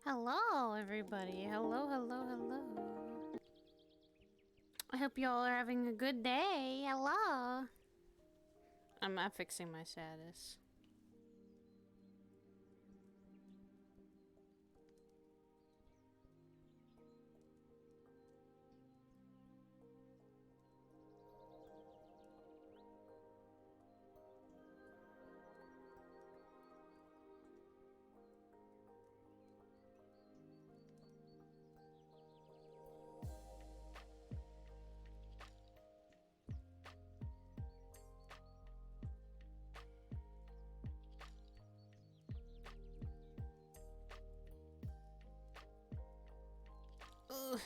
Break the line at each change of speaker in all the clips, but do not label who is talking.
Hello, everybody. Hello, hello, hello. I hope y'all are having a good day. Hello. I'm fixing my status. Ugh.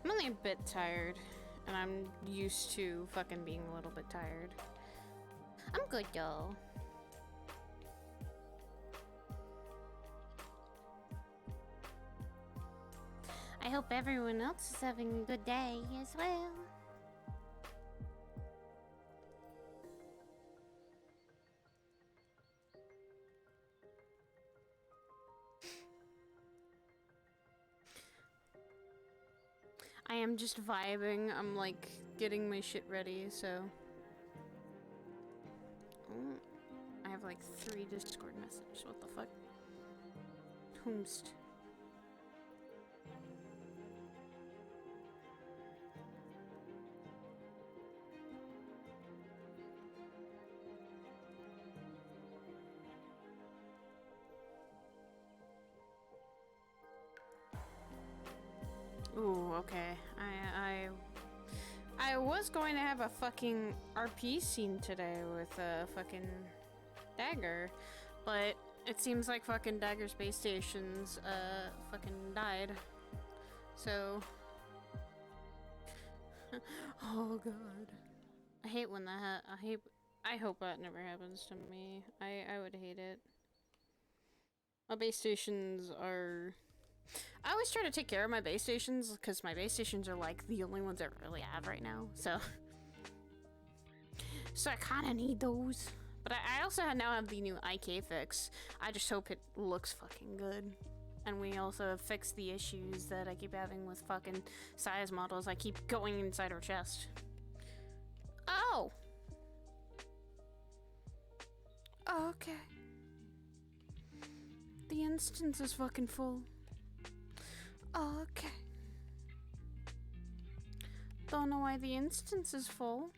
I'm only a bit tired, and I'm used to fucking being a little bit tired. I'm good, y'all. I hope everyone else is having a good day as well. I am just vibing. I'm like getting my shit ready, so. Oh, I have like 3 Discord messages. What the fuck? Whomst. okay. I was going to have a fucking RP scene today with a fucking Dagger, but it seems like fucking Dagger space stations fucking died. So oh god. I hate when that I hope that never happens to me. I would hate it. My base stations are... I always try to take care of my base stations because my base stations are like the only ones I really have right now. So I kind of need those. But I also now have the new IK fix. I just hope it looks fucking good. And we also have fixed the issues that I keep having with fucking size models. I keep going inside her chest. Oh! Okay. The instance is fucking full. Okay. Don't know why the instance is full.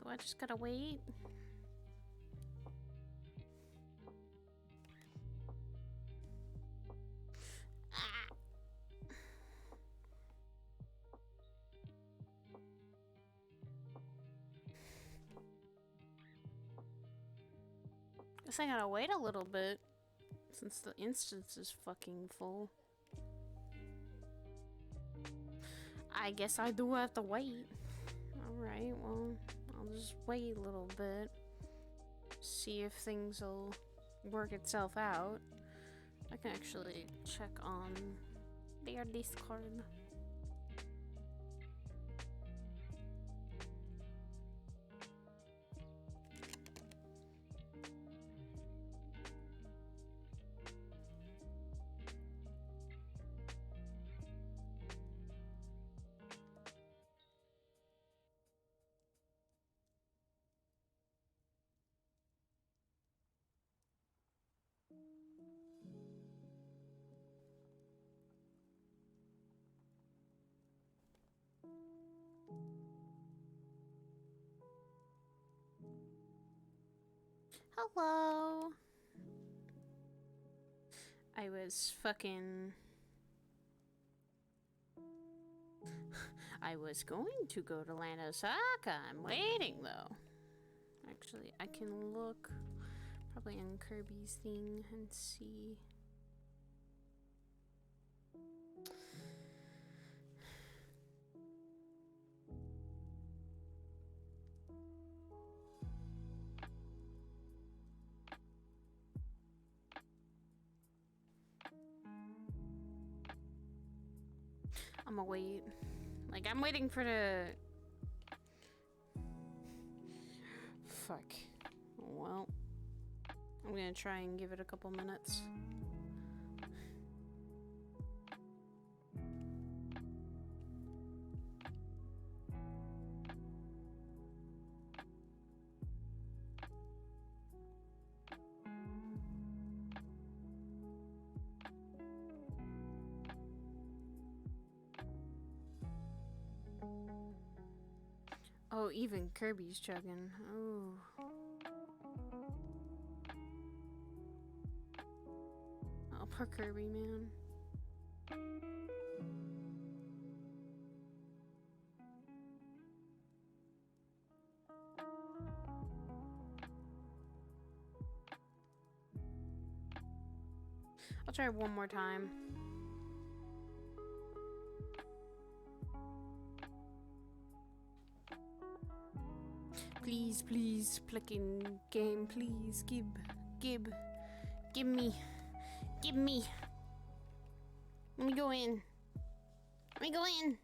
Do I just gotta wait? Guess I gotta wait a little bit since the instance is fucking full. I guess I do have to wait. Alright, well, I'll just wait a little bit. See if things will work itself out. I can actually check on their Discord. Hello. I was fucking... I was going to go to Land Osaka. I'm waiting though. Actually, I can look probably on Kirby's thing and see. I'm gonna wait. Like, I'm waiting for the... Fuck. Well, I'm gonna try and give it a couple minutes. Oh, even Kirby's chugging. Oh. Oh, poor Kirby, man. I'll try one more time. Please, please, plucking game, please, give me. Let me go in. Let me go in.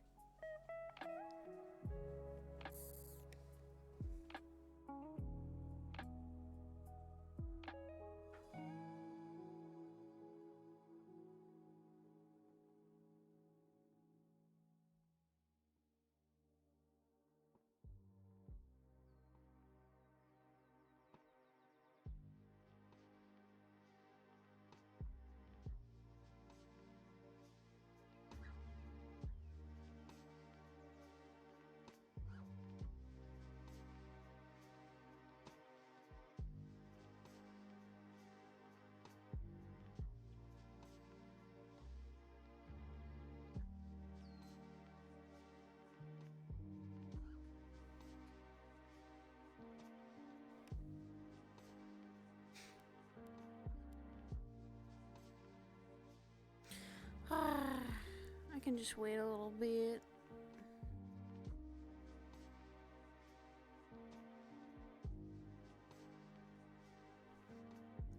can just wait a little bit.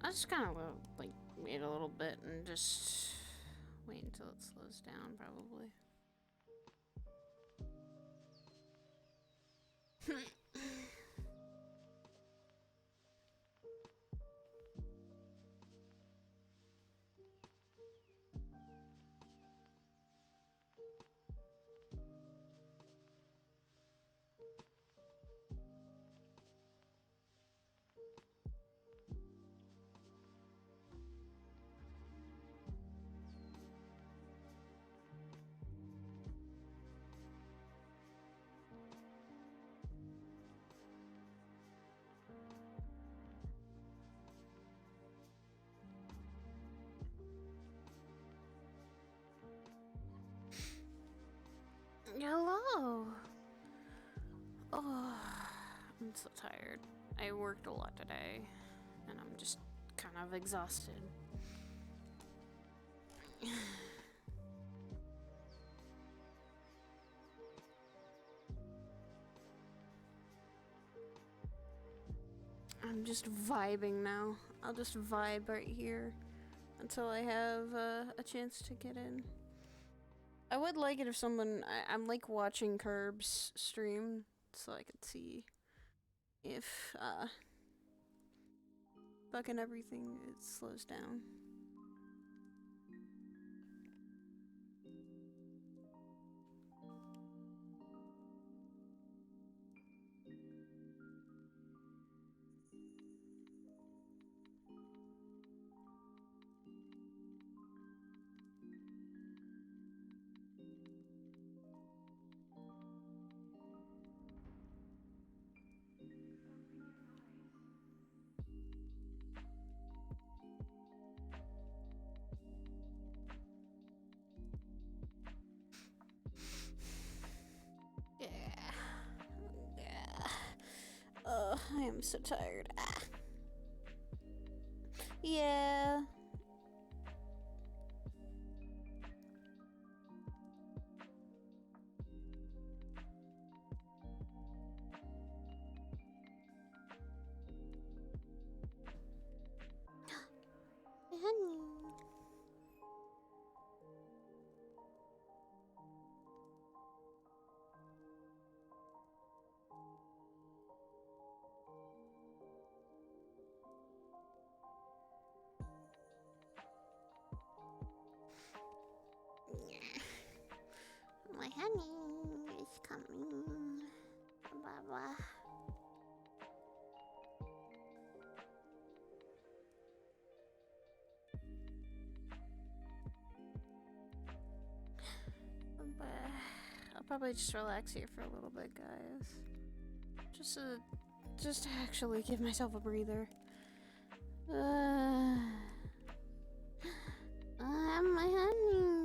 I just kind of like wait a little bit and just wait until it slows down, probably. Hello. Oh, I'm so tired. I worked a lot today, and I'm just kind of exhausted. I'm just vibing now. I'll just vibe right here until I have a chance to get in. I would like it if someone... I'm like watching Curb's stream so I could see if fucking everything slows down. I am so tired. Yeah. Honey. My honey is coming. Blah blah. But I'll probably just relax here for a little bit, guys. Just to actually give myself a breather. I'm my honey.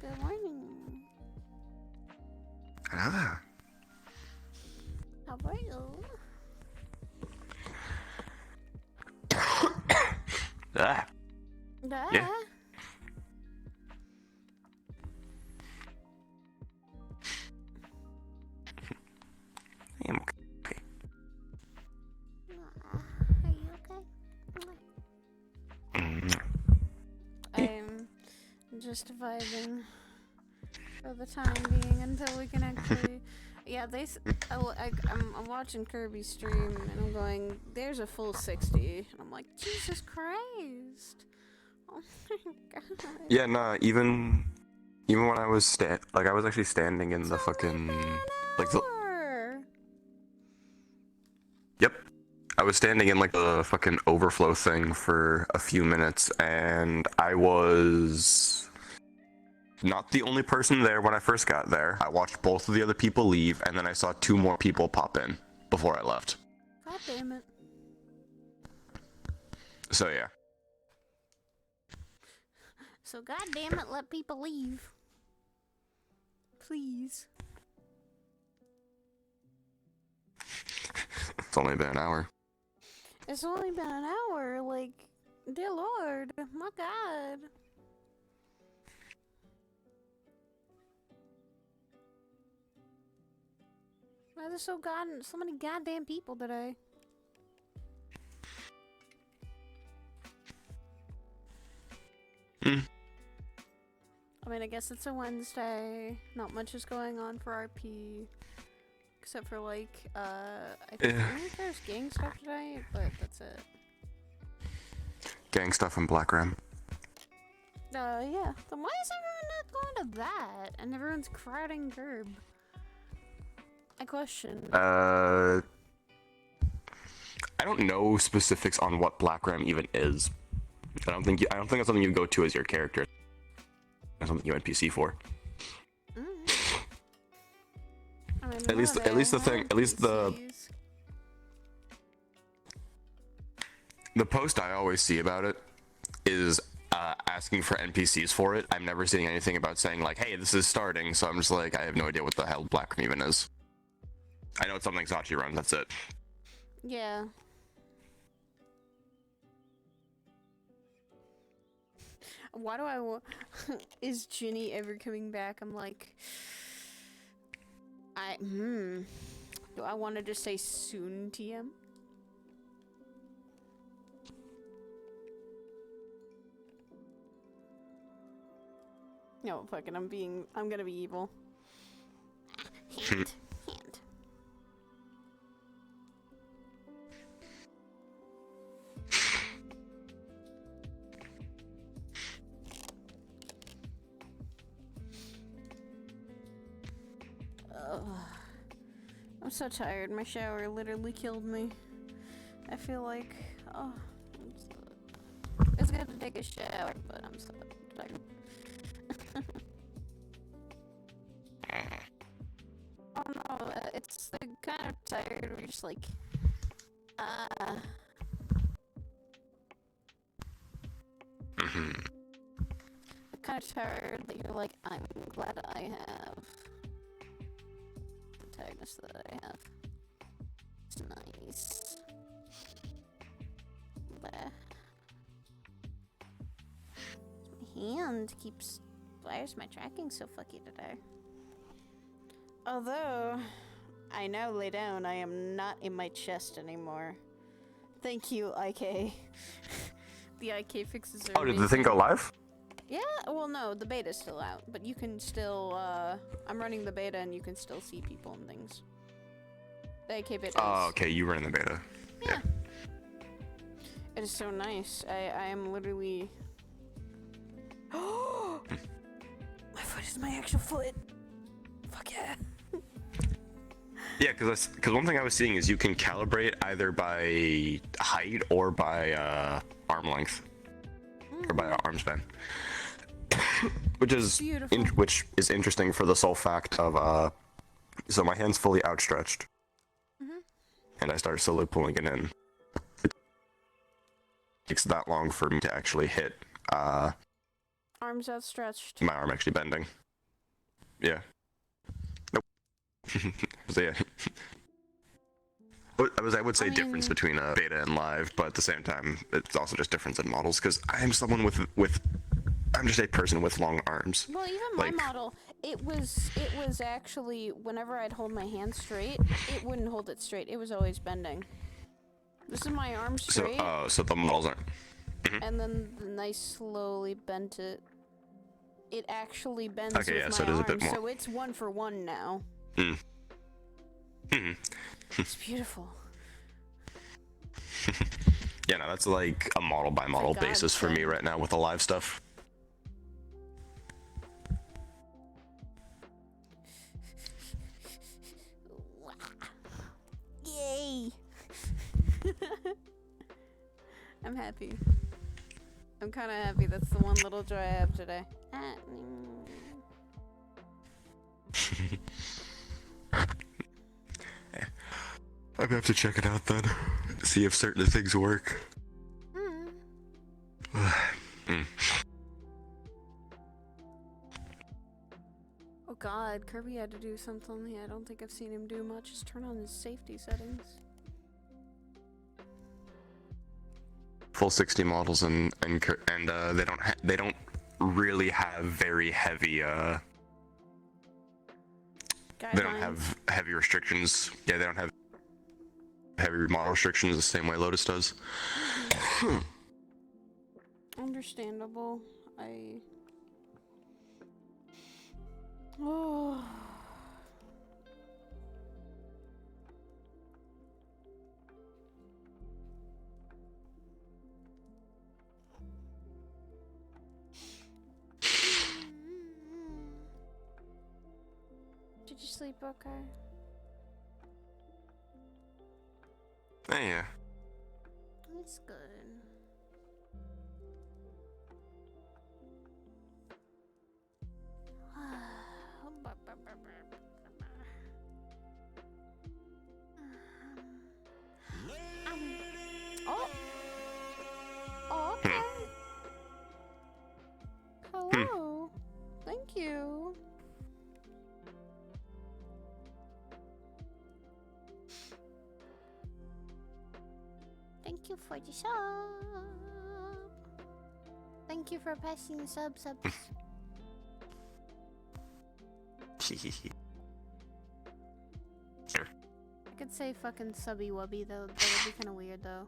Good morning.
Hello there.
How are you?
Ah. Yeah. I'm okay.
Are you okay? I'm just vibing for the time being until we can actually... Yeah, I'm watching Kirby stream and I'm going, there's a full 60. And I'm like, Jesus Christ. Oh my god.
Yeah, nah, even when I was I was actually standing in the fucking like the Yep. I was standing in like the fucking overflow thing for a few minutes and I was not the only person there when I first got there. I watched both of the other people leave and then I saw 2 more people pop in before I left.
God damn it.
So yeah.
So god damn it, let people leave. Please.
It's only been an hour.
It's only been an hour, like, dear lord, my god. Why are there so many goddamn people today?
Hmm.
I mean, I guess it's a Wednesday. Not much is going on for RP. Except for, like, I think there's gang stuff today, but that's it.
Gang stuff in Black Ram.
Yeah. Then why is everyone not going to that? And everyone's crowding Gerb? I question.
I don't know specifics on what Black Ram even is. I don't think that's something you go to as your character. That's something you NPC for.
I mean,
At least the post I always see about it is asking for NPCs for it. I'm never seeing anything about saying like, hey, this is starting, so I'm just like, I have no idea what the hell Black Ram even is. I know it's something Sachi runs, that's it.
Yeah. Why do I is Ginny ever coming back? I'm like, do I want to just say soon TM? No, fucking, I'm gonna be evil. Hand. I'm so tired. My shower literally killed me. I feel like, it's good to take a shower, but I'm so tired. Oh no, it's the kind of tired where you're just like, the kind of tired that you're like, I'm glad I have the tiredness that I have. It's nice. Bleh. My hand keeps. Why is my tracking so fucky today? Although, I now lay down, I am not in my chest anymore. Thank you, IK. The IK fixes are
did the thing go live?
Yeah, well no, the beta's still out, but you can still, I'm running the beta and you can still see people and things. The IK beta
Oh, okay, you were in the beta.
Yeah. It is so nice. I am literally... Oh! My foot is my actual foot! Fuck yeah!
Yeah, because one thing I was seeing is you can calibrate either by height or by arm length, or by arm span, which is interesting for the sole fact of so my hand's fully outstretched, and I start slowly pulling it in. It takes that long for me to actually hit
Arms outstretched.
my arm actually bending. Yeah. So yeah, I would say difference between a beta and live, but at the same time, it's also just difference in models. Because I'm someone I'm just a person with long arms.
Well, even my model, it was actually whenever I'd hold my hand straight, it wouldn't hold it straight. It was always bending. This is my arm straight.
So the models aren't.
And then I slowly bent it. It actually bends
Okay,
with
yeah,
my
so it is
arm,
a bit more.
so it's 1 for 1 now. It's beautiful.
Yeah, no, that's like a model by model basis for me right now with the live stuff.
Yay! I'm happy. I'm kind of happy. That's the one little joy I have today.
I'm gonna have to check it out then. See if certain things work.
Oh god, Kirby had to do something. I don't think I've seen him do much. Just turn on his safety settings.
full 60 models, and they don't really have very heavy they don't have heavy restrictions. Yeah, they don't have heavy model restrictions the same way Lotus does.
Understandable. Oh. Did you sleep okay?
Oh, yeah.
That's good. Oh. Oh, okay. Hello. Thank you. Thank you for the sub. Thank you for passing the subs.
Sure.
I could say fucking subby wubby though. That would be kind of weird though.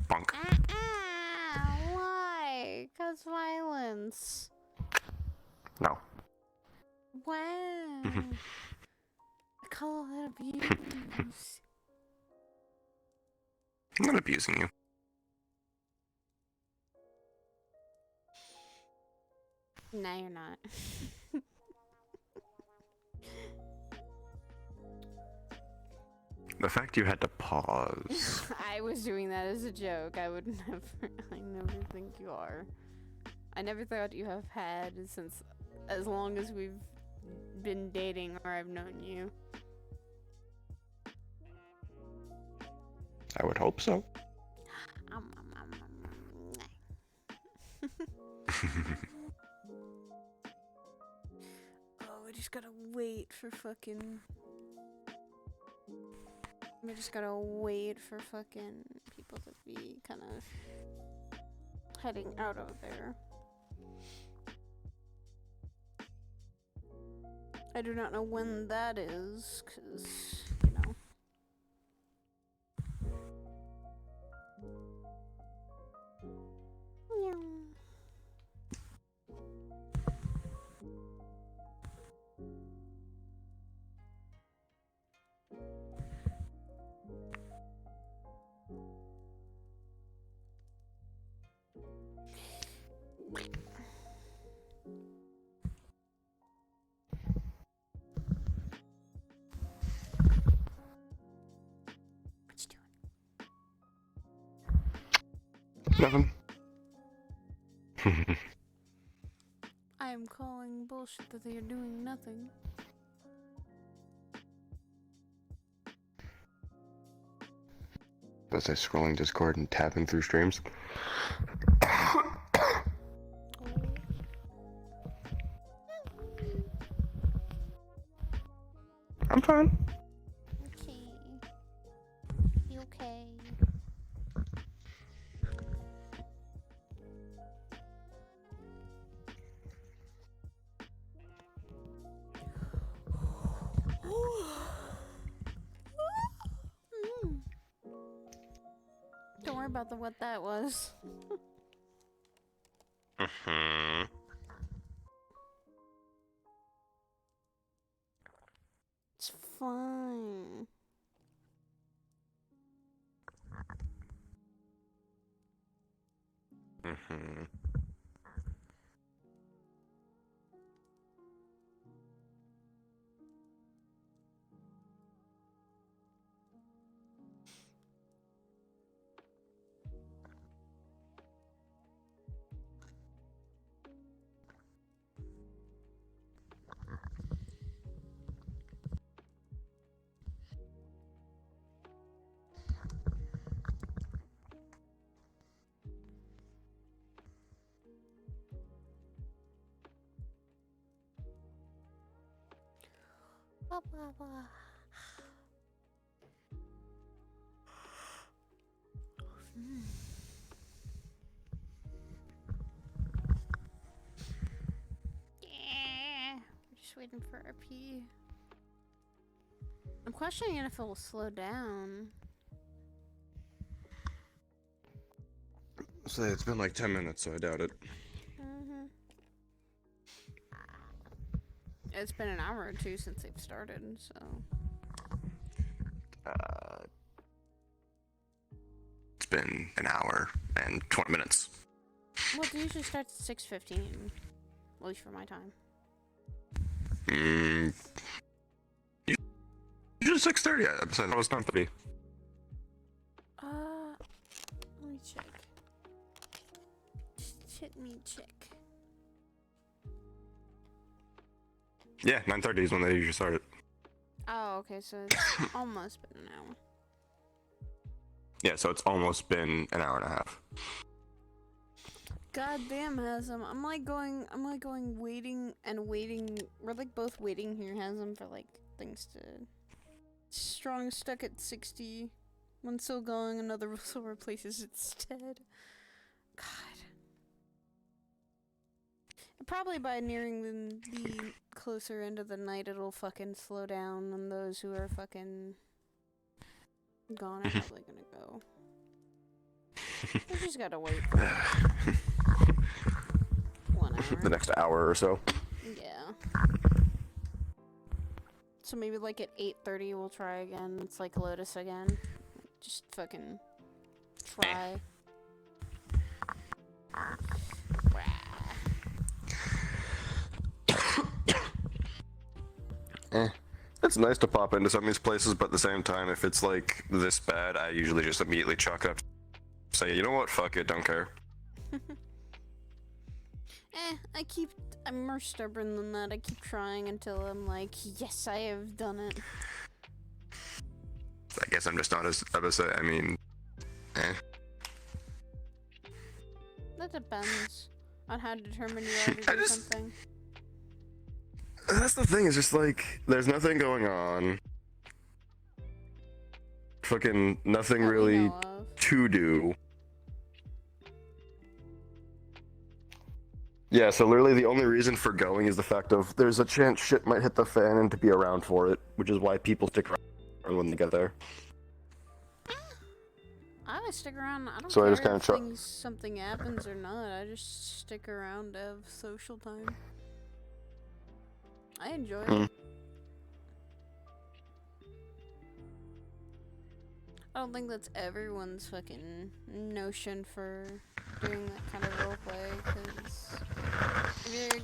Bonk.
Why? Cause violence.
No.
Wow. I call that abuse.
I'm not abusing you.
No, you're not.
The fact you had to pause.
I was doing that as a joke. I would never. I never think you are. I never thought you have had since as long as we've been dating or I've known you.
I would hope so.
Oh, we just gotta wait for fucking. We just gotta wait for fucking people to be kind of heading out of there. I do not know when that is, cause, you know. What you doing?
Nothing.
I am calling bullshit that they are doing nothing.
Was I scrolling Discord and tapping through streams? I'm fine.
Okay. You okay? Don't worry about what that was. It's fine. Blah, blah, blah. Yeah, we're just waiting for RP. I'm questioning if it will slow down.
Say it's been like 10 minutes, so I doubt it.
It's been an hour or two since they've started, so.
It's been an hour and 20 minutes.
Well, it usually starts at 6:15, at least for my time.
Usually 6:30. I said it was 9:30.
Let me check. Let me check.
Yeah, 9:30 is when they usually start it.
Oh, okay, so it's almost been an hour.
Yeah, so it's almost been an hour and a half.
God damn, Hasm. I'm like going waiting and waiting. We're like both waiting here, Hasm, for like things to. Strong stuck at 60. One still going, another still replaces instead. God. Probably by nearing the closer end of the night, it'll fucking slow down, and those who are fucking gone are probably gonna go. We just gotta wait for 1 hour.
The next hour or so.
Yeah. So maybe like at 8:30 we'll try again. It's like Lotus again. Just fucking try.
It's nice to pop into some of these places, but at the same time, if it's like this bad, I usually just immediately chalk it up. Say, you know what? Fuck it, don't care.
I'm more stubborn than that. I keep trying until I'm like, yes, I have done it.
I guess I'm just not as upset. I mean,
That depends on how determined you are to do something.
That's the thing, it's just like, there's nothing going on. Fucking nothing
That we
really
know of.
to do. Yeah, so literally the only reason for going is the fact of there's a chance shit might hit the fan and to be around for it, which is why people stick around when they get there.
I would stick around. I don't
So I
care
just kinda
if something happens or not. I just stick around to have social time. I enjoy it. I don't think that's everyone's fucking notion for doing that kind of roleplay, because if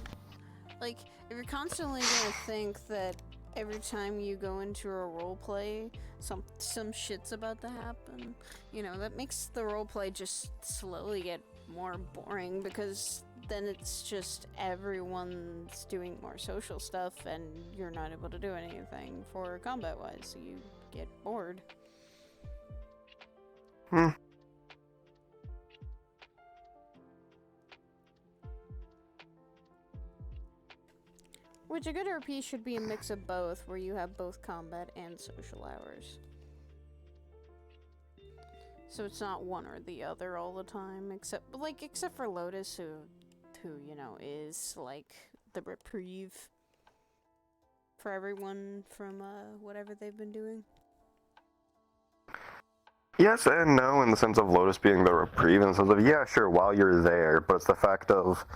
you're constantly gonna think that every time you go into a roleplay, some shit's about to happen, you know, that makes the roleplay just slowly get more boring, because then it's just everyone's doing more social stuff and you're not able to do anything for combat-wise, so you get bored. Which a good RP should be a mix of both, where you have both combat and social hours. So it's not one or the other all the time, except for Lotus, who you know is like the reprieve for everyone from whatever they've been doing.
Yes and no, in the sense of Lotus being the reprieve, in the sense of, yeah, sure, while you're there, but it's the fact of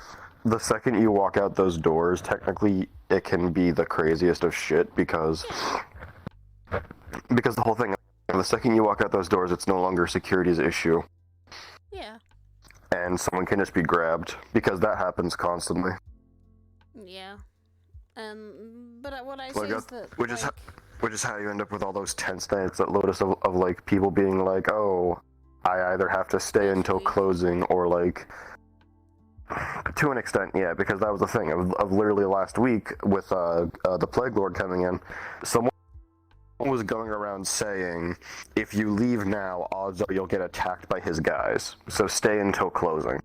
the second you walk out those doors, technically it can be the craziest of shit, because the whole thing, the second you walk out those doors, it's no longer security's issue.
Yeah.
And someone can just be grabbed, because that happens constantly.
Yeah. But what I say is that,
which is how you end up with all those tense nights at Lotus of like people being like, oh, I either have to stay until closing or like, to an extent, yeah, because that was the thing of literally last week with the Plague Lord coming in. Someone was going around saying, if you leave now, odds are you'll get attacked by his guys, so stay until closing.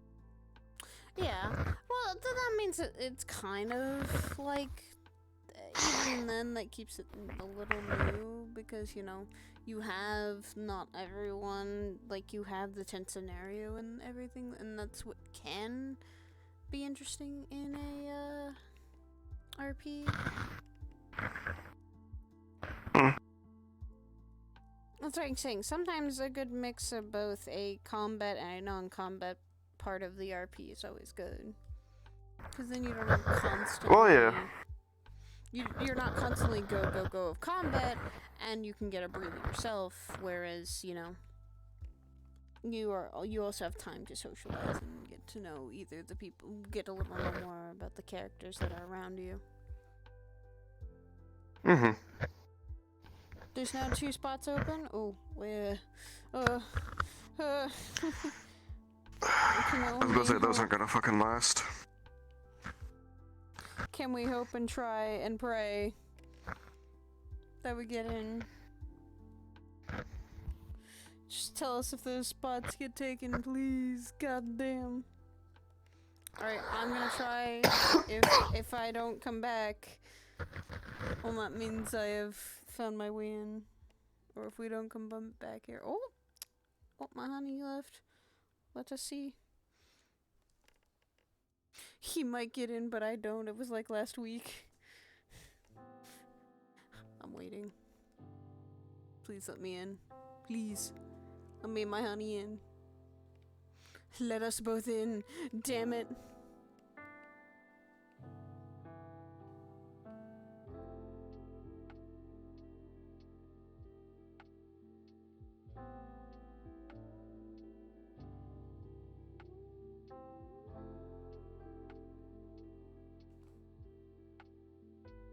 Yeah, well, that means it's kind of like, even and then that keeps it a little new because, you know, you have not everyone, like, you have the tense scenario and everything, and that's what can be interesting in a RP. That's what I'm saying. Sometimes a good mix of both a combat and a non-combat part of the RP is always good. Because then you don't have constantly...
Well, yeah.
You're not constantly go, go, go of combat, and you can get a breather yourself, whereas, you know, you also have time to socialize and get to know either the people, get a little more about the characters that are around you.
Mm-hmm.
There's now 2 spots open? Oh, where?
I was gonna say those aren't gonna fucking last.
Can we hope and try and pray that we get in? Just tell us if those spots get taken, please. Goddamn. Alright, I'm gonna try. If I don't come back, well, that means I have found my way in. Or if we don't come back here. Oh! Oh, my honey left. Let us see. He might get in, but I don't. It was like last week. I'm waiting. Please let me in. Please. Let me and my honey in. Let us both in. Damn it.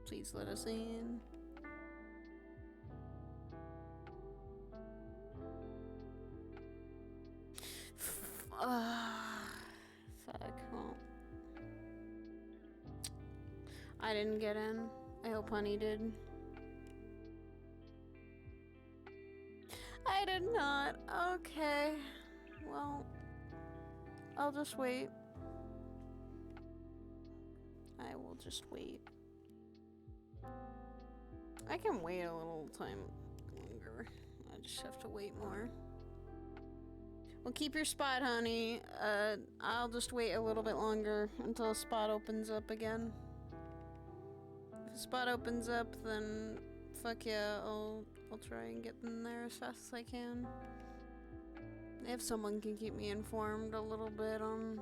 Please let us in. Fuck. Well, I didn't get in. I hope honey did. I did not. Okay. Well, I'll just wait. I will just wait. I can wait a little time longer. I just have to wait more. Well, keep your spot, honey. I'll just wait a little bit longer until a spot opens up again. If a spot opens up, then fuck yeah, I'll try and get in there as fast as I can. If someone can keep me informed a little bit on,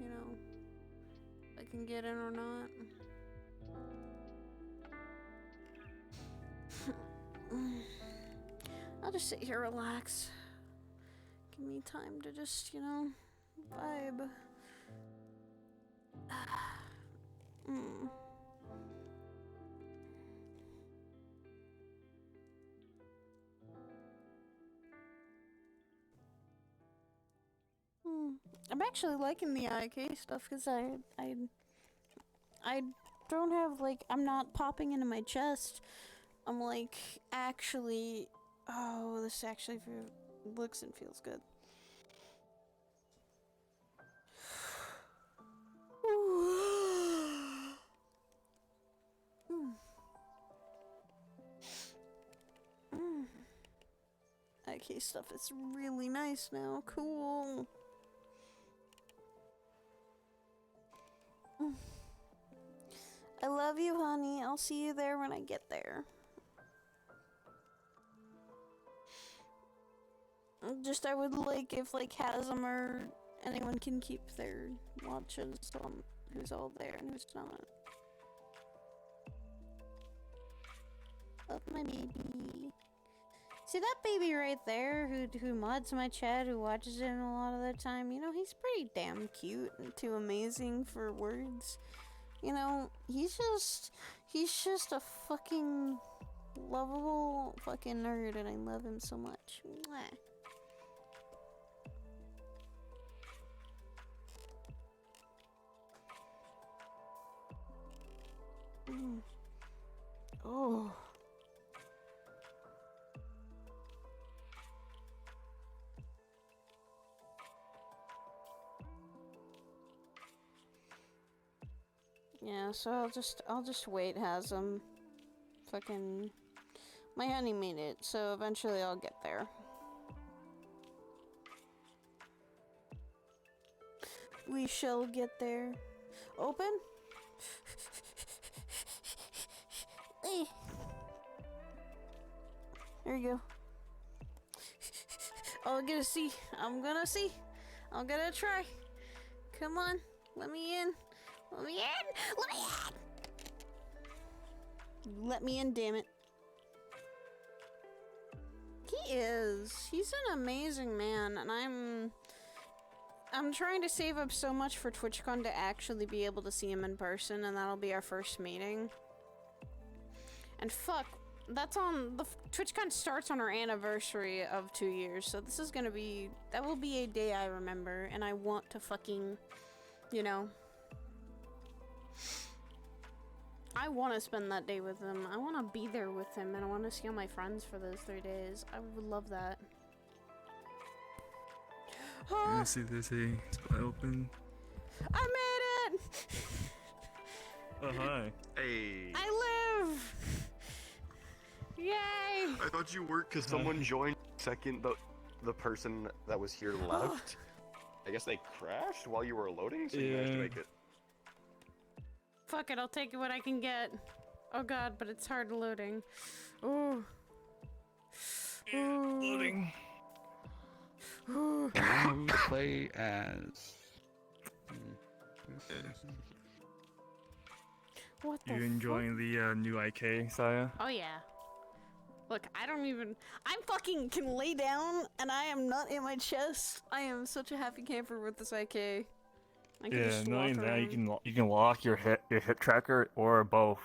you know, if I can get in or not. I'll just sit here, relax. Give me time to just, you know, vibe. I'm actually liking the IK stuff because I don't have, like, I'm not popping into my chest. I'm like, actually, oh, this actually looks and feels good. IK stuff is really nice now. Cool. I love you, honey. I'll see you there when I get there. Just, I would like if, like, Hasm or anyone can keep their watches on who's all there and who's not. Love my baby. See that baby right there who mods my chat, who watches it a lot of the time? You know, he's pretty damn cute and too amazing for words. You know, he's just a fucking lovable fucking nerd, and I love him so much. Mwah. Oh. Yeah, Yeah, so I'll just wait, Hasm. Fucking... My honey made it, so eventually I'll get there. We shall get there. Open? There you go. I'm gonna see. I'm gonna see. I'm gonna try. Come on. Let me in. Let me in. Let me in. Let me in, damn it. He is. He's an amazing man, and I'm trying to save up so much for TwitchCon to actually be able to see him in person, and that'll be our first meeting. And fuck, that's on the TwitchCon starts on our anniversary of 2 years, so this is gonna be, that will be a day I remember, and I want to fucking, you know, I want to spend that day with him. I want to be there with him, and I want to see all my friends for those 3 days. I would love that.
Let me see this here. It's open.
I made it!
Oh, hi.
Hey.
I live! Yay!
I thought you worked because someone joined second. The person that was here left. I guess they crashed while you were loading, so you managed to make it.
Fuck it, I'll take what I can get. Oh god, but it's hard loading. Ooh. Ooh.
Loading.
Ooh.
Can I play as?
What the
You
fuck?
enjoying the new IK, Saya?
Oh yeah. Look, I don't even... I fucking can lay down, and I am not in my chest. I am such a happy camper with this IK. I can
Yeah,
just
not
walk
only that,
around.
you can lock your hip tracker or both,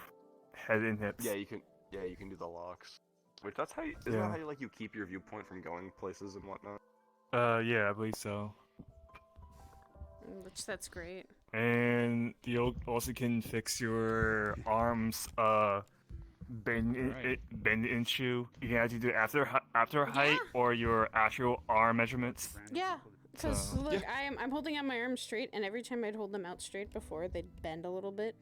head and hips.
Yeah, you can. Yeah, you can do the locks. Which that's how. Isn't that how you, like, you keep your viewpoint from going places and whatnot?
Yeah, I believe so.
Which, that's great.
And you also can fix your arms, bend into. You can actually do after height or your actual arm measurements.
Yeah, because
So-
look, I'm holding out my arms straight, and every time I'd hold them out straight before, they'd bend a little bit.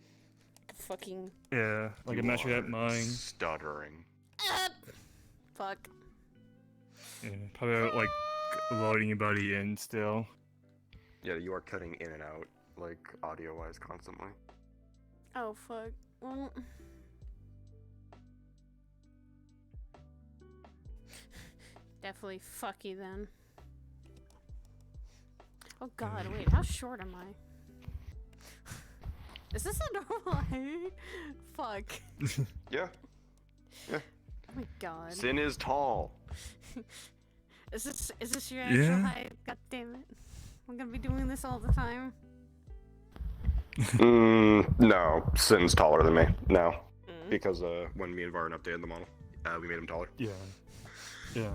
Fucking...
Yeah, like I measured at mine.
Stuttering.
Fuck.
Yeah, probably like loading your body in still.
Yeah, you are cutting in and out, like, audio-wise, constantly.
Oh, fuck. Well... Definitely fucky then. Oh god, wait, how short am I? Is this a normal height? Fuck.
Yeah. Yeah.
Oh my god.
Sin is tall.
Is this your actual
Yeah.
height? God damn it. I'm gonna be doing this all the time.
No. Sin's taller than me now. Because when me and Varn updated the model, we made him taller.
Yeah. Yeah.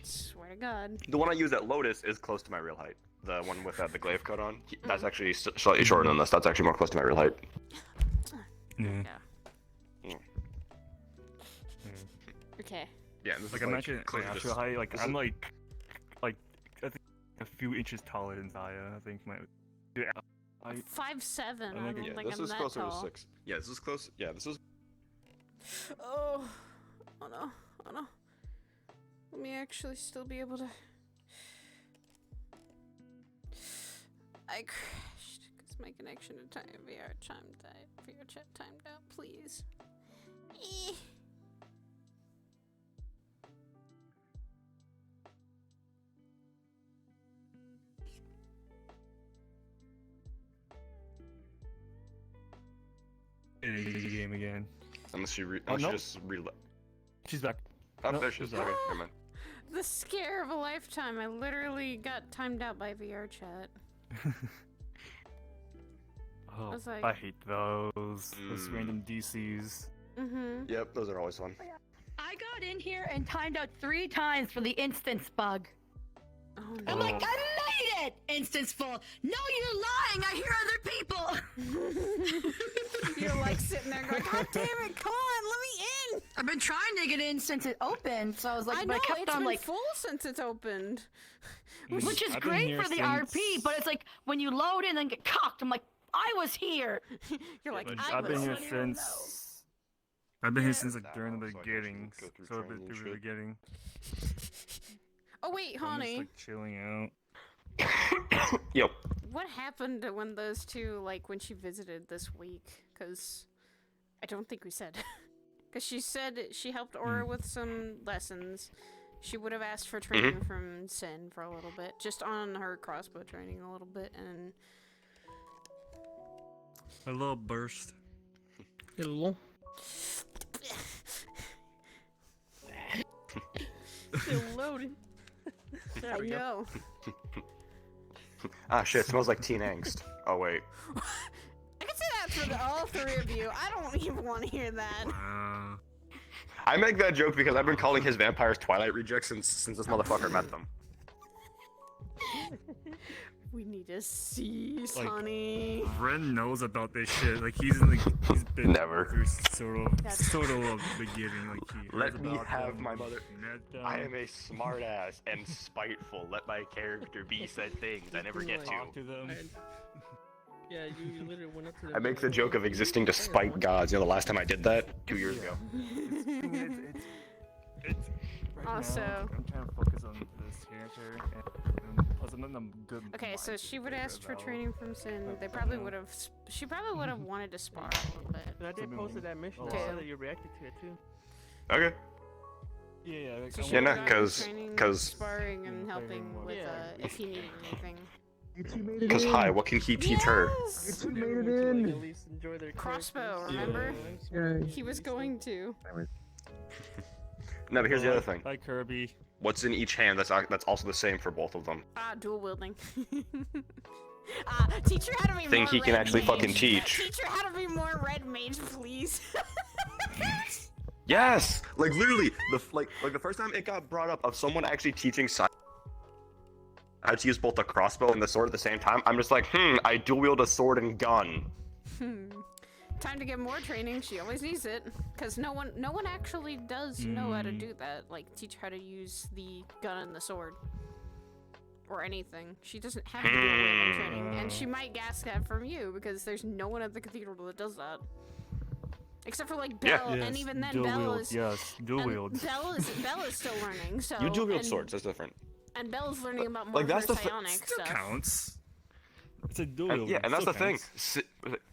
Swear to god.
The one I use at Lotus is close to my real height. The one with the glaive cut on, that's actually slightly shorter than this. That's actually more close to my real height.
Yeah.
Yeah. Okay.
Yeah, and this
Like
is
I mentioned, my
clearly
actual
just-
height, like
this
I'm
is-
like I think a few inches taller than Zaya. I think my. height.
5'7".
I'm
I
like-
don't
Yeah,
think
this
I'm
is
that
closer
tall.
to 6. Yeah, this is close. Yeah, this is.
Oh. Oh no. Oh no. Let me actually still be able to... I crashed because my connection to VR chat timed out, please. Eh.
In a game again.
Unless she
Oh, no.
just reload.
She's back.
Oh,
No,
there she is.
she's
Okay,
back.
never mind.
The scare of a lifetime. I literally got timed out by VR chat.
Oh,
was like-
I hate those
Mm.
random DCs.
Mm-hmm.
Yep, those are always fun.
I got in here and timed out 3 times for the instance bug.
Oh
I'm
no.
like, I made it! Instance full. No, you're lying! I hear other people!
You're like sitting there going, God damn it, come on, let me in!
I've been trying to get in since it opened, so I was like,
I
but
know,
I kept
it's
on
been
like,
full since it's opened.
which is
I've been
great
here
for the
since-
RP, but it's like, when you load in and get cocked, I'm like, I was here.
You're like,
but
I
I've been
was
here
here.
since. I've been here since like
That
during the
long, so I guess we
beginning.
could go through
So I've been
training and
through the
shit.
beginning.
Oh wait,
I'm just
honey.
like chilling out.
Yep.
What happened when those two, like, when she visited this week? Because I don't think we said. Because she said she helped Aura with some lessons. She would have asked for training from Sin for a little bit, just on her crossbow training a little bit, and
A little burst.
Hello.
Still loading. There
I
we go.
know.
Ah, shit, smells like teen angst. Oh, wait.
I can say that for all three of you. I don't even want to hear that.
I make that joke because I've been calling his vampires Twilight rejects since this motherfucker met them.
We need to cease,
Like,
honey.
Ren knows about this shit. Like he's been
Never.
through sort of a beginning. Like he
Let
heard
me
about
have
them,
my mother.
met them,
I am a smartass and spiteful. Let my character be said things I never get
talk
to.
to them.
Yeah, you literally went up to them.
I make the joke of existing to spite gods. You know, the last time I did that? 2 years ago.
It's right
Also-
now, I'm trying to focus on this character, and plus I'm in a good.
Okay, so
mind
she would
figure
ask for
it out.
training from Sin. They
But,
probably
yeah.
would have. She probably would have wanted to spar a little bit.
And I did post that mission.
Okay.
I saw that you reacted to it too.
Okay.
Yeah, like,
So
I
she
Yeah,
would've
no,
gotten
'cause-
training,
'cause-
sparring and
Yeah,
helping
playing
with
Yeah.
if he needed anything.
Because, hi, what can he teach her?
Yes!
Made it in. Like, at least enjoy their
Crossbow,
characters.
remember? He was going to.
No, but here's the other thing.
Hi Kirby.
What's in each hand that's also the same for both of them?
Dual wielding. Teach her how to be
Thing
more
he can
red
actually
mage.
fucking teach.
Teach her how to be more red mage, please.
Yes! Like, literally, like the first time it got brought up of someone actually teaching how to use both the crossbow and the sword at the same time, I'm just like, I dual wield a sword and gun.
Time to get more training. She always needs it, because no one actually does know how to do that. Like, teach her how to use the gun and the sword, or anything. She doesn't have to do a wielding training, and she might ask that from you because there's no one at the cathedral that does that, except for like
Yeah.
Belle, and even then
dual
Belle
wield,
is
yes, dual
and
wield.
Belle is still learning. So
You dual wield
and-
swords, that's different.
and Belle's learning about more
like,
of
that's
her
the
psionic
Still
stuff.
counts. It's a dual
And,
wield.
yeah, and that's
still
the thing.
counts.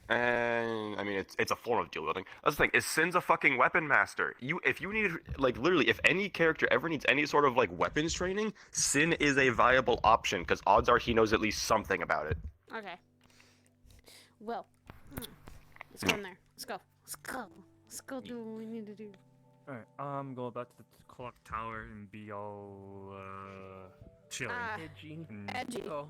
And I mean, it's a form of dual wielding. That's the thing. Is Sin's a fucking weapon master? If you need, like, literally, if any character ever needs any sort of like weapons training, Sin is a viable option because odds are he knows at least something about it.
Okay. Well, let's go in there. Let's go. Let's go. Let's go do what we need to do.
Alright, I'm going back to the clock tower and be all chilling.
Edgy.
And-
Edgy.
Oh.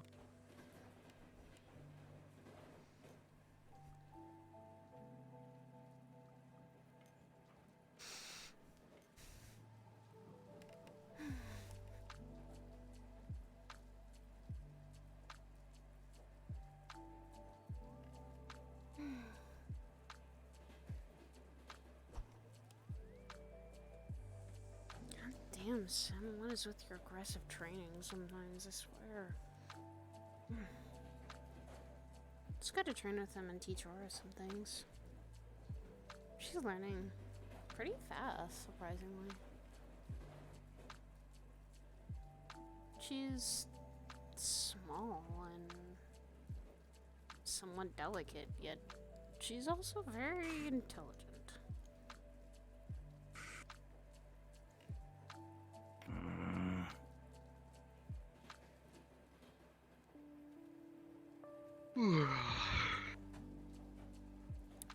Damn, Sim, what is with your aggressive training sometimes, I swear. It's good to train with him and teach Aura some things. She's learning pretty fast, surprisingly. She's small and somewhat delicate, yet she's also very intelligent.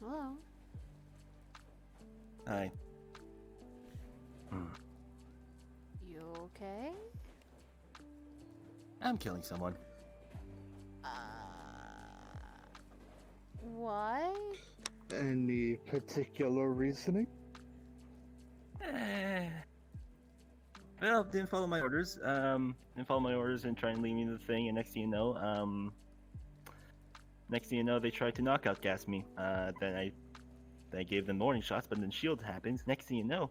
Hello?
Hi.
You okay?
I'm killing someone.
Why?
Any particular reasoning?
Well, didn't follow my orders. Didn't follow my orders and try and lead me to the thing, and next thing you know, they tried to knockout gas me. Then I gave them warning shots, but then shield happens. Next thing you know,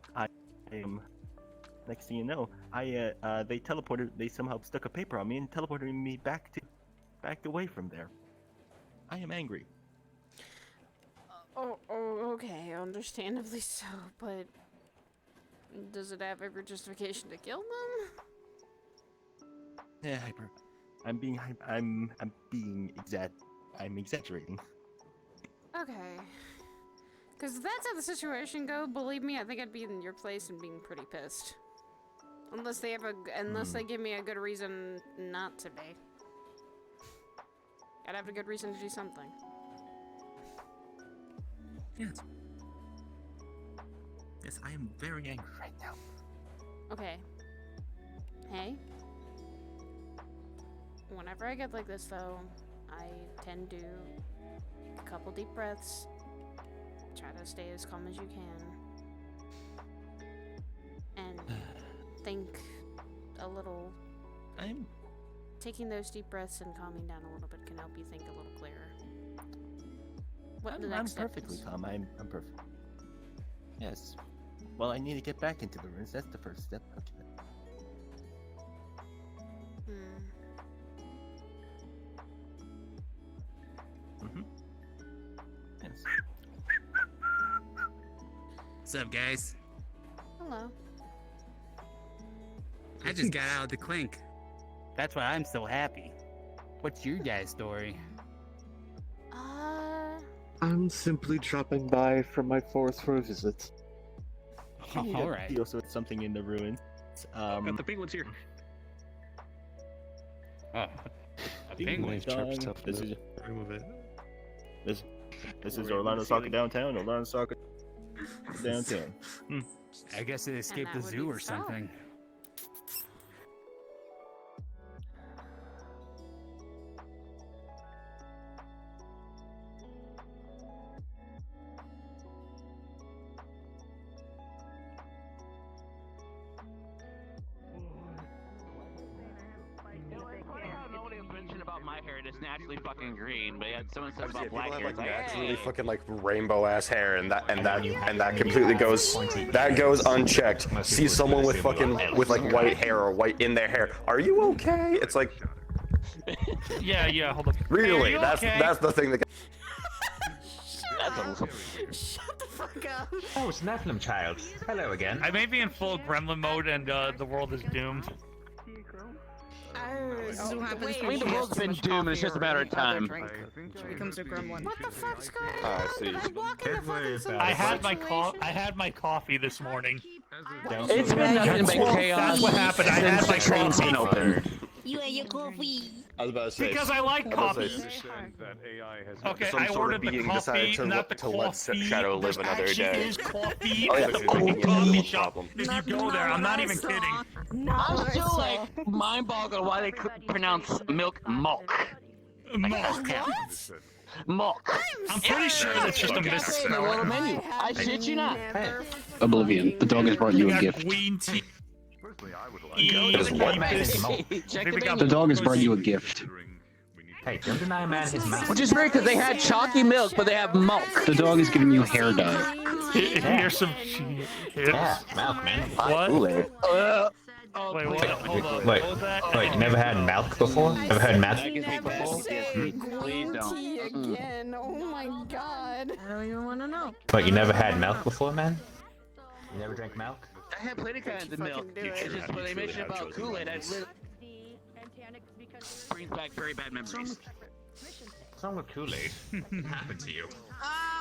they teleported. They somehow stuck a paper on me and teleported me back away from there. I am angry.
Oh, okay, understandably so, but does it have every justification to kill them?
Yeah, I'm exaggerating.
Okay. Because if that's how the situation go, believe me, I think I'd be in your place and being pretty pissed. Unless they have unless they give me a good reason not to be. I'd have a good reason to do something.
Yes. Yes, I am very angry right now.
Okay. Hey. Whenever I get like this, though, I tend to a couple deep breaths. Try to stay as calm as you can. And think a little. Taking those deep breaths and calming down a little bit can help you think a little clearer. What the next step
perfectly
is.
calm. I'm perfect. Yes. Well, I need to get back into the ruins. That's the first step. Okay. Yes.
What's up, guys?
Hello.
I just got out of the clink.
That's why I'm so happy. What's your guys' story?
I'm simply dropping by from my forest for a visit.
All right.
He also had something in the ruins.
Got the penguins here.
Oh, a penguin.
This is
Remove it.
this is Orlando Soccer downtown. Orlando Soccer downtown.
I guess it escaped the
that would
zoo
be
or
so.
something.
About my hair, it's naturally fucking green, but yeah, someone said about
People
black
have
hair.
like
It's like,
naturally
hey.
fucking like rainbow ass hair, and that completely goes unchecked. See someone with fucking with like white hair or white in their hair. Are you okay? It's like
Yeah, hold up.
really
Hey, are you
that's
okay?
that's the thing that.
Shut the fuck up.
Oh, it's Nephilim child. Hello again.
I may be in full gremlin mode and the world is doomed.
This is what happens
I
when
mean, the
you
world's
have too
been
much
doomed, it's
coffee
just a
or
matter of
any other
time.
drink. It becomes a gremlin.
What the fuck's going on?
I see.
I'm blocking the fucking solution.
I had my coffee this morning.
It's been nothing but chaos.
That's what happened. I had my
train's been
coffee.
open.
You and your coffee.
I was about to say.
Because I like coffee. Okay,
Some
I
sort of
ordered the
being
coffee,
decided to
not the
to let
coffee.
Shadow live
There
another
actually
day.
is coffee
Oh, yeah.
at the freaking coffee shop.
Problem.
If you go there, I'm not even kidding.
I'm still like mind-boggled why they couldn't pronounce milk milk.
Milk.
Milk.
I'm pretty sure that's just a
It's in the
misspelling.
little menu. I shit you not.
Oblivion. The dog has brought you a gift.
Green tea.
What man is milk?
Check the
The
menu.
dog has brought you a gift.
Hey, don't deny a man his mouth.
Which is weird because they had chalky milk, but they have milk.
The dog is giving you hair dye.
Here's some.
Yeah, mouth, man.
What?
Wait,
Wait, what? Hold on.
wait,
What was that?
wait, you never had milk before? Never heard milk?
Never say
Please
green
don't.
tea again. Oh my god.
I don't even want to know.
Wait, you never had milk before, man? You never drank milk?
I had plenty kinds of milk.
Fucking do it.
It's just when they mentioned about Kool-Aid, I literally brings back very bad memories.
What's wrong with Kool-Aid? What happened to you?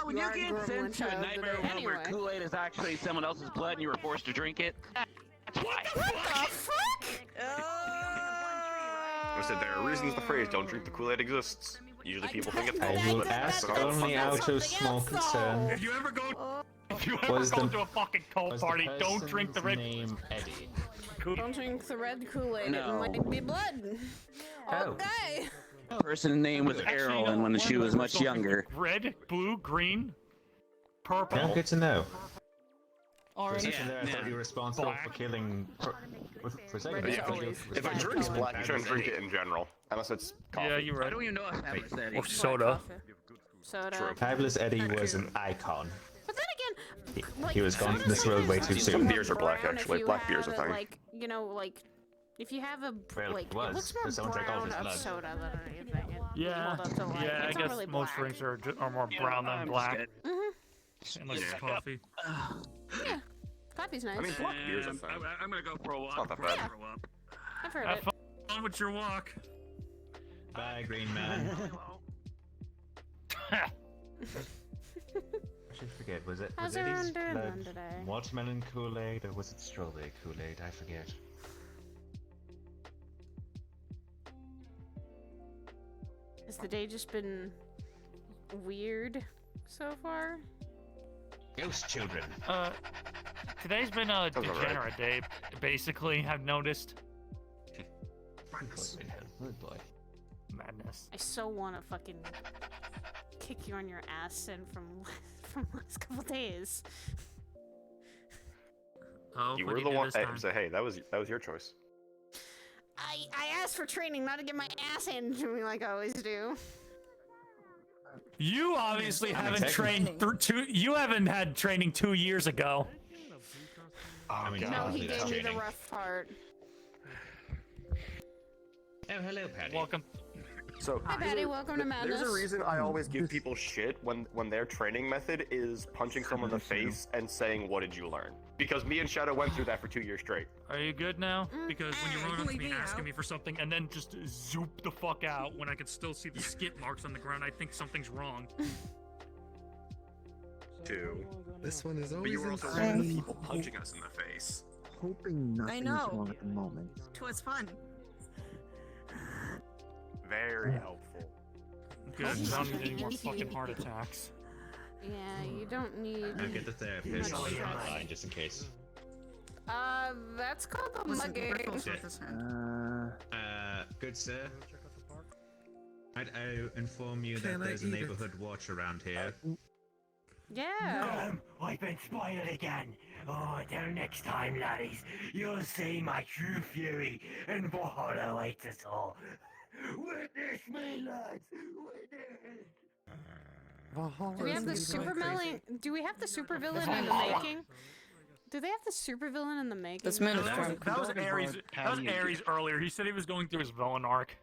When
You
you
are a
get
gremlin
sent to a
child
nightmare
today
world where
anyway.
Kool-Aid is actually someone else's blood and you were forced to drink it, that's why.
What the fuck?
I said there are reasons the phrase "don't drink the Kool-Aid" exists. Usually people think it's
I will ask only out of small concern.
If you ever go
Was the-
to a fucking cult
Was the
party, don't drink the
person's
red.
name Eddie?
Don't drink the red Kool-Aid.
No.
It might be blood.
Oh.
Okay.
Person's name was Errol when she was much younger.
Red, blue, green, purple.
Yeah, good to know. For a
Orange.
second there, I thought you were responsible for killing. For a second, I thought you were
If a
responsible
drink's
for
black, you shouldn't drink
Eddie.
it in general, unless it's coffee.
Yeah, you're
I
right.
don't even know if that was that.
Or soda.
Soda.
True.
Fabulous Eddie was an icon.
But then again, like,
He was gone from this
soda
world way too
seems
Some
soon.
beers are black,
brown if
actually.
you
Black beer's
have
a thing.
Like, you know, like, if you have a
Well,
like,
it was,
looks
but
more
someone drank all of
brown
his
of
blood.
soda than anything.
Yeah,
hold up to light.
yeah. I
It's not
guess
really
most
black.
drinks are more brown than black.
Mhm.
And like coffee.
Yeah, coffee's nice.
I mean, black beer's a thing.
I'm gonna go for a walk.
It's not that bad.
Yeah.
Grow up.
I've heard
Have
it.
fun with your walk.
Bye, Green Man. I should forget. Was it
How's
Eddie's
everyone doing
blood
today?
watermelon Kool-Aid or was it strawberry Kool-Aid? I forget.
Has the day just been weird so far?
Ghost children.
Today's been a
Sounds alright.
degenerate day. Basically, I've noticed.
Good boy.
Madness.
I so want to fucking kick you on your ass and from last couple days.
Oh,
You
what
were
do
the
do
one.
this
Hey,
time?
so hey, that was your choice.
I asked for training, not to get my ass handed to me like I always do.
You obviously haven't
technically-
trained through two. You haven't had training 2 years ago.
I mean,
No, he
that's
gave me the
training.
rough part.
Oh, hello, Patty.
Welcome.
So
Hi, Patty. Welcome to Madness.
there's a reason I always give people shit when their training method is punching someone in the face and saying, "What did you learn?" Because me and Shadow went through that for 2 years straight.
Are you good now? Because when you run up to me
Leave me
asking
out.
me for something and then just zoop the fuck out when I can still see the skip marks on the ground, I think something's wrong.
Two.
This one is
But
always
you were also
insane.
one of the people punching us in the face.
Hoping nothing
know.
is wrong at the moment.
Twas fun.
Very helpful.
Good. I don't need any more fucking heart attacks.
Yeah, you don't need.
I'll get the therapist
Much
while you're
stress.
online, just in case.
That's called a
Listen,
mugging.
Ripple's with his hand.
Good sir. I'd inform you
Can
that
I
there's a
eat it?
neighborhood watch around here.
Yeah.
I've been spoiled again. Oh, till next time, laddies, you'll see my true fury and what awaits us all. Witness me, lads. Witness.
Do we have the super villain? Do we have the super villain in the making? Do they have the super villain in the making?
This man is
That
drunk.
was Ares. That was Ares earlier. He said he was going through his villain arc.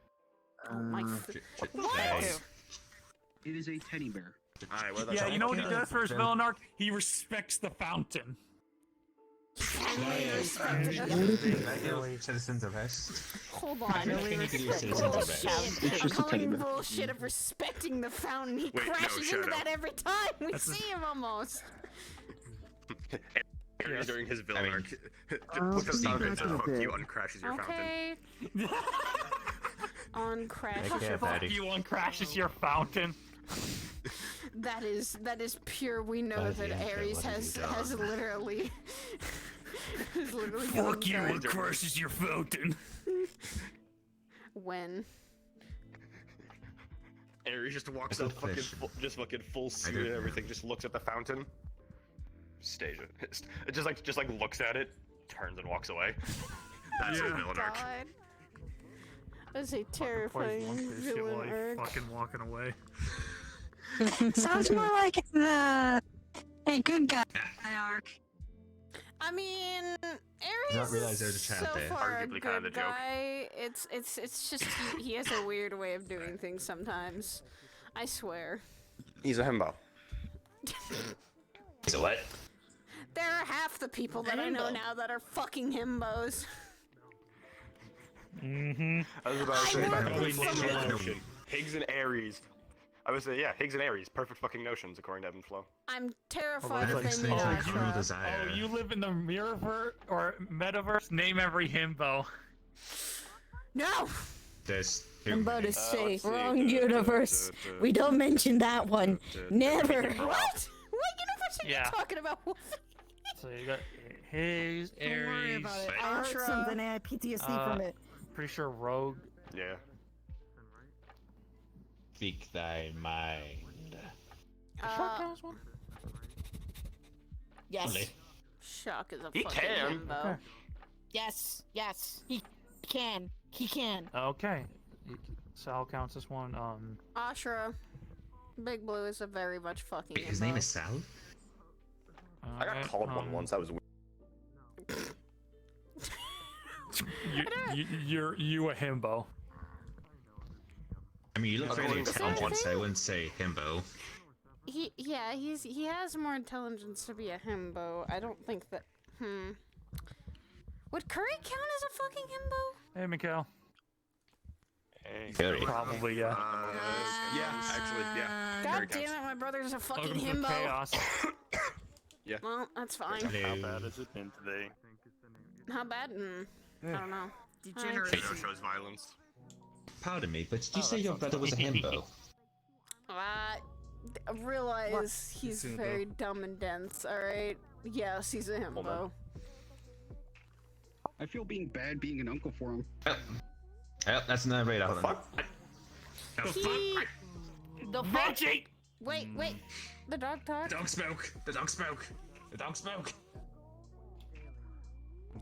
Oh my.
What?
It is a teddy bear.
Alright, well,
Yeah, you know what he does for his villain arc? He respects the fountain.
Citizens arrest.
Hold on.
Citizens arrest.
It's just a teddy
Calling
bear.
bullshit of respecting the fountain. He
Wait, no,
crashes into
Shadow.
that every time we
That's a-
see him almost.
Ares during his villain
I mean-
arc. Puts the
see,
fountain
that's
and
a
fuck
bit.
you and crashes your fountain.
Okay. On crash.
Take care,
Fuck
Patty.
you on crashes your fountain.
That is pure. We know
By the
that
end,
Ares
what have
has
you done?
has literally has literally
Fuck you
done
on crashes your fountain.
when.
Ares just walks
It's
up,
a
fucking
fish.
fucking full suit
don't
and
know.
everything. Just looks at the fountain. Stage it. It just like looks at it, turns and walks away. That's his villain arc.
God. That's a
Plays
terrifying
one fish,
villain
like
arc.
fucking walking away.
Sounds more like a good guy arc.
I mean, Ares
Did not realize there was a
is
child
so
there.
far a
Arguably kinda the
good
joke.
guy. It's just he has a weird way of doing things sometimes. I swear.
He's a himbo.
He's a what?
There are half the people that I know now that are fucking himbos.
Mm-hmm.
I was about to
I
say
work
that
with someone-
notion. Higgs and Ares. I would say, yeah, Higgs and Ares, perfect fucking notions according to Ebb and Flow.
I'm terrified
Perfect
if they
state
meet
of true
Ashra.
desire.
Oh, you live in the mirrorverse or metaverse? Name every himbo.
No!
There's
I'm about to say,
let's see.
wrong universe. We don't mention that one. Never.
What? What universe are
Yeah.
you talking about?
So you got Hayes,
Don't worry
Ares.
about it. I heard
Ashra.
something. I had PTSD from it.
Pretty sure Rogue.
Yeah.
Speak thy mind.
Yes.
Only.
Shock is a
He
fucking
can.
himbo.
Yes. Yes. He can. He can.
Okay. Sal counts as one.
Ashra. Big Blue is a very much fucking
Wait, his
himbo.
name is Sal?
I got called one once. That was weird.
You a himbo.
I mean, you look fairly
Is that a
intelligent, so I
thing?
wouldn't say himbo.
He has more intelligence to be a himbo. I don't think that. Would Curry count as a fucking himbo?
Hey, Mikhail.
Hey,
Curry.
Probably, yeah.
Yeah, actually, yeah.
God
Curry
damn
counts.
it, my brother's a fucking
Welcome to
himbo.
chaos.
Yeah.
Well, that's fine.
How bad has it been today?
How bad? I don't know.
Degeneracy.
Show shows violence.
Pardon me, but did you say your brother was a himbo?
I realize he's very dumb and dense, alright? Yes, he's a himbo.
I feel being bad being an uncle for him.
Yep, that's another radar. Hold on.
The magic.
Wait. The dog talk?
The dog spoke! The dog spoke! The dog spoke!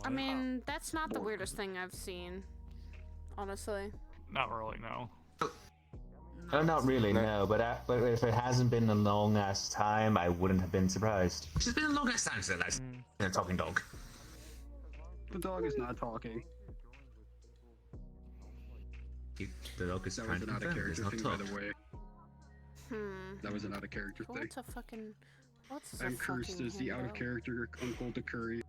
I mean, that's not the weirdest thing I've seen. Honestly.
Not really, no.
Oh, not really, no. But if it hasn't been a long ass time, I wouldn't have been surprised. It's been a long ass time since I've seen a talking dog.
The dog is not talking.
The dog is
That
trying
was
to
not a
confirm it does
character
not
thing,
talk.
by the way. That was not a character thing.
What's a fucking... What's a
I'm cursed
fucking
as the
himbo?
out-of-character uncle to Curry.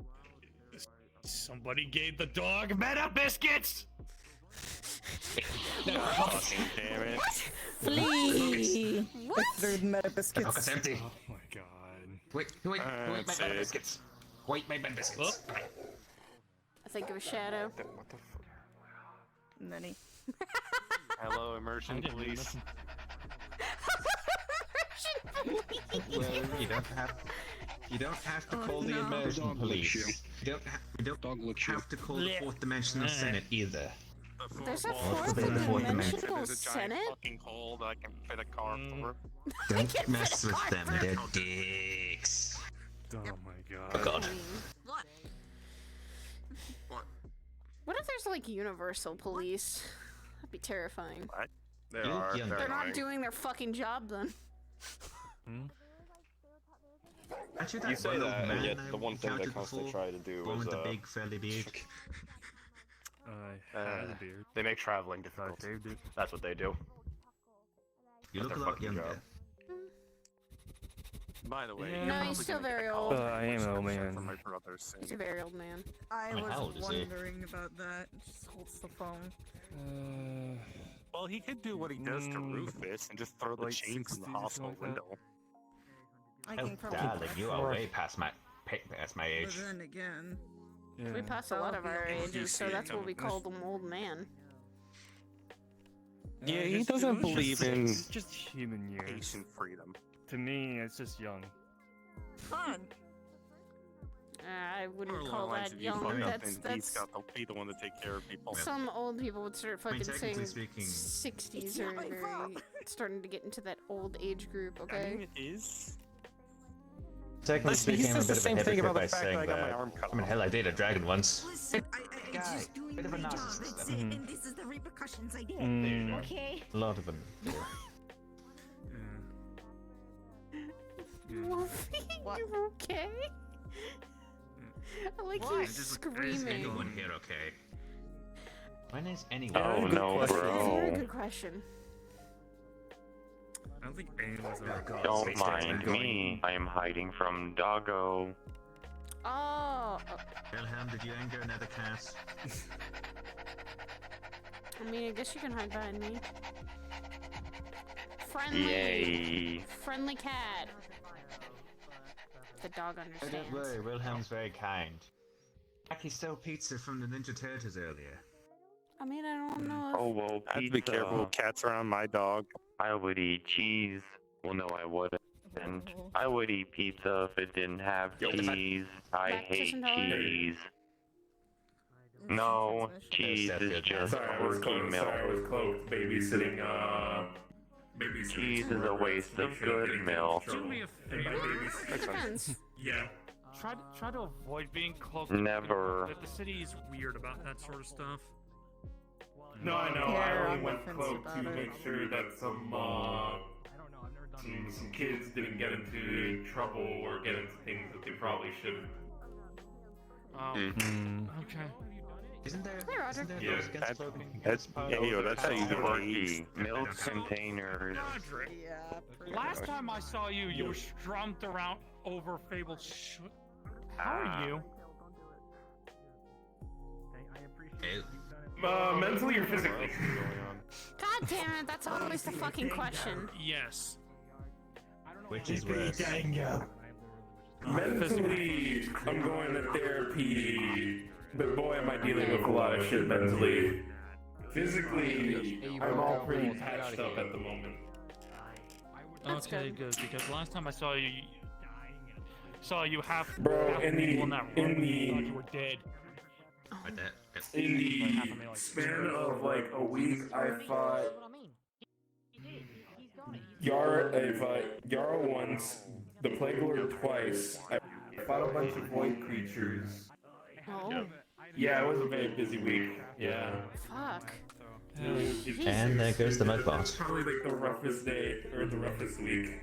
Somebody gave the dog meta biscuits!
Fucking damn it.
Flee.
What?
Third meta
The dog is
biscuits.
empty.
Oh my god.
Wait, my
That's
bad
it.
biscuits. Wait, my bad biscuits.
I think of a shadow.
What the fuck?
Nani.
Hello, immersion police.
Well, you don't have to call the
no.
immersion
Dog licks you.
police. You don't
Dog licks you.
have to call the fourth dimensional senate either.
There's a
What's
fourth
the fourth dimension?
dimensional
There's a giant
senate?
fucking hole that I can fit a car for.
Don't mess with them, they're dicks.
Oh my
Oh
god.
god.
What?
What if there's like universal police? That'd be terrifying.
They
You look
are.
younger.
They're not
annoying.
doing their fucking job then.
Actually,
You say
one old
that,
man
yet
I
the one thing they
encountered
constantly
before,
try to do
one
is
with the big furry beard.
I had a beard.
they make traveling difficult.
Shaved it.
That's what they do.
You look
That's
a
their
lot
fucking
younger.
job.
By the way,
Yeah.
you're
No,
probably
he's still
gonna get
very
a call
old.
I am an old man.
From my brother's
He's a very old man.
I
mean, how old
was
is he?
wondering about that. Just holds the phone.
Well, he could do what he does to Rufus and just throw the
like
chains in the
60s or
hospital
something like that.
window.
I
Oh,
can probably.
darling, you are way past my
But
age.
then again,
We pass a lot of our ages, so that's what we call them old man.
Yeah, he
just-
doesn't
it's just-
believe in
It's just human years.
patient freedom.
To me, it's just young.
fun.
I wouldn't
Or
call
along the lines
that
of you
young.
fuck up
That's
and he's got to be the one to take care of people.
some old people would start
I mean,
fucking saying
technically speaking-
60s
It's
are
not my
very
fault.
starting to get into that old age group.
I
Okay.
mean, it is.
Technically
Listen, he
speaking, I'm a
says the
bit of a
same thing
hypocrite
about the
by
fact that
saying
I got my
that.
arm cut
I mean,
off.
hell, I dated a dragon once.
Listen, I'm
Guy,
just doing
bit of a
my job.
narcissist,
That's
then.
it, and this is the repercussions I did.
Mm.
Okay.
A lot of them. do.
Wolfie,
What?
you okay? I like
What?
you
Is
Is
screaming.
anyone here okay? When is anyone?
Oh
good
no,
question.
That's a very
bro.
good question.
I don't think anyone's ever got
Don't
space
mind
station
me. I am hiding from Doggo.
Oh,
Wilhelm, did you anger another cat?
I mean, I guess you can hide behind me. Friendly.
Yay.
Friendly cat. The dog
Oh,
understands.
don't worry, Wilhelm's very kind. He stole pizza from the Ninja Turtles earlier.
I mean, I don't know. If...
Oh well, I have to be careful with cats around my dog. I would eat cheese. Well, no, I wouldn't. I would eat pizza if it didn't have cheese. I hate cheese. No, cheese is just quirky milk.
babysitting,
Cheese is a waste of good milk.
Do me a favor.
It depends.
Yeah.
Try to avoid being close.
Never.
The city is weird about that sort of stuff.
No, I know.
Yeah,
I
I'm
only went
offensive
cloak
about
to
it.
make sure that some kids didn't get into trouble or get into things that they probably shouldn't.
Oh. Okay.
Isn't there?
Hey, Roger.
Isn't there
Yeah,
laws against smoking?
That's hey, yo, that's how you
Power.
age milk containers.
Last time I saw you, you were strumped around over Fable. How are you?
Mentally or physically?
God damn it, that's always the fucking question.
Yes.
Which is worse?
Mentally, I'm going to therapy, but boy, am I dealing with a lot of shit mentally. Physically, I'm all pretty patched up at the moment.
Okay, good. Because last time I saw you half.
Bro,
half
in the
people thought you were dead.
In the span of like a week, I fought Yara once, the Plague Lord twice. I fought a bunch of void creatures.
Oh.
Yeah, it was a very busy week. Yeah.
Fuck.
And there goes the mudbot.
Probably like the roughest day or the roughest week.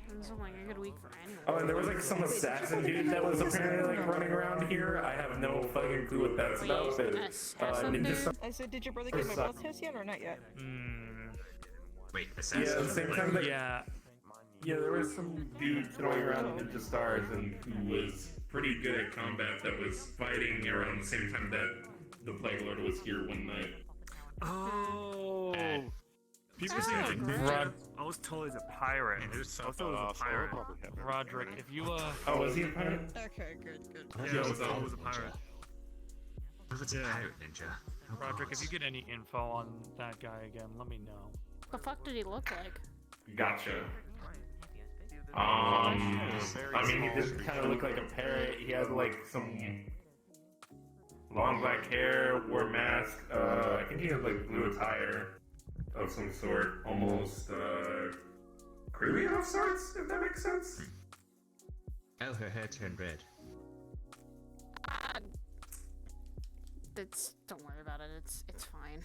Sounds like a good week for anyone.
Oh, and there was like some assassin dude that was apparently like running around here. I have no fucking clue what that's about. But
I said, did your brother get my blood test yet or not yet?
Wait,
yeah, at the same time that yeah, there was some dude throwing around ninja stars and who was pretty good at combat that was fighting around the same time that the Plague Lord was here one night.
Oh. People say like I was told he's a pirate. I was told he was a pirate. Roderick, if you
Oh, was he a pirate?
Okay, good.
Yeah, I was a pirate.
If it's a pirate ninja.
Roderick, if you get any info on that guy again, let me know.
What the fuck did he look like?
Gotcha. I mean, he just kind of looked like a parrot. He had like some long black hair, wore a mask. I think he had like blue attire of some sort, almost Caribbean of sorts, if that makes sense.
Oh, her hair turned red.
Don't worry about it. It's fine.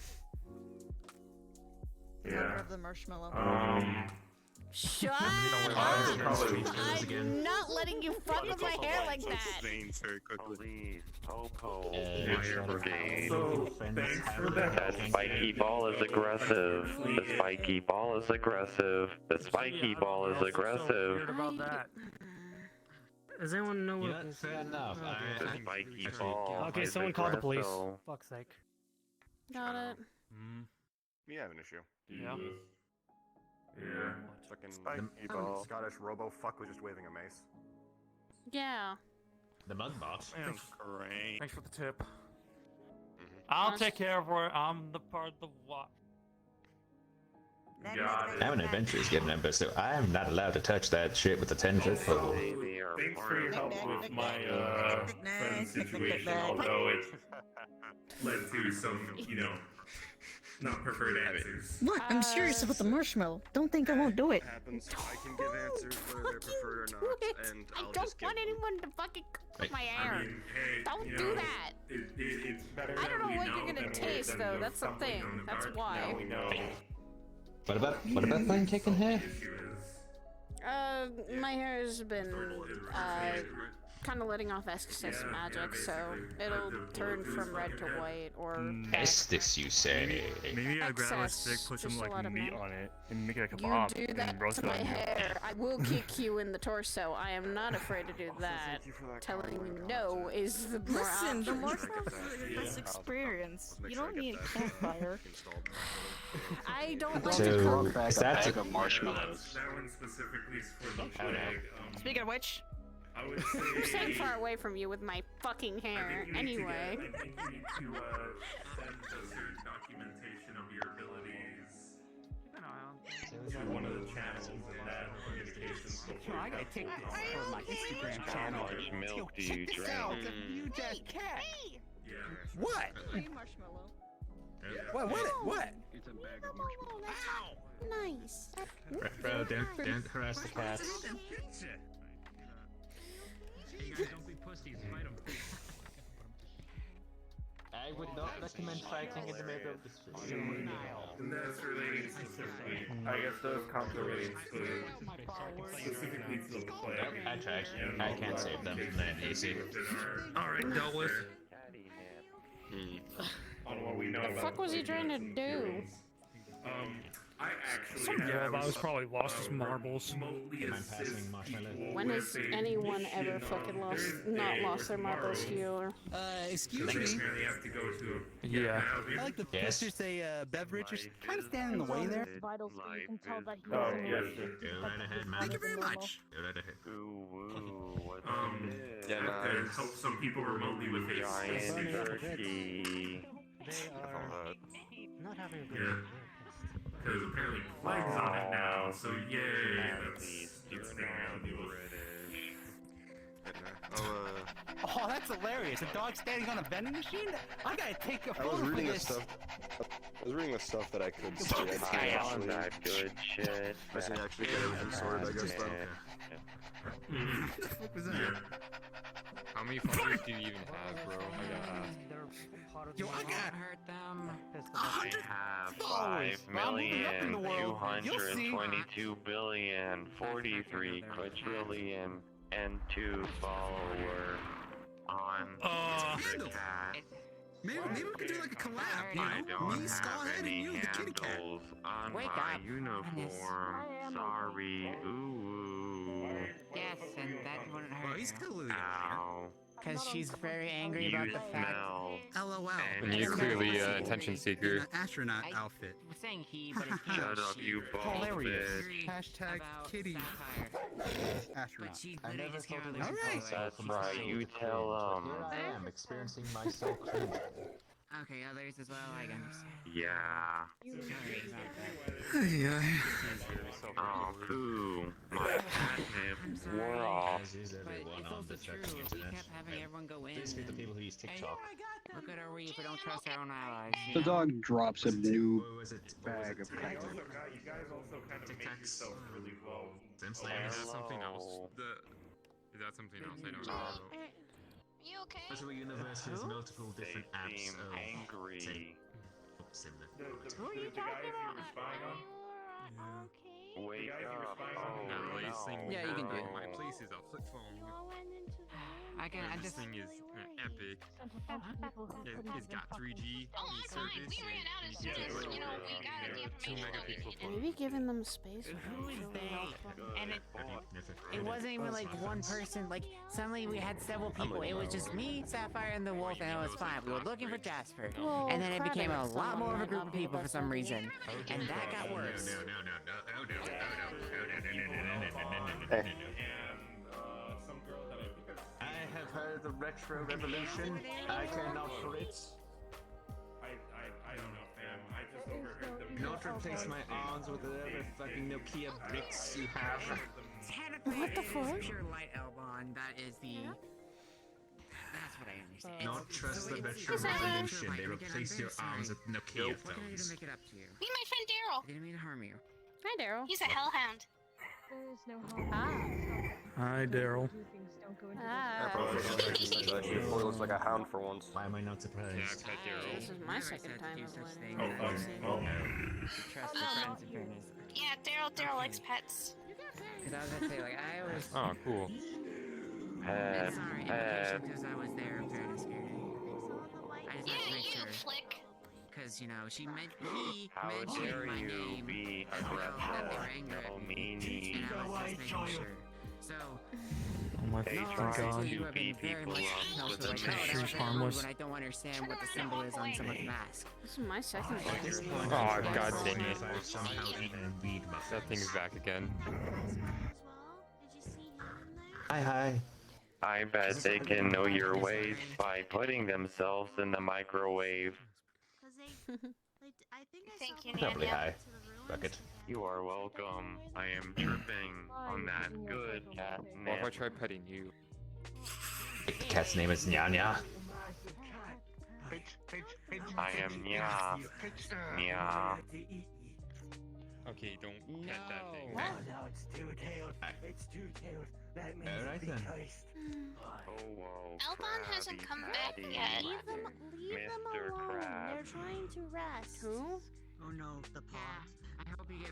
Yeah. Of the marshmallow.
Shut up! I'm not letting you fuck with my hair like that.
Please, Popo, brigade.
That
That spiky ball is aggressive. The spiky ball is aggressive. The spiky ball is aggressive.
About that.
Does anyone know what
this is? Fair enough.
The spiky ball.
Okay,
is
someone call the police.
aggressive.
Fuck's sake.
Got it.
We have an issue.
Yeah.
Yeah.
Fucking
Spiky ball.
Scottish robo fuck was just waving a mace.
Yeah.
The mudbot.
Great.
Thanks for the tip. I'll take care of her. I'm the part of the what.
I'm an adventurous game member, so I am not allowed to touch that shit with a 10-foot pole.
Thanks for your help with my friend's situation, although it led to some, not preferred answers.
What? I'm serious about the marshmallow. Don't think I won't do it.
Happens. I can give answers whether they're preferred or not, and
I
I'll
don't
just
want
give
anyone to fucking cut
Wait.
my hair. Don't do that.
It's better
I don't know
that we
what you're
know
gonna
than
taste
than
though.
the
That's the
something
thing.
in the
That's
dark.
why.
Now we know.
What about plain kicking hair?
My hair has been kind of letting off excess magic, so it'll turn from red to white or
Estes, you say?
Maybe I'd grab a
excess,
stick, put some
just a lot
like
of
meat
milk.
on it, and make it like a
You
kebab,
do
and
that
roast
to
it
my
on you.
hair, I will kick you in the torso. I am not afraid to do that. Telling you no is the more
Listen, the
option.
marshmallow's your best experience. You don't need a campfire.
I don't like
So,
to cook.
is that
Bag of marshmallows.
That one specifically is for the plague.
Speaking of which,
I would
I'm
say...
staying far away from you with my fucking hair. Anyway.
I think you need to send us your documentation of your abilities to one of the channels in that communications.
I gotta take this for my Instagram
How
channel.
much milk do you
Check this
drink?
out, the huge ass cat.
Yeah.
What?
free marshmallow.
What?
It's a bag of marshmallows.
Nice.
Bro, don't harass the cats.
Hey guys, don't be pussies, fight them.
I would not recommend fighting in the middle of the street.
And that's relating specifically, I guess those comps are relating specifically to the plague.
I tried. I can't save them from that easy.
Alright, dealt with.
The fuck was he trying to do?
Some robot was probably lost his marbles.
When has anyone ever fucking not lost their marbles here?
Excuse me.
Yeah.
I like the pictures say, beverage is kind of standing in the way there.
Vitals, so you can tell that he
Oh,
was in
yes.
a-
Go right ahead, man.
Thank you very much.
Go right ahead.
Yeah, no.
Help some people remotely with a
Giant turkey.
Not having a good
Yeah. Because apparently Plague's on it now, so yay, that's the thing we deal with.
Oh, that's hilarious. A dog standing on a vending machine? I gotta take a
I was
photo for
reading the
this.
stuff. I was reading the stuff that I could see. I
I
can't
on
actually.
that good shit.
I should actually get everything sorted. I guess though.
What was that?
How many followers do you even have, bro? I gotta ask.
Yo, I got
hurt them.
I have
followers. I'm moving up in the world. You'll see.
5,222,043 quadrillion and 2 followers on the cat.
Maybe we could do like a collab, you
I
know?
don't
Me,
have
Skullhead, and
any
you, the kitty cat.
handles on
Wake
my
up.
uniform. Sorry. Ooh.
Yes, and that wouldn't hurt.
Well, he's cool.
Ow.
Because she's very angry
You
about the fact.
smell.
LOL.
And you're clearly an attention seeker.
An astronaut outfit.
I'm saying he, but it's he or
Shut up,
she.
you bald
Hilarious.
bitch.
Hashtag
About
kitty
satire.
astronaut.
But she
I
literally
never
just came
thought
out
it
of
was
the
Alright.
way.
That's right, you tell
Here I am, experiencing my soul clean.
Okay, others as well, I understand.
Yeah.
Sorry about that.
Hey,
Oh, poo. My catnip wore off.
As is
But
everyone
it's
on
also
the
true,
touching
if we
internet.
kept having everyone go in,
Basically the people who use TikTok.
what good are we if we don't trust our own allies?
The
You know?
dog drops a new
What was it?
bag of
You
content.
guys also kind of made yourself really well.
Is that something else? Is that something else I don't know?
You okay?
Also, a universe has multiple different
They
apps
seem
of
angry.
similar.
The
Who are you
guys
talking
you
about?
were spying on?
Okay.
Wake
guys you were
up.
spying on
Oh,
Not releasing
no.
Yeah, you can do it.
my places. I'll flip phone.
Y'all went into the room.
I can, I
This
just,
thing is epic. It's got 3G
Oh, I'm fine.
service.
We ran out as soon as, you know, we got the
2
information.
megapixel
Maybe giving them space would
who is
really
they?
help them.
And it wasn't even like one person, like suddenly we had several people. It was just me, Sapphire, and the wolf, and it was fine. We were looking for Jasper.
Well,
And then it became a
Crabbe
lot more of a
might
group
not
of
be
people
the
for some
best
reason. And that got worse.
Some girl that I think
I have heard the retro revolution. I cannot for it.
I don't know, fam. I just overheard them.
Not replace my arms with whatever fucking Nokia bricks you have.
Technically,
What the
it is
fuck?
pure light Elbon. That is the. That's what I understand.
Not trust the
it's-
retro
it's not
revolution.
light.
They
And again, I'm
replace
very
your arms
sorry.
with Nokia
What can I do to
phones.
make it up to you?
Meet my friend Daryl.
I didn't mean to harm you.
Hi, Daryl.
He's a hellhound.
There is no
Hi, Daryl.
Ah.
Actually, boy looks like a hound for once.
Why am I not surprised?
This is my second time of letting
Oh,
you
fine.
see.
Oh.
Trust your friends in fairness.
Yeah, Daryl likes pets.
Because I was gonna say, like, I was.
Oh, cool.
And sorry, implication because I was there in fairness, Gary. I just
Yeah,
have to make
you,
sure.
Flick.
Because, you know, he
How
mentioned
dare
my
you
name.
be
That they were
aggressive,
angry
no
at me.
meanie.
And I was just making sure. So,
Oh my
They
no,
try
honestly,
to
you have been
beat
very
people
much
up
helpful.
with a
Like, oh,
mask.
that was
She's
very rude
harmless.
when I don't understand what the symbol is on someone's mask.
This is my second time.
At this
of
point,
letting
Oh,
you
god
see.
dang it.
I've somehow eaten weed muffins.
That thing's back again.
Hi.
I bet they can know your ways by putting themselves in the microwave.
Thank you,
Probably
Nanya.
hi. Fuck it.
You are welcome. I am tripping on that good
What if I
catnip.
try petting you?
The cat's name is Nyanya.
I am Nya. Nya.
Okay, don't pet that thing.
Oh no, it's two-tailed. It's two-tailed. That means
Alright
be
then.
cursed.
Oh, whoa.
Elbon hasn't
Krabby
come back
Patty.
yet.
Leave them
Mr.
alone.
Krab.
They're trying to rest.
Who?
Oh no, the paw. I hope you get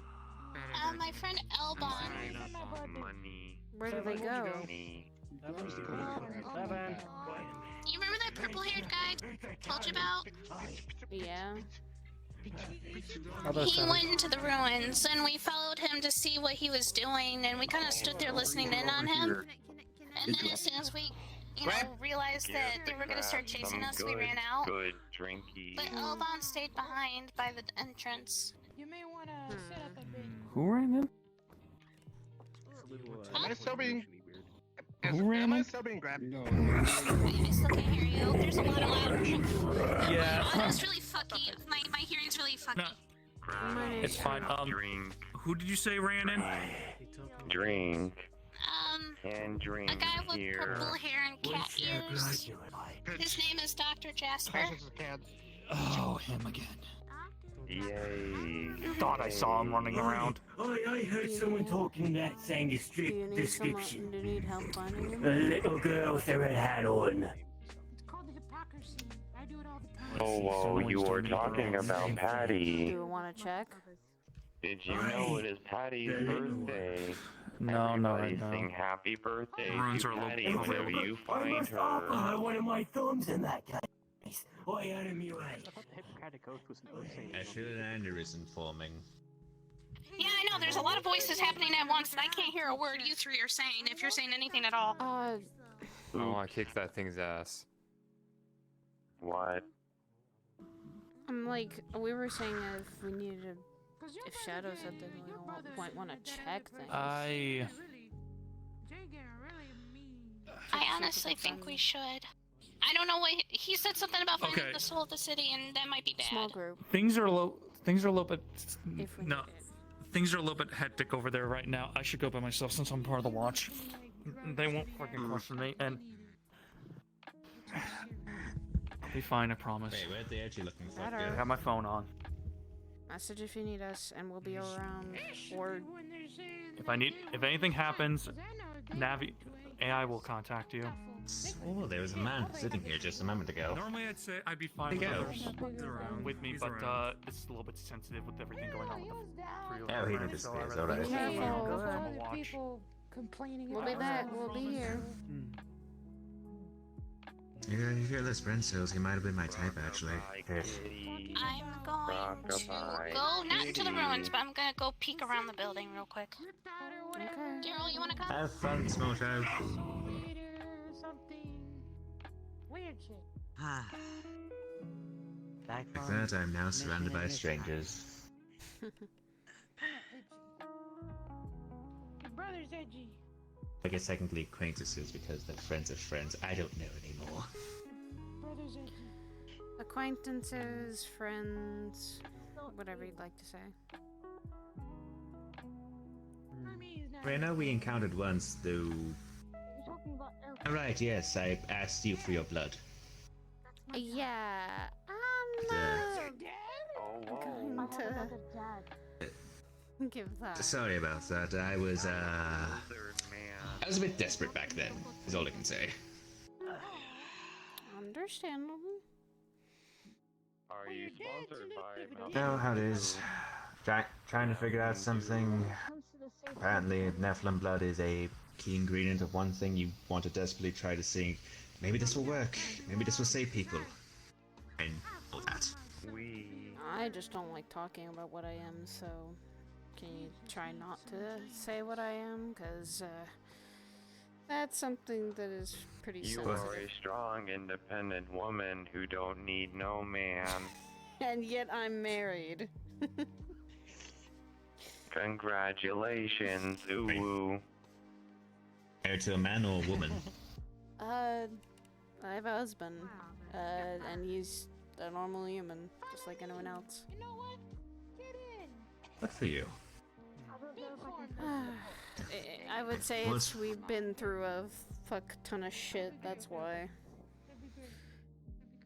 better.
My friend
I'm sorry
Elbon.
about that.
Money.
Where did they go?
You remember that purple-haired guy I told you about?
Yeah.
He went into the ruins, and we followed him to see what he was doing, and we kind of stood there listening in on him. And then as soon as we, realized that they were gonna start chasing us, we ran out.
Good drinky.
But Elvon stayed behind by the entrance.
You may want to set up a bit.
Who ran in?
Am I still being?
Who ran
Am I
in?
still being grabbed? No.
I still can't hear you. There's a lot of loud.
Yeah.
Oh, that's really fucky. My hearing's really fucky.
It's fine.
Drink.
Who did you say ran in?
Drink. And drink
A guy with
here.
purple hair and cat ears. His name is Dr. Jasper.
Oh, him again.
Yay.
Thought I saw him running around.
I heard someone talking that same
Do you need
description.
do you need help finding him?
A little girl with a red hat on.
It's called the hypocrisy. I do it all the time.
Oh, whoa, you were talking about
Do
Patty.
you want to check?
Did you know it is Patty's birthday?
No,
Everybody
no.
sing happy birthday
Ruins
to
are a little
Patty
public.
whenever you find her.
I had one of my thumbs in that case. I had him your way.
I feel an aneurysm forming.
Yeah, I know. There's a lot of voices happening at once, and I can't hear a word you three are saying, if you're saying anything at all.
Oh, I kicked that thing's ass.
What?
I'm like, we were saying if we needed, if Shadow said that we might want to check things.
I
honestly think we should. I don't know what he said something about finding
Okay.
the soul of the city, and that might be bad.
Small group.
Things are a little bit.
If we
No,
need it.
things are a little bit hectic over there right now. I should go by myself since I'm part of the watch. They won't fucking question me, and I'll be fine. I promise.
Wait, where are they actually looking for?
Better.
I got my phone on.
Message if you need us, and we'll be around. Or
If anything happens, AI will contact you.
Oh, there was a man sitting here just a moment ago.
Normally, I'd say I'd be fine with others with me, but this is a little bit sensitive with everything going on with the pre-order.
Oh, he
right?
noticed
So
this,
I'd rather
alright.
be on
Careful.
the watch.
People complaining.
we'll be back. We'll be here.
Yeah, you hear this Brensos, he might have been my type actually. Here.
I'm going to go, not into the ruins, but I'm gonna go peek around the building real quick.
Okay.
Daryl, you wanna come?
Have fun, small child.
Something weird shit.
Like that, I'm now surrounded by strangers.
Your brother's edgy.
I guess technically acquaintances because they're friends of friends. I don't know anymore.
Brother's edgy.
Acquaintances, friends, whatever you'd like to say.
I know we encountered once, though.
You're talking about elf.
Alright, yes, I asked you for your blood.
Yeah, I'm
Oh,
not going to give that.
Sorry about that. I was a bit desperate back then, is all I can say.
Understandable.
Are you sponsored by
Know how it is. Trying to figure out something. Apparently, Nephilim blood is a key ingredient of one thing you want to desperately try to see. Maybe this will work. Maybe this will save people. And all that.
I just don't like talking about what I am, so can you try not to say what I am? Because that's something that is pretty
You
sensitive.
are a strong, independent woman who don't need no man.
And yet I'm married.
Congratulations, ooh.
Married to a man or a woman?
I have a husband, and he's a normal human, just like anyone else.
You know what? Get in.
Good for you.
I would say we've been through a fuck ton of shit, that's why.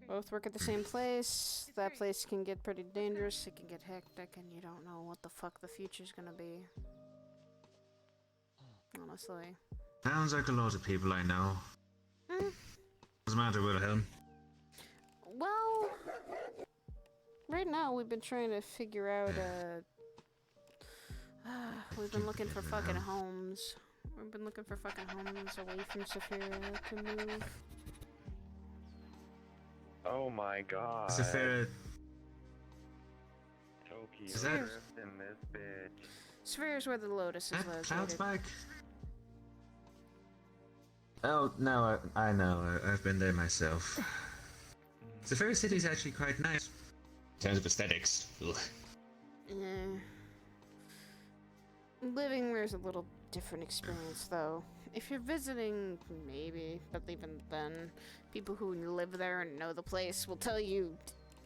Both work at the same place. That place can get pretty dangerous, it can get hectic, and you don't know what the fuck the future's gonna be. Honestly.
Sounds like a lot of people I know. What's the matter, Wilhelm?
Well, right now we've been trying to figure out, we've been looking for fucking homes. We've been looking for fucking homes away from Saphira to move.
Oh my god.
Saphira.
Tokyo
Is that-
Drift in this bitch.
Saphira's where the Lotus is located.
Cloud's back? Oh, no, I know. I've been there myself. Saphira City's actually quite nice. In terms of aesthetics. Ugh.
Yeah. Living there's a little different experience, though. If you're visiting, maybe, but even then, people who live there and know the place will tell you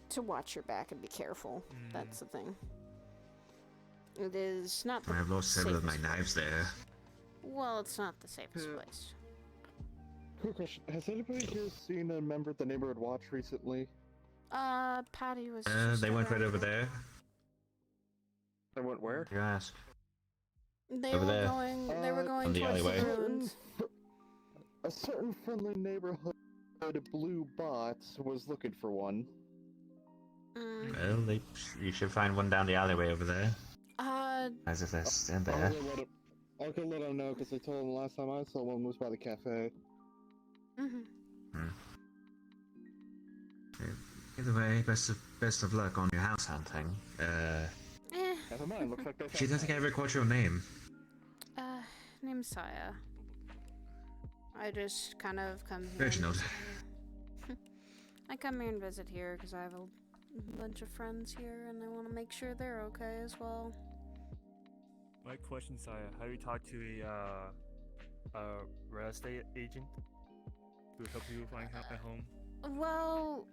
to watch your back and be careful. That's the thing. It is not the
I've lost several of my
safest
knives
place.
there.
Well, it's not the safest place.
Quick question: has anybody here seen a member of the neighborhood watch recently?
Patty was.
They went right over there.
They went where?
You ask.
They
Over
were
there.
going. They were going
On the
towards
alleyway.
the ruins.
A certain friendly neighborhood blue bot was looking for one.
Well, you should find one down the alleyway over there. As if they're stand there.
I can let them know because I told them last time I saw one was by the cafe.
Either way, best of luck on your house hunting.
Never mind. Looks like they.
She doesn't think I ever caught your name.
Name's Saya. I just kind of come here.
Reginald.
I come here and visit here because I have a bunch of friends here, and I want to make sure they're okay as well.
My question, Saya, have you talked to a real estate agent to help you find a home?
Well,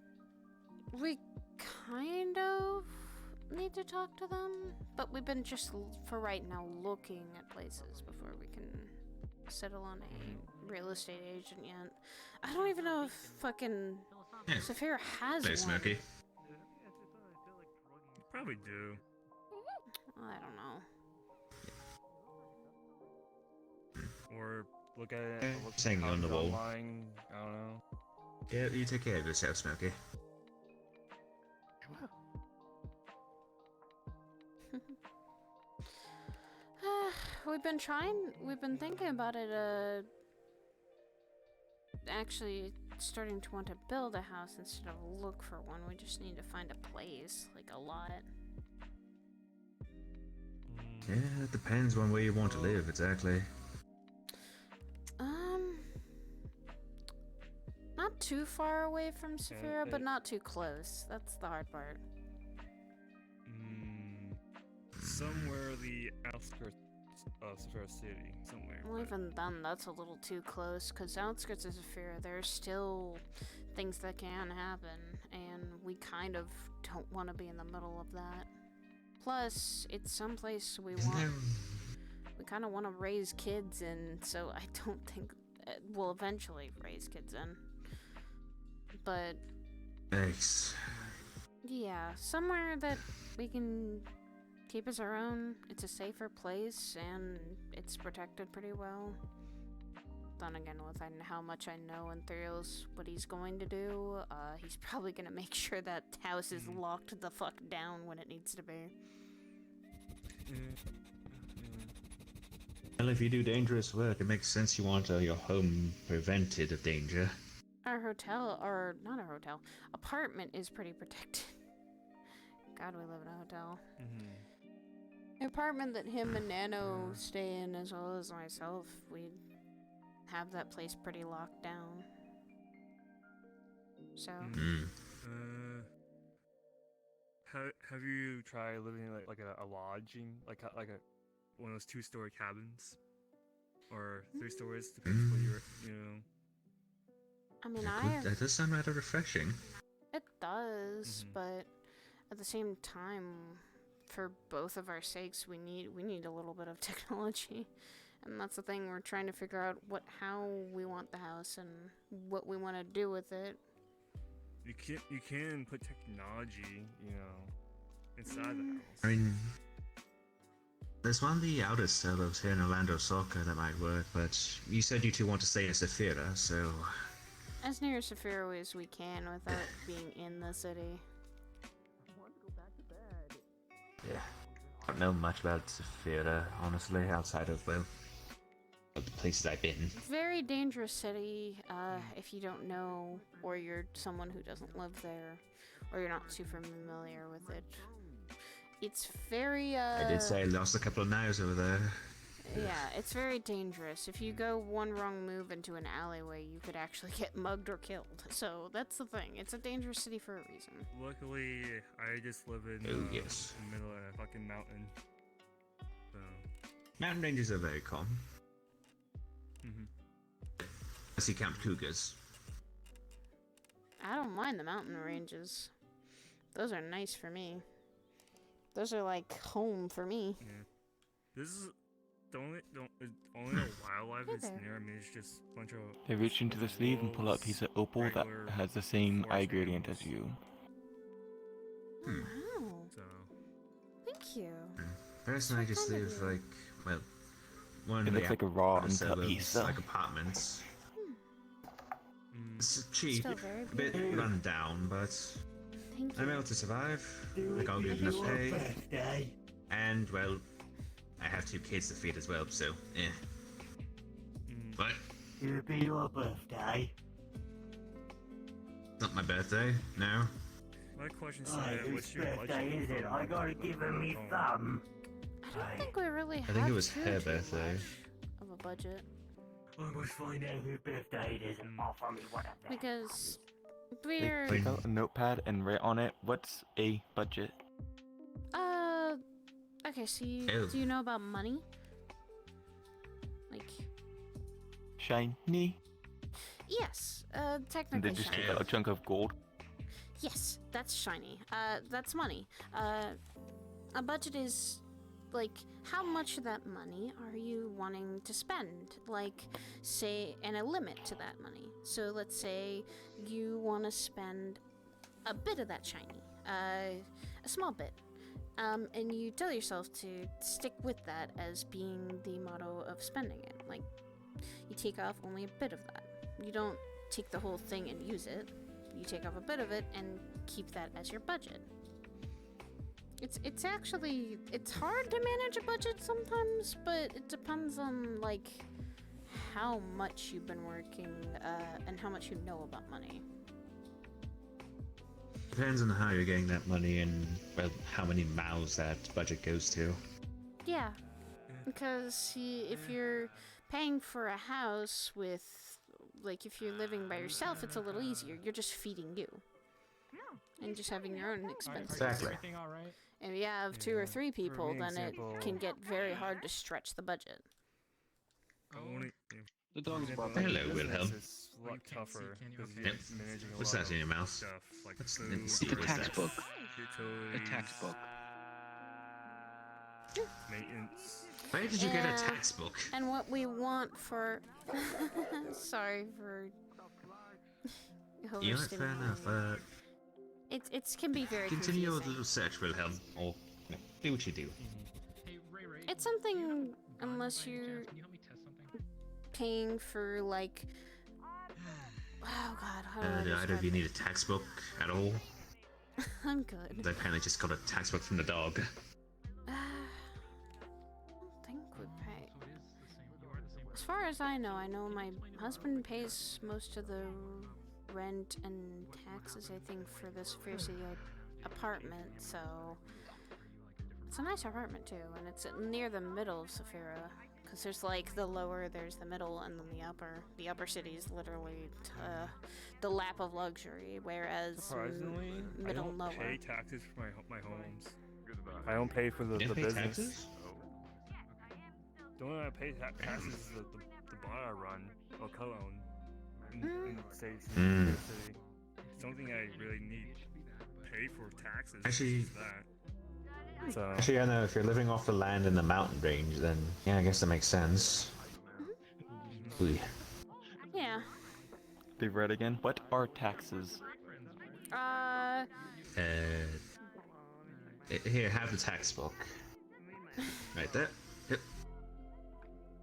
we kind of need to talk to them, but we've been just for right now looking at places before we can settle on a real estate agent yet. I don't even know if fucking Saphira has
Play
one.
Smoky.
Probably do.
I don't know.
Or look at it. Look
Hanging on the wall.
online. I don't know.
Yeah, you take care of yourself, Smoky.
We've been thinking about it, actually starting to want to build a house instead of look for one. We just need to find a place, like a lot.
Yeah, it depends on where you want to live, exactly.
Not too far away from Saphira, but not too close. That's the hard part.
Somewhere the outskirts of Saphira City, somewhere.
Well, even then, that's a little too close, because outskirts of Saphira, there's still things that can happen, and we kind of don't want to be in the middle of that. Plus, it's someplace we kind of want to raise kids in, so I don't think we'll eventually raise kids in. But
Thanks.
yeah, somewhere that we can keep as our own. It's a safer place, and it's protected pretty well. Then again, with how much I know Sidriel's what he's going to do, he's probably gonna make sure that house is locked the fuck down when it needs to be.
Well, if you do dangerous work, it makes sense you want your home prevented of danger.
Our hotel, or not our hotel, apartment is pretty protected. God, we live in a hotel. The apartment that him and Nano stay in, as well as myself, we have that place pretty locked down. So.
Have you tried living in like a lodging, like a one of those 2-story cabins, or 3 stories, depends what you're,
I mean,
That does sound rather refreshing.
It does, but at the same time, for both of our sakes, we need a little bit of technology, and that's the thing. We're trying to figure out how we want the house and what we want to do with it.
You can put technology, inside the house.
I mean, there's one of the outer suburbs here in Orlando, Soccer, that might work, but you said you two want to stay in Saphira, so...
As near Saphira as we can without being in the city.
Yeah, I don't know much about Saphira, honestly, outside of, well, of the places I've been.
Very dangerous city, if you don't know, or you're someone who doesn't live there, or you're not super familiar with it. It's very,
I did say I lost a couple of knives over there.
yeah, it's very dangerous. If you go one wrong move into an alleyway, you could actually get mugged or killed. So that's the thing. It's a dangerous city for a reason.
Luckily, I just live in
yes.
the middle of a fucking mountain. So.
Mountain ranges are very calm. I see Camp Cougars.
I don't mind the mountain ranges. Those are nice for me. Those are like home for me.
Yeah. This is the only wildlife is near me. It's just a bunch of.
They reach into the sleeve and pull out a piece of opal that has the same eye gradient as you.
Wow.
So.
Thank you.
Personally, I just live like, well, one
It
of
looks
the
like a raw
outer
uncut
suburbs,
piece.
like apartments. It's cheap,
Still very
a bit
beautiful.
run down, but
Thank
I'm
you.
able to survive. I got good enough pay, and well, I have 2 kids to feed as well, so yeah. What?
It'll be your birthday.
Not my birthday, no.
My question's
Whose
what's your budget?
birthday is it? I gotta give him me thumb.
I don't think we really have
I think it was
too
her
much
birthday.
of a budget.
I must find out whose birthday it is and offer me whatever.
Because we're...
Take out a notepad and write on it, what's a budget?
Okay, so you,
Ew.
do you know about money? Like...
Shiny?
Yes,
And
technically
then just
shiny.
take out a chunk of gold.
Yes, that's shiny. That's money. A budget is, like, how much of that money are you wanting to spend? Like, say, and a limit to that money. So let's say you want to spend a bit of that shiny, a small bit. And you tell yourself to stick with that as being the motto of spending it. Like, you take off only a bit of that. You don't take the whole thing and use it. You take off a bit of it and keep that as your budget. It's actually, it's hard to manage a budget sometimes, but it depends on, like, how much you've been working, and how much you know about money.
Depends on how you're getting that money and, well, how many mouths that budget goes to.
Yeah, because see, if you're paying for a house with, like, if you're living by yourself, it's a little easier. You're just feeding you. And just having your own expenses.
Exactly.
If you have 2 or 3 people, then it can get very hard to stretch the budget.
The dog's
Hello, Wilhelm.
It's a lot tougher because you're
Yep.
managing a
What's
lot
that in your
of
mouth?
stuff, like
Let's
food,
see what is that.
utilities,
A tax book.
maintenance.
Where did you get a
And-
tax book?
And what we want for... Sorry for...
Yeah, fair enough.
It can be very
Continue your
confusing.
little search, Wilhelm, or do what you do.
It's something, unless you're paying for, like... Oh god, how do I
Do either of you need a tax book at all?
I'm good.
I apparently just got a tax book from the dog.
I don't think we pay. As far as I know my husband pays most of the rent and taxes, I think, for this Fair City apartment, so... It's a nice apartment, too, and it's near the middle of Saphira. Because there's, like, the lower, there's the middle, and then the upper. The upper city is literally the lap of luxury, whereas
Surprisingly, I
middle
don't
and lower.
pay taxes for my homes. I don't pay for the
You don't pay
business.
taxes?
The only way I pay taxes is the bar I run, or co-own, in the States, in the city. It's something I really need to pay for taxes.
Actually-
is that. So,
Actually, I know if you're living off the land in the mountain range, then yeah, I guess that makes sense. Ooh.
Yeah.
They read again. What are taxes?
Here, have the tax book. Right there. Yep.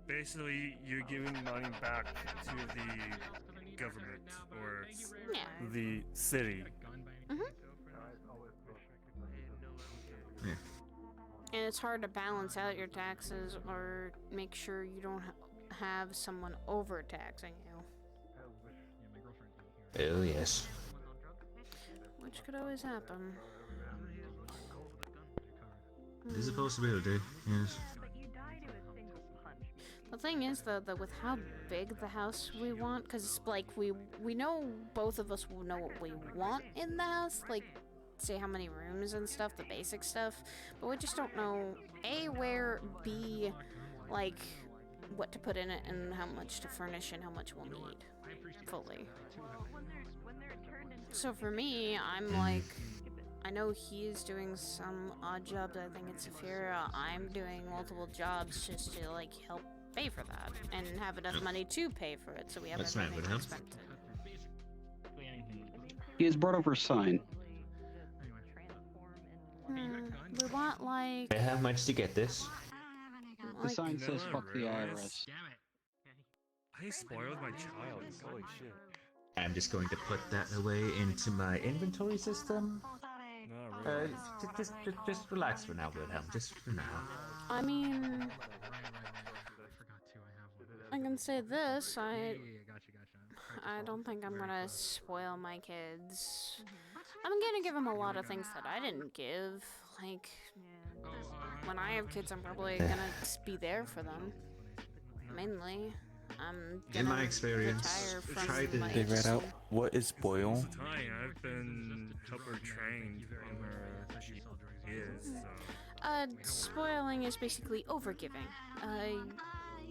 basically, you're giving money back to the government or the city.
And it's hard to balance out your taxes or make sure you don't have someone overtaxing you.
Oh yes.
Which could always happen.
There's a possibility, yes.
The thing is, though, that with how big the house we want, because, like, we know both of us will know what we want in the house, like, say how many rooms and stuff, the basic stuff, but we just don't know, A, where, B, like, what to put in it, and how much to furnish, and how much we'll need, fully. So for me, I'm like, I know he's doing some odd jobs, I think it's Saphira, I'm doing multiple jobs just to, like, help pay for that, and have enough money to pay for it, so we have
What's wrong
everything
with him?
expected.
He has brought over a sign.
We want, like...
How much to get this?
The sign says fuck the IRS.
I spoiled my child. Holy shit.
I'm just going to put that away into my inventory system.
No, really.
Just relax for now, Wilhelm. Just for now.
I mean... I can say this, I don't think I'm gonna spoil my kids. I'm gonna give them a lot of things that I didn't give. Like, when I have kids, I'm probably gonna just be there for them. Mainly. I'm gonna
In my experience,
retire from
try to...
my
They read out what is spoil.
I've been helper trained from where she is, so...
Spoiling is basically overgiving.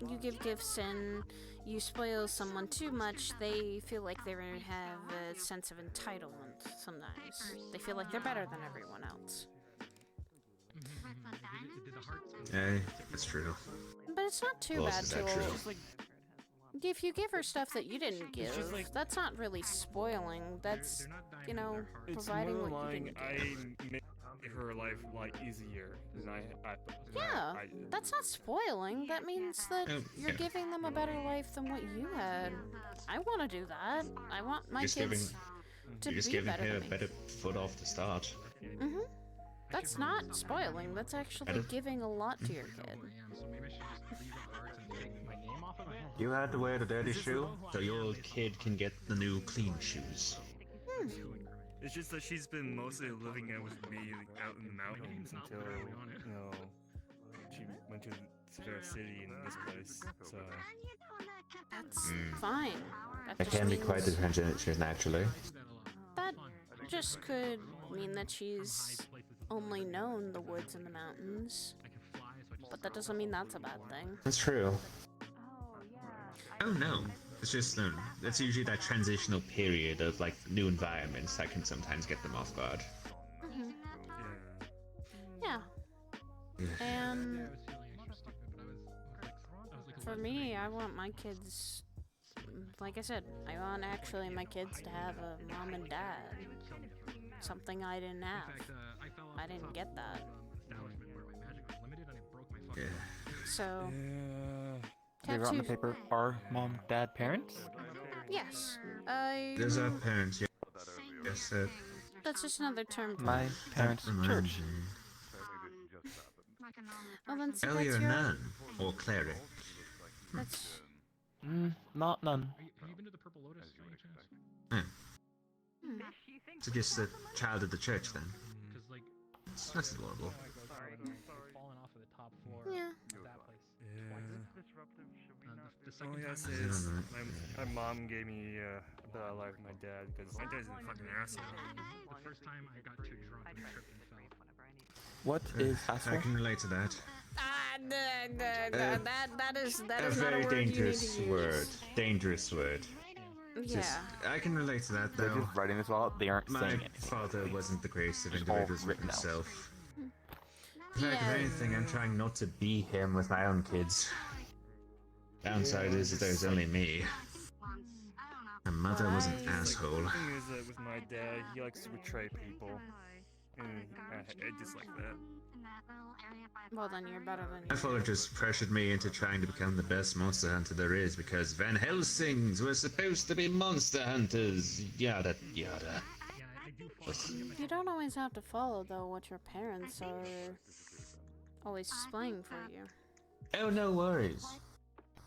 You give gifts and you spoil someone too much, they feel like they have a sense of entitlement sometimes. They feel like they're better than everyone else.
Hey, that's true.
But it's not too
Well,
bad
is
to...
that true?
If you give her stuff that you didn't give, that's not really spoiling. That's, you know, providing what you didn't give.
I make her life like easier than
Yeah, that's not spoiling. That means that you're giving them a better life than what you had. I want to do that. I want my kids to
You're just
be
giving
better
her
than
a
me.
better foot off the start.
That's not spoiling. That's actually
Better.
giving a lot to your kid.
You had to wear the dirty shoe, so your kid can get the new clean shoes.
It's just that she's been mostly living out with me out in the mountains until, you know, she went to Sidriel City in this place, so...
That's fine.
That
just
can be
means-
quite the transition, actually.
That just could mean that she's only known the woods and the mountains. But that doesn't mean that's a bad thing.
That's true. Oh no, it's just that's usually that transitional period of like new environments that can sometimes get them off guard.
Yeah. And for me, I want my kids, like I said, I want actually my kids to have a mom and dad. Something I didn't have. I didn't get that.
Yeah.
So...
They wrote on the paper, are mom, dad, parents?
Yes.
There's our parents, yeah. Yes,
That's just another term for
My parents' church.
Well, then see,
Oh,
that's
you're a
your...
nun or cleric.
That's...
Not none.
So just a child of the church then. That's adorable.
Yeah.
All I gotta say is, my mom gave me a better life than my dad, because my dad's a fucking asshole.
The first time I got too drunk and tripped and fell.
What is
I
asshole?
can relate to that.
That is
A
not a
very
word you need
dangerous
to use.
word. Dangerous word.
Yeah.
Just, I can relate to that
They're
though.
just writing this all out. They aren't
My
saying anything.
father wasn't the greatest of
It's all
individuals with
written out.
himself. In fact, if anything, I'm trying not to be him with my own kids. Downside is that there's only me. My mother was an asshole.
The thing is that with my dad, he likes to betray people. And I dislike that.
Well, then you're better than
My father just pressured me into trying to become the best monster hunter there is because Van Helsings were supposed to be monster hunters. Yada yada.
You don't always have to follow, though, what your parents are always displaying for you.
Oh, no worries.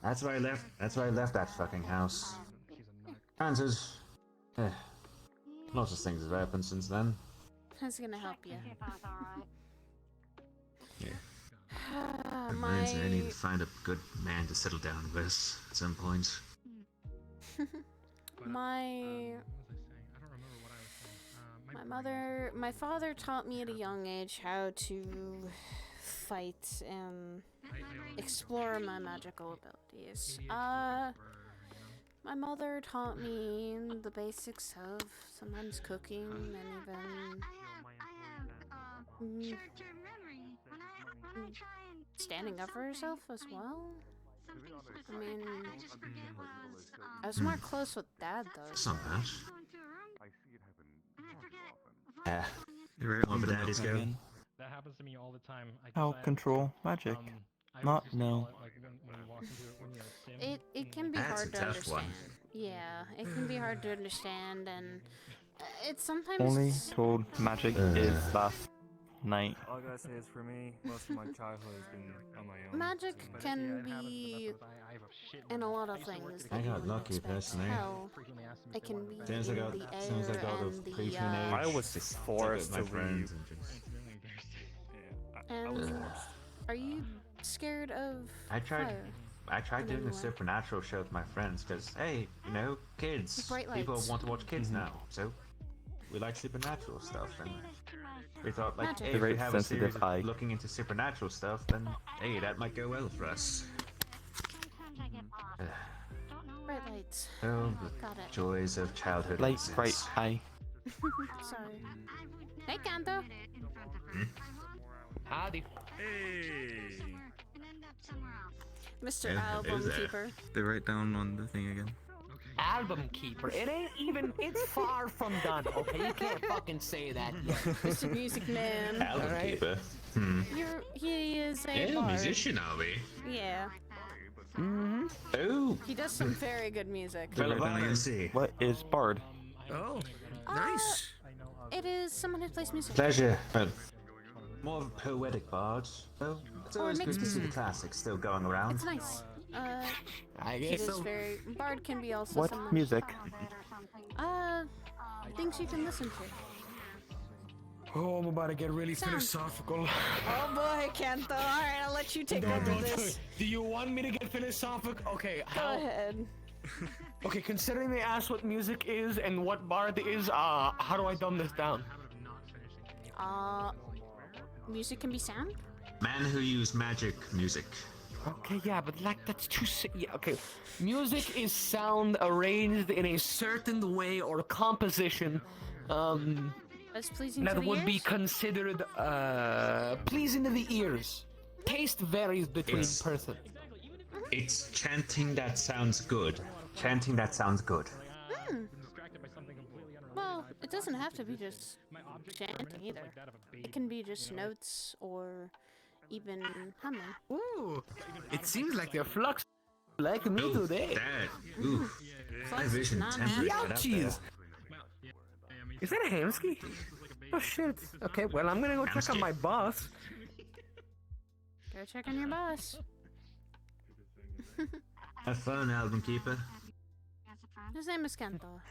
That's why I left. That's why I left that fucking house. Answers. Lots of things have happened since then.
That's gonna help you.
Yeah. Reminds me, I need to find a good man to settle down with at some point.
My father taught me at a young age how to fight and explore my magical abilities. My mother taught me the basics of sometimes cooking and even standing up for herself as well. I mean, I was more close with Dad though.
It's not bad. Yeah.
You're right
More
on
for
the
daddies
note
go.
again.
That happens to me all the time.
How control magic? Not no.
It can be
That's
hard
a
to
tough
understand.
one.
Yeah, it can be hard to understand, and it's sometimes
Only told magic is last night.
All I gotta say is for me, most of my childhood has been on my own.
magic can be in a lot of things.
I
that you
got
wouldn't
lucky
expect.
personally.
Hell, it can be
As soon as I got,
in the
as soon as I
air
got
and
of
the
preteen age,
I was
just
forced
took it with
to
my friends
leave.
and just.
And are you scared of
I tried.
fire?
I tried
in
doing
any
a
way?
supernatural show with my friends because, hey, you know, kids.
Bright
People
lights.
want to watch kids now, so we like supernatural stuff, and we thought, like,
Magic.
hey,
The
if we
very
have a
sensitive
series
eye.
of looking into supernatural stuff, then hey, that might go well for us.
Bright lights.
Oh,
Got
the
it.
joys of childhood.
Light,
innocence.
bright, eye.
Sorry. Hey, Kanto.
Howdy.
Hey.
Mr.
Yeah,
Album
who's that?
Keeper.
They write down on the thing again.
Album keeper. It ain't even. It's far from done. Okay, you can't fucking say that yet.
Mr. Music Man.
Album
Alright.
keeper.
He is a
Yeah,
bard.
musician, are we?
Yeah.
Oh,
He does some very good music.
They
Well,
write down
I
again.
see.
What is bard?
Oh,
nice. It is someone who plays music.
Pleasure. Well, more of a poetic bard. Oh, it's
Or
always good
mixed
to see the
music.
classics still going around.
It's nice.
I
It
guess
is
so.
very. Bard can be also
What
someone.
music?
Things you can listen to.
Oh, I'm about to get really
Sound.
philosophical.
Oh boy, Kanto. Alright, I'll let you take over this.
Do you want me to get philosophical? Okay,
Go ahead.
Okay, considering they asked what music is and what bard is, how do I dumb this down?
Music can be sound?
Man who used magic music.
Okay, yeah, but like that's too. Yeah, okay, music is sound arranged in a certain way or composition,
As pleasing to
that
the
would be
ears?
considered pleasing to the ears. Taste varies between
It's-
person.
It's chanting that sounds good. Chanting that sounds good.
Well, it doesn't have to be just chanting either. It can be just notes or even humming.
Ooh, it seems like they're flux like me
Ooh,
today.
that. Ooh. My
Flux is
vision
not
temporary
bad.
cut out there.
Ouchies! Is that a hamski? Oh shit. Okay, well I'm gonna go check on
Hamski.
my boss.
Go check on your boss.
Have fun, album keeper.
His name is Kanto.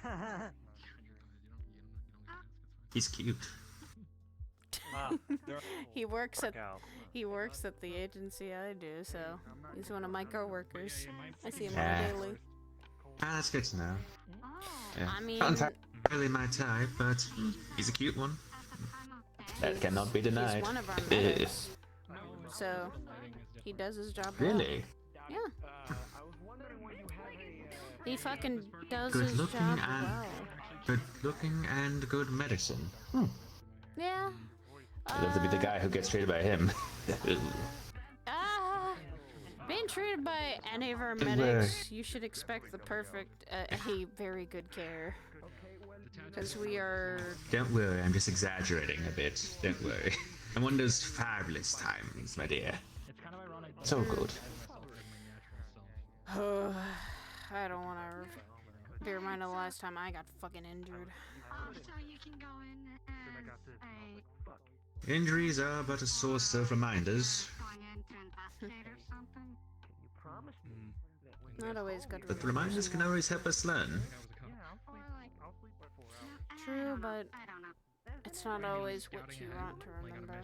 He's cute.
He works at the agency I do, so he's one of my coworkers. I see him on a
Yeah.
daily.
Ah, that's good to know. Yeah.
I mean,
Not entirely my type, but he's a cute one. That cannot be
he's
denied.
one of our medics. So he does his job well.
Really?
Yeah. He fucking does
Good
his
looking
job
and
well.
good looking and good medicine.
Yeah.
I'd love to be the guy who gets treated by him.
Being treated by any of our
Don't
medics, you should expect the perfect, a very good care. Because we are.
Don't worry, I'm just exaggerating a bit. Don't worry. I'm one of those fabulous times, my dear. So good.
I don't want to be reminded of the last time I got fucking injured.
Injuries are but a source of reminders.
Not always good.
But reminders can always help us learn.
True, but it's not always what you want to remember.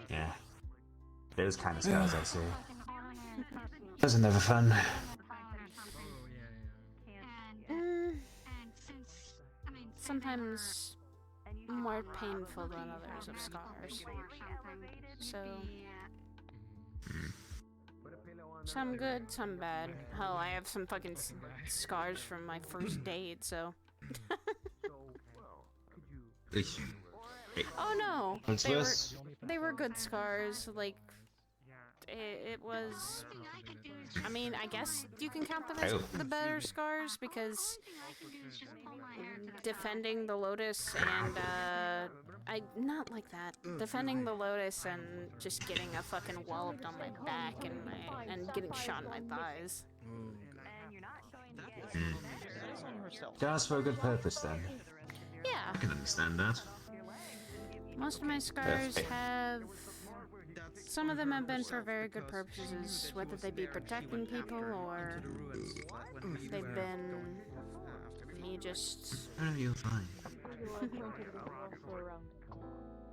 Yeah. Those kind of scars, I see. Those are never fun.
Sometimes more painful than others of scars. So some good, some bad. Hell, I have some fucking scars from my first date, so. Oh no!
What's this?
They were good scars. Like it was. I mean, I guess you can count them as the better scars because defending the Lotus and not like that. Defending the Lotus and just getting a fucking walloped on my back and getting shot in my thighs.
Scars for a good purpose, then.
Yeah.
I can understand that.
Most of my scars have. Some of them have been for very good purposes, whether they be protecting people or they've been me just.
Oh, you're fine.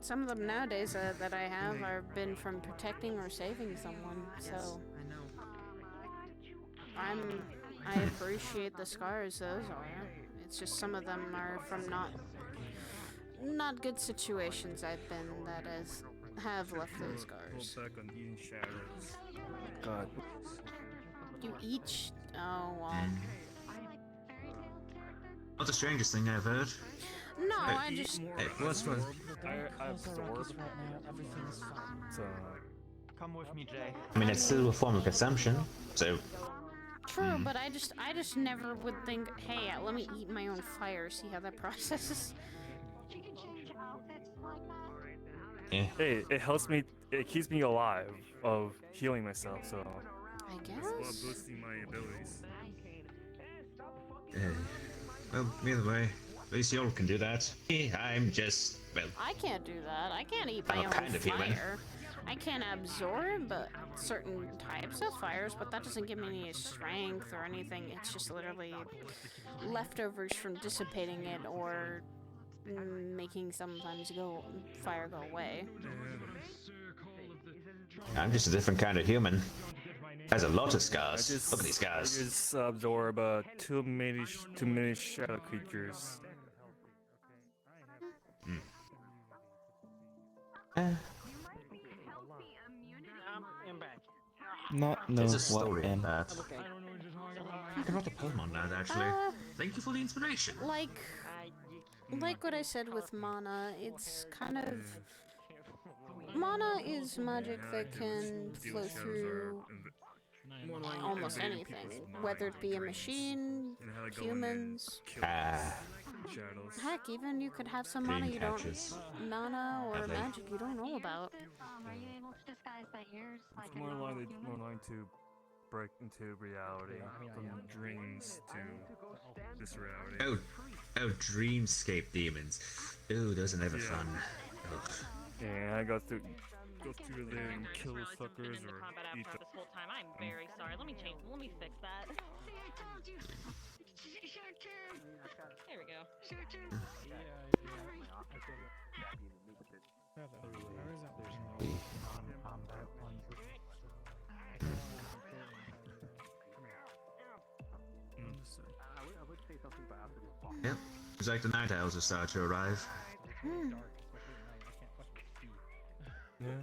Some of them nowadays that I have are been from protecting or saving someone, so I appreciate the scars those are. It's just some of them are from not good situations I've been that have left those scars.
God.
You each? Oh well.
Not the strangest thing I've heard.
No, I just.
Hey, what's one?
I absorb. So.
Come with me, Jay.
I mean, it's still a form of consumption, so.
True, but I just never would think, hey, let me eat my own fire, see how that processes.
Yeah.
Hey, it helps me. It keeps me alive of healing myself. So.
I guess.
While boosting my abilities.
Well, either way, at least y'all can do that. I'm just, well.
I can't do that. I can't eat my own
kind of human.
fire. I can absorb certain types of fires, but that doesn't give me any strength or anything. It's just literally leftovers from dissipating it or making sometimes fire go away.
I'm just a different kind of human. Has a lot of scars. Look at these scars.
I just absorb too many shadow creatures.
Not know
There's a
what
story in
in.
that. I can write a poem on that, actually. Thank you for the inspiration.
Like what I said with mana, it's kind of. Mana is magic that can flow through almost anything, whether it be a machine, humans. Heck, even you could have some mana you don't, mana or magic you don't know about.
Are you able to disguise that yours?
It's more likely to break into reality, from dreams to this reality.
Oh, dreamscape demons. Ooh, those are never fun. Ugh.
Yeah, I go through there and kill suckers or eat them.
This whole time, I'm very sorry. Let me fix that. There we go.
Yep, it's like the night owls are starting to arrive.
Yeah.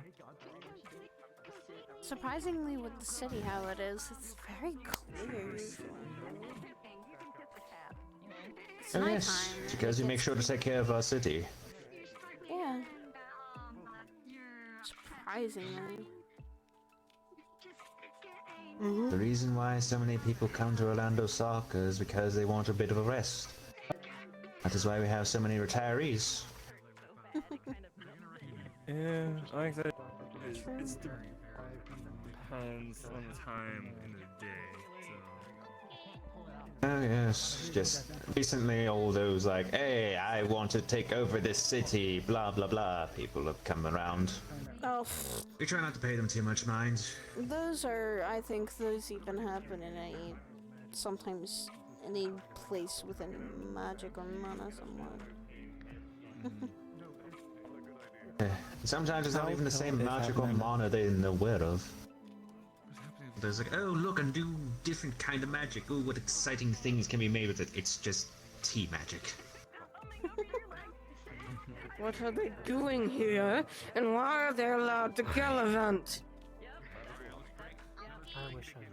Surprisingly, with the city, how it is, it's very clear. It's
Oh
nighttime.
yes, because we make sure to take care of our city.
Yeah. Surprisingly.
The reason why so many people come to Orlando Soccer is because they want a bit of a rest. That is why we have so many retirees.
Yeah, like that. It depends on the time in the day.
Oh yes, just recently all those like, hey, I want to take over this city, blah blah blah, people have come around.
Oh,
We try not to pay them too much mind.
Those are, I think those even happen in sometimes any place within magic or mana somewhat.
Sometimes it's not even the same magic or mana they're aware of. There's like, oh look, and do different kind of magic. Oh, what exciting things can be made with it. It's just tea magic.
What are they doing here? And why are they allowed to gallivant?
I wish I knew.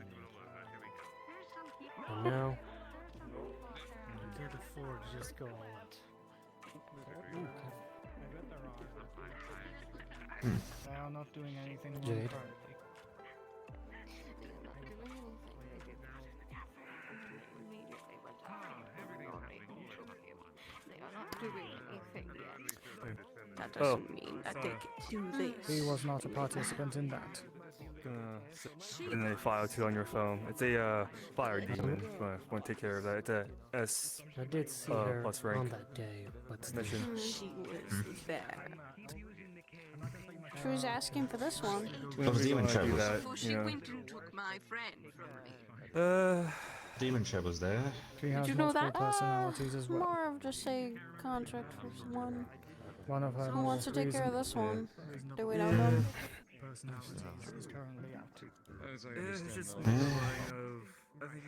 And now, I can't afford to just go all out.
They are not doing anything wrong
Jade.
currently.
That
Oh.
doesn't mean that they can do this.
He was not a participant in that.
And a file too on your phone. It's a fire demon. If you want to take care of that. It's a S.
I did see her
plus rank
on that day, but still.
mission.
She was there.
Who's asking for this one?
Demon Trevor's.
Before she went and took my friend from me.
Demon Trevor's there.
He has
Did you know
multiple
that?
personalities as well.
More of just a contract for someone.
One of her
Who wants to
more
take care of
recent
this one? Do we know them?
personalities is currently out.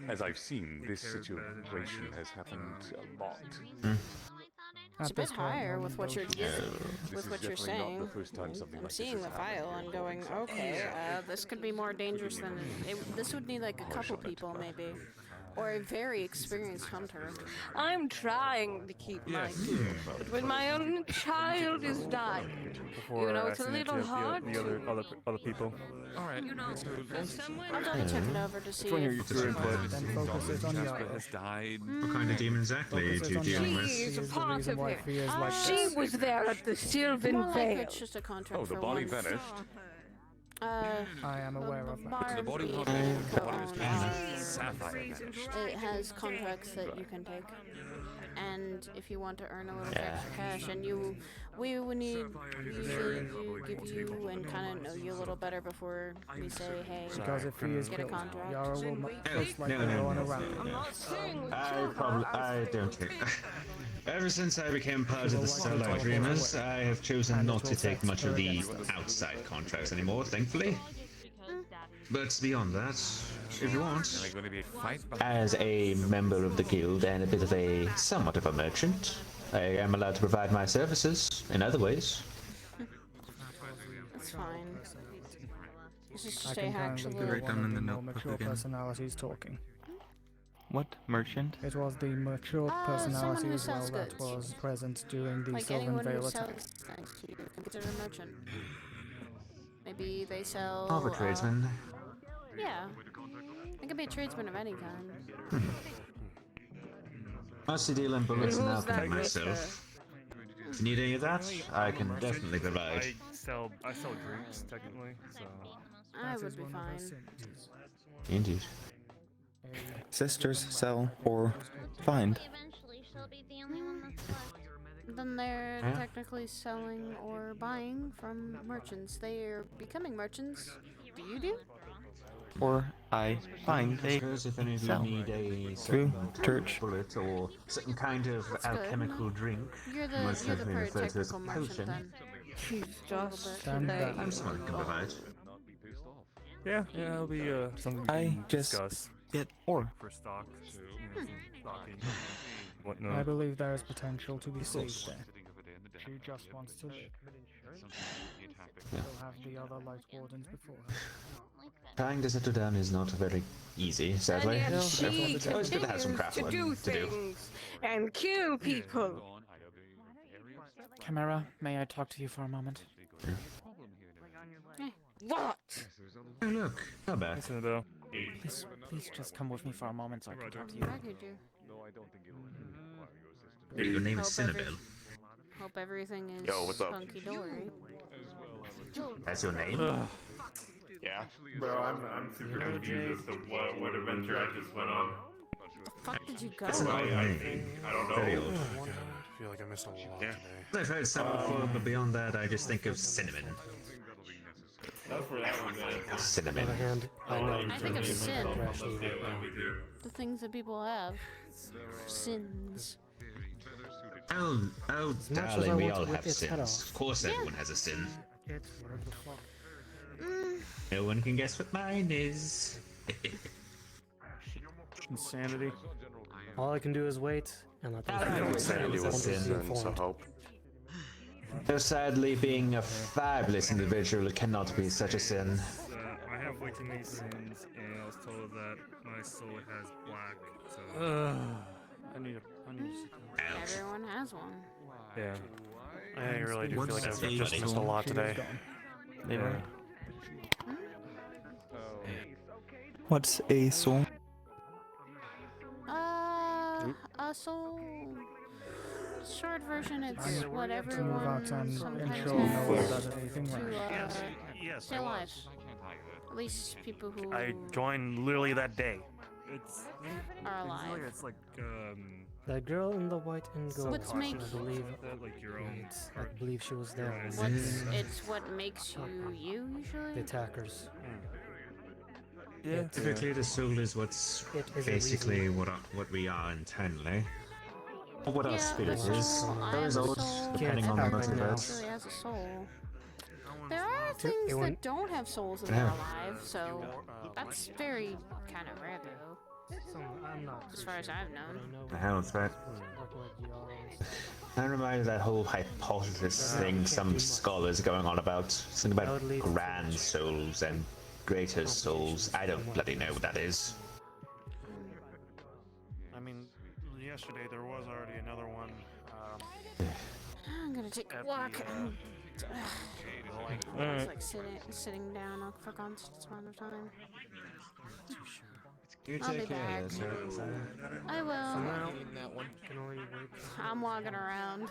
As I've seen, this situation has happened a lot.
It's a bit higher with what you're
This is
saying.
definitely not the first time something
I'm
like
seeing
this
the
has happened.
file and going, okay, this could be more dangerous than this would need like a couple people maybe, or a very experienced hunter.
I'm trying to keep my cool, but when my own child is dying,
Before
you know, it's a
accident
little
to
hard
the other people.
Alright.
You know,
I'll double check it over to see
Which one
if
your input?
Then focus it on
Jasper
Yara.
has died.
What kind of demon exactly do you dealing with?
She is a part of
why
it.
Fee is like
She
this.
was there at the Sylvan
more like
Vale.
it's just a contract
Oh, the
for
body
one.
vanished.
I am aware of that.
The body was
Barbie
not the body was
co-owns,
Sapphire vanished.
It has contracts that you can take, and if you want to earn a little extra cash, and we would need usually to give you and kind of know you a little better before we say, hey,
Because if he is
get a
killed,
contract.
Yara will most likely
no,
go on a
no.
rampage.
I don't care. Ever since I became part of the Starlight Dreamers, I have chosen not to take much of the outside contracts anymore, thankfully. But beyond that, if you want,
Are they going to be a fight?
as a member of the guild and a bit of a somewhat of a merchant, I am allowed to provide my services in other ways.
It's fine. Let's just
I
stay
can
hatch a
kindly
little.
be one of the more mature personalities talking.
What merchant?
It was the mature
someone
personality
who
as well
sells
that
goods.
was present during the
Like
Sylvan
anyone who
Vale
sells
attack.
things to you can consider a merchant. Maybe they sell.
Of a tradesman.
Yeah. It could be a tradesman of any kind.
Mostly dealing bullets and
who's that
alchemy
with
myself. If you need any of that, I can definitely provide.
I sell drinks technically, so.
I would be fine.
Indeed.
Sisters sell or find.
Eventually, she'll be the only one that's left.
Then they're
Yeah.
technically selling or buying from merchants. They are becoming merchants. Do you do?
Or I find they
Because if any of you
sell.
need a
Through
certain
church.
bullet or certain kind of
That's good.
alchemical drink,
You're the
most
you're the
certainly
very
referred to as a
technical merchant
potion,
then.
She's just
Stand back.
I'm someone who can provide.
Yeah, it'll be something we
I
can
just
discuss
get or
for stock, some stocking, whatnot.
I believe there is potential to be saved there. She just wants to live. She'll have the other light wardens before her.
Trying to settle down is not very easy, sadly.
And yet she
It's always good to have some
continues
craft
to do
to do.
things and kill people.
Chimera, may I talk to you for a moment?
What?
Oh look, not bad.
Listen, though.
Please just come with me for a moment so I can talk to you.
I could do.
Your name is
Hope every-
Sidriel.
Hope everything is
Yo, what's up?
hunky dory.
That's your name?
Yeah.
Bro, I'm super confused as to what adventure I just went on.
Fuck did you go?
That's not your name.
I don't know.
Very old.
I feel like I missed a lot today.
I've heard some before, but beyond that, I just think of cinnamon.
Not for that one, man.
Cinnamon.
I think of sin. The things that people have. Sins.
Oh,
As much as I
darling, we
want to
all
rip
have
its head
sins.
off.
Of course, everyone has a sin.
It's whatever the fuck.
No one can guess what mine is.
Insanity.
All I can do is wait and let
I know insanity was sin,
so hope.
Though sadly, being a fabulous individual cannot be such a sin.
I have way too many sins, and I was told that my soul has black. So.
I need to sit down.
Everyone has one.
Yeah. I really do feel like I've
What's
just missed a lot today.
Yeah.
What's a soul?
A soul. Short version, it's
I'm
what
to move
everyone
out and
sometimes
intro
does
no one does anything
to
right.
stay alive. At least people who
I joined literally that day.
It's
are alive.
It's like
That girl in the white and gold.
What's make-
I believe.
like your own.
I believe she was there.
It's what makes you usually.
The attackers.
Yeah. Typically, the soul is what's
It is a
basically what we are internally. Or what our spirit
the
is.
soul, I
Those
have a
odds,
soul.
depending on the
Everyone
multiverse.
really has a soul. There are things that don't have souls and
Yeah.
they're alive, so that's very kind of rare though.
I'm not.
As far as I've known.
The hell is that? I'm reminded of that whole hypothesis thing some scholars are going on about. Something about grand souls and greater souls. I don't bloody know what that is.
I mean, yesterday there was already another one.
I'm gonna take a walk. It's like sitting down for constant amount of time.
You
I'll be
take care
back.
of yourself.
I will.
That one can only wait.
I'm walking around.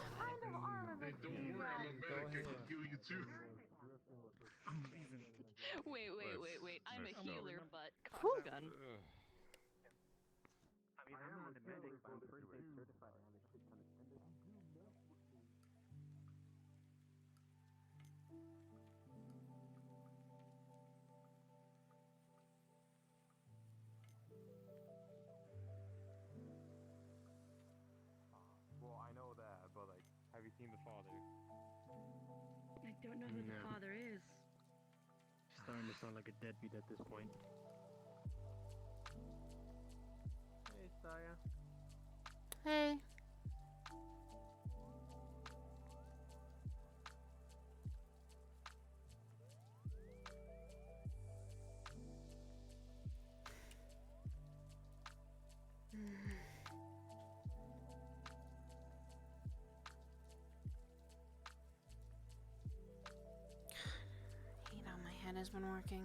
Wait. I'm a healer, but cock gun.
Well, I know that, but like, have you seen the father?
I don't know who the father is.
Starting to sound like a deadbeat at this point.
Hey, Saya.
Hey. Hate how my head has been working.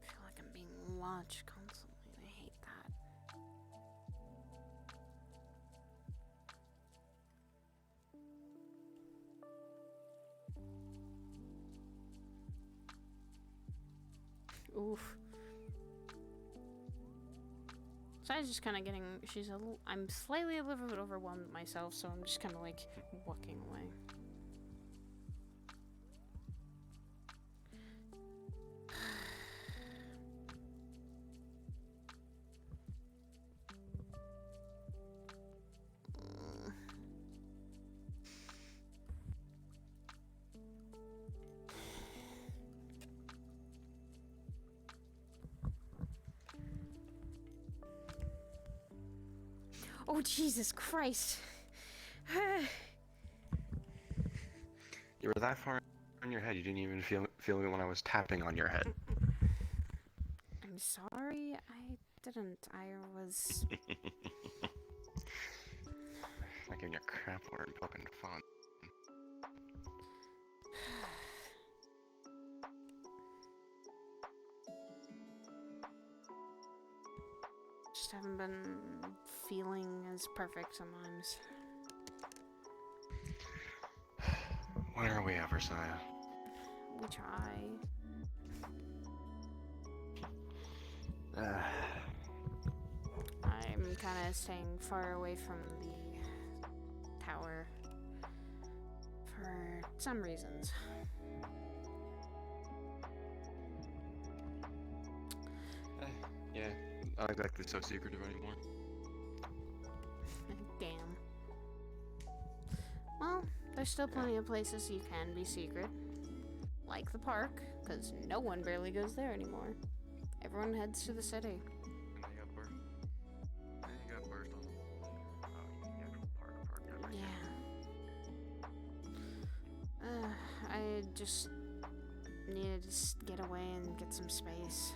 I feel like I'm being watched constantly. I hate that. Oof. So I was just kind of getting. I'm slightly a little bit overwhelmed myself, so I'm just kind of like walking away. Oh, Jesus Christ.
You were that far on your head, you didn't even feel it when I was tapping on your head.
I'm sorry, I didn't. I was.
Not giving you crap word fucking fun.
Just haven't been feeling as perfect sometimes.
When are we ever, Saya?
We try. I'm kind of staying far away from the tower for some reasons.
Yeah, not exactly so secretive anymore.
Damn. Well, there's still plenty of places you can be secret. Like the park, because no one barely goes there anymore. Everyone heads to the city.
And they got burst. They got burst on the actual park.
Yeah. I just needed to get away and get some space.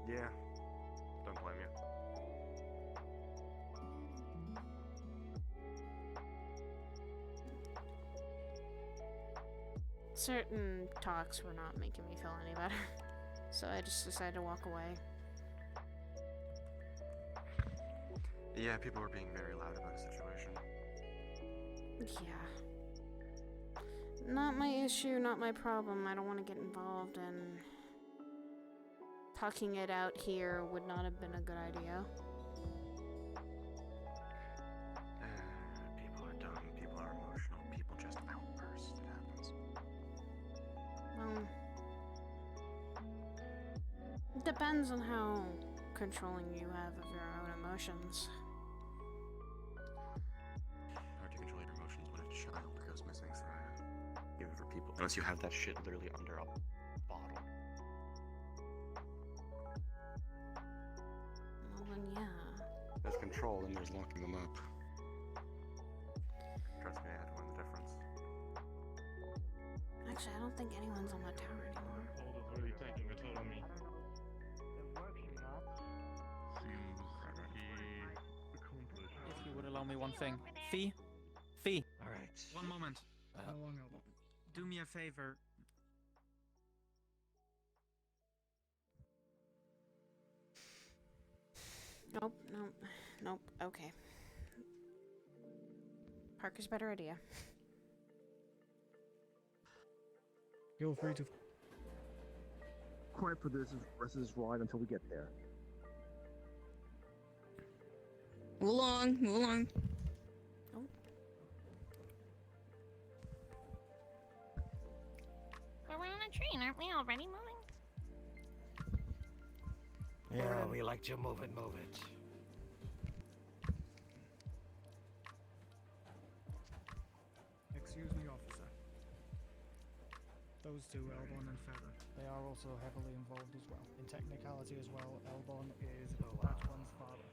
Yeah, don't blame you.
Certain talks were not making me feel any better, so I just decided to walk away.
Yeah, people were being very loud about the situation.
Yeah. Not my issue, not my problem. I don't want to get involved, and talking it out here would not have been a good idea.
People are dumb, people are emotional, people just outburst. It happens.
Well, it depends on how controlling you have of your own emotions.
Hard to control your emotions when a child goes missing, Soraya. Even for people, unless you have that shit literally under a bottle.
Well, then yeah.
There's control and there's locking them up. Trust me, I had to learn the difference.
Actually, I don't think anyone's on the tower anymore.
Hold is already taking a toll on me.
If you would allow me one thing. Fee? Fee.
Alright.
One moment. Do me a favor.
Nope, nope, okay. Parker's a better idea.
Feel free to.
Quiet for this rest of this ride until we get there.
Move along, move along.
We're on a train, aren't we already moving?
Yeah, we like to move it, move it.
Excuse me, officer. Those two, Elbon and Feather, they are also heavily involved as well. In technicality as well, Elbon is that one's father.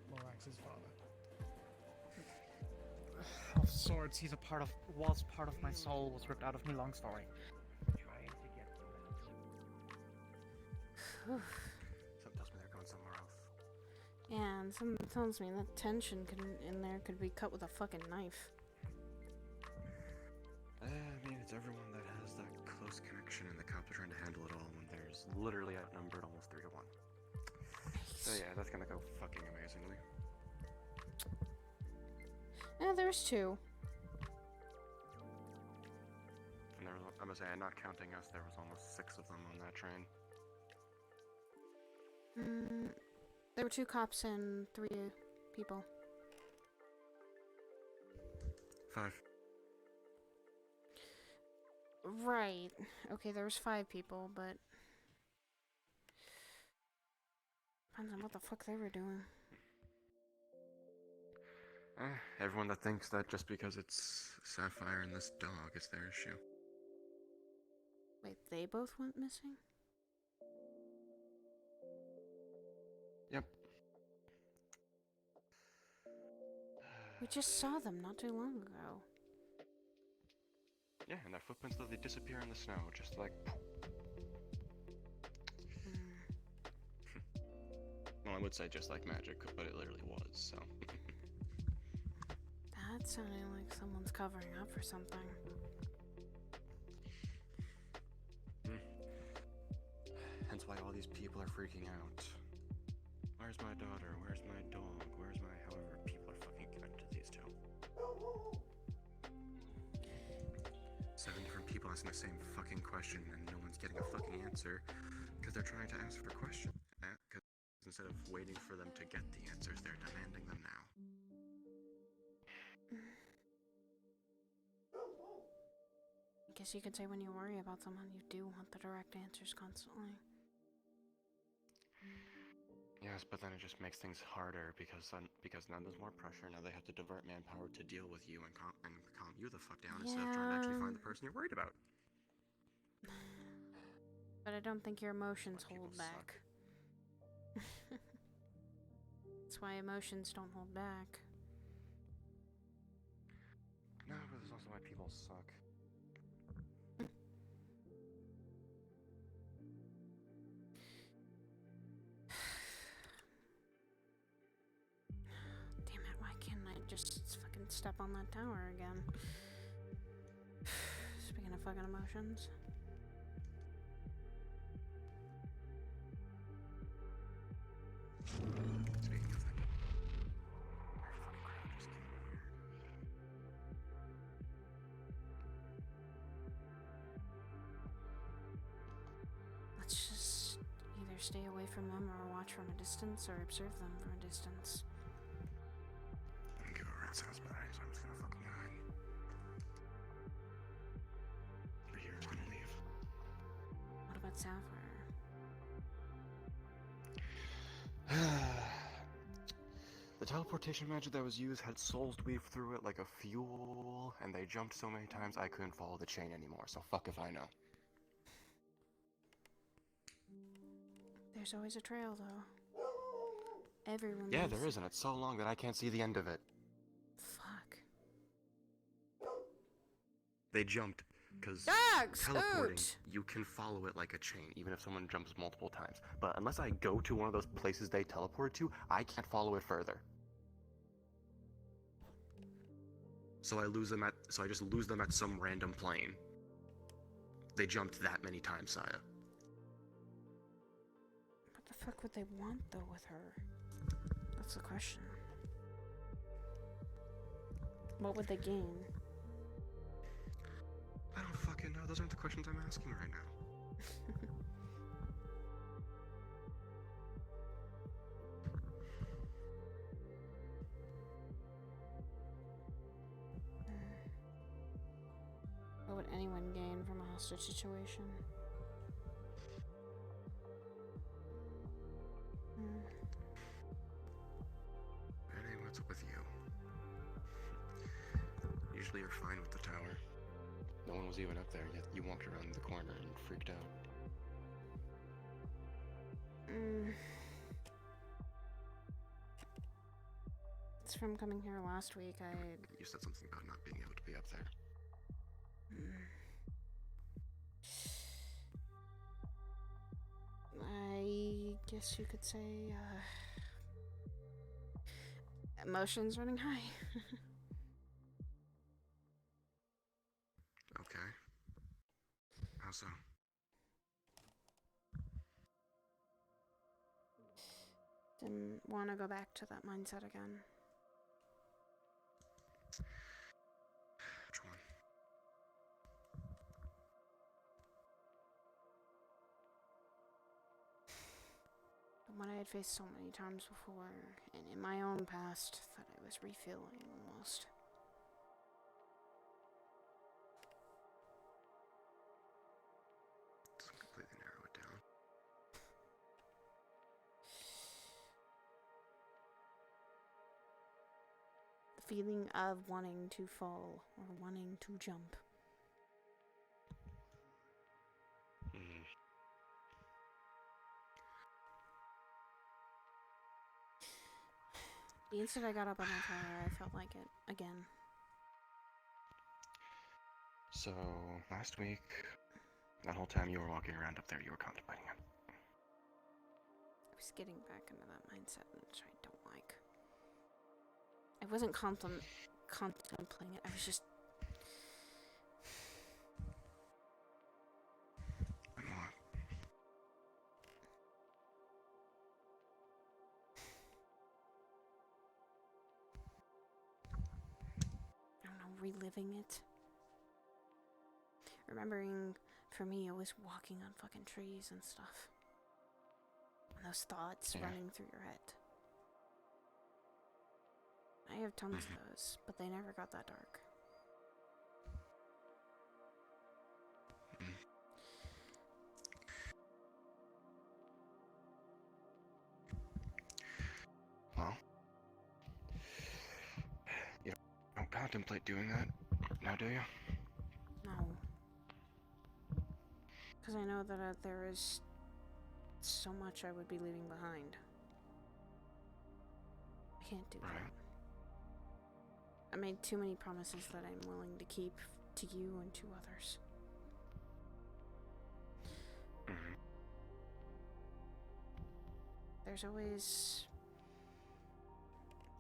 Lorax's father.
Of sorts, was part of my soul, was ripped out of me, long story.
Trying to get
Something tells me they're going somewhere else.
Yeah, and something tells me that tension in there could be cut with a fucking knife.
I mean, it's everyone that has that close connection, and the cops are trying to handle it all when there's literally outnumbered almost 3 to 1. So yeah, that's gonna go fucking amazingly.
Yeah, there's 2.
And there was, I must say, not counting us, there was almost 6 of them on that train.
There were 2 cops and 3 people.
5.
Right. Okay, there was 5 people, but depends on what the fuck they were doing.
Everyone that thinks that just because it's Sapphire and this dog is their issue.
Wait, they both went missing?
Yep.
We just saw them not too long ago.
Yeah, and their footprints, though, they disappear in the snow, just like... Well, I would say just like magic, but it literally was, so...
That sounded like someone's covering up for something.
Hence why all these people are freaking out. Where's my daughter? Where's my dog? Where's my... However, people are fucking connected to these 2. 7 different people asking the same fucking question and no one's getting a fucking answer because they're trying to ask for a question. Because instead of waiting for them to get the answers, they're demanding them now.
I guess you could say when you worry about someone, you do want the direct answers constantly.
Yes, but then it just makes things harder because now there's more pressure. Now they have to divert manpower to deal with you and calm you the fuck down instead of trying to actually find the person you're worried about.
But I don't think your emotions hold back. That's why emotions don't hold back.
No, but there's also why people suck.
Damn it, why can't I just fucking step on that tower again? Speaking of fucking emotions.
Speaking of that, our fucking crowd just came here.
Let's just either stay away from them or watch from a distance or observe them from a distance.
I don't give a rat's ass about it, so I'm just gonna fucking hide. Over here is gonna leave.
What about Sapphire?
The teleportation magic that was used had souls weave through it like a fuel, and they jumped so many times I couldn't follow the chain anymore, so fuck if I know.
There's always a trail, though. Everyone
Yeah,
leaves.
there is, and it's so long that I can't see the end of it.
Fuck.
They jumped, because
Dogs!
teleporting,
Oot!
you can follow it like a chain, even if someone jumps multiple times. But unless I go to one of those places they teleport to, I can't follow it further. So I just lose them at some random plane. They jumped that many times, Saya.
What the fuck would they want, though, with her? That's the question. What would they gain?
I don't fucking know. Those aren't the questions I'm asking right now.
What would anyone gain from a hostage situation?
Renee, what's up with you? Usually you're fine with the tower. No one was even up there, yet you walked around the corner and freaked out.
It's from coming here last week.
You said something about not being able to be up there.
I guess you could say, emotions running high.
Okay. How so?
Didn't want to go back to that mindset again.
Which one?
The one I had faced so many times before, and in my own past, that I was refilling almost.
Doesn't completely narrow it down.
The feeling of wanting to fall or wanting to jump. The instant I got up on that tower, I felt like it again.
So, last week, that whole time you were walking around up there, you were contemplating it.
I was getting back into that mindset, which I don't like. I wasn't contemplating it, I was just...
And what?
I don't know, reliving it. remembering, for me, it was walking on fucking trees and stuff. And those thoughts running through your head. I have tons of those, but they never got that dark.
Well, you don't contemplate doing that now, do you?
No. Because I know that there is so much I would be leaving behind. I can't do that. I made too many promises that I'm willing to keep to you and to others. There's always,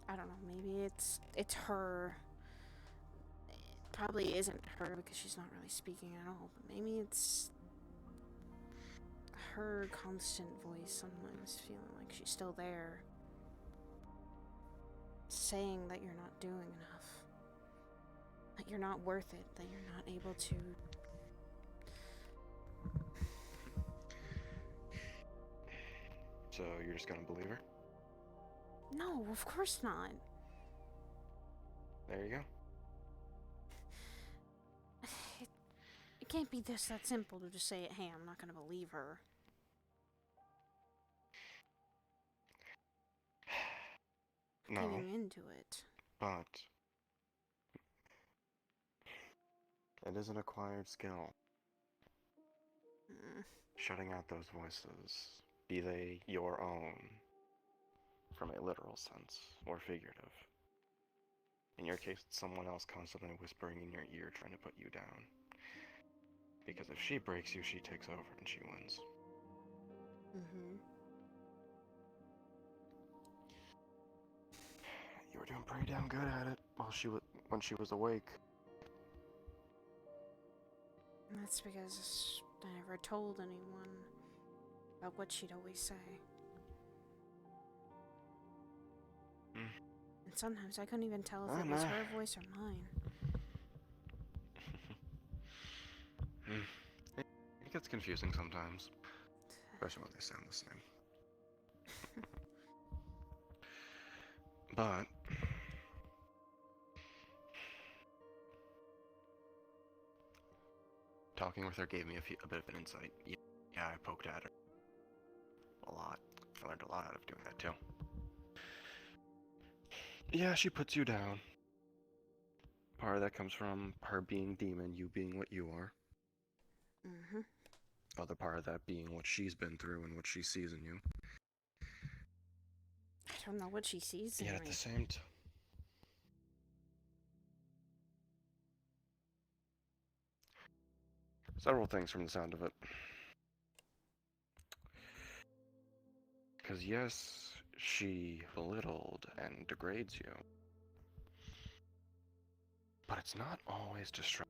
I don't know, maybe it's her. It probably isn't her because she's not really speaking at all, but maybe it's her constant voice sometimes feeling like she's still there, saying that you're not doing enough, that you're not worth it, that you're not able to.
So you're just gonna believe her?
No, of course not.
There you go.
It can't be that simple to just say, hey, I'm not gonna believe her.
No.
Getting into it.
But it is an acquired skill. Shutting out those voices, be they your own, from a literal sense or figurative. In your case, it's someone else constantly whispering in your ear trying to put you down. Because if she breaks you, she takes over and she wins. You were doing pretty damn good at it when she was awake.
And that's because I never told anyone about what she'd always say. And sometimes I couldn't even tell if it was her voice or mine.
It gets confusing sometimes, especially when they sound the same. But talking with her gave me a bit of an insight. Yeah, I poked at her a lot. I learned a lot out of doing that too. Yeah, she puts you down. Part of that comes from her being demon, you being what you are. Other part of that being what she's been through and what she sees in you.
I don't know what she sees in
Yet
me.
at the same time, several things from the sound of it. Because yes, she belittled and degrades you. But it's not always destructive.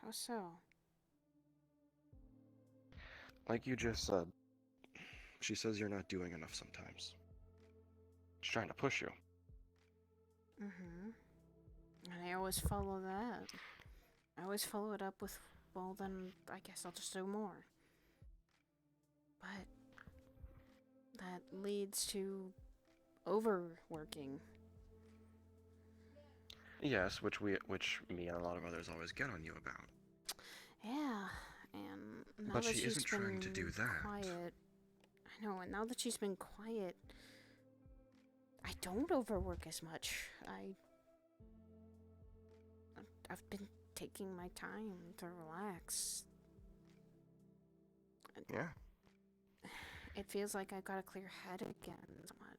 How so?
Like you just said, she says you're not doing enough sometimes. She's trying to push you.
And I always follow that. I always follow it up with, well, then I guess I'll just do more. But that leads to overworking.
Yes, which me and a lot of others always get on you about.
Yeah, and now
But
that
she
she's
isn't trying to do that.
Quiet, I know, and now that she's been quiet, I don't overwork as much. I've been taking my time to relax.
Yeah.
It feels like I've got a clear head again somewhat.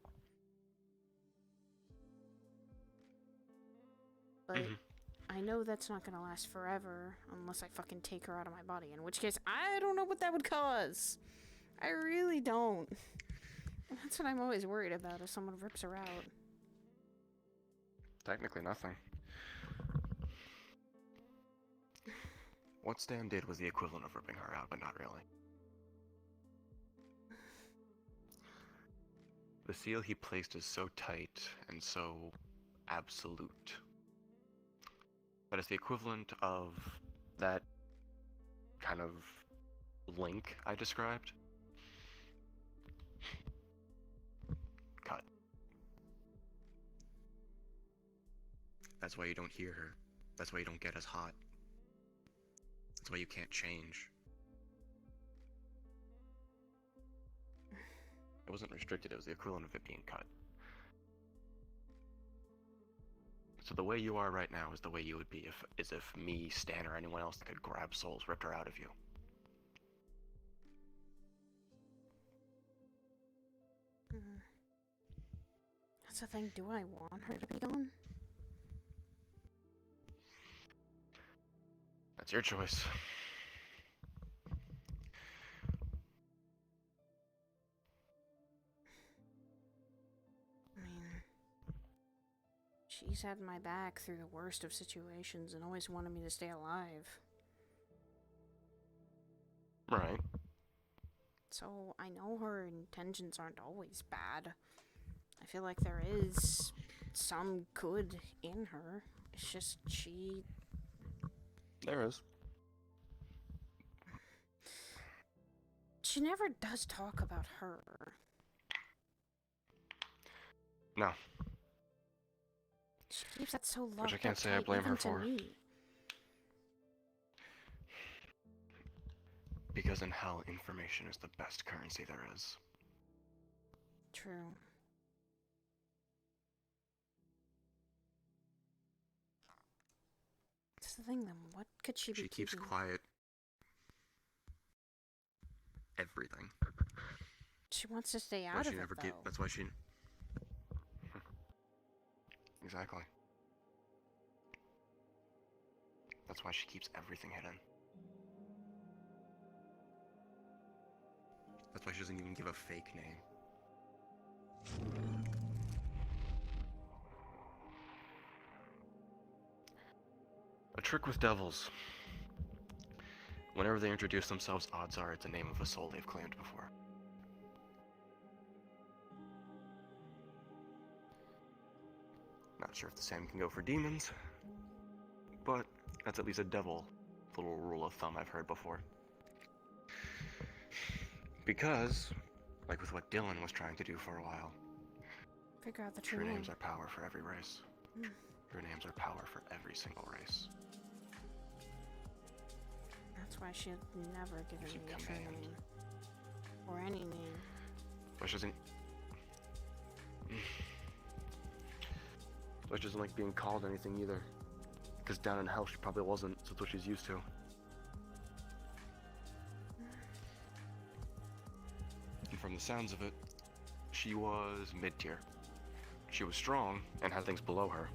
But I know that's not gonna last forever unless I fucking take her out of my body, in which case I don't know what that would cause. I really don't. And that's what I'm always worried about, if someone rips her out.
Technically nothing. What Stan did was the equivalent of ripping her out, but not really. The seal he placed is so tight and so
absolute. But it's the equivalent of that kind of link I described. Cut. That's why you don't hear her. That's why you don't get as hot. That's why you can't change. It wasn't restricted, it was the equivalent of it being cut. So the way you are right now is the way you would be if me, Stan, or anyone else that could grab souls ripped her out of you.
That's the thing, do I want her to be gone?
That's your choice.
I mean, she's had my back through the worst of situations and always wanted me to stay alive.
Right.
So I know her intentions aren't always bad. I feel like there is some good in her. It's just
There is.
She never does talk about her.
No.
She keeps that so locked
Which I can't
up
say I
tight
blame her
even to
for.
me.
Because in hell, information is the best currency there is.
True. That's the thing then, what could she be
She keeps
keeping?
quiet. Everything.
She wants to stay
Why
out
she
of it,
never
though.
That's why she. Exactly. That's why she keeps everything hidden. That's why she doesn't even give a fake name. A trick with devils. Whenever they introduce themselves, odds are it's a name of a soul they've claimed before. Not sure if the same can go for demons, but that's at least a devil little rule of thumb I've heard before. Because, like with what Dylan was trying to do for a while,
Figure out the
true
true
names
name.
are power for every race.
Mm.
True names are power for every single race.
That's why she'd never given
She
me a true
command.
name. Or any name.
But she doesn't. But she doesn't like being called anything either. Because down in hell she probably wasn't, so that's what she's used to. And from the sounds of it, she was mid-tier. She was strong and had things below her.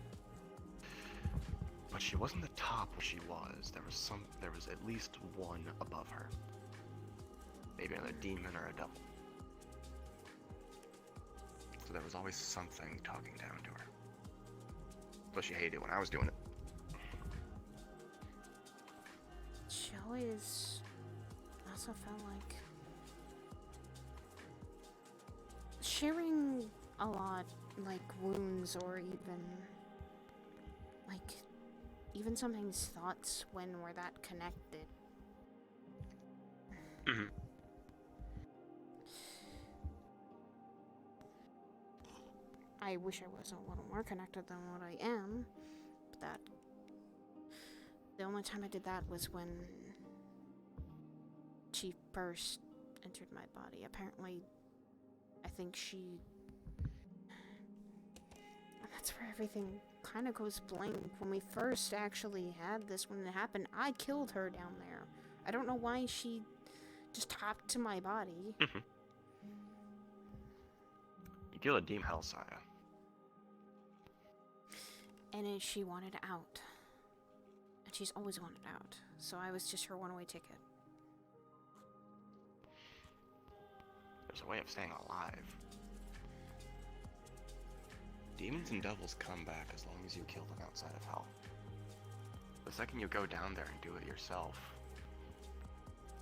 But she wasn't the top where she was. There was at least one above her. Maybe another demon or a devil. So there was always something talking down to her. But she hated it when I was doing it.
She always also felt like sharing a lot, like wounds or even something's thoughts when we're that connected.
Mm-hmm.
I wish I was a little more connected than what I am, but the only time I did that was when she first entered my body. Apparently, I think that's where everything kind of goes blank. When we first actually had this, when it happened, I killed her down there. I don't know why she just hopped to my body.
Mm-hmm. You kill a demon Hellsire.
And she wanted out. And she's always wanted out. So I was just her one-way ticket.
There's a way of staying alive. Demons and devils come back as long as you kill them outside of hell. The second you go down there and do it yourself,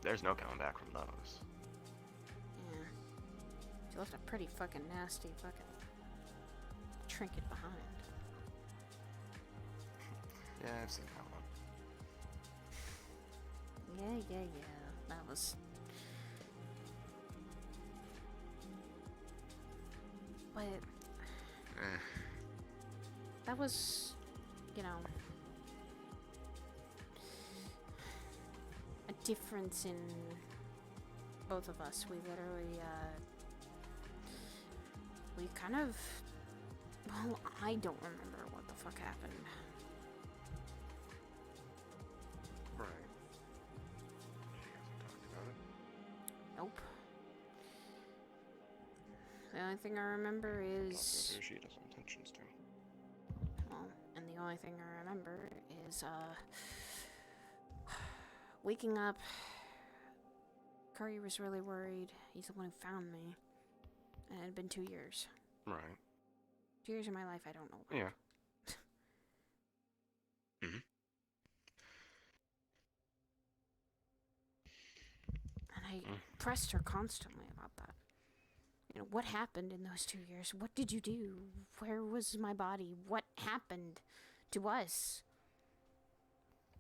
there's no coming back from those.
Yeah. She left a pretty fucking nasty fucking trinket behind.
Yeah, I've seen how long.
Yeah. That was... But... That was... You know... a difference in... both of us. We literally, we kind of... Well, I don't remember what the fuck happened.
Right. She hasn't talked about it.
Nope. The only thing I remember is...
She has intentions to.
Well, and the only thing I remember is, waking up. Curry was really worried. He's the one who found me. And it had been 2 years.
Right.
2 years of my life I don't know about.
Yeah. Mm-hmm.
And I pressed her constantly about that. You know, what happened in those 2 years? What did you do? Where was my body? What happened to us?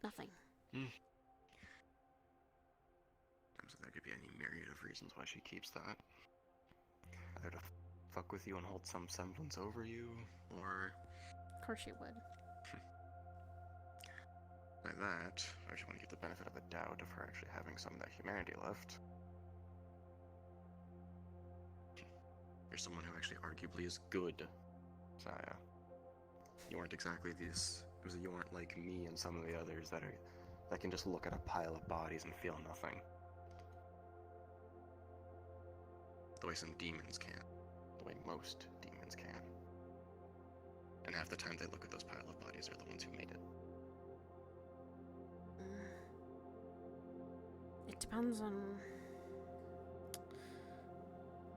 Nothing.
So there could be any myriad of reasons why she keeps that. Either to fuck with you and hold some semblance over you, or...
Of course she would.
Like that, I just want to give the benefit of the doubt of her actually having some of that humanity left. You're someone who actually arguably is good, Saya. You weren't exactly these... You weren't like me and some of the others that can just look at a pile of bodies and feel nothing. The way some demons can. The way most demons can. And half the time they look at those pile of bodies are the ones who made it.
It depends on...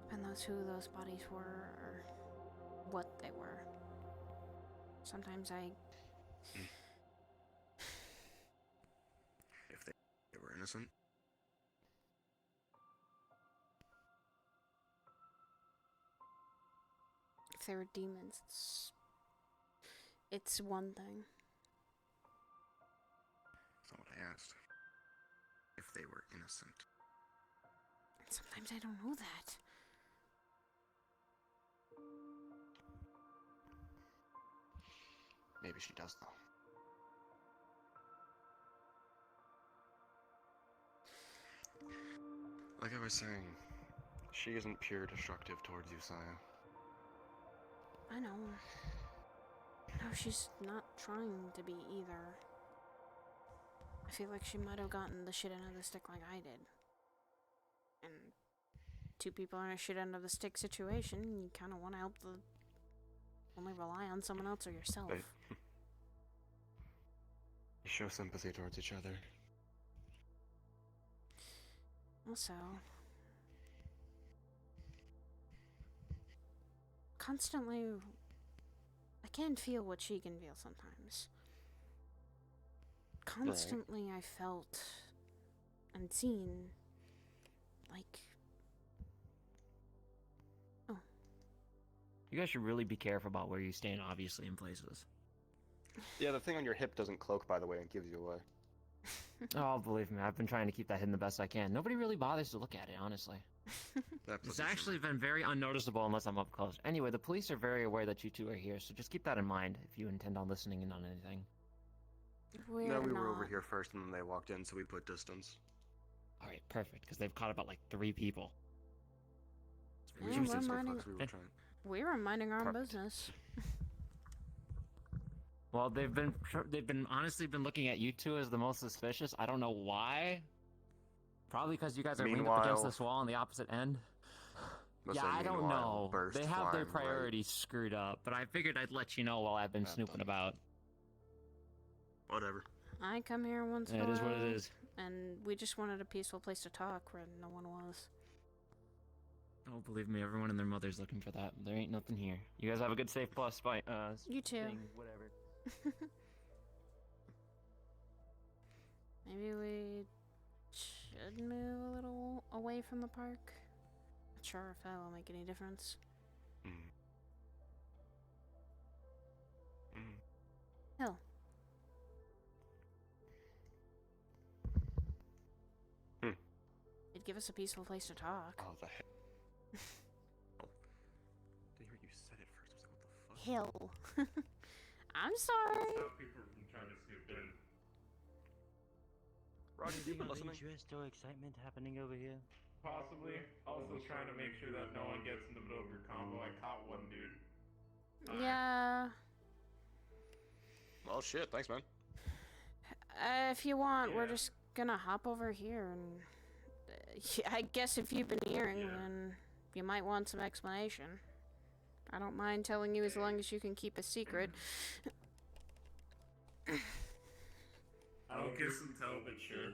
Depends who those bodies were, or what they were. Sometimes I...
If they were innocent.
If they were demons, it's one thing.
That's not what I asked. If they were innocent.
And sometimes I don't know that.
Maybe she does, though. Like I was saying, she isn't pure destructive towards you, Saya.
I know. No, she's not trying to be either. I feel like she might have gotten the shit end of the stick like I did. And two people are in a shit end of the stick situation, you kind of want to help the... Only rely on someone else or yourself.
You show sympathy towards each other.
Also... Constantly... I can feel what she can feel sometimes. Constantly I felt and seen like... Oh.
You guys should really be careful about where you stand, obviously, in places.
Yeah, the thing on your hip doesn't cloak, by the way, and gives you away.
Oh, believe me, I've been trying to keep that hidden the best I can. Nobody really bothers to look at it, honestly. It's actually been very unnoticeable unless I'm up close. Anyway, the police are very aware that you two are here, so just keep that in mind if you intend on listening in on anything.
We
were over here first, and then they walked in, so we put distance.
Alright, perfect, because they've caught about like 3 people.
Yeah, we're minding our own business.
Well, they've been honestly been looking at you two as the most suspicious. I don't know why. Probably because you guys are leaned up against this wall on the opposite end. Yeah, I don't know. They have their priorities screwed up, but I figured I'd let you know while I've been snooping about.
Whatever.
I come here once in a while.
It is what it is.
And we just wanted a peaceful place to talk where no one was.
Oh, believe me, everyone and their mother's looking for that. There ain't nothing here. You guys have a good safe plus spot.
You too.
Whatever.
Maybe we should move a little away from the park. Not sure if that will make any difference. Hill. It'd give us a peaceful place to talk.
Oh, the hell. Oh. Did hear you said it first. I was like, what the fuck?
Hill. I'm sorry.
Stop people from trying to scoop in.
Roger, you've been listening?
interest or excitement happening over here?
Possibly. Also trying to make sure that no one gets in the middle of your combo. I caught one dude.
Yeah.
Well, shit. Thanks, man.
If you want, we're just gonna hop over here and... I guess if you've been hearing, then you might want some explanation. I don't mind telling you as long as you can keep a secret.
I'll kiss and tell, but sure.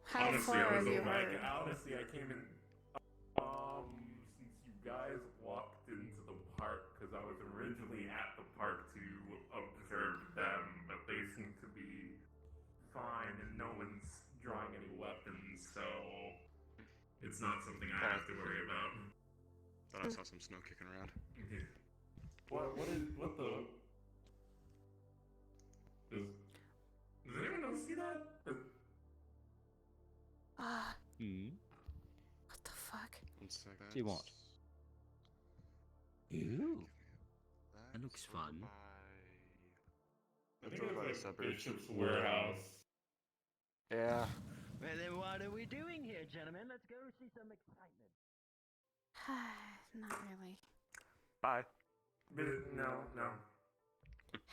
How
honestly,
far
I was
have you
over.
heard?
Honestly, I came in. Since you guys walked into the park, because I was originally at the park to observe them, but they seem to be fine, and no one's drawing any weapons, so it's not something I have to worry about.
Thought I saw some snow kicking around.
What the? Does anyone else see that?
What the fuck?
See what? Ooh. That looks fun.
I think it was like Bishop's warehouse.
Yeah.
Well, then what are we doing here, gentlemen? Let's go see some excitement.
Not really.
Bye.
No.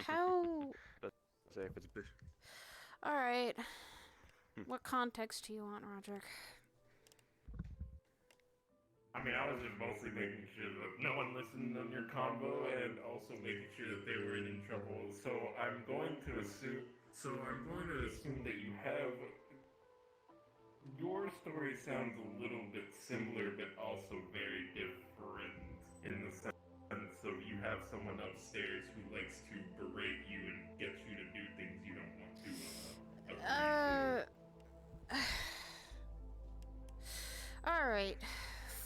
How...
Say if it's Bishop.
Alright. What context do you want, Roderick?
I mean, I was just mostly making sure that no one listened on your combo, and also making sure that they weren't in trouble. So I'm going to assume that you have. Your story sounds a little bit similar, but also very different in the sense of you have someone upstairs who likes to berate you and get you to do things you don't want to.
Alright.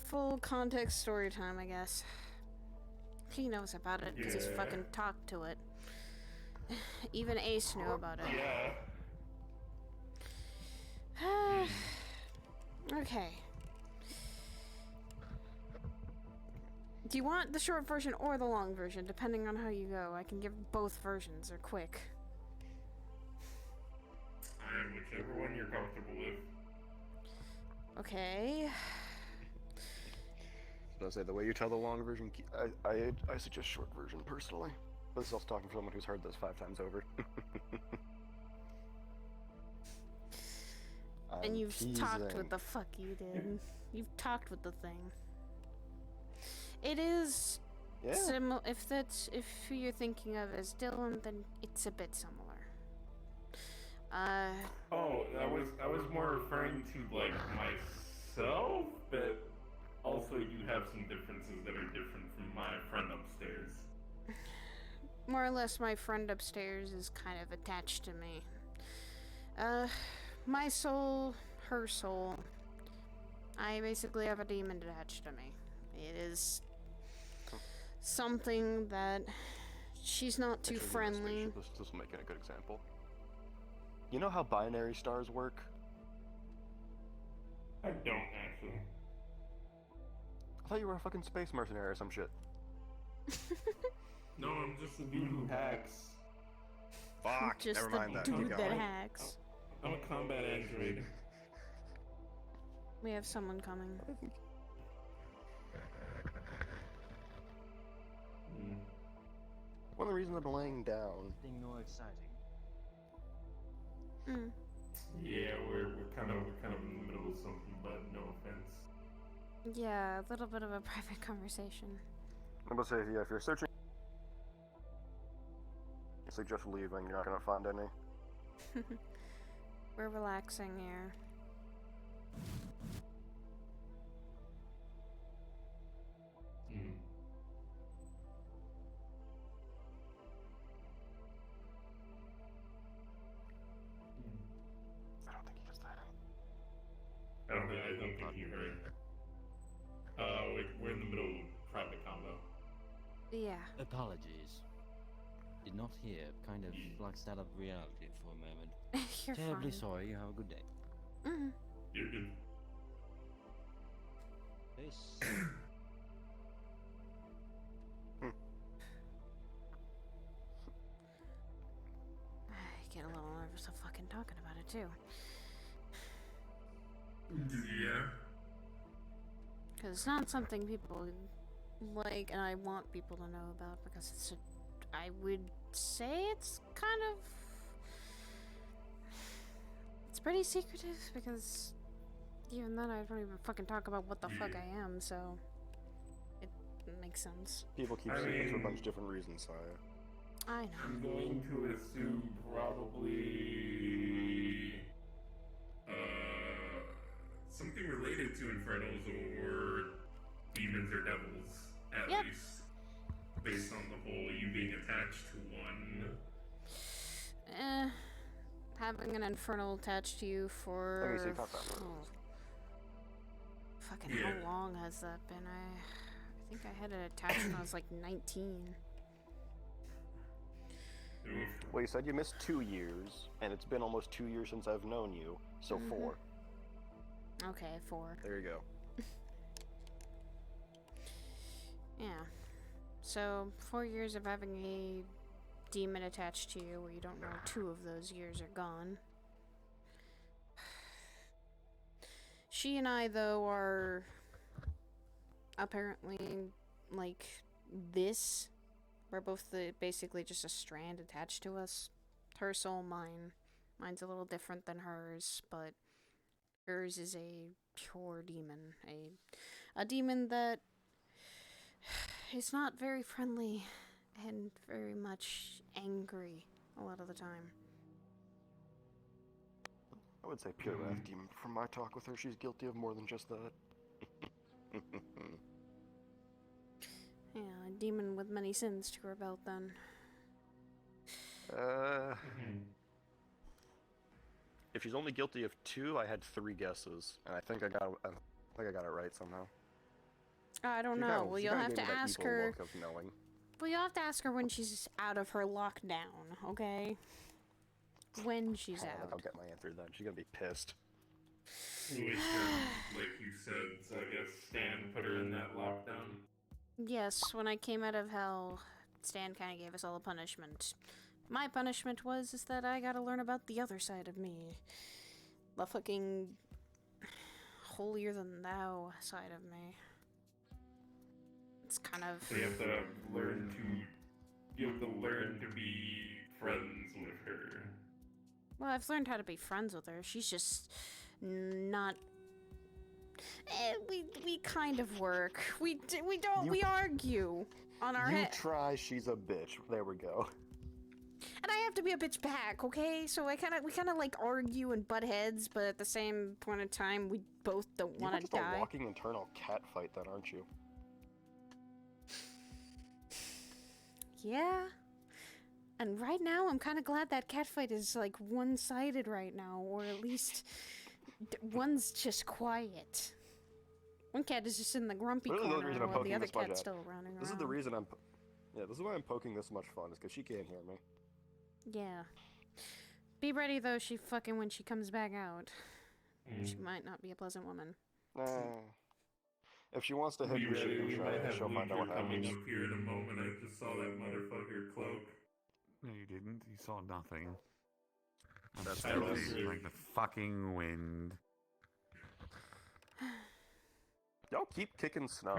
Full context story time, I guess. He knows about it because he's fucking talked to it. Even Ace knew about it.
Yeah.
Okay. Do you want the short version or the long version, depending on how you go? I can give both versions, they're quick.
Whichever one you're comfortable with.
Okay.
So I say the way you tell the long version, I suggest short version personally. But this is also talking from someone who's heard this 5 times over.
And you've talked with the fuck you did. You've talked with the thing. It is similar. If you're thinking of as Dylan, then it's a bit similar.
I was more referring to like myself, but also you have some differences that are different from my friend upstairs.
More or less, my friend upstairs is kind of attached to me. My soul, her soul. I basically have a demon attached to me. It is something that she's not too friendly.
This will make it a good example. You know how binary stars work?
I don't actually.
I thought you were a fucking space mercenary or some shit.
No, I'm just a dude who hacks.
Fuck,
just
never mind that.
Dude
Keep
that
going.
hacks.
I'm a combat android.
We have someone coming.
One of the reasons I'm laying down.
Something more exciting.
Yeah, we're kind of in the middle of something, but no offense.
Yeah, a little bit of a private conversation.
I'm gonna say, yeah, if you're searching, I suggest leaving. You're not gonna find any.
We're relaxing here.
I don't think you heard. We're in the middle of private combo.
Yeah.
Apologies. Did not hear. Kind of fluxed out of reality for a moment.
You're
Terribly
fine.
sorry. You have a good day.
I get a little nervous of fucking talking about it too.
Yeah.
Because it's not something people like, and I want people to know about, because it's I would say it's kind of... It's pretty secretive, because even then I don't even fucking talk about what the fuck I am, so... It makes sense.
People keep saying it for a bunch of different reasons, so
I know.
I'm going to assume probably... something related to Infernals or demons or devils, at least. Based on the whole you being attached to one.
Having an infernal attached to you for... Fucking how long has that been? I think I had it attached when I was like 19.
Well, you said you missed 2 years, and it's been almost 2 years since I've known you, so 4.
Okay, 4.
There you go.
Yeah. So, 4 years of having a demon attached to you where you don't know 2 of those years are gone. She and I, though, are apparently like this. We're both basically just a strand attached to us. Her soul, mine. Mine's a little different than hers, but hers is a pure demon. A demon that is not very friendly and very much angry a lot of the time.
I would say pure wrath demon, but from my talk with her, she's guilty of more than just that.
Yeah, a demon with many sins to her belt, then.
If she's only guilty of 2, I had 3 guesses, and I think I got it right somehow.
I don't know. Well, you'll have to ask her. Well, you'll have to ask her when she's out of her lockdown, okay? When she's
I
out.
think I'll get my answer then. She's gonna be pissed.
Like you said, so I guess Stan put her in that lockdown.
Yes, when I came out of hell, Stan kind of gave us all a punishment. My punishment is that I gotta learn about the other side of me. The fucking holier than thou side of me. It's kind of...
So you have to learn to be friends with her.
Well, I've learned how to be friends with her. She's just not... we kind of work. We argue on our head.
You try, she's a bitch. There we go.
And I have to be a bitch back, okay? So we kind of like argue and butt heads, but at the same point in time, we both don't want to die.
You're just a walking internal cat fight then, aren't you?
Yeah. And right now, I'm kind of glad that cat fight is like one-sided right now, or at least one's just quiet. One cat is just in the grumpy corner while the other cat's still running around.
This is the reason this is why I'm poking this much fun, is because she can't hear me.
Yeah. Be ready, though, when she comes back out. She might not be a pleasant woman.
If she wants to hit you, she can try it. She'll find out what happens.
Up here in a moment, I just saw that motherfucker cloak.
No, you didn't. You saw nothing.
That's
stealthy like the fucking wind.
Y'all keep kicking snow.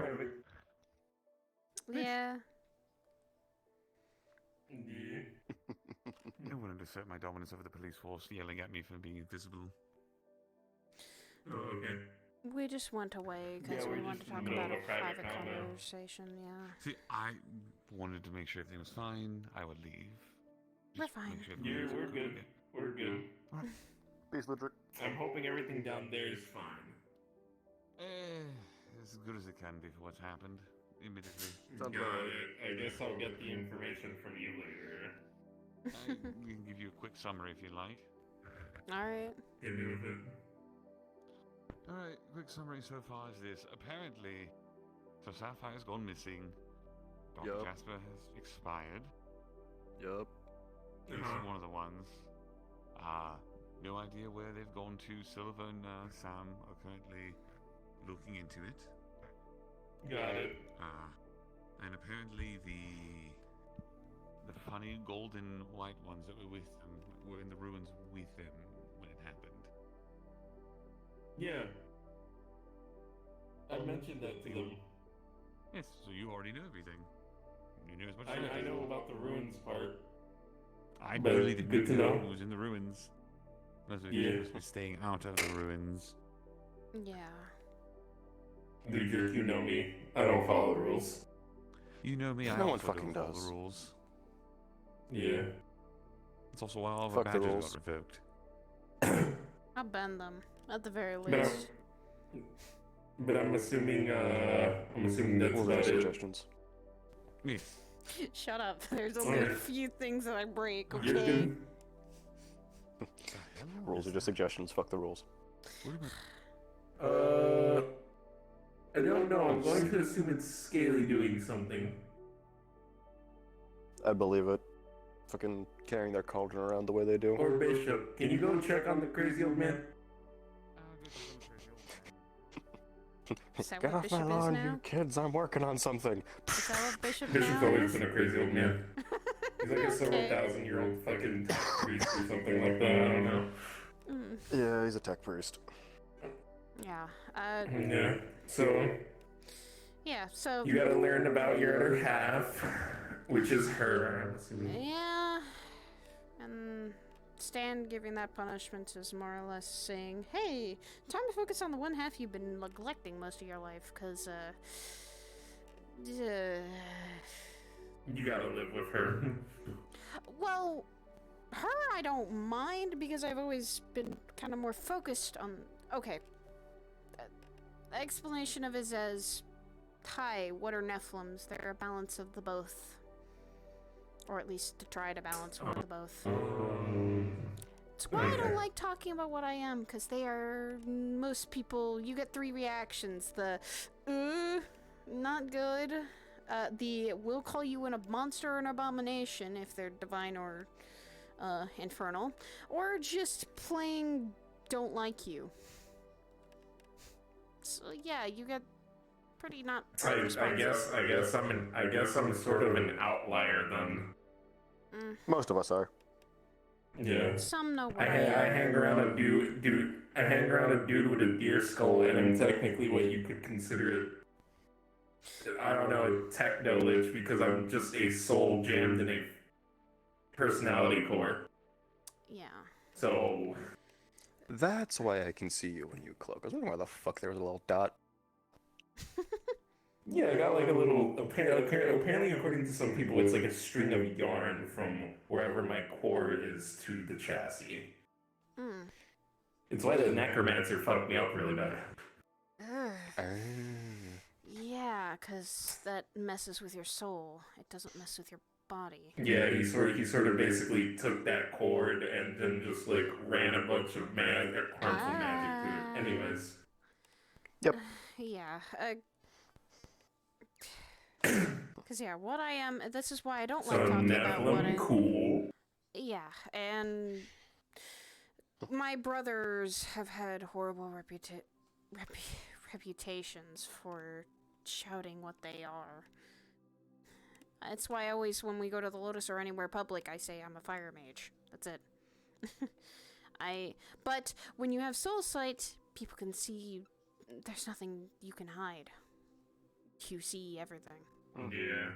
Yeah.
I wanted to assert my dominance over the police force, yelling at me for being invisible.
Oh, okay.
We just went away because we wanted to talk about a private conversation, yeah.
See, I wanted to make sure everything was fine. I would leave.
We're fine.
Yeah, we're good. We're good.
Peace, Ludwig.
I'm hoping everything down there is fine.
As good as it can be for what's happened, immediately.
Got it. I guess I'll get the information from you later.
I can give you a quick summary if you like.
Alright.
Hit me with it.
Alright, quick summary so far is this. Apparently, so Sapphire's gone missing. Dr. Jasper has expired.
Yup.
He's one of the ones. No idea where they've gone to. Silver and Sam are currently looking into it.
Got it.
And apparently the funny golden white ones that were with them were in the ruins with them when it happened.
Yeah. I mentioned that to them.
Yes, so you already know everything. You knew as much as
I know about the ruins part.
I
But
usually didn't
good to know.
who was in the ruins. Unless we
Yeah.
supposed to be staying out of the ruins.
Yeah.
Dude, you know me. I don't follow the rules.
You know me, I
No one
also
fucking
don't follow
does.
the rules.
Yeah.
It's also why all of
Fuck
our
the
badges
rules.
got revoked.
I'll bend them, at the very
But
least.
But I'm assuming that's
We'll
about
make
it.
suggestions.
Yes.
Shut up. There's only a few things that I break,
You're
okay?
good.
Rules are just suggestions. Fuck the rules.
I don't know. I'm going to assume it's Scaly doing something.
I believe it. Fucking carrying their cauldron around the way they do.
Or Bishop. Can you go check on the crazy old man?
Is that
Get
what
off my
Bishop is
lawn,
now?
you kids! I'm working on something.
Is that what Bishop
Bishop's
now
always
is?
been a crazy old man. He's like a several
Okay.
thousand-year-old fucking priest or something like that. I don't know.
Mm,
Yeah, he's a tech priest.
yeah.
Yeah. So
Yeah, so...
you gotta learn about your other half, which is her, I'm assuming.
Yeah. And Stan giving that punishment is more or less saying, hey, time to focus on the one half you've been neglecting most of your life, because,
You gotta live with her.
well, her I don't mind, because I've always been kind of more focused on... Okay. The explanation of it is as, hi, what are Nephilims? They're a balance of the both. Or at least to try to balance one of the both. It's why I don't like talking about what I am, because they are... Most people... You get 3 reactions. The, not good. The, we'll call you a monster or an abomination if they're divine or, infernal. Or just plain don't like you. So, yeah, you get pretty not...
I guess I'm sort of an outlier then.
Most of us are.
Yeah.
Some know what
I hang around a dude. I hang around a dude with a deer skull, and I'm technically what you could consider it. I don't know, techno lich, because I'm just a soul jammed in a personality core.
Yeah.
So
That's why I can see you when you cloak. I was wondering why the fuck there was a little dot.
yeah, I got like a little. Apparently, according to some people, it's like a string of yarn from wherever my core is to the chassis.
Mm.
It's why the necromancer fucked me up really bad.
Yeah, because that messes with your soul. It doesn't mess with your body.
Yeah, he sort of basically took that cord and then just like ran a bunch of harmful magic through it. Anyways.
Yep.
Yeah. Because yeah, what I am. This is why I don't like
So
talking about what I.
Nephilim, cool.
Yeah, and my brothers have had horrible reputations for shouting what they are. That's why I always, when we go to the Lotus or anywhere public, I say I'm a fire mage. That's it. But when you have soul sight, people can see. There's nothing you can hide. You see everything.
Yeah.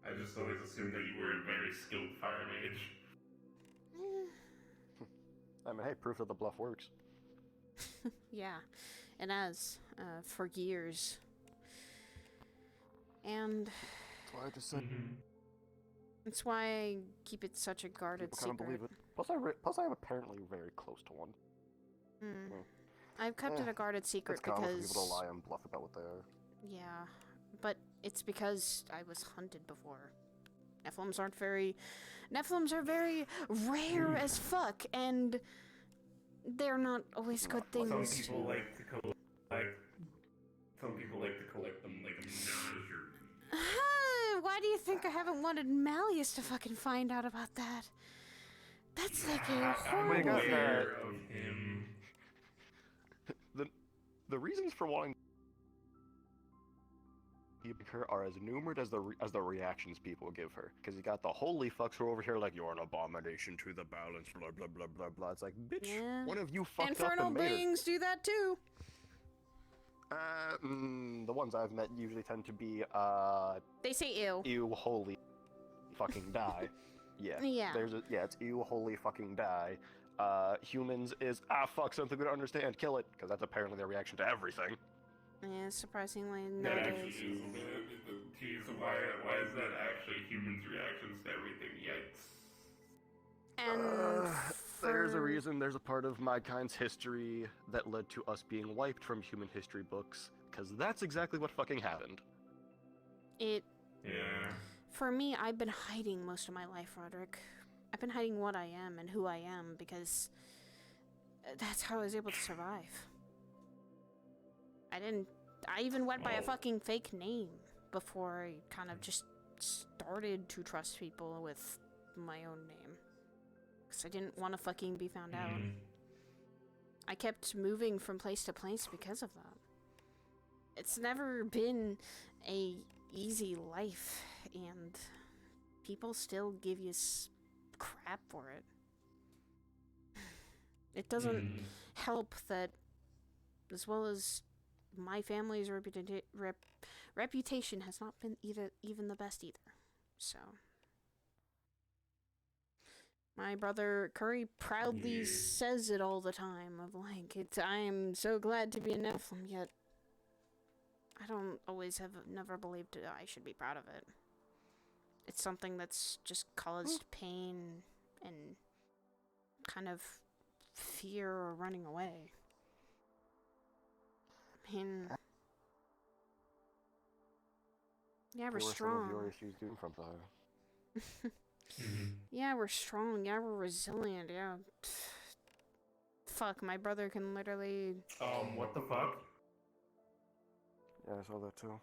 I just always assumed that you were a very skilled fire mage.
I mean, hey, proof that the bluff works.
Yeah, it has, for years. And
That's why I just said.
it's why I keep it such a guarded
People kind
secret.
of believe it. Plus, I am apparently very close to one.
Mm. I've kept it a guarded secret
It's common for
because...
people to lie and bluff about what they are.
Yeah, but it's because I was hunted before. Nephilims are very rare as fuck, and they're not always good things.
Some people like to collect them like a menagerie.
Why do you think I haven't wanted Malleus to fucking find out about that? That's like a
I'm
horrible
aware of him.
The reasons for wanting
people her are as numerous as the reactions people give her. Because you got the holy fucks who are over here like, you're an abomination to the balance, blah blah blah blah blah. It's like, bitch, one of you fucked
Infernal
up and made her.
beings do that too.
The ones I've met usually tend to be,
They say ew.
Ew, holy fucking die. Yeah.
Yeah.
It's ew, holy fucking die. Humans is, fuck, something we don't understand, kill it. Because that's apparently their reaction to everything.
Yeah, surprisingly
That
nowadays.
actually is a little. Jeez, why is that actually humans' reactions to everything? Yikes.
And
There's a reason, there's a part of my kind's history that led to us being wiped from human history books, because that's exactly what fucking happened.
Yeah.
For me, I've been hiding most of my life, Roderick. I've been hiding what I am and who I am because that's how I was able to survive. I even went by a fucking fake name before I kind of just started to trust people with my own name. Because I didn't want to fucking be found out. I kept moving from place to place because of that. It's never been a easy life, and people still give you crap for it. It doesn't help that, as well as my family's reputation has not been even the best either. So my brother Curry proudly says it all the time of like, I am so glad to be a Nephilim, yet I don't always have never believed I should be proud of it. It's something that's just caused pain and kind of fear or running away. I mean, yeah, we're strong.
Some of your issues do from there.
Yeah, we're strong. Yeah, we're resilient. Yeah. Fuck, my brother can literally.
What the fuck?
Yeah, I saw that too.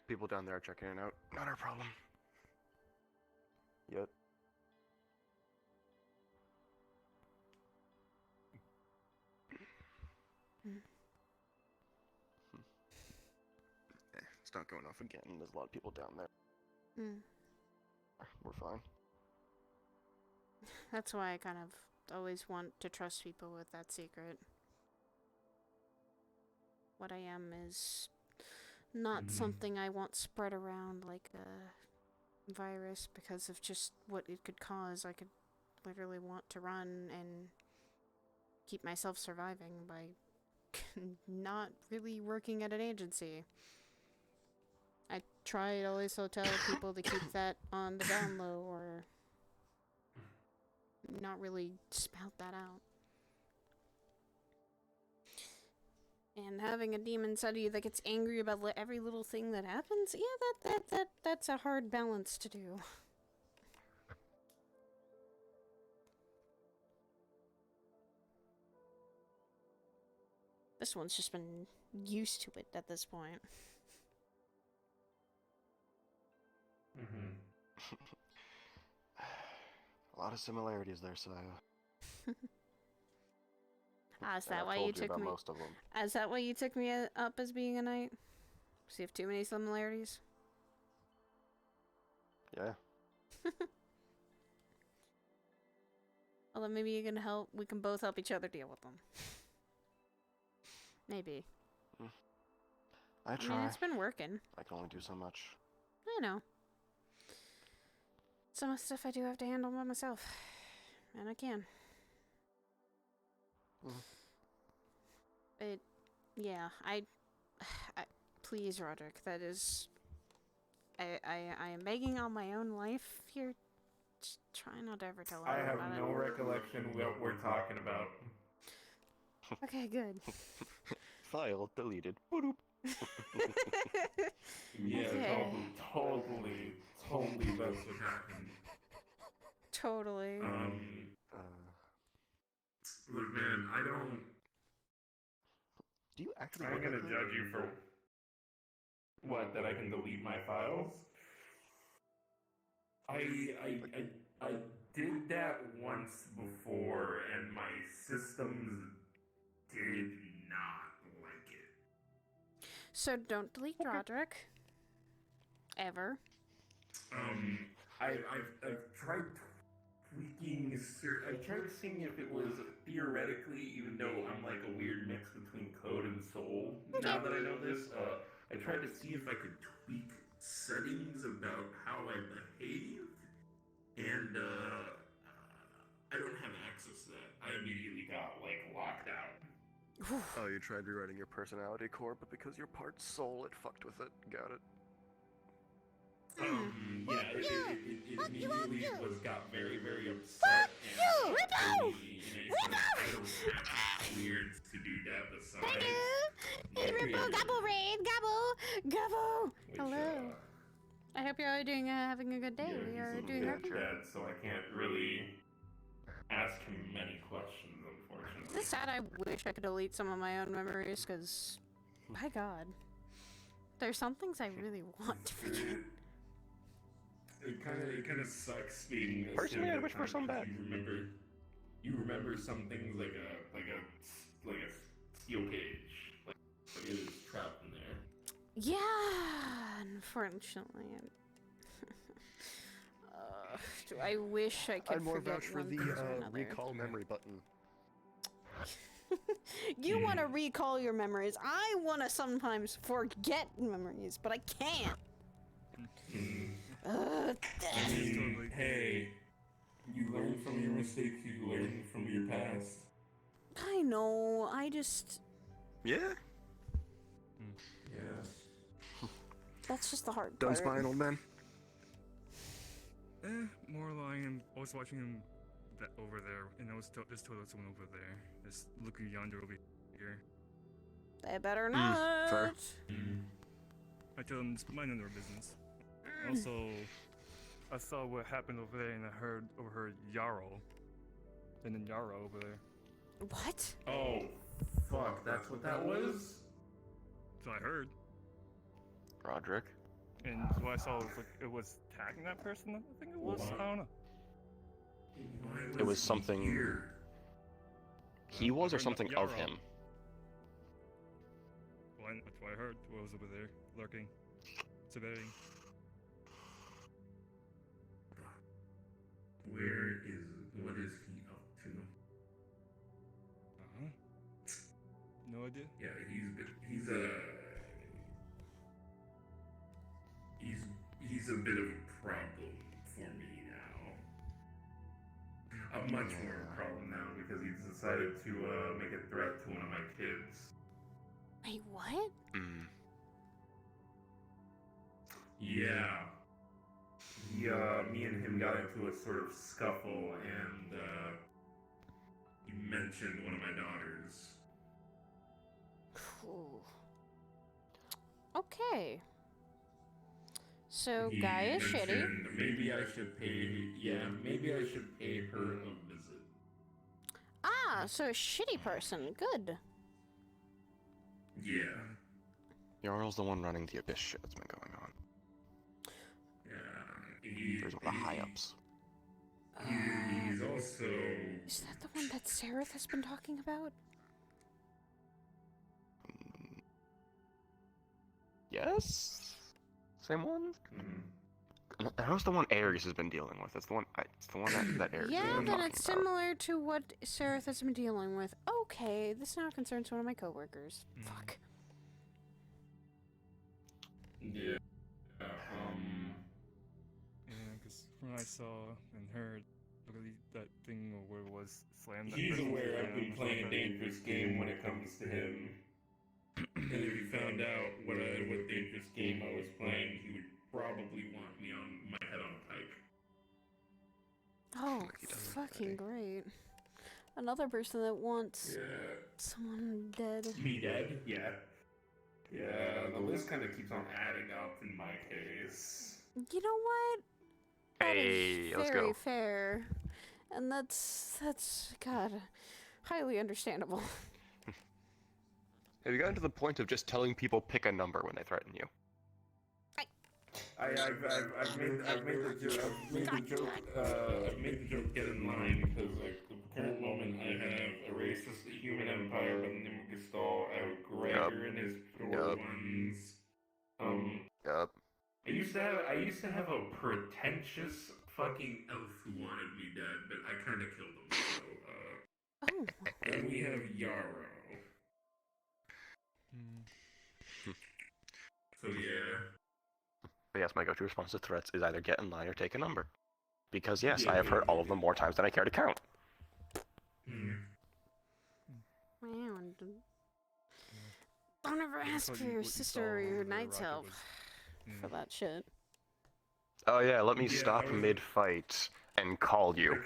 People down there are checking it out. Not our problem. Yet. It's not going off again. There's a lot of people down there. We're fine.
That's why I kind of always want to trust people with that secret. What I am is not something I want spread around like a virus because of just what it could cause. I could literally want to run and keep myself surviving by not really working at an agency. I try to always tell people to keep that on the down low or not really spout that out. And having a demon inside of you that gets angry about every little thing that happens, yeah, that's a hard balance to do. This one's just been used to it at this point.
A lot of similarities there, Saya.
Is that why you took me?
Most of them.
Is that why you took me up as being a knight? So you have too many similarities?
Yeah.
Well, then maybe you can help. We can both help each other deal with them. Maybe.
I try.
I mean, it's been working.
I can only do so much.
I know. Some of the stuff I do have to handle by myself. And I can. Yeah, I please, Roderick, that is, I am begging on my own life here. Just try not to ever tell
I
anyone
have
about
no
it.
recollection what we're talking about.
Okay, good.
File deleted.
Yeah,
Okay.
totally that's what happened.
Totally.
Look, man, I don't.
Do you actually?
I'm gonna judge you for what? That I can delete my files? I did that once before, and my systems
So don't delete Roderick. Ever.
I've tried tweaking. I tried seeing if it was theoretically, even though I'm like a weird mix between code and soul. Now that I know this, I tried to see if I could tweak settings about how I behave, and I don't have access to that. I immediately got like locked out.
Oh, you tried rewriting your personality core, but because you're part soul, it fucked with it. Got it.
Yeah, it immediately got very, very upset. And
Rippo!
I don't have clearance to do that besides.
Hey, Rippo, gobble raid, gobble, gobble. Hello. I hope you're all having a good day. We are doing our
Dad, so I can't really ask him many questions, unfortunately.
This sad. I wish I could delete some of my own memories, because, my God, there's some things I really want to forget.
It kind of sucks being.
Personally, I wish for some bad.
You remember some things like a steel cage, like it is trapped in there.
Yeah, unfortunately. I wish I could
I'd more
forget
vouch for
one
the
thing or another.
recall memory button.
You want to recall your memories. I want to sometimes forget memories, but I can't.
I mean, hey, you learn from your mistakes, you learn from your past.
I know, I just...
Yeah?
Yeah.
That's just the hard
Done
part.
spine, old man?
More lying. I was watching him over there, and I was just told someone over there. Just looking yonder over here.
They better not.
Fair.
I told them it's mind their business. Also, I saw what happened over there, and I overheard Yarrow. And then Yarrow over there.
What?
Oh, fuck, that's what that was?
So I heard.
Roderick.
And what I saw was like it was tagging that person. I think it was. I don't know.
It was something. He was, or something of him.
Well, that's what I heard. What was over there, lurking, surveying.
What is he up to?
No idea.
Yeah, he's a bit of a problem for me now. A much more of a problem now because he's decided to make a threat to one of my kids.
Wait, what?
Yeah. Me and him got into a sort of scuffle, and he mentioned one of my daughters.
Ooh. Okay. So,
He
guy is shitty.
mentioned maybe I should pay her a visit.
Ah, so a shitty person. Good.
Yeah.
Jarl's the one running the Abyss shit that's been going on. There's one of the high-ups.
He's also...
Is that the one that Seraph has been talking about?
Yes? Same one? That was the one Ares has been dealing with. It's the one that Ares has
Yeah,
been
then
talking
it's
about.
similar to what Seraph has been dealing with. Okay, this now concerns one of my coworkers. Fuck.
Yeah.
Yeah, because from what I saw and heard, look at that thing or where it was slammed.
He's aware I've been playing a dangerous game when it comes to him. And if he found out what dangerous game I was playing, he would probably want me on my head on a pike.
Oh, fucking great. Another person that wants someone dead.
Me dead? Yeah. Yeah, the list kind of keeps on adding up in my case.
You know what? That
Hey,
is
let's
very
go.
fair. And that's God, highly understandable.
Have you gotten to the point of just telling people pick a number when they threaten you?
I've made the joke get in line because like the current moment I have a racist human empire vampire by the name of Gestalt. I have Gregor and his pure ones.
Yup.
I used to have a pretentious fucking elf who wanted me dead, but I kind of killed him. So, and we have Yarrow. So yeah.
But yes, my go-to response to threats is either get in line or take a number. Because yes, I have heard all of them more times than I care to count.
Don't ever ask for your sister or your knight's help for that shit.
Oh yeah, let me stop mid-fight and call you.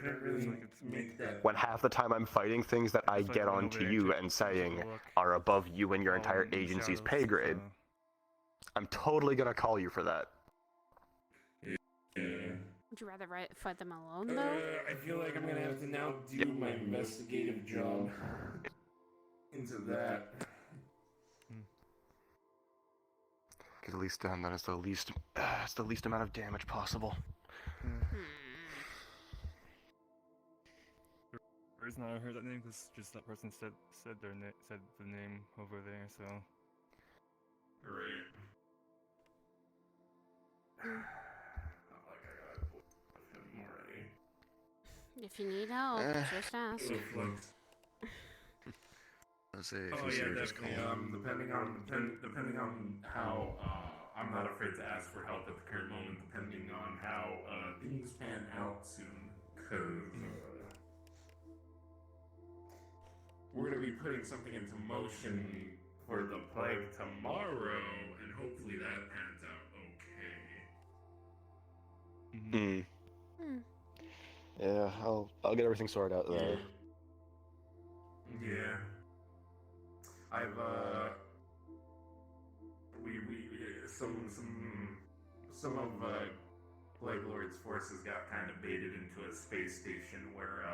When half the time I'm fighting things that I get onto you and saying are above you and your entire agency's pay grade, I'm totally gonna call you for that.
Would you rather fight them alone, though?
I feel like I'm gonna have to now do my investigative job into that.
Because at least then it's the least amount of damage possible.
The reason I heard that name was just that person said the name over there, so.
Right. Not like I got him already.
If you need help, just ask.
Let's say
Oh yeah, definitely. Depending on how I'm not afraid to ask for help at the current moment. Depending on how things pan out soon, because we're gonna be putting something into motion for the plague tomorrow, and hopefully that pans out okay.
Yeah, I'll get everything sorted out there.
Yeah. I've some of Plague Lord's forces got kind of baited into a space station where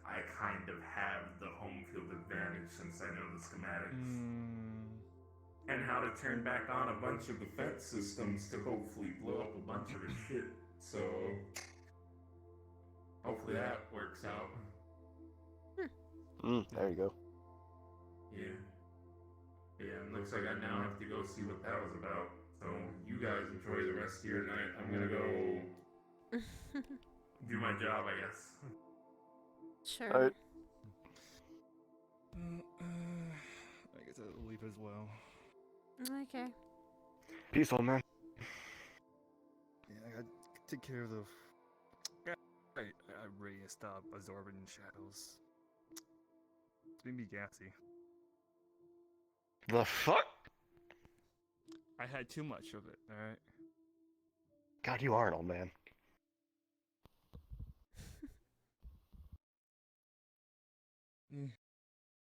I kind of have the home field advantage since I know the schematics and how to turn back on a bunch of defense systems to hopefully blow up a bunch of his shit. So hopefully that works out.
There you go.
Yeah. Yeah, it looks like I now have to go see what that was about. So you guys enjoy the rest of your night. I'm gonna go do my job, I guess.
Sure.
Alright.
I guess I'll leave as well.
Okay.
Peace, old man.
Yeah, I gotta take care of the. I really stop absorbing shadows. It's made me gassy.
The fuck?
I had too much of it, alright?
God, you are an old man.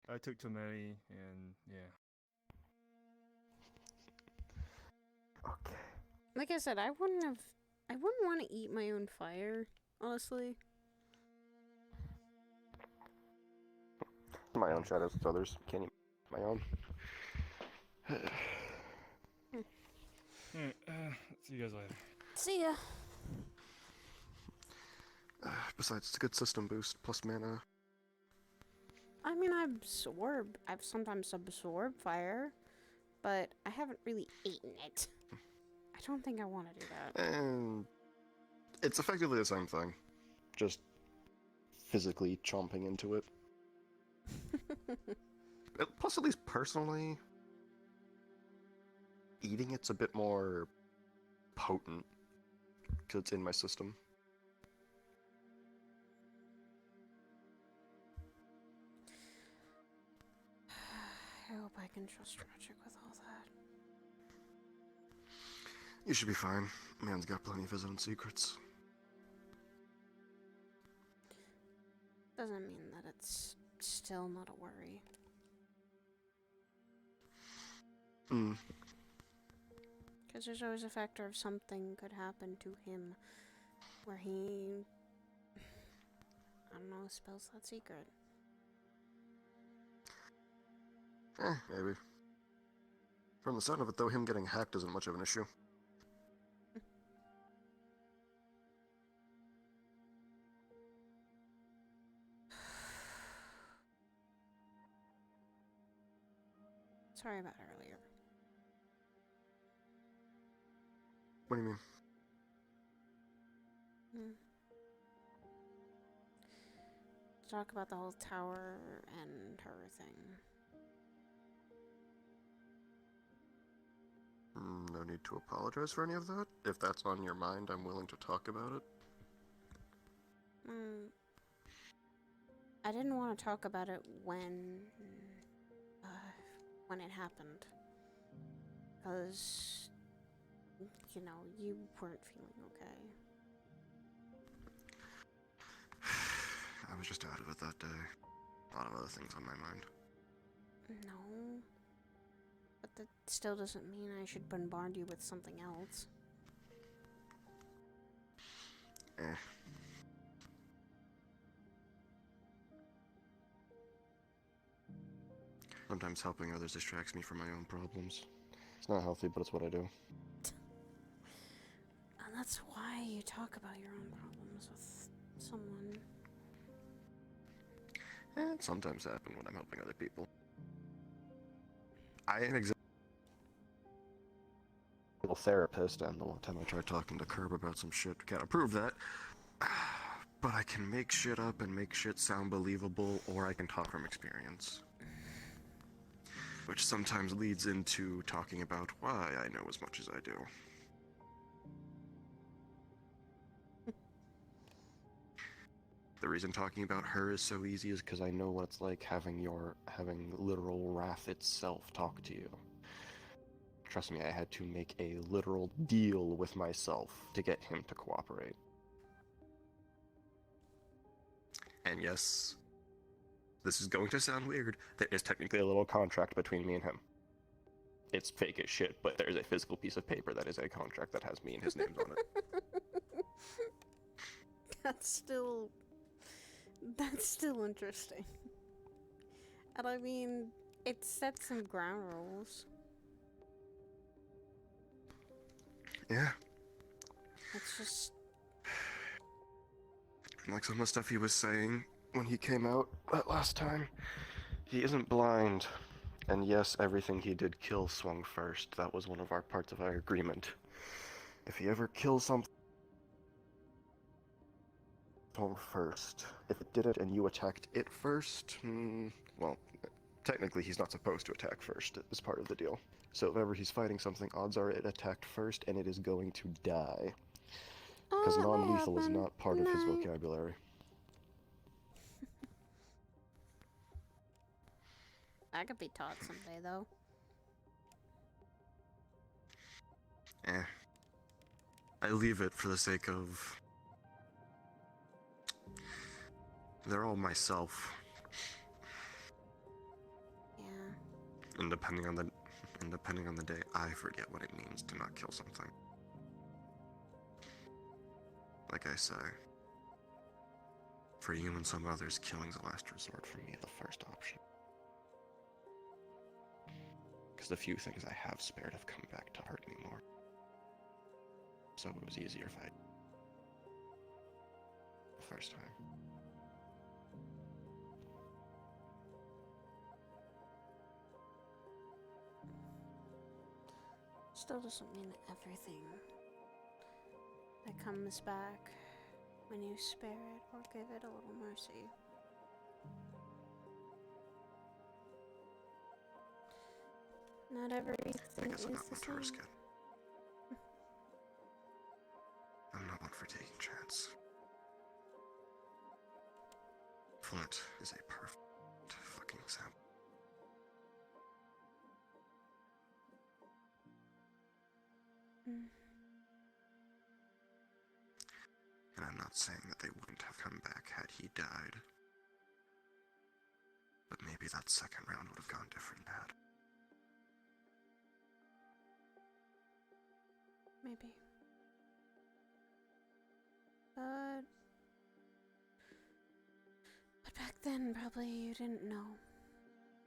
I took too many, and yeah.
Okay.
Like I said, I wouldn't want to eat my own fire, honestly.
My own shadows with others. Can't eat my own.
Alright, see you guys later.
See ya.
Besides, it's a good system boost, plus mana.
I mean, I've sometimes absorbed fire, but I haven't really eaten it. I don't think I want to do that.
And it's effectively the same thing. Just physically chomping into it. Plus, at least personally, eating it's a bit more potent because it's in my system.
I hope I can trust Tragic with all that.
You should be fine. Man's got plenty of his own secrets.
Doesn't mean that it's still not a worry. Because there's always a factor of something could happen to him where he, I don't know, spills that secret.
Maybe. From the sound of it, though, him getting hacked isn't much of an issue.
sorry about earlier.
What do you mean?
Talk about the whole tower and her thing.
No need to apologize for any of that. If that's on your mind, I'm willing to talk about it.
I didn't want to talk about it when it happened. Because, you know, you weren't feeling okay.
I was just out of it that day. A lot of other things on my mind.
No. But that still doesn't mean I should bombard you with something else.
Sometimes helping others distracts me from my own problems. It's not healthy, but it's what I do.
And that's why you talk about your own problems with someone.
It sometimes happens when I'm helping other people. I am a therapist, and the one time I tried talking to Curb about some shit, can't prove that. But I can make shit up and make shit sound believable, or I can talk from experience. Which sometimes leads into talking about why I know as much as I do. The reason talking about her is so easy is because I know what it's like having literal wrath itself talk to you. Trust me, I had to make a literal deal with myself to get him to cooperate. And yes, this is going to sound weird. There is technically a little contract between me and him. It's fake as shit, but there's a physical piece of paper that is a contract that has me and his names on it.
That's still interesting. And I mean, it sets some ground rules.
Yeah.
It's just...
Like some of the stuff he was saying when he came out that last time. He isn't blind. And yes, everything he did kill swung first. That was one of our parts of our agreement. If he ever kills something, swung first. If it didn't and you attacked it first, well, technically he's not supposed to attack first. It's part of the deal. So if ever he's fighting something, odds are it attacked first and it is going to die. Because non-lethal is not part of his vocabulary.
I could be taught someday, though.
I leave it for the sake of... They're all myself.
Yeah.
And depending on the day, I forget what it means to not kill something. Like I say, for you and some others, killing's a last resort. For me, the first option. Because the few things I have spared have come back to hurt me more. So it was easier if I... the first time.
Still doesn't mean everything that comes back when you spare it or give it a little mercy. Not everything
I guess I'm
is
not
the
one to
same.
risk it. I'm not one for taking chance. Flint is a perfect fucking example. And I'm not saying that they wouldn't have come back had he died. But maybe that second round would have gone different, Dad.
Maybe. But back then, probably you didn't know.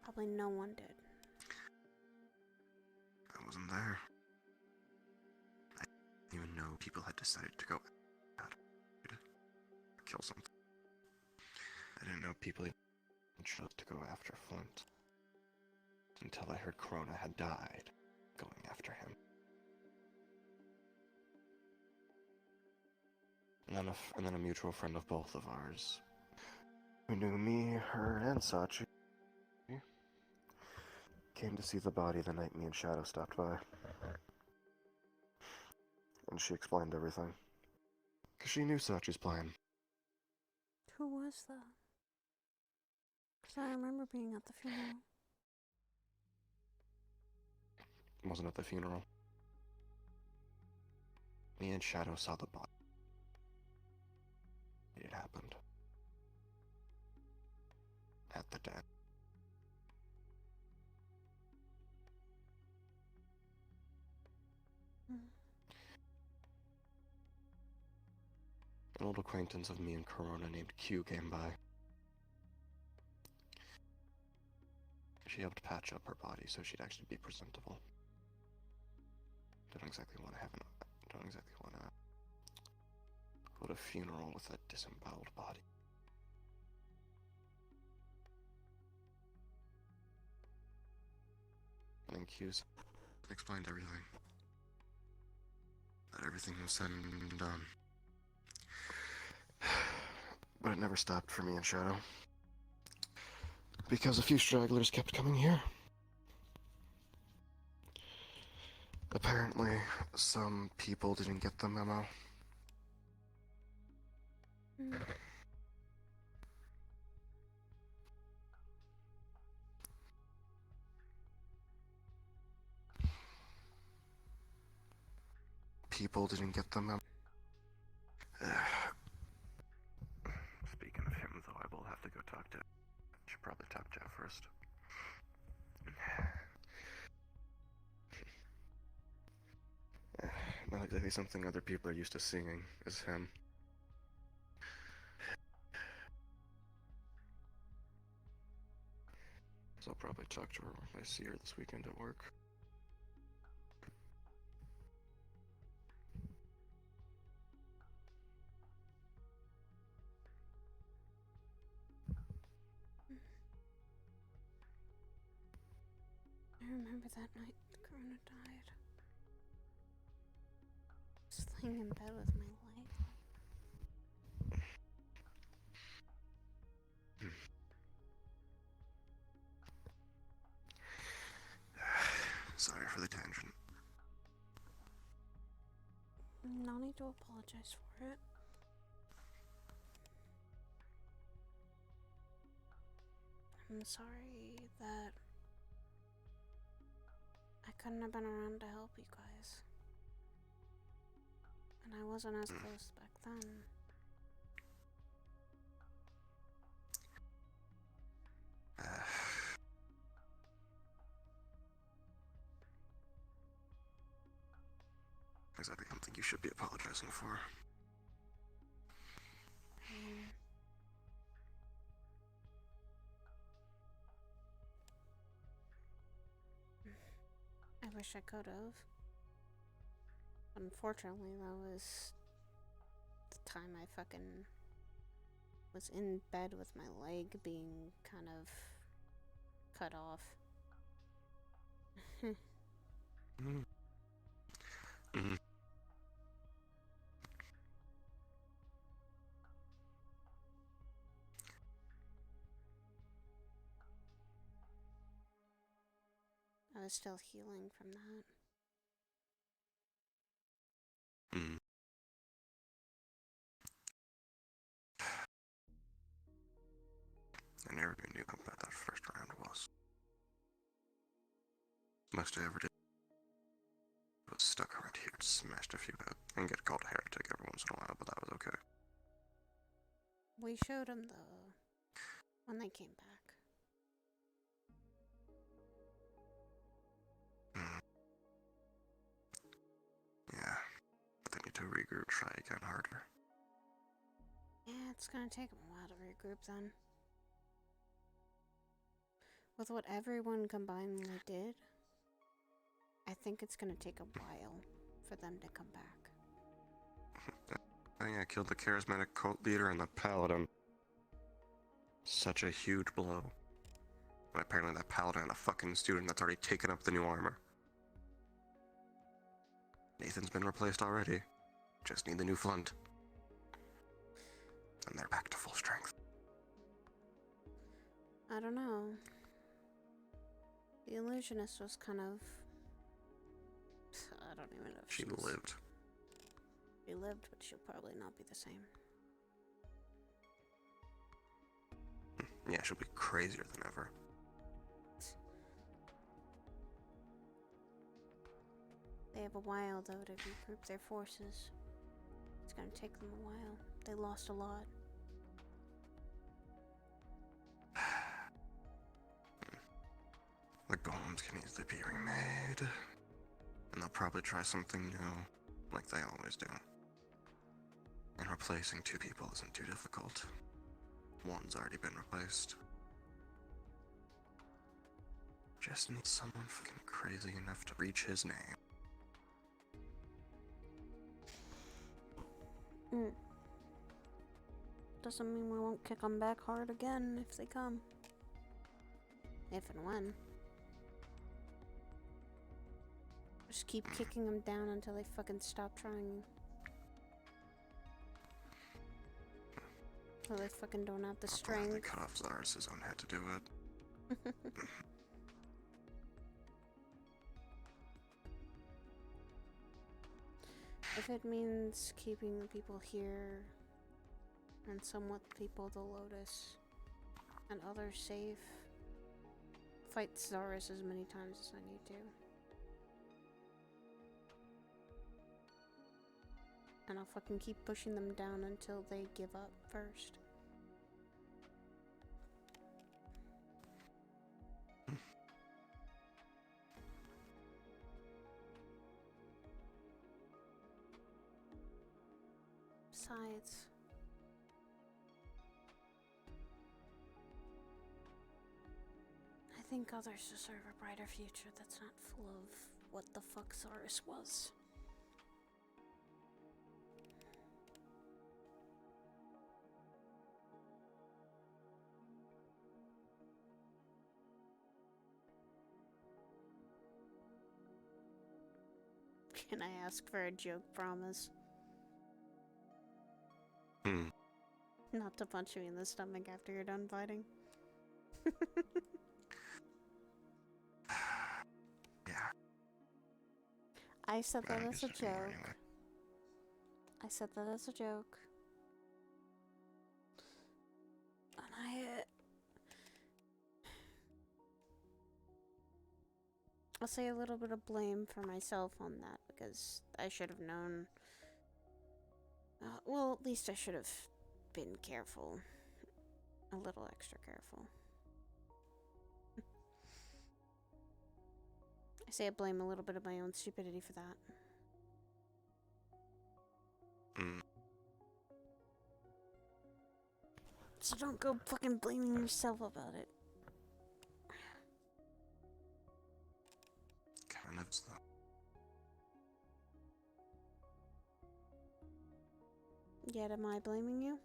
Probably no one did.
I wasn't there. I didn't even know people had decided to go kill something. I didn't know people had chose to go after Flint.
until I heard Corona had died, going after him. And then a mutual friend of both of ours, who knew me, her, and Sachi, came to see the body the night me and Shadow stopped by. And she explained everything. 'Cause she knew Sachi's plan.
Who was that? Because I remember being at the funeral.
Wasn't at the funeral. Me and Shadow saw the body. It happened. At the den. An old acquaintance of me and Corona named Q came by. She helped patch up her body so she'd actually be presentable. Don't exactly want to go to a funeral with a disemboweled body. And then Q's explained everything. That everything was said and done. But it never stopped for me and Shadow. Because a few stragglers kept coming here. Apparently, some people didn't get the memo. People didn't get the memo. Speaking of him, though, I will have to go talk to... Should probably talk to Jeff first. Not exactly something other people are used to seeing, is him. So I'll probably talk to her when I see her this weekend at work.
I remember that night Corona died. Just laying in bed with my leg.
Sorry for the tangent.
No need to apologize for it. I'm sorry that I couldn't have been around to help you guys. And I wasn't as close back then.
Exactly something you should be apologizing for.
I wish I could have. Unfortunately, that was the time I fucking was in bed with my leg being kind of cut off. I was still healing from that.
I never even knew how bad that first round was. Most I ever did was stuck around here, smashed a few heads, and get called a heretic every once in a while, but that was okay.
We showed them though when they came back.
Yeah, but they need to regroup, try again harder.
Yeah, it's gonna take them a while to regroup then. With what everyone combinedly did, I think it's gonna take a while for them to come back.
I think I killed the charismatic cult leader and the paladin. Such a huge blow.
And apparently that paladin had a fucking student that's already taken up the new armor. Nathan's been replaced already. Just need the new flint. And they're back to full strength.
I don't know. The illusionist was kind of... I don't even know if
She lived.
She lived, but she'll probably not be the same.
Yeah, she'll be crazier than ever.
They have a while, though, to regroup their forces. It's gonna take them a while. They lost a lot.
The golems can easily be remade. And they'll probably try something new, like they always do. And replacing 2 people isn't too difficult. One's already been replaced. Just need someone fucking crazy enough to reach his name.
Doesn't mean we won't kick them back hard again if they come. If and when. Just keep kicking them down until they fucking stop trying. Until they fucking don't have the strength.
They cut off Zarus' own head to do it.
If it means keeping the people here and somewhat people the Lotus and others safe, fight Zarus as many times as I need to. And I'll fucking keep pushing them down until they give up first. Besides, I think others deserve a brighter future that's not full of what the fuck Zarus was. Can I ask for a joke promise? Not to punch me in the stomach after you're done fighting.
Yeah.
I said that as a joke. I said that as a joke. And I'll say a little bit of blame for myself on that because I should have known. Well, at least I should have been careful. A little extra careful. I say I blame a little bit of my own stupidity for that. So don't go fucking blaming yourself about it.
Kind of slow.
Yet am I blaming you?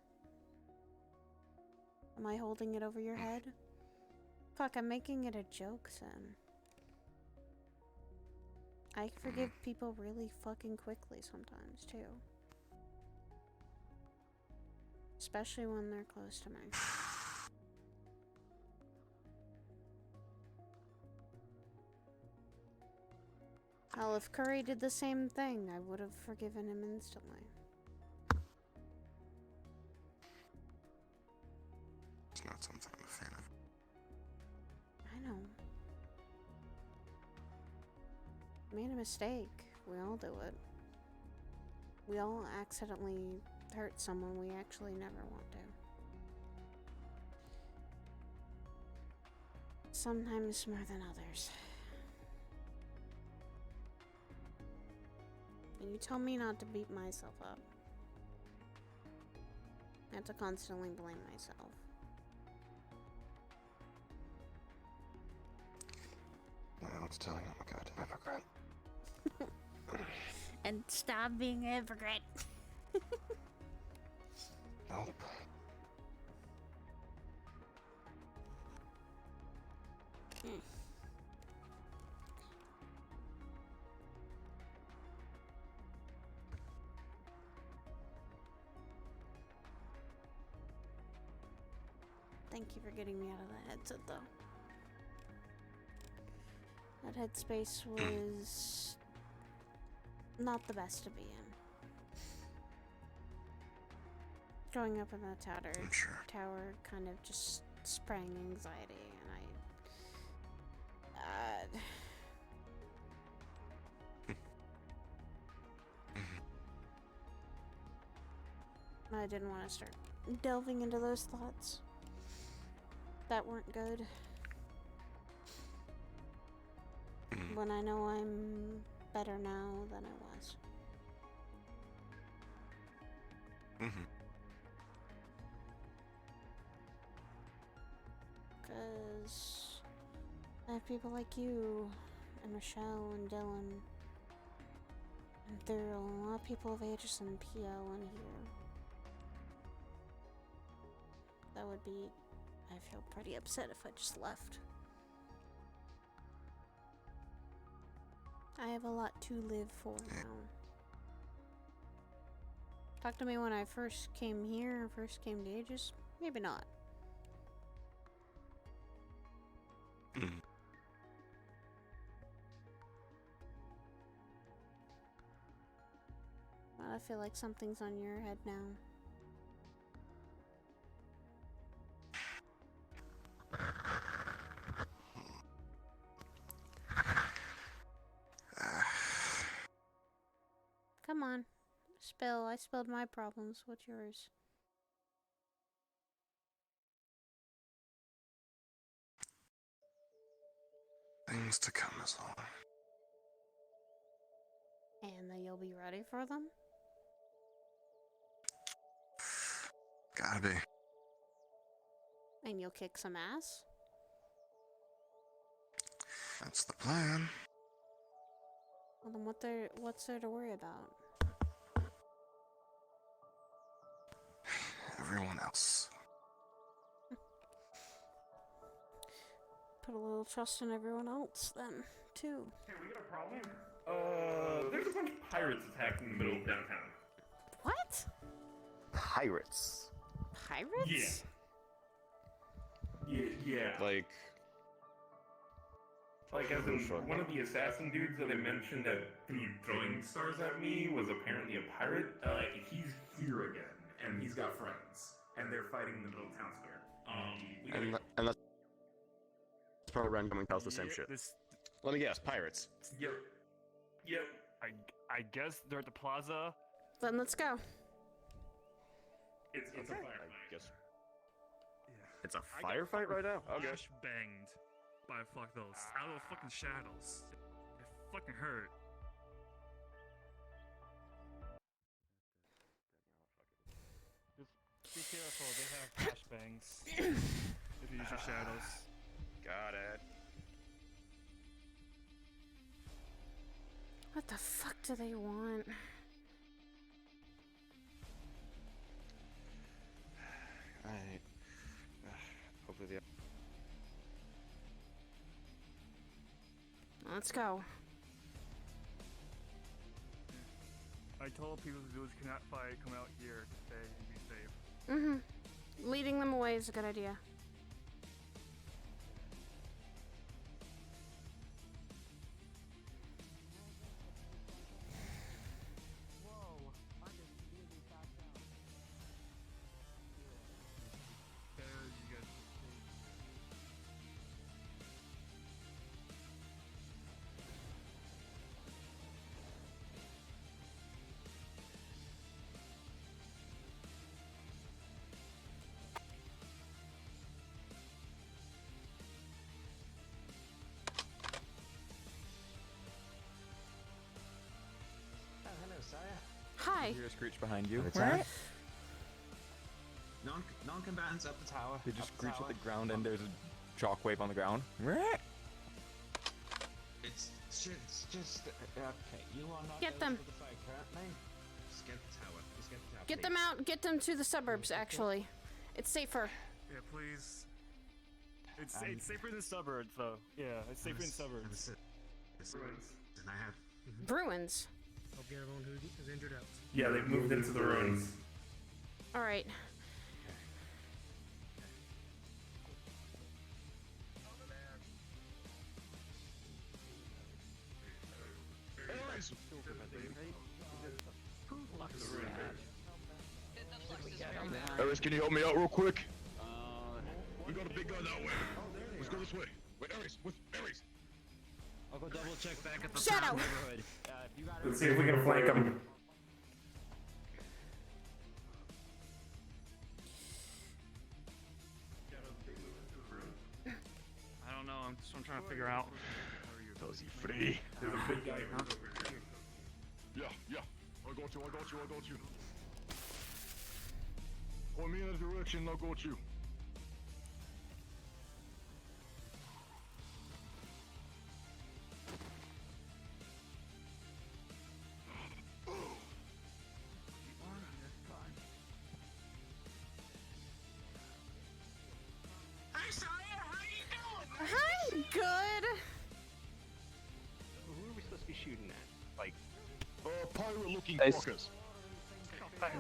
Am I holding it over your head? Fuck, I'm making it a joke, Sam. I forgive people really fucking quickly sometimes, too. Especially when they're close to me. Hell, if Curry did the same thing, I would have forgiven him instantly.
It's not something I'm a fan of.
I know. Made a mistake. We all do it. We all accidentally hurt someone we actually never want to. Sometimes more than others. And you tell me not to beat myself up. I have to constantly blame myself.
I was telling you I'm a goddamn hypocrite.
And stop being a hypocrite.
Nope.
Thank you for getting me out of that headset, though. That headspace was not the best to be in. Growing up in the tower kind of just sprang anxiety, and I didn't want to start delving into those thoughts that weren't good. When I know I'm better now than I was. Because I have people like you, and Michelle, and Dylan, and Thurl, and a lot of people of ages and PO in here. That would be, I feel pretty upset if I just left. I have a lot to live for now. Talk to me when I first came here, first came to Aegis. Maybe not. Well, I feel like something's on your head now. Come on. Spill. I spilled my problems. What's yours?
Things to come is all.
And then you'll be ready for them?
Gotta be.
And you'll kick some ass?
That's the plan.
Well, then what's there to worry about?
Everyone else.
Put a little trust in everyone else, then, too.
Hey, we got a problem? There's a bunch of pirates attacking the middle of downtown.
What?
Pirates?
Pirates?
Yeah.
Like
as in, one of the assassin dudes that I mentioned that threw throwing stars at me was apparently a pirate. He's here again, and he's got friends, and they're fighting the middle town square.
And that's probably Ren coming tells the same shit. Let me guess, pirates.
Yep.
I guess they're at the plaza.
Then let's go.
It's a firefight.
I guess. It's a firefight right now? Okay.
Banged by those out of the fucking shadows. It fucking hurt. Just be careful, they have flashbangs. If you use your shadows.
Got it.
What the fuck do they want?
Alright. Hopefully the...
Let's go.
I told people who cannot fight come out here to stay and be safe.
Leading them away is a good idea. Hi.
You hear a screech behind you.
Attack. Non-combatants up the tower.
They just screech at the ground and there's a shockwave on the ground.
It's just okay. You are not
Get them.
for the fight currently. Just get the tower. Just get the tower.
Get them out. Get them to the suburbs, actually. It's safer.
Yeah, please. It's safer in the suburbs, though. Yeah, it's safer in the suburbs.
And I have.
Ruins.
Hope get everyone who is injured out.
Yeah, they've moved into the ruins.
Alright.
Aries, can you help me out real quick? We got a big guy that way. Let's go this way. Wait, Aries, with Aries.
I'll go double check back at the
Shadow.
neighborhood.
Let's see if we can flank them.
I don't know. I'm trying to figure out.
Is he free?
There's a big guy.
Yeah. I got you. Point me in a direction, I'll go to you.
I'm good.
Who are we supposed to be shooting at? Like,
pirate-looking
Nice.
fuckers.
Okay,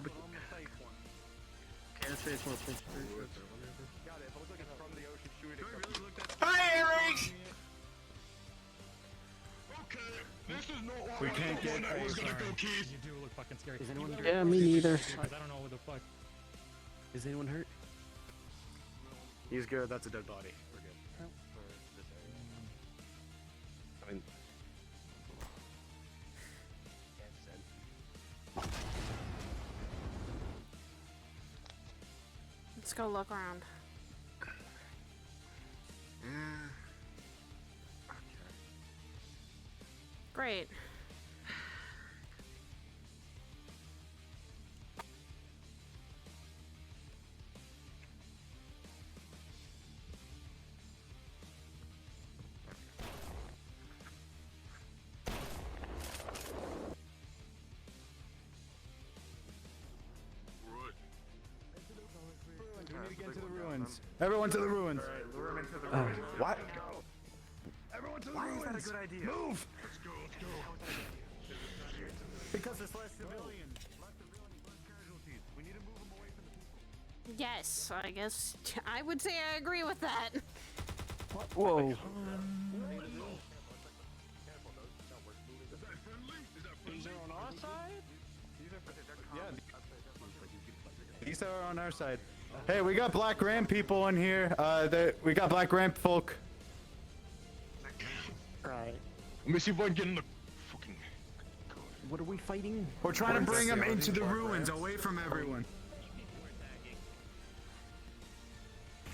let's finish one.
Got it. If I was looking from the ocean, shooting it.
Hi, Aries! Okay, this is not what
We
I
can't
thought
get
one that was gonna go,
You
Keith.
do look fucking scary.
Is anyone hurt?
Yeah,
me neither.
I don't know what the fuck.
Is anyone hurt?
He's good. That's a dead body. We're good.
Oh.
For this area.
I mean,
Let's go look around. Great.
We need to get into the ruins. Everyone to the ruins.
Alright, lure him into the
Oh,
ruins.
what?
Everyone to the
Why
ruins.
is that a good idea?
Move!
Let's go.
Because it's less civilians. Less casualties. We need to move them away from the people.
Yes, I guess I would say I agree with that.
whoa.
These are on our side? These are on our side. Hey, we got Black Ram people in here. We got Black Ram folk.
Right.
Let me see if I can get in the fucking.
What are we fighting?
We're trying to bring them into the ruins, away from everyone.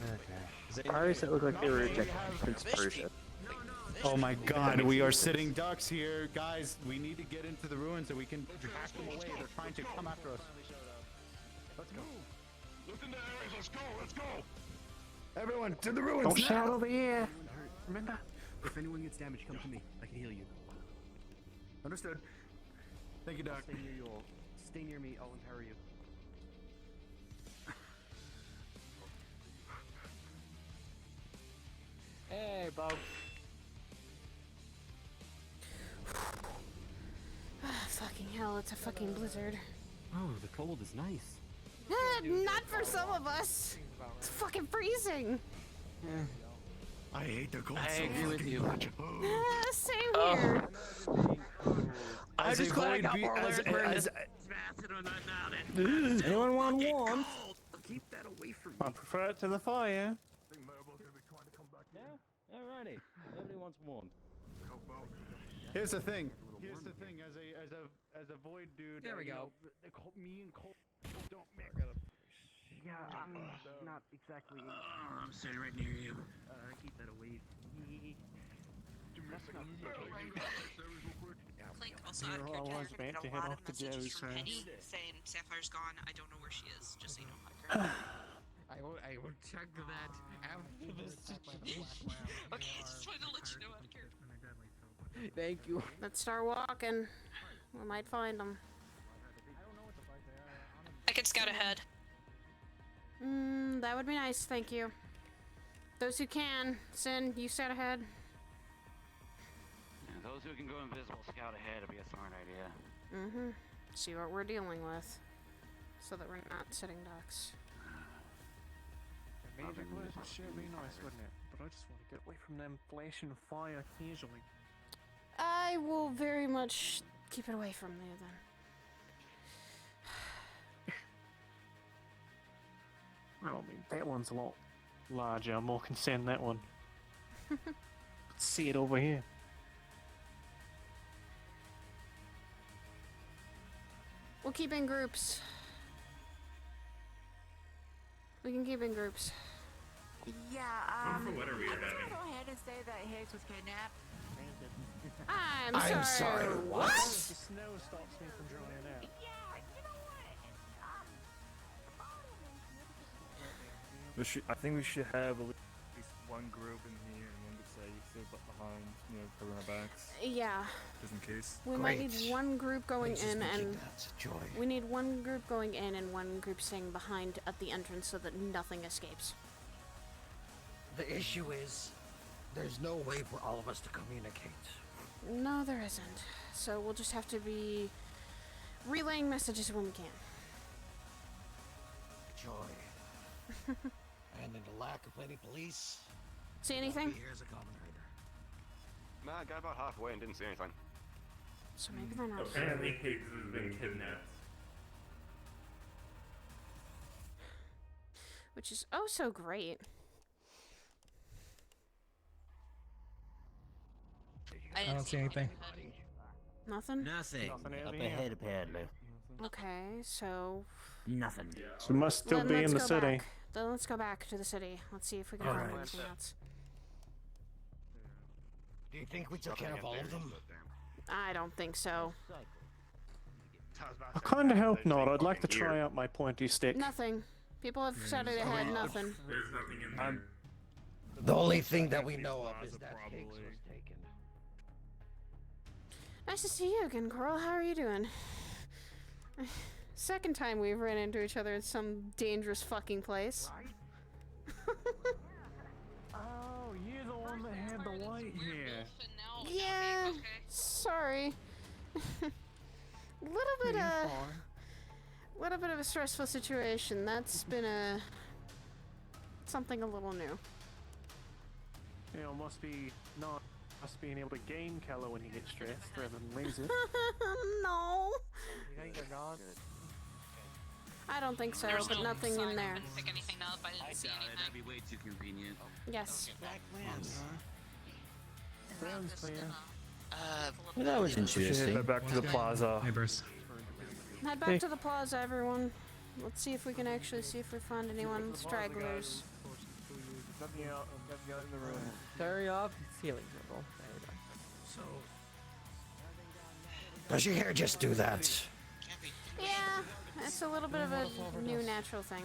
Okay. Pirates that look like they were ejected from Prince Persia.
Oh my god, we are sitting ducks here. Guys, we need to get into the ruins so we can hack them away. They're trying to come after us. Let's go.
Look in the areas. Let's go.
Everyone, to the ruins.
Don't shout over here.
Remember, if anyone gets damaged, come to me. I can heal you.
Understood. Thank you, Doc.
Stay near you all. Stay near me. I'll empower you.
Hey, Bob.
Fucking hell, it's a fucking blizzard.
Oh, the cold is nice.
Not for some of us. It's fucking freezing.
I hate the cold.
I agree with you.
Same here.
I'm just glad I got more alert burn. Anyone want one?
Keep that away from me.
I prefer it to the fire.
Yeah, alrighty. Nobody wants one.
Here's the thing. As a void dude.
There we
you
go.
know, me and Cole don't make.
Yeah, I'm not exactly. I'm sitting right near you. Keep that away from me.
Clink, also
You're
out of character,
always
you're gonna
meant
get
to
a
head
lot
off
of
to
messages
Joe's
from
house.
Penny saying Sapphire's gone. I don't know where she is, just so you know, Hiker.
I will check that after this situation.
Okay, just trying to let you know out of character.
Thank you.
Let's start walking. We might find them.
I can scout ahead.
That would be nice, thank you. Those who can. Sin, you set ahead.
Yeah, those who can go invisible scout ahead would be a smart idea.
Mm-hmm. See what we're dealing with. So that we're not sitting ducks.
A major glitch would sure be nice, wouldn't it? But I just want to get away from them flesh and fire occasionally.
I will very much keep it away from there then.
Well, I mean, that one's a lot larger. I'm more concerned that one. Let's see it over here.
We'll keep in groups. We can keep in groups.
Yeah,
For what are we
I'm just
having?
gonna go ahead and say that Higgs was kidnapped.
I'm sorry. What?
The snow stops me from drying out.
Yeah, you know what?
I think we should have at least one group in here and one to say behind, covering our backs.
Yeah.
Just in case.
We might need one group going in and
joy.
we need one group going in and one group staying behind at the entrance so that nothing escapes.
The issue is, there's no way for all of us to communicate.
No, there isn't. So we'll just have to be relaying messages when we can.
Joy. And in the lack of any police.
See anything?
Here's a common rider.
Nah, I got about halfway and didn't see anything.
So maybe they're not.
Apparently Higgs has been kidnapped.
Which is oh so great.
I don't see anything.
Nothing?
Nothing.
Nothing
Up
in here.
ahead, apparently.
Okay, so
Nothing.
So we must still
then
be
let's
in the
go
city.
back. Then let's go back to the city. Let's see if we can find anything else.
Do you think we took care of all of them?
I don't think so.
I kind of hope not. I'd like to try out my pointy stick.
Nothing. People have said it ahead. Nothing.
There's nothing in there.
The only thing that we know of is that Higgs was taken.
Nice to see you again, Coral. How are you doing? Second time we've ran into each other in some dangerous fucking place.
Oh, you're the one that had the white hair.
Yeah. Sorry. Little bit of a stressful situation. That's been something a little new.
You know, must be not us being able to gain color when he gets stressed rather than lose it.
No.
You think they're gone?
I don't think so,
There's
but
no
nothing
sign.
in there.
I couldn't pick anything up. I didn't see anything.
That'd be way too convenient.
Yes.
Sounds clear.
Well, that was interesting.
Head back to the plaza.
Neighbors.
Head back to the plaza, everyone. Let's see if we can actually see if we find anyone stragglers.
Nothing out in the room.
Carry off ceiling dribble. There we go.
So. Does your hair just do that?
Yeah, it's a little bit of a new natural thing.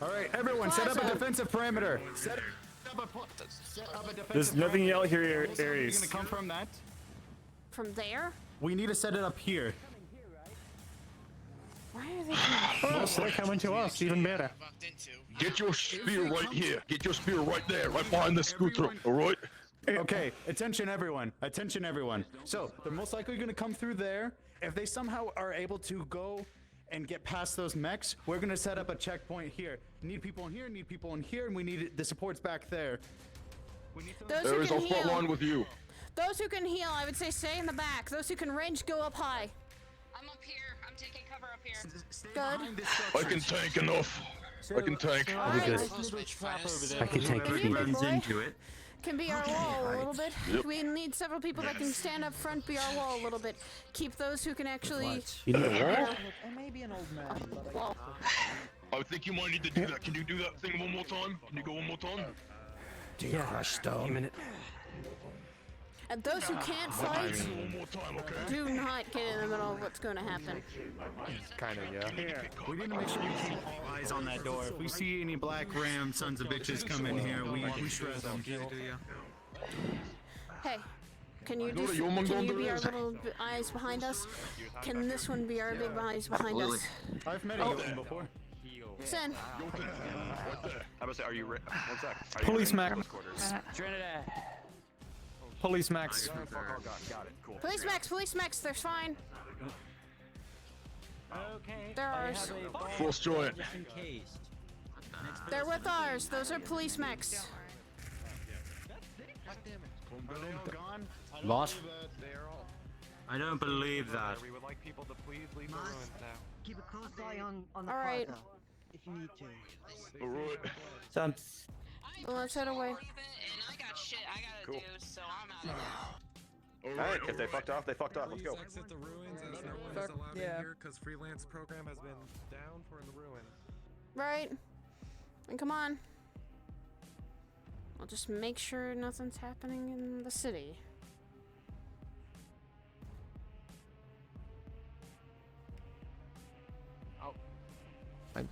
Alright, everyone, set up a
Plaza.
defensive perimeter. Set up a defensive
There's nothing
perimeter.
out here,
You're gonna
Aries.
come from that?
From there?
We need to set it up here.
Why are they coming?
Well, they're coming to us, even better.
Get your spear right here. Get your spear right there, right behind the scooter. All right.
Okay, attention everyone. Attention everyone. So, they're most likely going to come through there. If they somehow are able to go and get past those mechs, we're going to set up a checkpoint here. Need people in here, need people in here, and we need the supports back there.
Those
There
who
is
can
our front
heal.
line with you.
Those who can heal, I would say stay in the back. Those who can range, go up high.
I'm up here. I'm taking cover up here.
Good.
I can tank enough. I can tank.
Alright.
I could take
If you
runs
boy.
into it.
Can be our wall a little bit.
Yep.
We need several people that can stand up front, be our wall a little bit. Keep those who can actually.
You need a wall?
I may be an old man, but
Wall.
I think you might need to do that. Can you do that thing one more time? Can you go one more time?
Do you crush stone?
And those who can't fight,
One more time, okay?
do not get in the middle of what's going to happen.
Kinda, yeah.
Here, we need to make sure you keep all eyes on that door. If we see any black ram sons of bitches come in here, we shred them.
Hey, can you do? Can you be our little eyes behind us? Can this one be our big eyes behind us?
I've met a Yoten before.
Sin.
How about say, are you one sec. Are you
Police
ready?
Mac.
Quarters.
Trinidad.
Police Max.
Got it. Cool.
Police Max, they're fine.
Okay.
They're ours.
Force joint.
Just in case.
They're with ours. Those are police mechs.
Boss? I don't believe that.
We would like people to please leave the ruins now.
Keep a close eye on the
All right.
plaza, if you need to.
Alright.
Some.
Well, let's head away.
And I got shit I gotta do, so I'm out of here.
Alright, if they fucked off, they fucked off. Let's go.
Exit the ruins as no one is allowed in here because freelance program has been down for the ruins.
Right. And come on. I'll just make sure nothing's happening in the city.
Oh.
They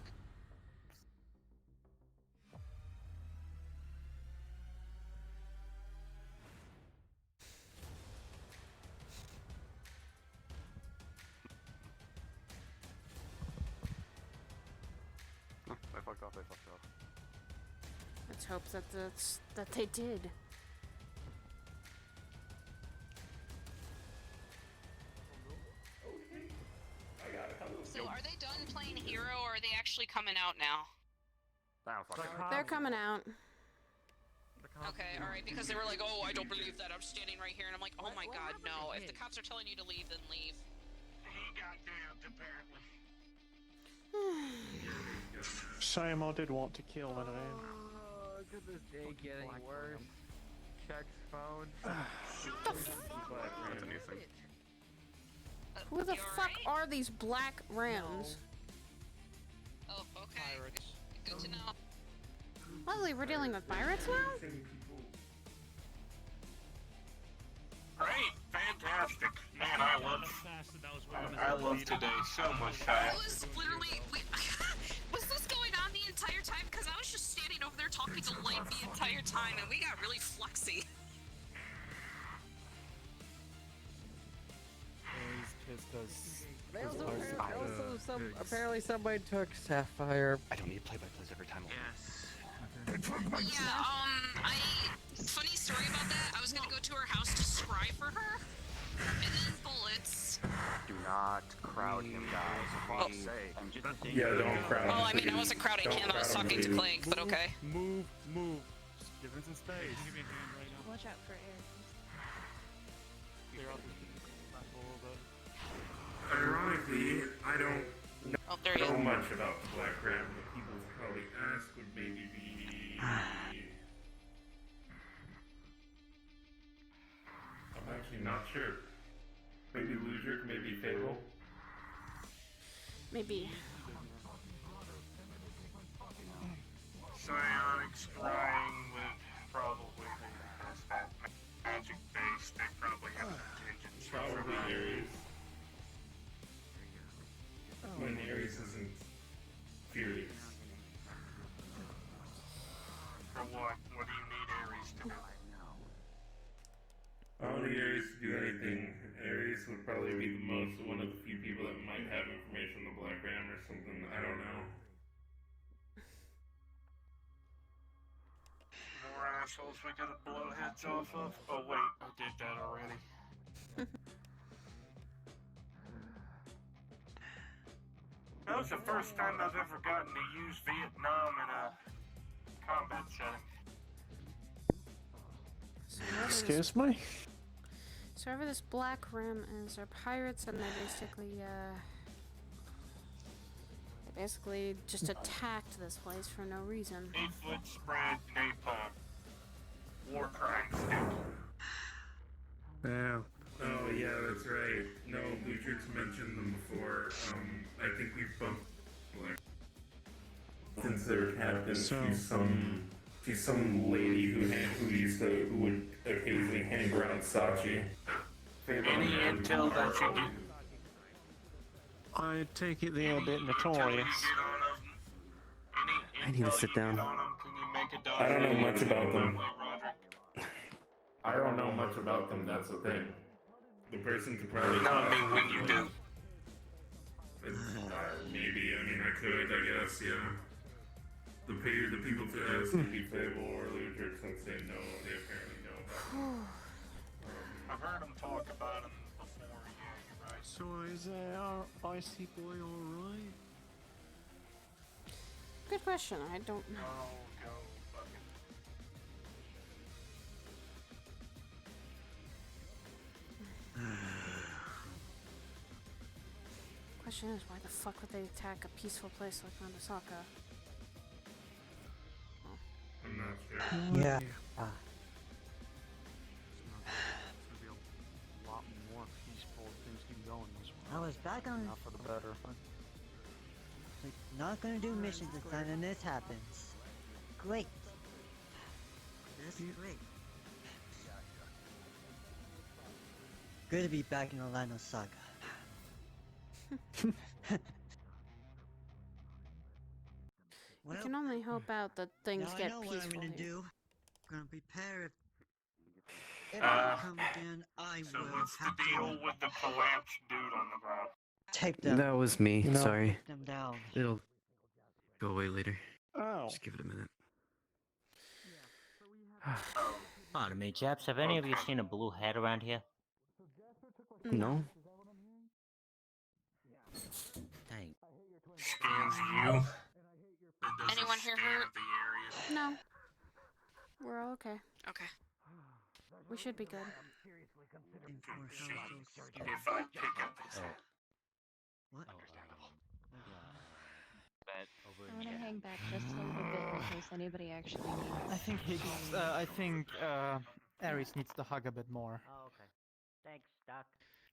fucked off. They fucked off.
Let's hope that they did.
So are they done playing hero, or are they actually coming out now?
They're coming out.
Okay, alright, because they were like, oh, I don't believe that, I'm standing right here, and I'm like, oh my god, no. If the cops are telling you to leave, then leave.
He got down, apparently.
Shimo did want to kill one of them.
Oh, could this day getting worse? Checks phone.
That's a new thing.
Who the fuck are these black rams?
Oh, okay. Good to know.
Lovely, we're dealing with pirates now?
Great, fantastic. Man, I love today so much.
I was literally... was this going on the entire time? Because I was just standing over there talking to Light the entire time, and we got really flexy.
He's pissed because...
Apparently somebody took Sapphire.
I don't need play-by-plays every time.
Yeah, funny story about that, I was gonna go to her house to scry for her, and then bullets.
Do not crowd him, guys.
Yeah, don't crowd him.
Oh, I mean, I wasn't crowding him, I was talking to Clank, but okay.
Move. Just give him some space.
Watch out for air.
Clear out this map a little bit.
Ironically, I don't
Oh, there he is.
know much about the Black Ram. What people would probably ask would maybe be... I'm actually not sure. Maybe Ludric, maybe Fable.
Maybe.
Psionic scrying would probably be the best bet. Magic based, they probably have an contingency.
Probably Ares. When Ares isn't furious.
For what? What do you need Ares to do?
I don't need Ares to do anything. Ares would probably be one of the few people that might have information on the Black Ram or something. I don't know.
More assholes we gotta blow heads off of? Oh wait, I did that already. That was the first time I've ever gotten to use Vietnam in a combat setting.
Excuse me?
So whoever this black ram is are pirates, and they basically just attacked this place for no reason.
8-foot spread napalm. War crimes.
Yeah.
Oh yeah, that's right. No, Ludric's mentioned them before. I think we've bumped Black. Since their captain, she's some lady who would occasionally hang around Sachi.
Any intel that you get?
I take it they're a bit notorious.
I need to sit down.
I don't know much about them. I don't know much about them, that's the thing. The person could probably...
Not me when you do.
Maybe, I mean, I could, I guess, yeah. The people to ask if he playable or Ludrix and say no, they apparently know about him.
I've heard him talk about him before, yeah, you're right. So is our icy boy alright?
Good question. I don't know.
Go fucking.
Question is, why the fuck would they attack a peaceful place like Nagasaka?
I'm not sure.
Yeah.
It's gonna be a lot more peaceful if things keep going this way.
I was back on.
Not for the better.
Like, not gonna do missions this time, and this happens. Great. This is great. Good to be back in Orlando Saga.
I can only hope out that things
now
get
I know
peaceful
what I'm gonna
here.
do. I'm gonna prepare if it come again, I
So
will
what's the
have
deal
to
with the collapsed dude on the ground?
take them.
That was me.
You know,
Sorry.
take them down.
It'll go away later.
Oh.
Just give it a minute.
Pardon me, chaps. Have any of you seen a blue head around here?
No.
Thank.
Scans you.
Anyone here hurt?
No. We're all okay.
Okay.
We should be good.
If I pick up his head.
What?
I want to hang back just a little bit in case anybody actually needs.
I think Ares needs to hug a bit more.
Oh, okay. Thanks, Doc.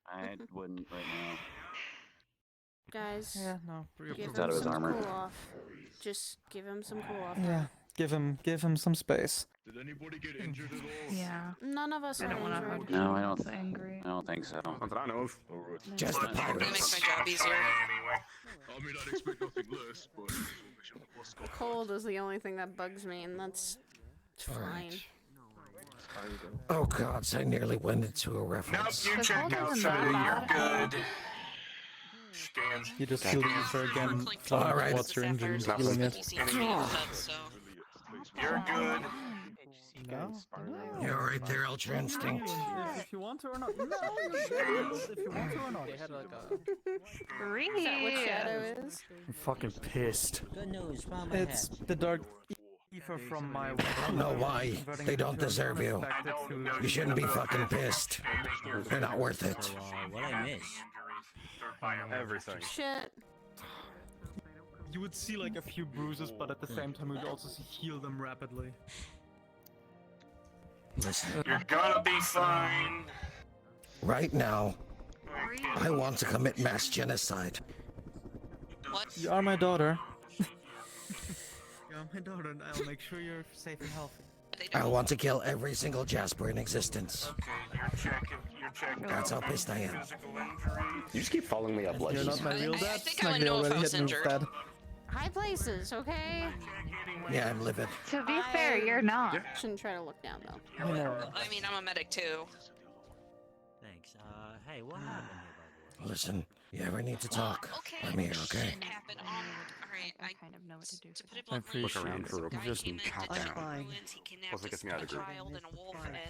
I wouldn't right now.
Guys,
Yeah, no.
give
Out
him
of his
some
armor.
cool off. Just give him some cool off.
Yeah, give him some space.
Did anybody get injured at all?
Yeah.
None of us
I
are
don't want to
injured.
hug
No, I
you.
don't.
I'm angry.
I don't think so.
Not that I know of.
Just the
That makes
pirates.
my job easier.
I mean, I'd expect nothing less, but what's going on?
Cold is the only thing that bugs me, and that's fine.
Oh gods, I nearly went into a
Nope,
reference.
you check out, so you're good. Scans.
You just heal the user again.
All right.
What's your injury?
It's
Healing it.
easy for me to set, so.
You're good.
No?
You're right there, Ultra Instinct.
If you want to or not. No, if you want to or not.
They had like a.
Is that what Shadow is?
I'm fucking pissed.
Good news, found my
It's
hat.
the dark ether from my.
I don't know why. They don't deserve you. You shouldn't be fucking pissed. They're not worth it.
So, what I miss?
Everything.
Shit.
You would see like a few bruises, but at the same time you'd also heal them rapidly.
Listen,
You're gonna be fine.
right now, I want to commit mass genocide.
What?
You are my daughter. You're my daughter, and I'll make sure you're safe and healthy.
I want to kill every single Jasper in existence.
Okay, you're checking.
That's how pissed I am.
Physical injury.
You just keep following me up, like
You're not my real
I
dad.
think I
Like,
would
you're
know if I
already
was
hitting
injured.
dad.
High places, okay?
Yeah, I'm livid.
To be fair, you're not.
Shouldn't try to look down though.
I know.
I mean, I'm a medic too.
Thanks. Hey, what happened here, by the way?
Listen, you ever need to talk,
Okay.
I'm here, okay?
Shit happened. Alright,
I kind of know what to do.
to put it
I'm
bluntly,
pretty sure
around for a
guy
just
came in,
cat
did
down.
ruins, he kidnapped
Plus it
a
gets me out of group.
child and a wolf, and then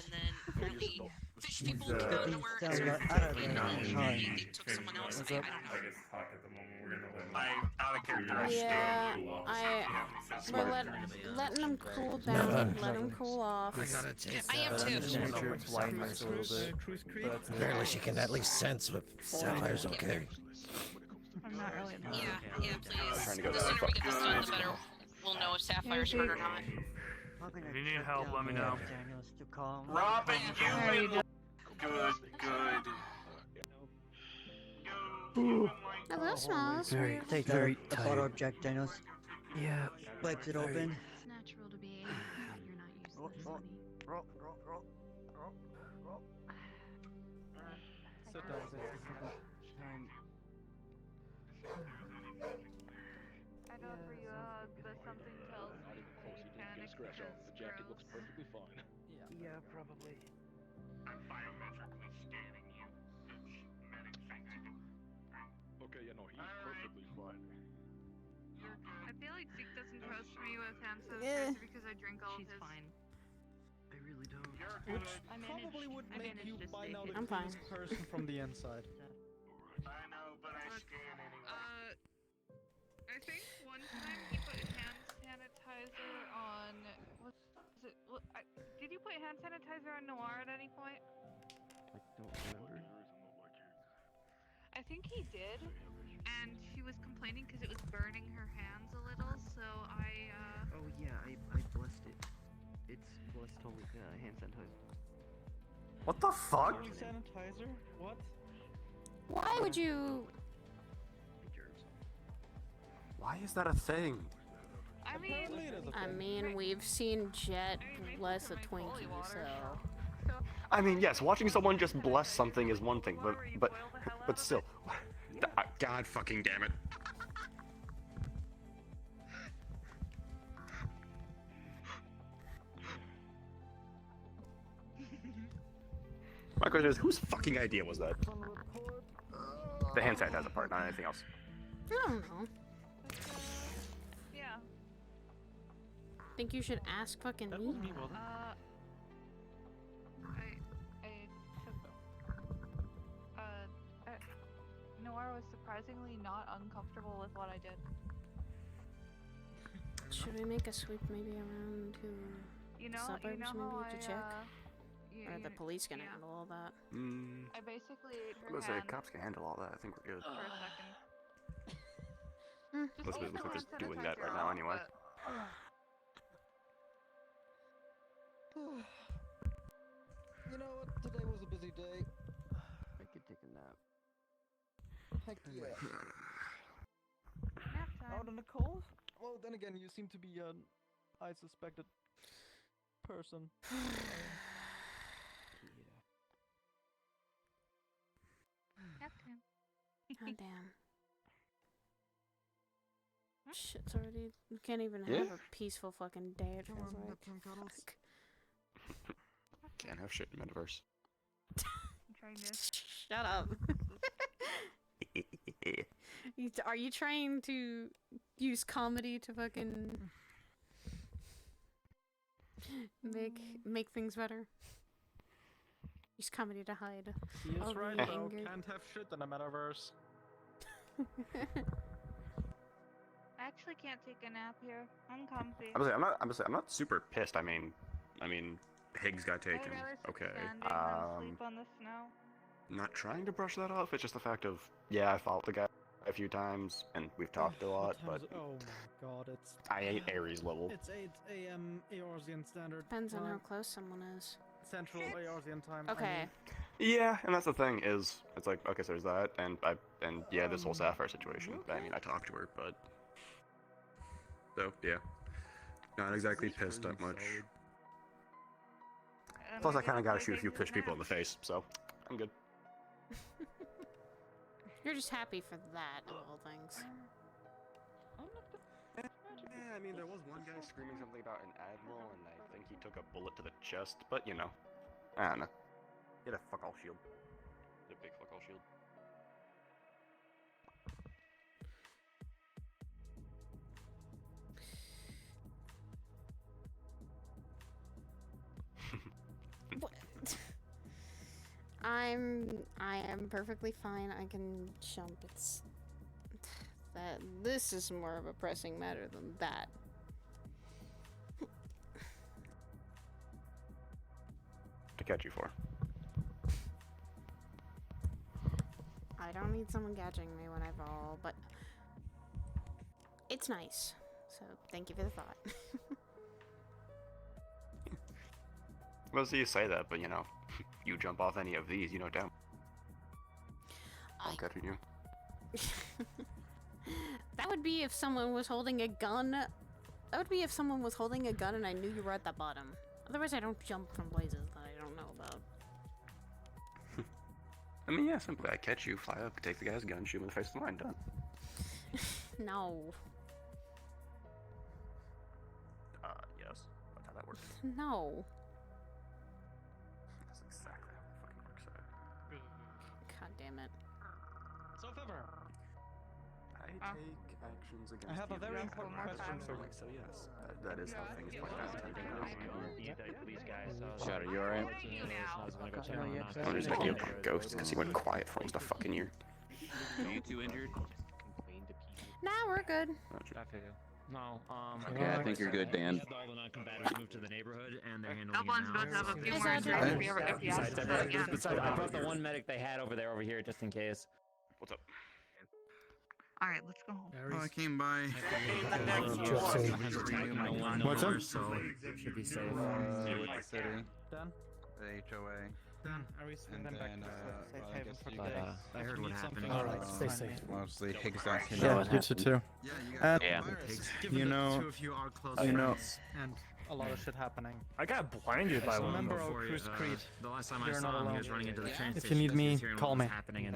apparently fished people
He's,
to go into work,
out
and
of
apparently
there.
he took someone else. I don't know.
I guess talk at the moment. We're gonna let him.
Out of character.
Yeah, we're letting him cool down. Let him cool off.
I gotta take
I am too.
Apparently she can at least sense if Sapphire's okay.
I'm not really.
Yeah, please.
trying to go
The
there.
sooner we get this done, the better we'll know if Sapphire's hurt or not.
If you need help, let me know.
Daniels to calm.
Robin, you good.
Hello, Smalls.
Very,
Take
very
the photo
tired.
object, Daniels.
Yeah.
Wipes it open.
It's natural to be angry when you're not used to this, honey.
Sit down,
I'd offer you a hug, but something tells me you panicked because gross.
Yeah, probably.
I'm biometrically scanning you.
Okay, yeah, no, he's perfectly fine.
I feel like Zeke doesn't trust me with hand sanitizer because I drink all of his.
Fine. I really don't.
Which probably would make you by now the
I'm fine.
cleanest person from the inside.
I know, but I scan anyway.
I think one time he put hand sanitizer on. Was it? Did you put hand sanitizer on Noir at any point?
I don't remember.
I think he did, and she was complaining because it was burning her hands a little. So I.
Oh yeah, I blessed it. It's blessed holy hand sanitizer.
What the fuck?
Holy sanitizer? What?
Why would you?
Why is that a thing?
I
mean, we've seen Jet bless a Twinkie, so.
I mean, yes, watching someone just bless something is one thing, but still, God fucking damn it. My question is, whose fucking idea was that? The hand sanitizer part, not anything else.
I don't know.
Yeah.
Think you should ask fucking me?
Noir was surprisingly not uncomfortable with what I did.
Should we make a sweep maybe around to suburbs maybe to check? Or are the police gonna handle all that?
I basically ate
I'm
her
gonna say
hand
cops can handle all that. I think we're good.
for a second.
Let's
use
be
the hand
doing that right
sanitizer
now
off,
anyway.
You know what? Today was a busy day.
I could take a nap.
Heck yeah.
Nap time.
Out in the cold? Well, then again, you seem to be an I suspected person.
Nap time.
God damn. Shit's already. We can't even have a peaceful fucking day. It feels like. Fuck.
Can't have shit in Metaverse.
I'm trying this.
Shut up. Are you trying to use comedy to fucking make things better? Use comedy to hide.
He is
all the
right though.
anger.
Can't have shit in a metaverse.
I actually can't take a nap here. I'm comfy.
I'm not super pissed. I mean, Higgs got taken.
I'd rather sit
Okay.
standing than sleep on the snow.
Not trying to brush that off. It's just the fact of, yeah, I fought the guy a few times, and we've talked a lot, but
Oh my god, it's.
I ain't Ares level.
It's 8 a.m. Eorzean standard.
Depends on how
time.
close someone is.
Central Eorzean time.
Okay.
Yeah, and that's the thing is, it's like, okay, so there's that, and yeah, this whole Sapphire situation. I mean, I talked to her, but so yeah, not exactly pissed that much. Plus, I kind of gotta shoot a few push people in the face, so I'm good.
You're just happy for that, of all things.
Yeah, I mean, there was one guy screaming something about an admiral, and I think he took a bullet to the chest, but you know, I don't know. He had a fuck all shield. He had a big fuck all shield.
What? I am perfectly fine. I can jump. It's that this is more of a pressing matter than that.
To catch you for.
I don't need someone catching me when I fall, but it's nice. So thank you for the thought.
Well, so you say that, but you know, you jump off any of these, you know, down. I'm catching you.
That would be if someone was holding a gun. That would be if someone was holding a gun and I knew you were at the bottom. Otherwise, I don't jump from places that I don't know about.
I mean, yeah, simply I catch you, fly up, take the guy's gun, shoot him in the face with mine, done.
No.
Yes, that's how that works.
No.
That's exactly how it fucking works out.
God damn it.
So if ever
I take
actions against
I have a
you.
very important question for you.
So yes, that is how things play out.
Shadow, you alright?
I'm just making him ghost because he went quiet for almost a fucking year.
Are you two injured?
Nah, we're good.
No,
Okay, I think you're good, Dan.
All the non-combatants moved to the neighborhood, and they're handling
That one's
it
about to
now.
have a few
Yes,
more
I
injuries
did.
if you ever if you
Besides,
yeah.
I brought the one medic they had over here just in case.
What's up?
Alright, let's go home.
Oh, I came by.
What's up?
So should be safe.
With the city.
Done?
The HOA.
Done. Are we sending them back to safe haven for
But
today?
I heard what happened.
Alright, stay safe.
Mostly Higgs down here.
Yeah, you too.
Yeah.
You know,
Two of you are close
you know,
friends.
And a lot of shit happening.
I got blinded by one
Remember
before.
our Cruise Creed.
The last time I
You're
saw
not
him, he
alone.
was running into the train
If
station.
you need me,
He was hearing
call
what was
me.
happening in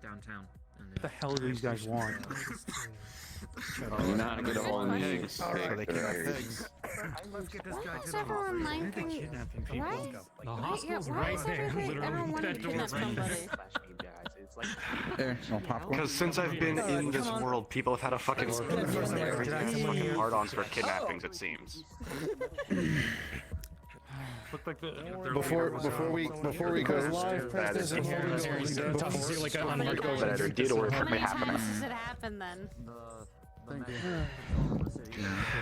downtown. And
What the hell do these guys want?
You know how to get a hold of me. Higgs.
Alright.
Higgs.
Let's get this guy
What's everyone liking? Why?
The
hospital's why is everyone want to kidnap somebody?
There, no popcorn.
Because since I've been in this world, people have had a fucking hard-ons for kidnappings, it seems.
Look like
before we go,
That is
before
that either did or
How
may
many
happen.
times does it happen then?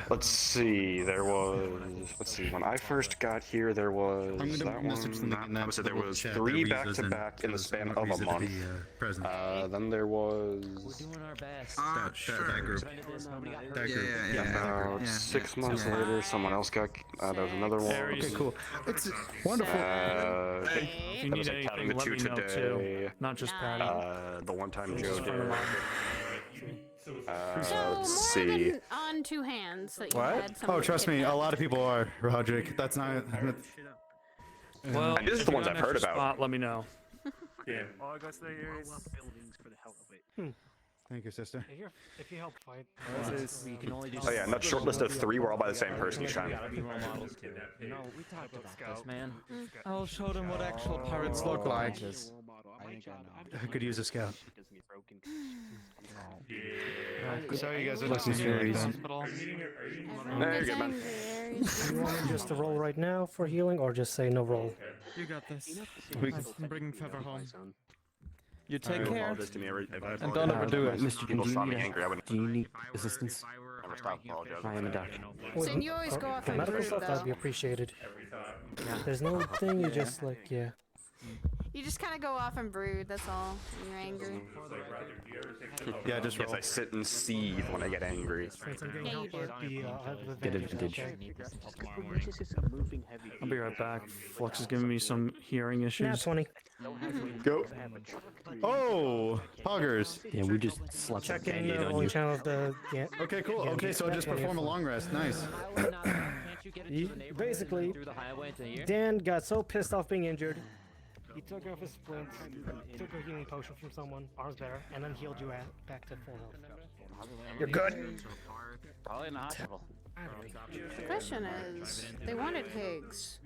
Let's see, when I first got here, there was
I'm gonna
that
message
one,
them in
so
that
there
little
was
chat
3
that
back-to-back in the span of a
agrees to
month.
be, present.
Then there was
doing our best.
that group. That group.
about 6 months later, someone else got, there was another one.
Okay, cool. It's wonderful.
If you
that
need
was like counting
anything,
the
let
2
me know
today.
too. Not just Patty.
The one time Joe
Just
did.
from the mom.
So
Let's
more
see.
than on 2 hands that you
What?
had someone
Oh, trust me, a
kidnapped.
lot of people are, Roderick. That's not.
Well,
And this is
if
the
you
ones
got
I've
an
heard
extra
about.
Spot, let me know.
Yeah.
August is.
Thank you, sister.
If you help fight,
You can only do
Oh yeah, not short list of 3 were all by the same person each time.
gotta be role models too. You know, we talked about this, man.
I'll show them what actual pirates look like.
I could use a scout.
Sorry, you guys are
Bless you, Aries.
Everyone
No, you're
gets
good, man.
angry, Aries.
You want me just to roll right now for healing, or just say no roll?
You got this.
I'm
bringing Feather home. You take care.
This to me
And don't overdo it.
Mr. People saw me angry. I wouldn't.
Do you need assistance?
Never stop apologizing.
I am a doctor.
So you always go off
for
and
medical
brood,
stuff, that'd be
though.
appreciated. There's no thing you just like, yeah.
You just kind of go off and brood, that's all, when you're angry.
Yeah, just
Yes,
roll.
I sit and seethe when I get angry.
Since I'm getting
Yeah,
help
you
with the I have
Get
advantage,
advantage.
okay?
I'll be right back. Flux is giving me some hearing
Nat
issues.
20.
Go. Oh, poggers.
Yeah, we just slapped
Check
a
in
band-aid
the
on
only
you.
channel of the. Yeah.
Okay, cool.
Yeah,
Okay, so
Nat
just
20
perform a
is-
long rest. Nice.
Basically,
Through the highway to here.
Dan got so pissed off being injured, he took off his splints, took a healing potion from someone, arms better, and then healed you back to full health. You're good.
Probably in the hospital.
The question is, they wanted Higgs,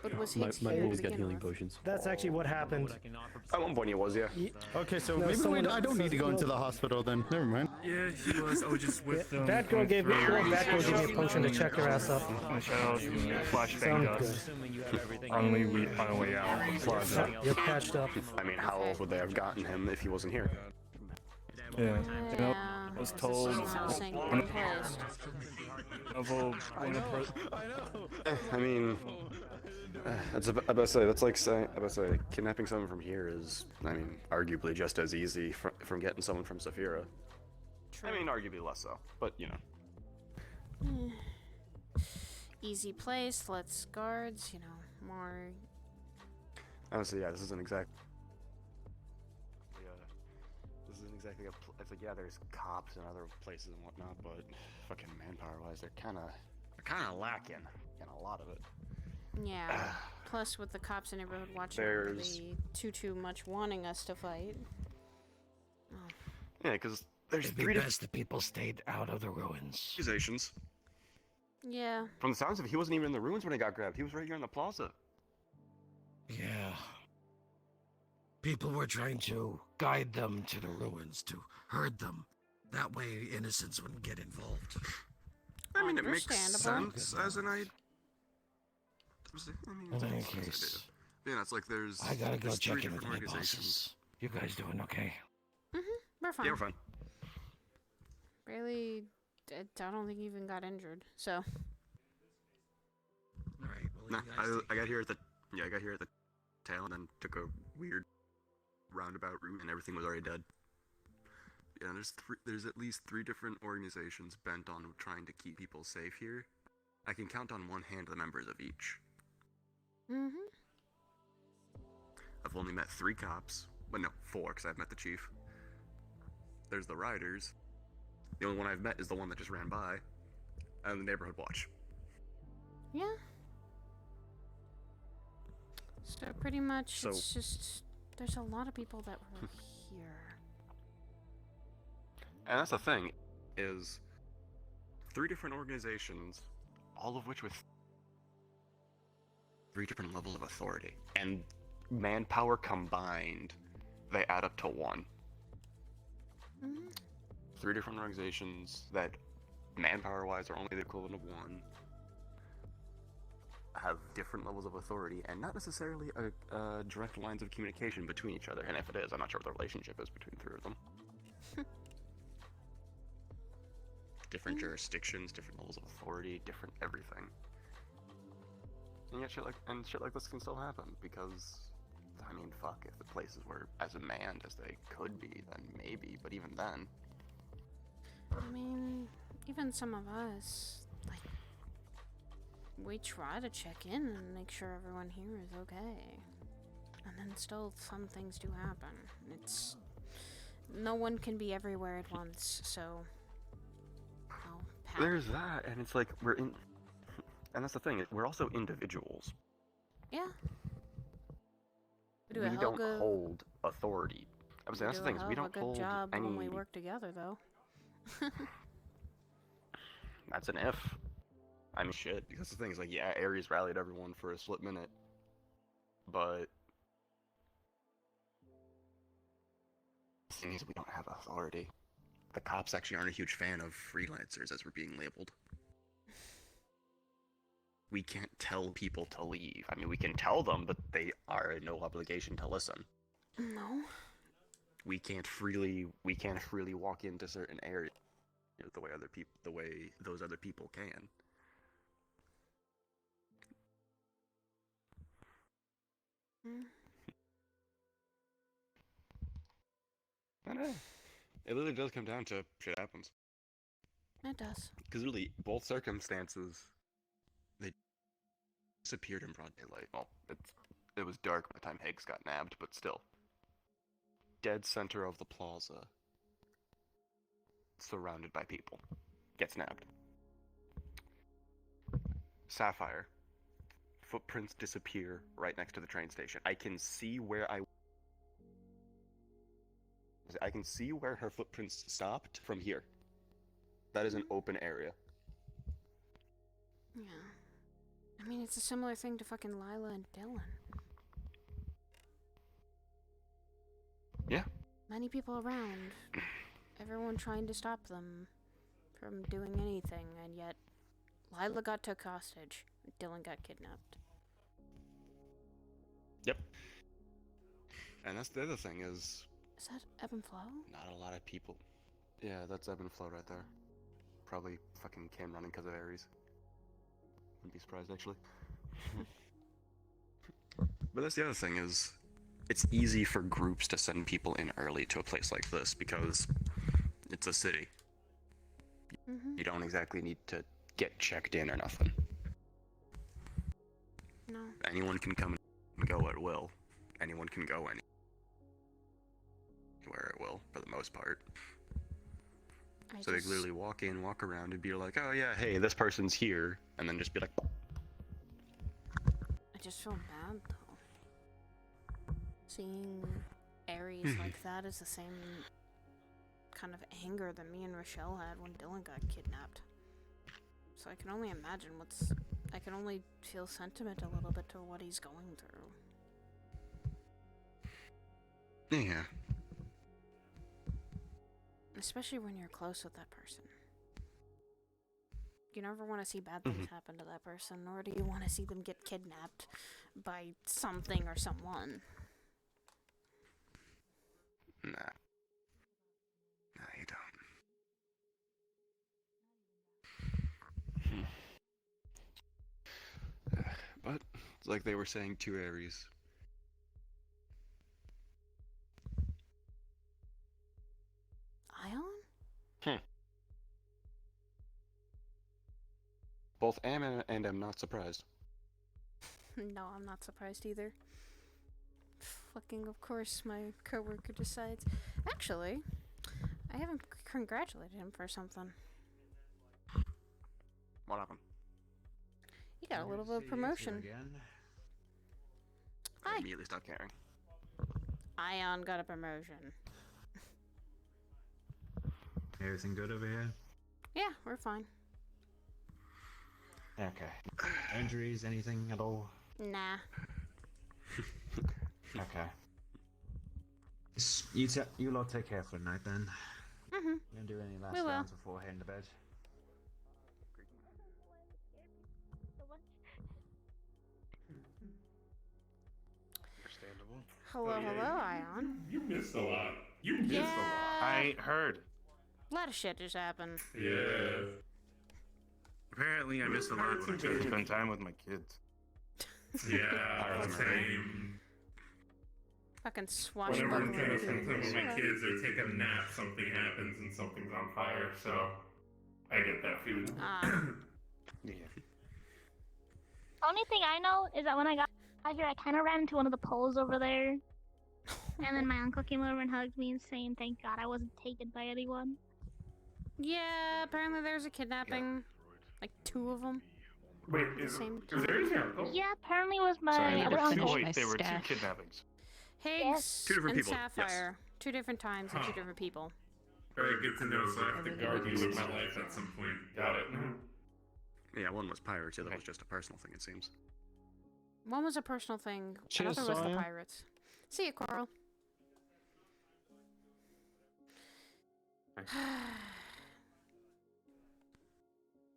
but was Higgs
My
here to
boy's got
begin
healing
with?
potions.
That's actually what happened.
At one point he was, yeah.
Okay, so
No,
maybe
someone
I don't
else
need to go
says-
into the hospital then. Never mind.
Yeah, he was. I was just with them.
That girl gave me a potion to check her ass up.
Flashbang dust. On the way out.
You're patched up.
I mean, how else would they have gotten him if he wasn't here?
Yeah. You know,
Yeah,
I was
this
told.
is how saying you're pissed.
I mean, that's about to say that's like saying kidnapping someone from here is, I mean, arguably just as easy from getting someone from Saphira. I mean, arguably less so, but you know.
Easy place, less guards, you know, more.
Honestly, yeah, this isn't exactly. This isn't exactly a. It's like, yeah, there's cops and other places and whatnot, but fucking manpower-wise, they're kind of lacking in a lot of it.
Yeah. Plus, with the cops in the neighborhood watching
There's-
the too much wanting us to fight. Oh.
Yeah, because there's
It'd be
3
best if people stayed out of the ruins.
accusations.
Yeah.
From the sounds of it, he wasn't even in the ruins when he got grabbed. He was right here in the plaza.
Yeah. People were trying to guide them to the ruins, to herd them.
That way, innocents wouldn't get involved.
I mean, it makes
Understandable.
sense as an idea.
In any case,
Yeah, it's like there's.
I gotta go
there's
check
three
in with
different
my
organizations.
bosses. You guys doing okay?
We're fine.
Yeah, we're fine.
Really, I don't think he even got injured. So.
Alright,
Nah, I got here at the tail and then took a weird roundabout route and everything was already dead. Yeah, there's at least 3 different organizations bent on trying to keep people safe here. I can count on one hand the members of each. I've only met 3 cops. Well, no, 4, because I've met the chief. There's the riders. The only one I've met is the one that just ran by. And the neighborhood watch.
Yeah. So pretty much, it's just there's a lot of people that were here.
And that's the thing, is 3 different organizations, all of which with 3 different levels of authority. And manpower combined, they add up to 1. 3 different organizations that, manpower-wise, are only the equivalent of 1, have different levels of authority, and not necessarily a direct lines of communication between each other. And if it is, I'm not sure what the relationship is between the 3 of them. Different jurisdictions, different levels of authority, different everything. And yet shit like this can still happen, because, I mean, fuck, if the places were as manned as they could be, then maybe, but even then...
I mean, even some of us, like, we try to check in and make sure everyone here is okay. And then still, some things do happen. It's... No one can be everywhere at once, so...
There's that, and it's like, and that's the thing, we're also individuals.
Yeah.
We don't hold authority. I was saying, that's the thing, is we don't hold
job
any...
when we work together, though.
That's an if. I mean, shit, because the thing is, like, yeah, Ares rallied everyone for a split minute, but... The thing is, we don't have authority. The cops actually aren't a huge fan of freelancers as we're being labeled. We can't tell people to leave. I mean, we can tell them, but they are in no obligation to listen.
No.
We can't freely walk into certain areas the way those other people can. I know. It literally does come down to shit happens.
It does.
Because really, both circumstances, they disappeared in broad daylight. Well, it was dark by the time Higgs got nabbed, but still. Dead center of the plaza. Surrounded by people. Gets nabbed. Sapphire. Footprints disappear right next to the train station. I can see where her footprints stopped from here. That is an open area.
Yeah. I mean, it's a similar thing to fucking Lila and Dylan.
Yeah.
Many people around. Everyone trying to stop them from doing anything, and yet Lila got took hostage. Dylan got kidnapped.
Yep. And that's the other thing is...
Is that Ebb and Flow?
Not a lot of people. Yeah, that's Ebb and Flow right there. Probably fucking Kim running because of Ares. Wouldn't be surprised, actually. But that's the other thing is, it's easy for groups to send people in early to a place like this because it's a city. You don't exactly need to get checked in or nothing.
No.
Anyone can come and go at will. Anyone can go anywhere at will, for the most part. So they literally walk in, walk around, and be like, oh yeah, hey, this person's here, and then just be like...
I just feel bad, though. Seeing Ares like that is the same kind of anger that me and Rochelle had when Dylan got kidnapped. So I can only imagine I can only feel sentiment a little bit to what he's going through.
Yeah.
Especially when you're close with that person. You never want to see bad things happen to that person, nor do you want to see them get kidnapped by something or someone.
Nah. Nah, you don't. But, it's like they were saying, 2 Aries.
Ion?
Both am and am not surprised.
No, I'm not surprised either. Fucking, of course, my coworker decides. Actually, I haven't congratulated him for something.
What happened?
He got a little bit of promotion.
I immediately stopped caring.
Ion got a promotion.
Everything good over here?
Yeah, we're fine.
Okay. Injuries, anything at all?
Nah.
Okay. You lot take care for the night then.
Mm-hmm.
You gonna do any last rounds before heading to bed?
Understandable.
Hello, hello, Ion.
You missed a lot. You missed a lot.
I heard.
A lot of shit just happened.
Yeah.
Apparently, I missed a lot when I tried to spend time with my kids.
Yeah, same.
Fucking
Whenever I'm
swashbuckling.
trying to spend time with my kids or take a nap, something happens and something's on fire, so I get that feeling.
Yeah.
Only thing I know is that when I got out here, I kind of ran into one of the poles over there. And then my uncle came over and hugged me and saying, thank God I wasn't taken by anyone.
Yeah, apparently there's a kidnapping. Like 2 of them.
Wait, is there your uncle?
Yeah, apparently it was my
Sorry,
other uncle.
There were 2 kidnappings.
Higgs
2 different
and
people,
Sapphire. 2 different times and 2 different people.
Very good to know, so I have to guard you with my life at some point. Got it.
Yeah, one was pirates, the other was just a personal thing, it seems.
One was a personal thing,
Cheers,
another was the
Sonya.
pirates. See ya, Coral.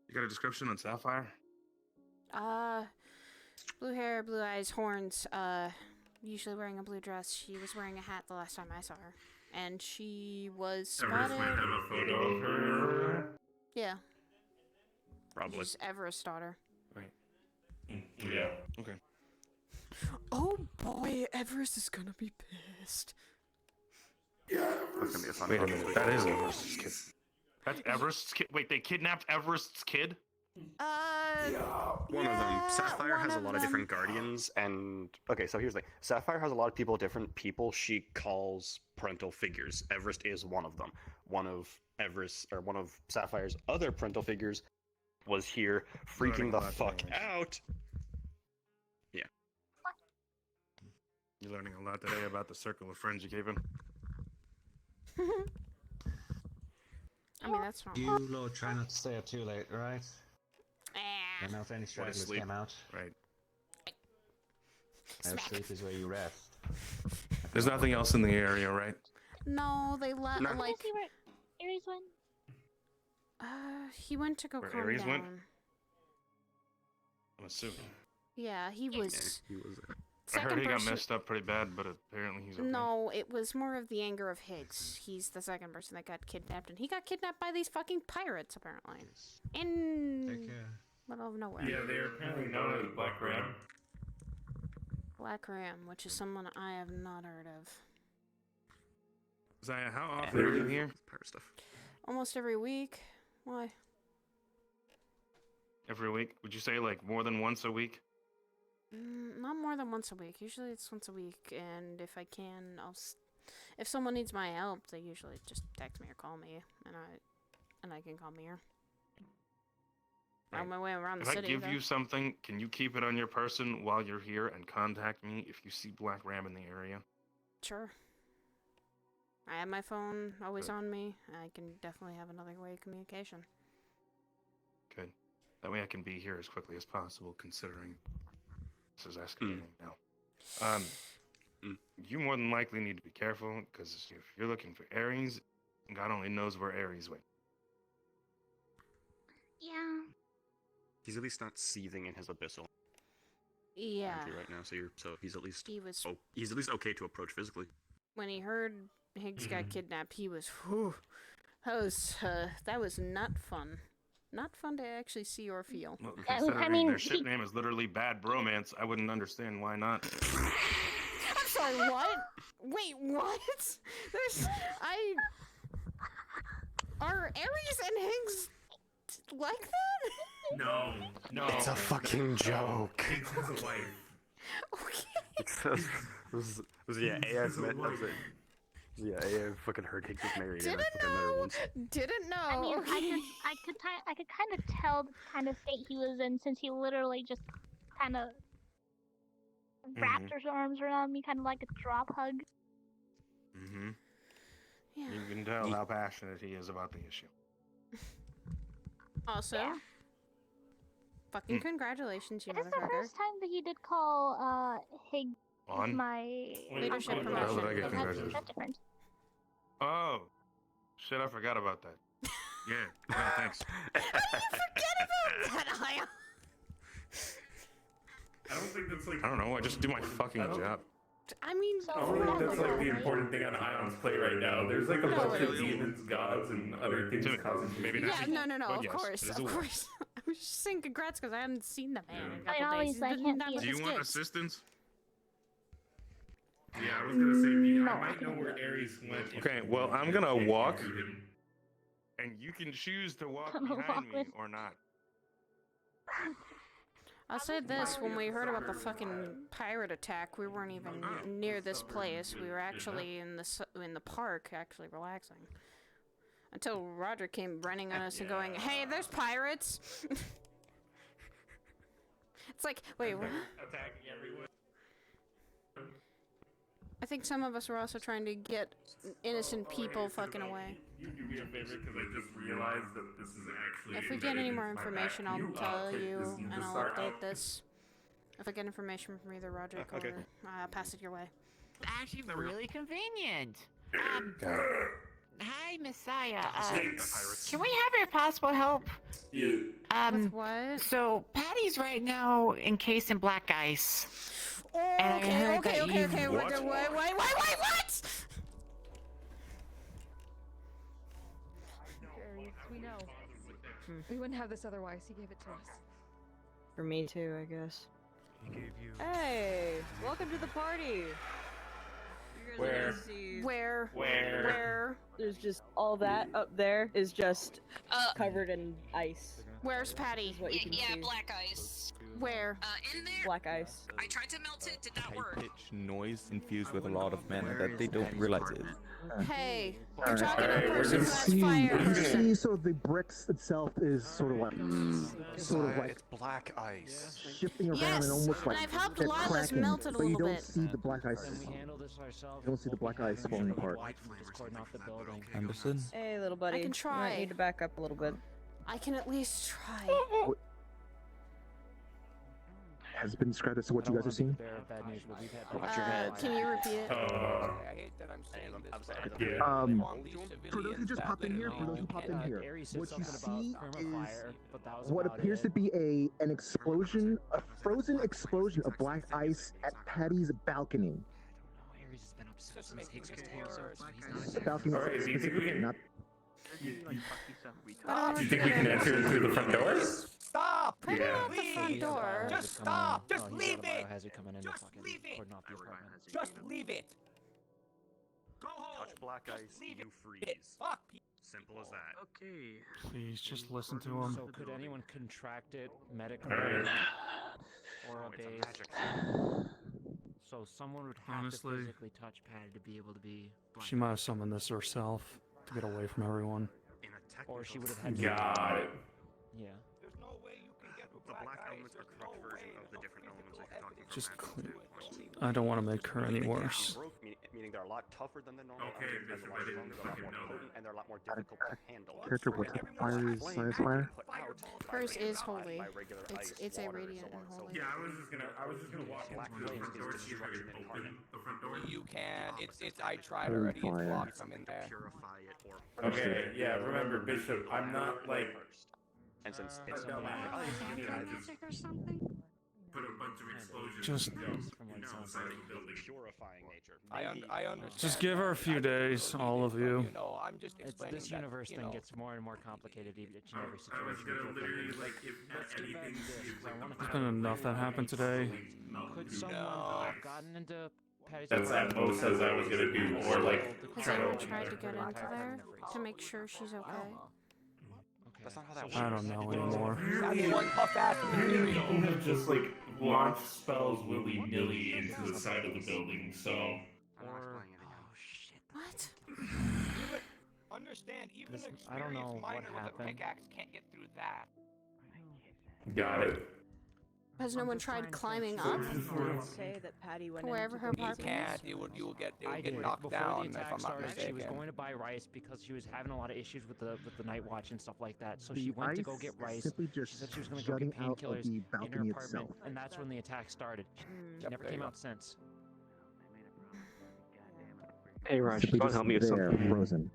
You got a description on Sapphire?
Blue hair, blue eyes, horns, usually wearing a blue dress. She was wearing a hat the last time I saw her. And she was spotted...
Everest might have a photo of her.
Yeah.
Probably.
She's Everest's daughter.
Right.
Yeah.
Okay.
Oh boy, Everest is gonna be pissed.
Yeah,
That's gonna be a fun
Wait a
one.
minute, that is Everest's kid. That's Everest's kid? Wait, they kidnapped Everest's kid?
One of them. Sapphire has a lot of different guardians, and okay, so here's the thing. Sapphire has a lot of different people she calls parental figures. Everest is one of them. One of Sapphire's other parental figures was here freaking the fuck out. Yeah.
You're learning a lot today about the circle of friends you gave him.
I mean, that's not...
You lot try not to stay up too late, right? I know if any stragglers came out.
Right.
No, sleep is where you rest.
There's nothing else in the area, right?
No, they let,
Did you
like...
see where Aries went?
He went to go
Where
calm
Aries
down.
went? I'm assuming.
Yeah, he was...
He was
I heard
Second
he got
person-
messed up pretty bad, but apparently he's okay.
No, it was more of the anger of Higgs. He's the second person that got kidnapped, and he got kidnapped by these fucking pirates, apparently. In... middle of nowhere.
Yeah, they're apparently known as Black Ram.
Black Ram, which is someone I have not heard of.
Zaya, how often are you here?
Pirate stuff.
Almost every week. Why?
Every week? Would you say like more than once a week?
Not more than once a week. Usually it's once a week, and if I can, if someone needs my help, they usually just text me or call me, and I can come here. On my way around the
If I
city.
give
though.
you something, can you keep it on your person while you're here and contact me if you see Black Ram in the area?
Sure. I have my phone always on me. I can definitely have another way of communication.
Good. That way I can be here as quickly as possible, considering this is escalating now. You more than likely need to be careful, because if you're looking for Aries, God only knows where Ares went.
Yeah.
He's at least not seething in his abyssal
Yeah.
energy right now, so he's at least
He was.
he's at least okay to approach physically.
When he heard Higgs got kidnapped, he was. Whew, that was not fun. Not fun to actually see or feel.
Well, considering their ship name is literally Bad Bromance, I wouldn't understand why not.
I'm sorry, what? Wait, what? Are Ares and Higgs like that?
No.
It's a fucking joke.
Higgs has a wife.
Okay.
I fucking heard Higgs was married.
Didn't know.
I mean,
Okay.
I could kind of tell the kind of state he was in since he literally just kind of wrapped his arms around me, kind of like a drop hug.
Mm-hmm.
Yeah.
You can tell how passionate he is about the issue.
Also, fucking congratulations, you
It is the
motherfucker.
first time that he did call Higgs
On?
my
Leadership
uncle.
How did I get
That's
congratulations?
different.
Oh, shit! I forgot about that. Yeah, thanks.
I
don't think that's like.
I don't know. I just do my fucking job.
mean,
I don't think that's like the important thing on Ion's plate right now. There's like a bunch of demons, gods, and other things causing.
Maybe
yeah, no,
But
of
yes,
course,
it is
of
a war.
course. I was just saying congrats because I haven't seen the man in a
I
couple
always
days.
like
He's
him.
not with
Do you
his
want
kids.
assistance?
Yeah, I was gonna say, I might know where Ares went.
Okay, well, I'm gonna walk, and you can choose to walk behind me or not.
I'll say this, when we heard about the fucking pirate attack, we weren't even near this place. We were actually in the park, actually relaxing. Until Roger came running on us and going, "Hey, there's pirates!" It's like, wait, what?
Attacking everyone.
I think some of us were also trying to get innocent people fucking away.
You do me a favor because I just realized that this is actually.
If we get any more
embedded into my
information, I'll
back.
tell
Take
you,
this
and
ninja
I'll
star
update
out.
this. If I get information from either Roger or
okay.
pass it your way.
Actually, really convenient. Hi, Messiah. Can we have your possible help?
Yeah.
With what?
So Patty's right now encased in black ice.
Oh,
And I heard
okay.
that you-
Wait, what?
We know. We wouldn't have this otherwise. He gave it to us.
For me too, I guess.
He gave you.
Hey, welcome to the party.
Where?
There's just all that up there is just covered in ice.
Where's Patty?
Is what you can see.
black ice.
Where?
In there.
Black ice.
I tried to melt it. Did that work?
Pitch noise infused with a lot of mana that they don't realize it.
Hey, you're talking to a
You
person
can
that's
see,
fire
you can
person.
see sort of the bricks itself is sort of like,
It's black ice.
shifting around
Yes,
and almost like
and I've helped
they're
Lila's
cracking,
melt it a
but you
little
don't
bit.
see the black ice.
Can we handle this ourselves?
You don't see the black ice falling apart.
Understood?
Hey, little buddy.
I can
You
try.
might need to back up a little bit.
I can at least try.
Has it been described as to what you guys are seeing?
Can you repeat it?
I hate that I'm saying this.
For those who just popped in here, what you see is what appears to be a frozen explosion of black ice at Patty's balcony. Balcony specifically, not.
Do you think we can enter through the front doors?
Stop!
Yeah.
Out the front door.
Just stop! Just leave it!
Just
leave it!
Just
leave it! Go home!
Touch black ice,
leave
you
it.
freeze.
Fuck!
Simple as that.
Okay.
Please just listen to him.
So could anyone contract it medically
Alright.
or a
It's a
base?
magic.
So someone would have
Honestly,
to physically touch Patty to be able to be.
she might have summoned this herself to get away from everyone.
Or she would have had.
Got it.
Yeah.
The black elements are corrupt version of the different elements that you're talking about.
Just clear. I don't want to make her any worse.
meaning they're a lot tougher than the normal
Okay,
items,
Bishop,
a lot
I didn't
stronger, a lot
fucking
more
know
potent,
that.
and they're a lot more difficult to handle.
Character, what's up? Fire's Science Fire?
Hers is holy.
By regular ice,
It's a
water,
radiant
so on
and
and so
holy.
Yeah, I was just gonna walk
Black
into the
flame
front door,
is
see if I could
destruction
open
incarnate.
the front door.
You can. I tried
Holy
already. It's
fire.
blocked from in there.
Purify it or
Okay, yeah, remember, Bishop, I'm not like
and since
it's
it's
got my
magic or something,
put a bunch of explosions
Just-
inside the building.
Purifying nature.
I understand.
Just give her a few days, all of you.
You know, I'm just explaining
This
that,
universe
you
thing
know,
gets more and more complicated each and every
I was
situation.
gonna literally like if anything,
There's been enough that happened today.
Could someone have gotten into Patty's
That's at
apartment?
most as I was gonna do, or like
Has
try
anyone
to.
tried to get into there to make sure she's okay?
That's not how that works.
I don't know anymore.
that's one tough ass material.
People have just like launched spells willy-nilly into the side of the building, so.
What?
Understand, even
This-
an
I don't know
experienced
what
miner with a
happened.
pickaxe can't get through that.
Got it.
Has no one tried climbing up
Say that Patty went
wherever
into
her
the
You
apartment
can't.
is?
You will get
I did.
knocked
Before
down
the
if
attack
I'm not
started, she was
mistaken.
going to buy rice because she was having a lot of issues with the night watch and stuff like that. So
The
she went to
ice
go get
is
rice.
simply
She
just
said she was going to go
jutting
get
out of
painkillers
the
in her
balcony
apartment,
itself.
and that's when the attack started. She
Yep,
never
there
came
you
out since.
Hey, Raj,
Simply
go and
just
help me with
there,
something.
frozen.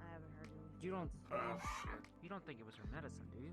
I haven't heard anything.
You don't. You don't think it was her medicine, do you?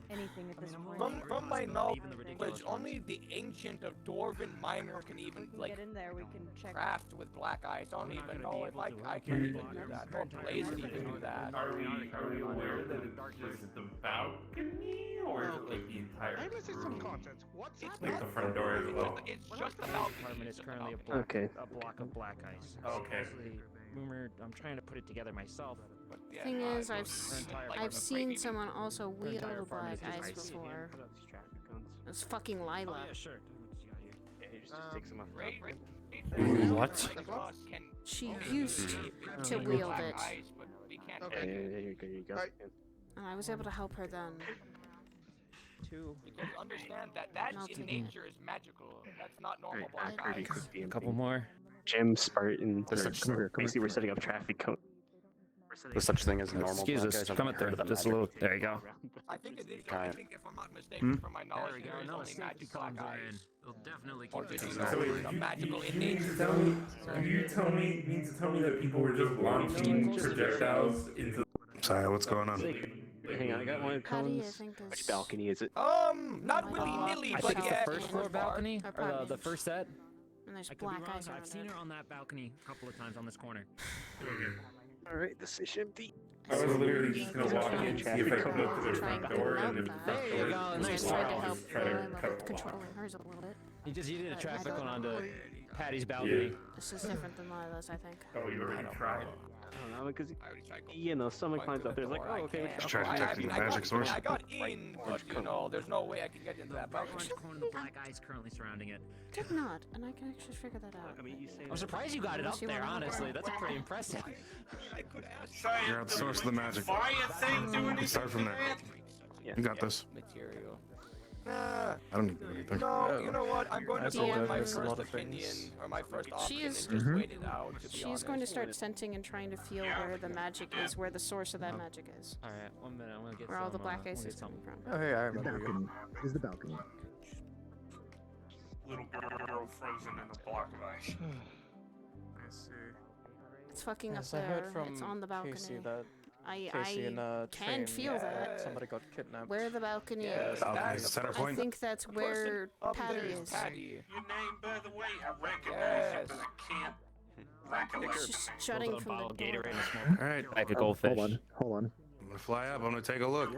Anything at this point.
From my
Even the
knowledge,
ridiculous
only the ancient of Dwarven miner can even
We can
like
get in there. We can check.
craft with black ice. I don't
We're not
even
gonna be
know if
able to.
I can't even do that. Or Blaze can even do that.
Are we aware that it's just the balcony, or is it like the entire
I'm missing some
room?
content. What's
Like the front door as well.
It's just the
The
balcony.
apartment is currently
Okay.
a block of black ice.
Okay.
Supposedly, rumored. I'm trying to put it together myself. But
Yeah,
Thing is,
her entire
I've
apartment-
seen someone also
her
wield
entire
a
apartment
black
is
ice
just ice.
before.
Put up these traffic cones.
It's fucking Lila.
Oh, yeah, sure.
Yeah, he just takes them off.
What?
She used to wield it,
Yeah, you're good. You go.
and I was able to help her then.
Because understand that
Melted.
in nature is magical. That's not normal black
Pretty
ice.
quick BMP.
Couple more.
Jim, Spartan.
There's such,
Basically, we're setting up traffic cone.
there's such thing as normal
Excuse
black
us.
ice. I've
Come
never
at there.
heard of the
Just a
magic.
little. There you go.
I think it is.
Okay.
I think if I'm not mistaken, from my
There
knowledge,
we go.
there is
No,
only
safety
magic
cones
black
are in.
ice.
They'll definitely
Or
keep
did
it.
you
So
know
wait,
it's a magical in
you mean
nature?
to tell me? Do you mean to tell me that people were just launching projectiles into?
Sorry, what's going on?
Hang on, I got one of the
Patty, I
cones.
think is.
Which balcony is it?
Not willy-nilly,
I
but
think it's
yeah.
the first floor balcony, or the
Apartment.
first set.
And there's
I could be
black
wrong.
ice
I've
around
seen
it.
her on that balcony a couple of times on this corner.
Alright, this is empty.
I was literally just gonna walk in, see if I could go to the front door, and if the front
There you
door
go,
is
nice
locked,
try.
I'll just try to cut
with
the lock.
controlling hers a little bit.
You did a
I
traffic
don't
one onto
know.
Patty's balcony.
This is different than Lila's, I think.
Oh, you already tried.
I don't know, because, you know, someone climbs up there, it's like, oh, okay.
Just try to detect the magic source.
I got in, but you know, there's no way I can get into that balcony.
Orange cone of black ice currently surrounding it.
Did not, and I can actually figure that out.
I mean, you say
I'm surprised you got it up
Unless you
there,
wanna help
honestly.
her.
That's pretty impressive.
You're at the source of the magic. You start from there. You got this.
Material.
I don't need to do anything.
No, you know what? I'm going to go with my
there's a
first
lot of
opinion,
things.
or my first option,
She
and
is-
just wait it out, to be
She's
honest.
going to start sensing and trying to feel where the magic is, where the source of that magic is.
Alright, 1 minute. I'm gonna get
Where all the
some,
black
I'm
ice
gonna
is
get some.
coming from.
Oh, hey, I
The
remember you.
balcony. It is the balcony.
Little girl frozen in a block of ice.
I see.
It's fucking
Yes,
up
I heard
there.
from
It's on the balcony.
Casey that
I
Casey in a
can
train,
feel that.
somebody got kidnapped.
Where the balcony
Yeah,
is.
that's
Center
I
point.
think that's where
up
Patty
there
is.
Patty.
Your name, by the way, I recognize
Yes.
it, but I can't. Recollect.
It's just jutting from the door.
Gatorade and smoke.
Alright,
Like a goldfish.
Hold on.
I'm gonna fly up. I'm gonna take a look.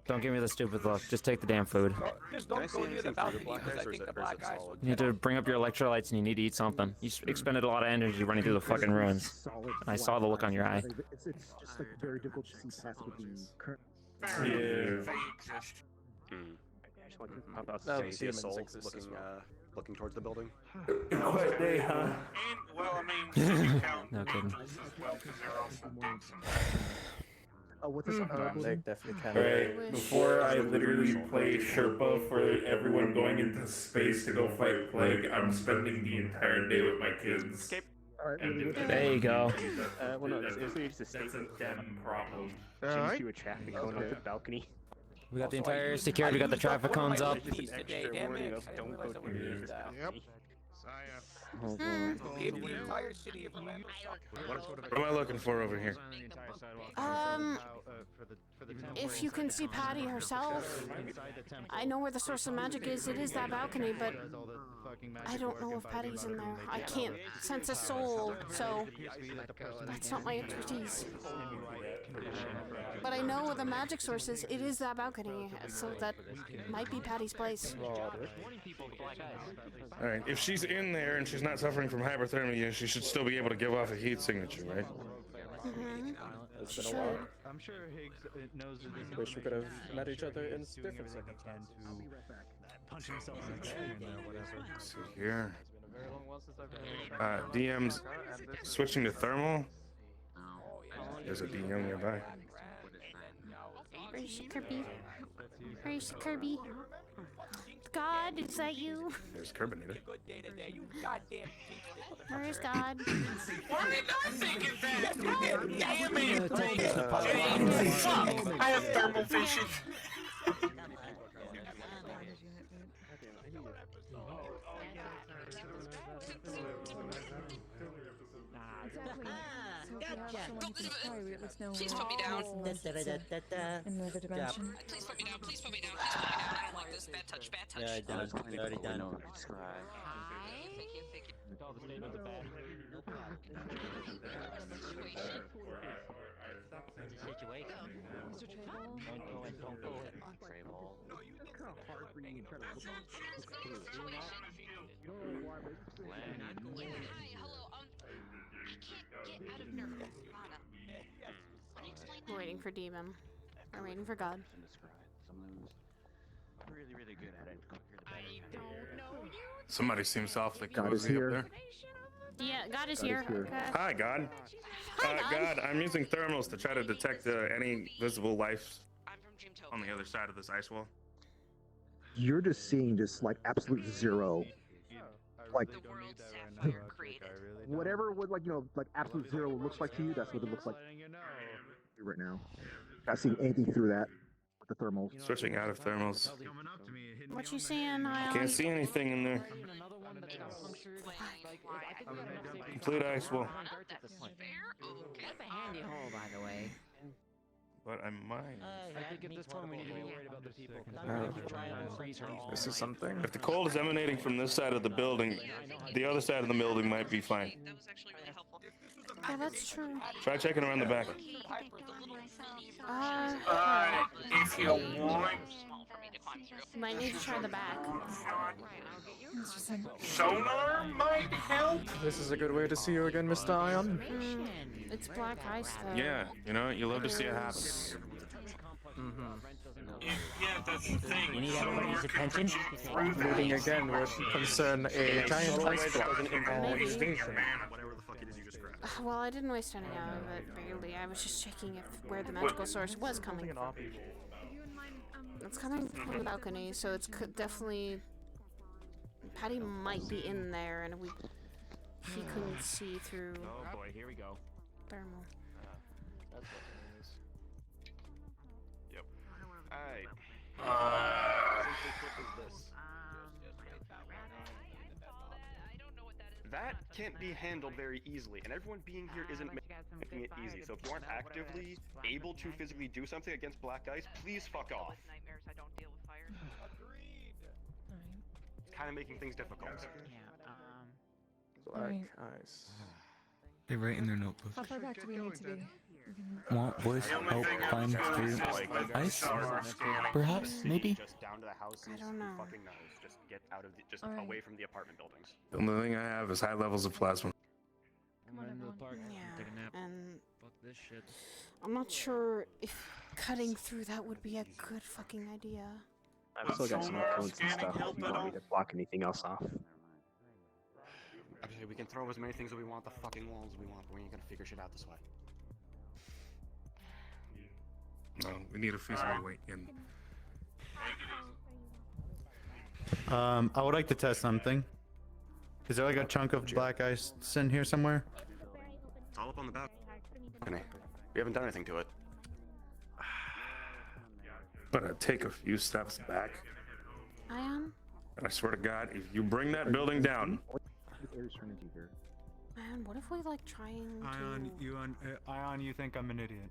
Don't give me the stupid look. Just take the damn food.
Just
Can I
don't
see
go near the
anything through the
balcony,
black
because
ice,
I
or is
think
it
the black ice will
You need to bring up your electrolytes and you need to eat something. You expended a lot of energy running through the fucking ruins.
Solid
I saw the look on your eye.
It's just like very difficult to see past with the current.
Yeah.
I just want to pop out
No,
some
the
See a
demons
soul
exist as
looking,
well.
looking towards the building.
Quiet day, huh? And, well, I mean, you count
No kidding.
as well, because they're also
Oh, what's this?
They definitely can.
Alright, before I literally play Sherpa for everyone going into space to go fight Plague, I'm spending the entire day with my kids.
There you go.
Well,
no, it's literally just a statement.
Them problems.
Change to a traffic cone onto the balcony.
We got the entire security, we got the traffic cones up.
Just an extra warning of don't go to the
Yep.
Hold
What am I looking for over here?
If you can see Patty herself, I know where the source of magic is. It is that balcony, but I don't know if Patty's in there. I can't sense a soul, so that's not my expertise. But I know where the magic source is. It is that balcony, so that might be Patty's place.
Alright, if she's in there and she's not suffering from hyperthermia, she should still be able to give off a heat signature, right?
She should.
I'm sure Higgs knows that this. Wish we could have met each other in different circumstances.
Let's see here. DM's switching to thermal. There's a DM nearby.
Where's Kirby? Where's Kirby? God, is that you?
There's Kerbinator.
Where's God?
Why did I think of that? God damn it! Fuck! I have thermal vision.
Please put me down. In another dimension.
Please put me down. Please put me down. Please put me down. I don't like this. Bad touch. Bad touch.
Yeah, I done. I already done.
Thank you. Thank you.
All the statements are bad. Situation.
Mr. Trable?
Don't go in.
Trable.
It's kind of hard for you to try to look
I'm trying to explain the situation.
You don't know why, but
Hello. I can't get out of Nerf. Lana. Let me explain
We're waiting for Demon. We're waiting for God.
Really, really good at it.
I don't know you.
Somebody seems awfully
God is
cozy up
here.
there.
Yeah, God is
God
here.
is here.
Okay.
Hi, God. God, I'm using thermals to try to detect any visible life on the other side of this ice wall.
You're just seeing just like absolute zero. Like whatever would like like absolute zero looks like to you, that's what it looks like right now. Not seeing anything through that with the thermals.
Switching out of thermals.
What you seeing, Niall?
Can't see anything in there. Complete ice wall.
That's fair. Okay.
That's a handy hole, by the way.
But I might.
I think at this point we need to be worried about the people.
This is something.
If the cold is emanating from this side of the building, the other side of the building might be fine.
That was actually really helpful.
Yeah, that's true.
Try checking around the back.
If you want.
Might need to try the back.
Sonar might help.
This is a good way to see you again, Mr. Ion.
It's black ice, though.
Yeah, you know, you love to see it happen.
Yeah, that's the thing.
You need everybody's attention.
Moving again would concern a giant ice block.
Well, I didn't waste any out of it, barely. I was just checking if where the magical source was coming from. It's coming from the balcony, so it's definitely... Patty might be in there, and she couldn't see through...
Oh boy, here we go.
Thermal.
That's what it is. Yep. Alright. That can't be handled very easily, and everyone being here isn't making it easy. So if you aren't actively able to physically do something against black ice, please fuck off. It's kind of making things difficult.
Black ice.
They write in their notebook.
How far back do we need to be?
Want voice help climb through ice? Perhaps? Maybe?
Just down to the houses.
I don't know.
Who fucking knows? Just get out of the,
All right.
away from the apartment buildings.
The only thing I have is high levels of plasma.
Come on, everyone.
Yeah, and I'm not sure if cutting through that would be a good fucking idea.
I've still got some codes and stuff if you want me to block anything else off.
Okay, we can throw as many things as we want, the fucking walls we want, but we ain't gonna figure shit out this way.
We need a feasible way in.
I would like to test something. Is there like a chunk of black ice in here somewhere?
It's all up on the balcony. We haven't done anything to it.
But I take a few steps back.
Ion?
And I swear to God, if you bring that building down.
Man, what if we like trying to...
Ion, you think I'm an idiot?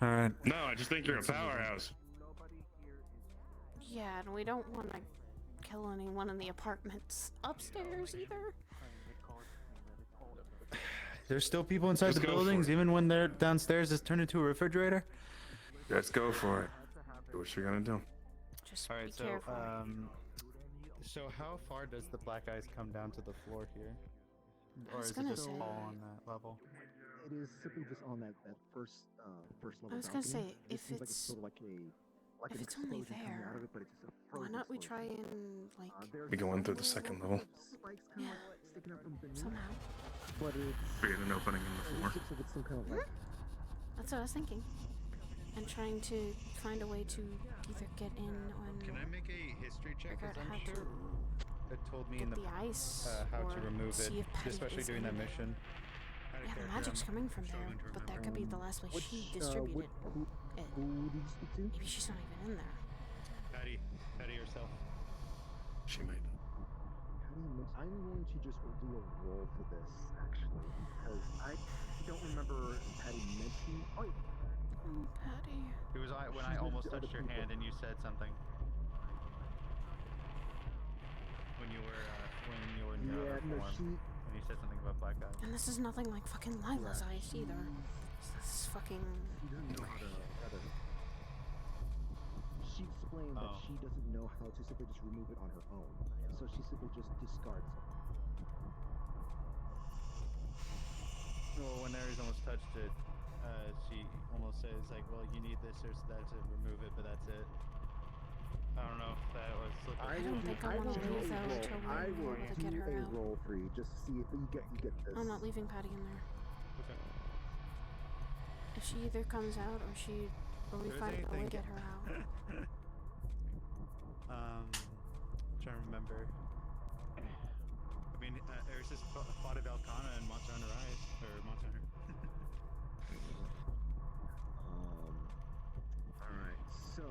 Alright. No, I just think you're a powerhouse.
Yeah, and we don't want to kill anyone in the apartments upstairs either.
There's still people inside
Just
the
go for
buildings,
it.
even when they're downstairs. It's turned into a refrigerator.
Let's go for it. Do what you're gonna do.
Just
All right,
be
so
careful.
so how far does the black ice come down to the floor here,
I
or
was
is it
gonna
just
say-
all on that level?
It is simply just on that first level.
I was gonna
balcony.
say,
It
if
seems like
it's-
sort of like
if
an
it's only
explosion coming out
there,
of it, but it's just a
why
frozen
not we
explosion.
try and like
We go in through the second level.
Spikes kind of like sticking up from beneath.
somehow?
But it's
Create an opening in the
it
floor.
looks like it's some kind of like
That's what I was thinking. And trying to find a way to either get in or
Can I make a history check?
figure out
Because
how
I'm sure
to
it told me
get
in the
the ice
how
or
to remove it,
see if Patty
especially
is
during that
in there.
mission.
Yeah, the magic's coming from there, but that could be the last way she distributed
who
it.
did you speak to?
Maybe she's not even in there.
Patty yourself.
She might.
I'm going to just do a roll for this actually because I don't remember Patty mentioning. Oh,
Oh, Patty.
It was when I almost touched your hand and you said something. When you were in the other form, when you said something about black eyes.
And this is nothing like fucking Lila's eyes either. This is fucking.
She explained that she doesn't know how to simply just remove it on her own, so she simply just discards it.
So when Aries almost touched it, she almost says like, "Well, you need this or that to remove it, but that's it." I don't know if that was.
I don't think I want to leave though until
I
we're
will
able to get
do
her
a
out.
roll for you, just to see if you get this.
I'm not leaving Patty in there.
Okay.
If she either comes out or we
There's
find a way
anything-
to get her out.
Trying to remember. I mean, Aries just fought a Valkana and Monster Hunter Rise, or Monster Hunter.
Alright, so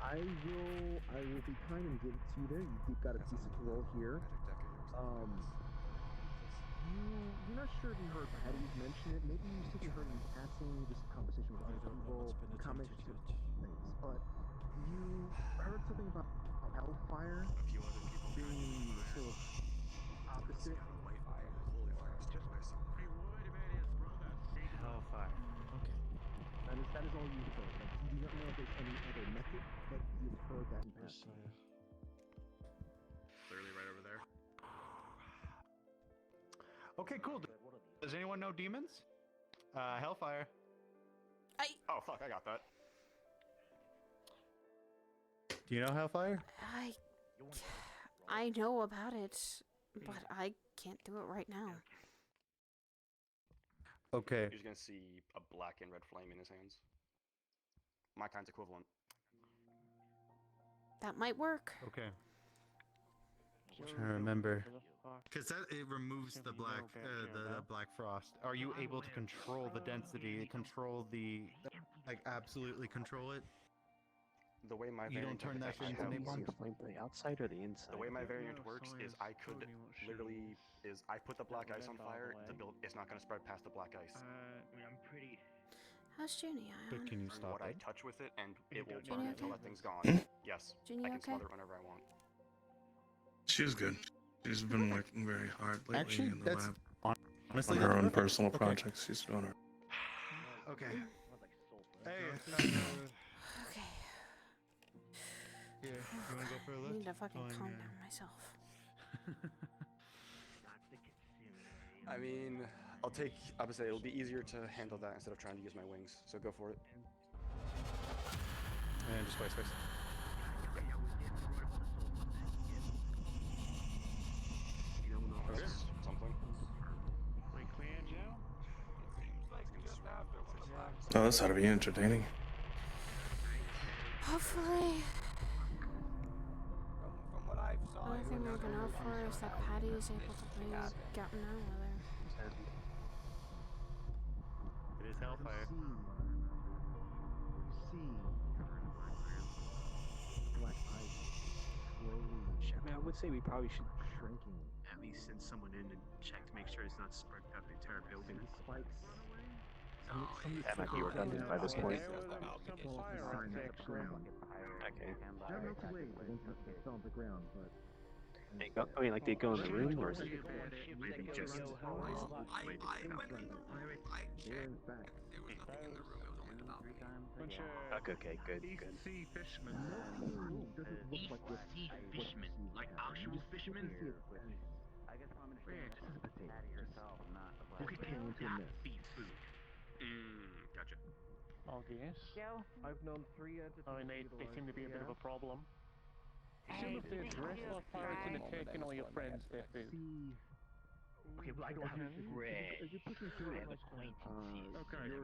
I will be kind and give it to you there. You've got a decent roll here. You're not sure if you heard Patty mention it. Maybe you simply heard in passing, just conversation with other people, comments to things. But you heard something about Hellfire being sort of opposite.
Hellfire. Okay.
That is all you heard. Like, you do not know if there's any other method, but you've heard that in passing.
Clearly right over there.
Okay, cool. Does anyone know demons? Hellfire.
Oh fuck! I got that.
Do you know Hellfire?
I know about it, but I can't do it right now.
Okay.
You're just gonna see a black and red flame in his hands. My kind's equivalent.
That might work.
Okay. Trying to remember. Because it removes the black, the black frost. Are you able to control the density? Control the, like, absolutely control it?
The way my
You don't
variant
turn that shit into napalm?
The outside or the inside?
The way my variant works is I could literally I put the black ice on fire. It's not gonna spread past the black ice.
I'm pretty.
How's Junie?
But can you stop
What I
it?
touch with it, and it will
Junie
burn until
okay?
that thing's gone. Yes,
Junie
I can
okay?
smother it whenever I want.
She's good. She's been working very hard lately
Actually,
in the
that's
lab.
honestly
on her
that's
own
perfect.
personal
Okay.
projects. She's doing her.
Okay. Hey.
Okay.
Here, you wanna go for a
I
lift?
need to fucking
On
calm
your-
down myself.
I mean, I would say it'll be easier to handle that instead of trying to use my wings. So go for it.
And just space.
Okay. Something.
Oh, this ought to be entertaining.
Hopefully.
From what I saw,
The only thing I can hope for is that Patty is able to be gotten out of there.
It is Hellfire.
I mean, I would say we probably should at least send someone in and check to make sure it's not spread out the entire building.
That might be redundant by this point. I mean, like they go in the room, or is it just? Okay, good.
Sea fishermen. Sea fishermen, like actual fishermen. Gotcha.
Oh yes.
I've known 3
I mean, they seem to be a bit of a problem. Assume if they're dressed like pirates and they're taking all your friends their food.
Okay, well, I don't have a friend. I have acquaintances.
Okay.
I mean, that's gonna be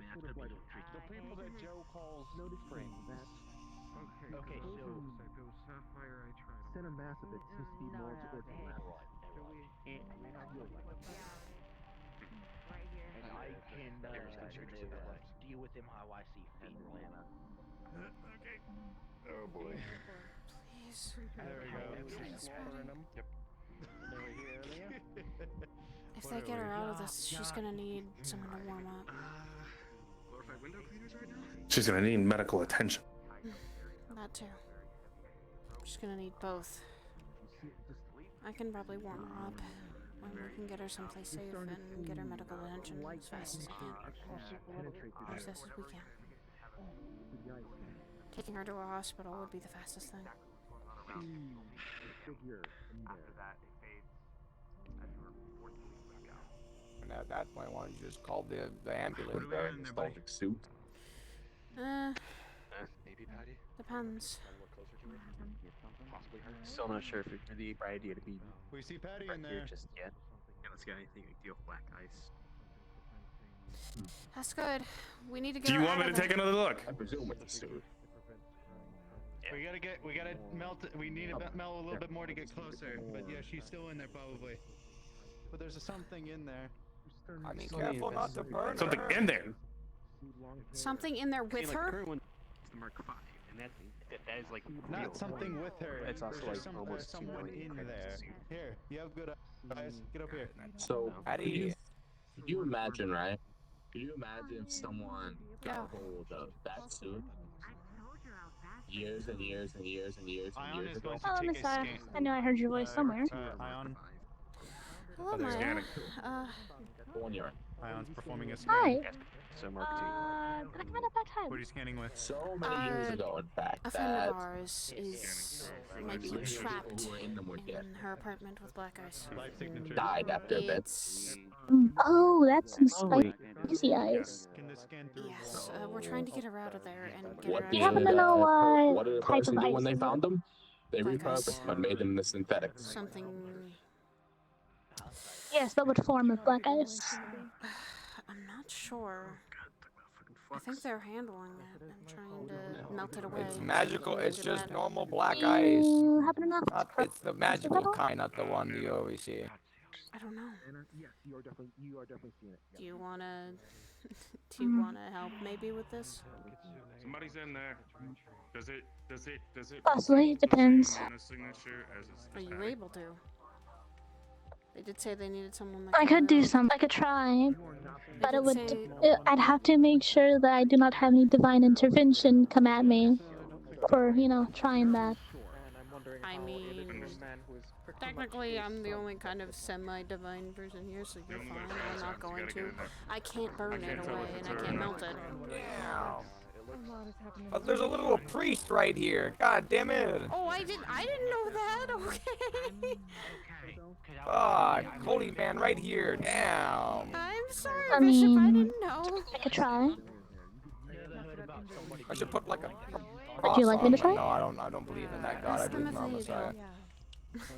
tricky.
The people that Joe calls friends.
Okay, so
if it was Sapphire, I tried. Center mass of it seems to be more towards the left.
And I can deal with them how I see fit.
Okay. Oh boy.
Please.
There we go. Slaughtering them.
Yep.
They were here earlier.
If they get her out of this, she's gonna need someone to warm up.
Glorified window cleaners right now?
She's gonna need medical attention.
That too. She's gonna need both. I can probably warm her up. And we can get her someplace safe and get her medical attention as fast as I can. As fast as we can. Taking her to a hospital would be the fastest thing.
After that, it fades as you were forcefully pushed out. And at that point, why don't you just call the ambulance there in the nostalgic suit?
Maybe Patty?
Depends.
Possibly her. Still not sure if it's the right idea to be.
We see Patty
right
in
here
there.
just yet. Yeah, let's get anything to deal with black ice.
That's good. We need to get
Do you
her
want
out
me
of
to
there.
take another look?
I presume it's a suit.
We gotta melt it. We need to melt a little bit more to get closer. But yeah, she's still in there probably. But there's something in there.
I mean, careful not to burn
Something
her.
in there.
Something in there with her?
Current one is the Mark V, and that is like
Not
real.
something with her.
It's also
There's
like almost 2
someone
million
in
credits
there.
a suit.
Here, you have good eyes. Get up here.
So,
Patty, could you imagine, right? Could you imagine if someone got a hold of that suit years and years and years and years and
Ion
years
is
ago?
going to
Oh,
take
Miss
a
Sarah.
scan.
I know I heard your voice somewhere.
Ion.
Hello,
they're
Maya.
scanning.
One year.
Ion's performing a scan.
Hi.
So Mark II.
Can I come in at that time?
What are you scanning with?
So many years ago, in fact,
A friend
that
of ours is might be
literally
trapped
people who were in them were dead.
in her apartment with black ice.
Life signature.
Died after a bit.
It's
Oh, that's some spicy eyes.
Can this scan through?
yes. We're trying to get her out of there and get
What
her
did,
out of
happen to know
what did the
type
person
of
do
ice
when they
is
found
it?
them? They
Black ice.
repurposed them and made them into synthetics.
something.
Yes, but what form of black ice?
I'm not sure. I think they're handling it and trying to melt it away.
It's magical. It's
Get
just
that-
normal black
Do
ice.
you happen to know?
It's the magical kind, not the one you always see.
I don't know.
Yes, you are definitely seeing it.
Do you wanna? Do you wanna help maybe with this?
Somebody's in there. Does it?
Possibly, it depends.
In a signature as
Are you able to? They did say they needed someone that
I could do some. I could try, but it would. I'd have to make sure that I do not have any divine intervention come at me for trying that.
I mean, technically, I'm the only kind of semi-divine person here, so you're fine. I'm not going to. I can't burn it away, and I can't melt it.
Yeah. But there's a little priest right here. God damn it.
Oh, I didn't know that. Okay.
Ah, holy man right here. Damn.
I'm sorry,
I
Bishop. I
mean,
didn't know.
I could try.
I should put like a
Would you like me to try?
No, I don't believe in that God. I believe in our Messiah.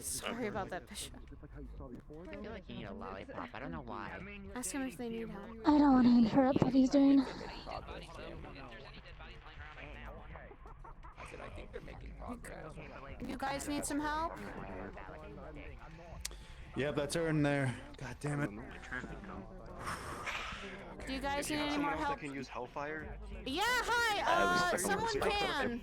Sorry about that, Bishop.
I feel like you need a lollipop. I don't know why.
Ask him if they need help.
I don't want to interrupt what he's doing.
You guys need some help?
Yep, that's her in there. God damn it.
Do you guys need any more help?
Can use Hellfire?
Yeah, hi, someone can.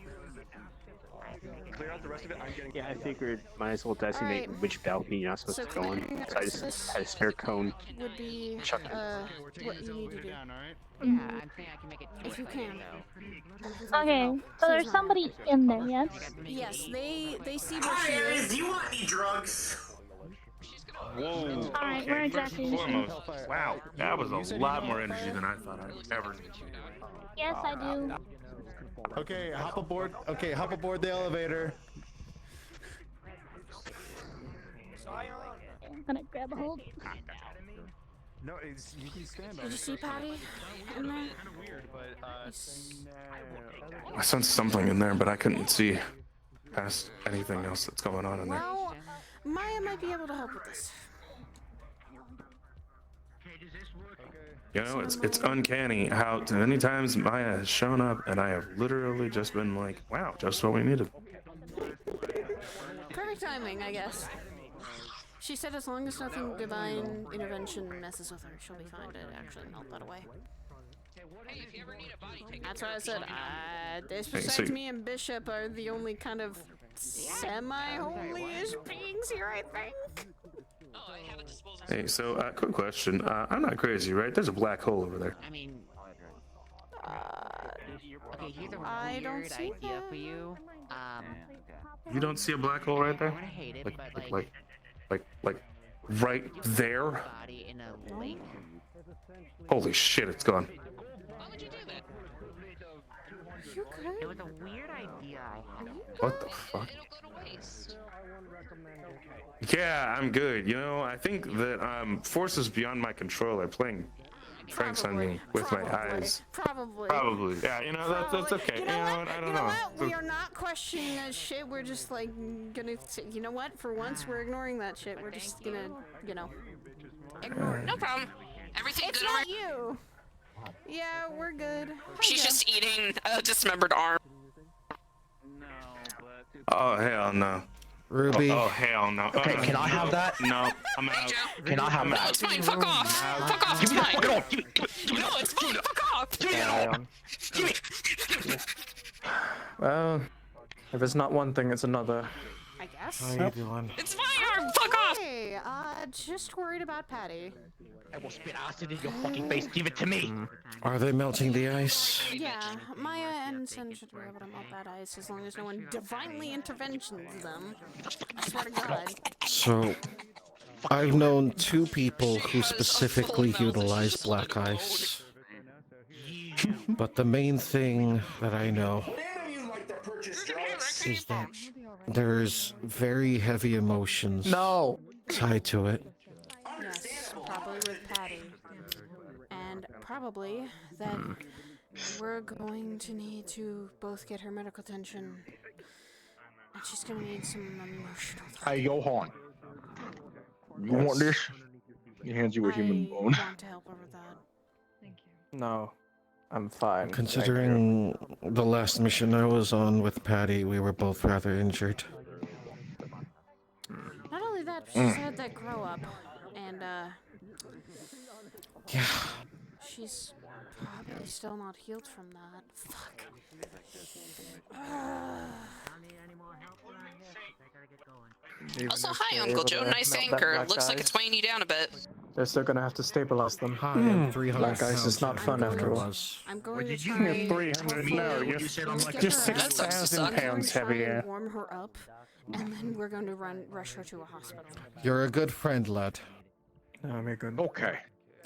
Clear out the rest of it. I'm getting.
Yeah, I figured might as well designate
Alright.
which balcony you're not supposed
So
to go on.
clearing
So I just
this
had a spare cone.
Would be,
Chuck it.
what you need to do.
Yeah, I'm saying I can make it.
If you can.
Okay, so there's somebody in there, yes?
Yes, they see what
Hi,
she
Aries,
is.
do you want any drugs?
Whoa.
Alright, where exactly is she?
Foremost, wow, that was a lot more energy than I thought I'd ever need.
Yes, I do.
Okay, hop aboard. Okay, hop aboard the elevator.
I'm gonna grab a hold.
No, it's, you can stand on
Did you
it.
see Patty in there?
I sensed something in there, but I couldn't see past anything else that's going on in there.
Well, Maya might be able to help with this.
You know, it's uncanny how many times Maya has shown up, and I have literally just been like, wow, just what we needed.
Perfect timing, I guess. She said as long as nothing divine intervention messes with her, she'll be fine to actually melt that away. That's what I said. Besides me and Bishop are the only kind of semi-holy-ish beings here, I think.
Hey, so quick question. I'm not crazy, right? There's a black hole over there.
I mean, okay, here's a
I don't
weird
see
idea
that.
for you.
You don't see a black hole right there?
I'm gonna hate it, but
Like right there?
body in a lake.
Holy shit, it's gone.
You good?
It was a weird idea I had.
What the fuck? Yeah, I'm good. You know, I think that forces beyond my control are playing pranks on me with my eyes.
Probably.
Yeah, you know, that's okay.
You know what?
I don't
You know
know.
what? We are not questioning that shit. We're just like gonna say, you know what? For once, we're ignoring that shit. We're just gonna, you know, ignore it.
No problem. Everything
It's
good
not
over
you. Yeah, we're good.
She's just eating a dismembered arm.
Oh, hell no.
Ruby.
Oh, hell no.
Okay, can I have that?
No, I'm out.
Can I have
No,
that?
it's fine. Fuck off. Fuck off. It's fine. No, it's fine. Fuck off. Give me.
Well, if it's not one thing, it's another.
I guess.
How you doing?
It's my arm. Fuck off.
Hey, just worried about Patty.
I will spit acid in your fucking face. Give it to me.
Are they melting the ice?
Yeah, Maya and Sen should be able to melt that ice as long as no one divinely interventions them. I swear to God.
So, I've known 2 people who specifically utilize black ice. But the main thing that I know is that there's very heavy emotions tied to it.
Yes, probably with Patty. And probably that we're going to need to both get her medical attention. And she's gonna need some emotional therapy.
Hey, Johan. You want this? He hands you a human bone.
I want to help her with that.
No, I'm fine.
Considering the last mission I was on with Patty, we were both rather injured.
Not only that, she's had that grow up. And,
yeah.
She's probably still not healed from that. Fuck.
Also, hi, Uncle Joe. Nice anchor. Looks like it's weighing you down a bit.
They're still gonna have to stabilize them.
Hi, I'm 300
Black ice is not fun after all.
I'm going to
you
try.
get 300 no, you're 6,000 pounds heavier.
Warm her up, and then we're going to rush her to a hospital.
You're a good friend, lad.
No, we're good.
Okay.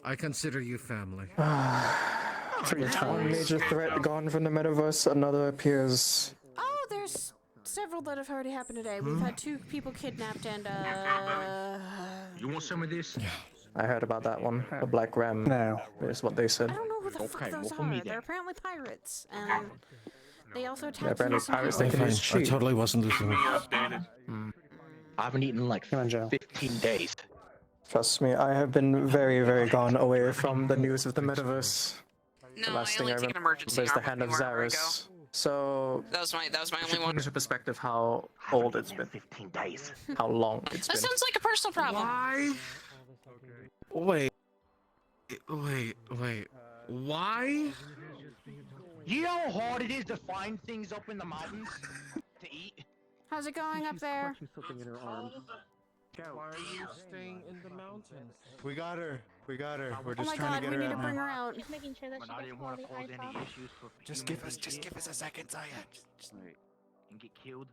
I consider you family.
One major threat gone from the metaverse, another appears.
Oh, there's several that have already happened today. We've had 2 people kidnapped and,
You want some of this?
I heard about that one. The Black Ram. No. Is what they said.
I don't know who the fuck those are. They're apparently pirates, and they also attacked
apparently
some
pirates,
people.
they can
Fine.
use
I
cheat.
totally wasn't listening.
I haven't eaten in like 15 days.
Trust me, I have been very, very gone away from the news of the metaverse.
No,
The last
I
thing
only
I
take an
remember
emergency
is the
arm
hand of
wherever I go.
Zarus So
That was my only
put
one.
into perspective how old it's been.
15 days.
How long it's
That
been.
sounds like a personal problem.
Why? Wait. Why?
You know how hard it is to find things up in the mountains to eat?
How's it going up there?
Something in her arms.
Why are you staying in the mountains? We got her. We're
Oh
just
my
trying
god,
to get
we
her
need to
out
bring
now.
her out.
Just making sure that she gets quality eyes off.
Just give us a second, Zaya.
And get killed?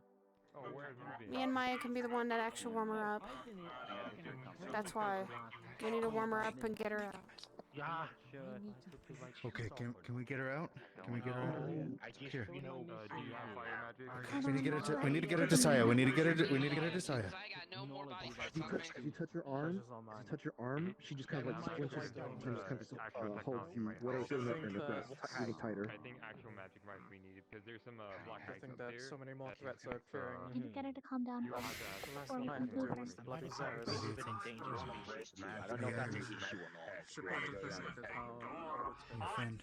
Oh, where have you been?
Me and Maya can be the one that actually warm her up. That's why. We need to warm her up and get her out.
Yeah.
Okay, can we get her out? Can we get her out? Here.
Do you have fire magic?
We need to get her to Saya. We need to get her to Saya.
If you touch her arm, she just kind of like squinches and just kind of holds you whatever's in the breast really tighter.
I think actual magic might be needed because there's some black
I
ice
think
up
that
there.
so many more threats are appearing.
You need to get her to calm down.
You have that.
Or we can move her.
Bloody Zarus.
I don't know if that's an issue or not.
Should put into perspective how old it's been.
My friend.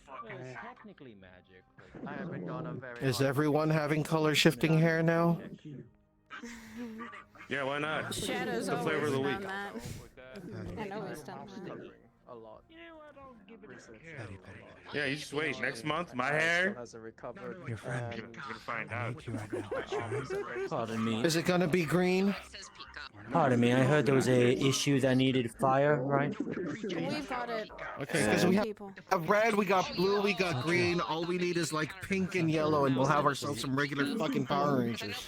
Technically magic.
I have been gone a very
Is
long
everyone having color shifting hair now?
Yeah, why not?
Shadow's
The flavor of
always
the
done
week.
that. I know he's done that.
a lot.
Yeah, you just wait. Next month, my hair.
Hasn't recovered.
Your friend.
and-
You're gonna find out.
Pardon me.
Is it gonna be green?
Pardon me. I heard there was a issue that needed fire, right?
We've got it.
Okay, because we have
People.
red, we got blue, we got green. All we need is like pink and yellow, and we'll have ourselves some regular fucking Power Rangers.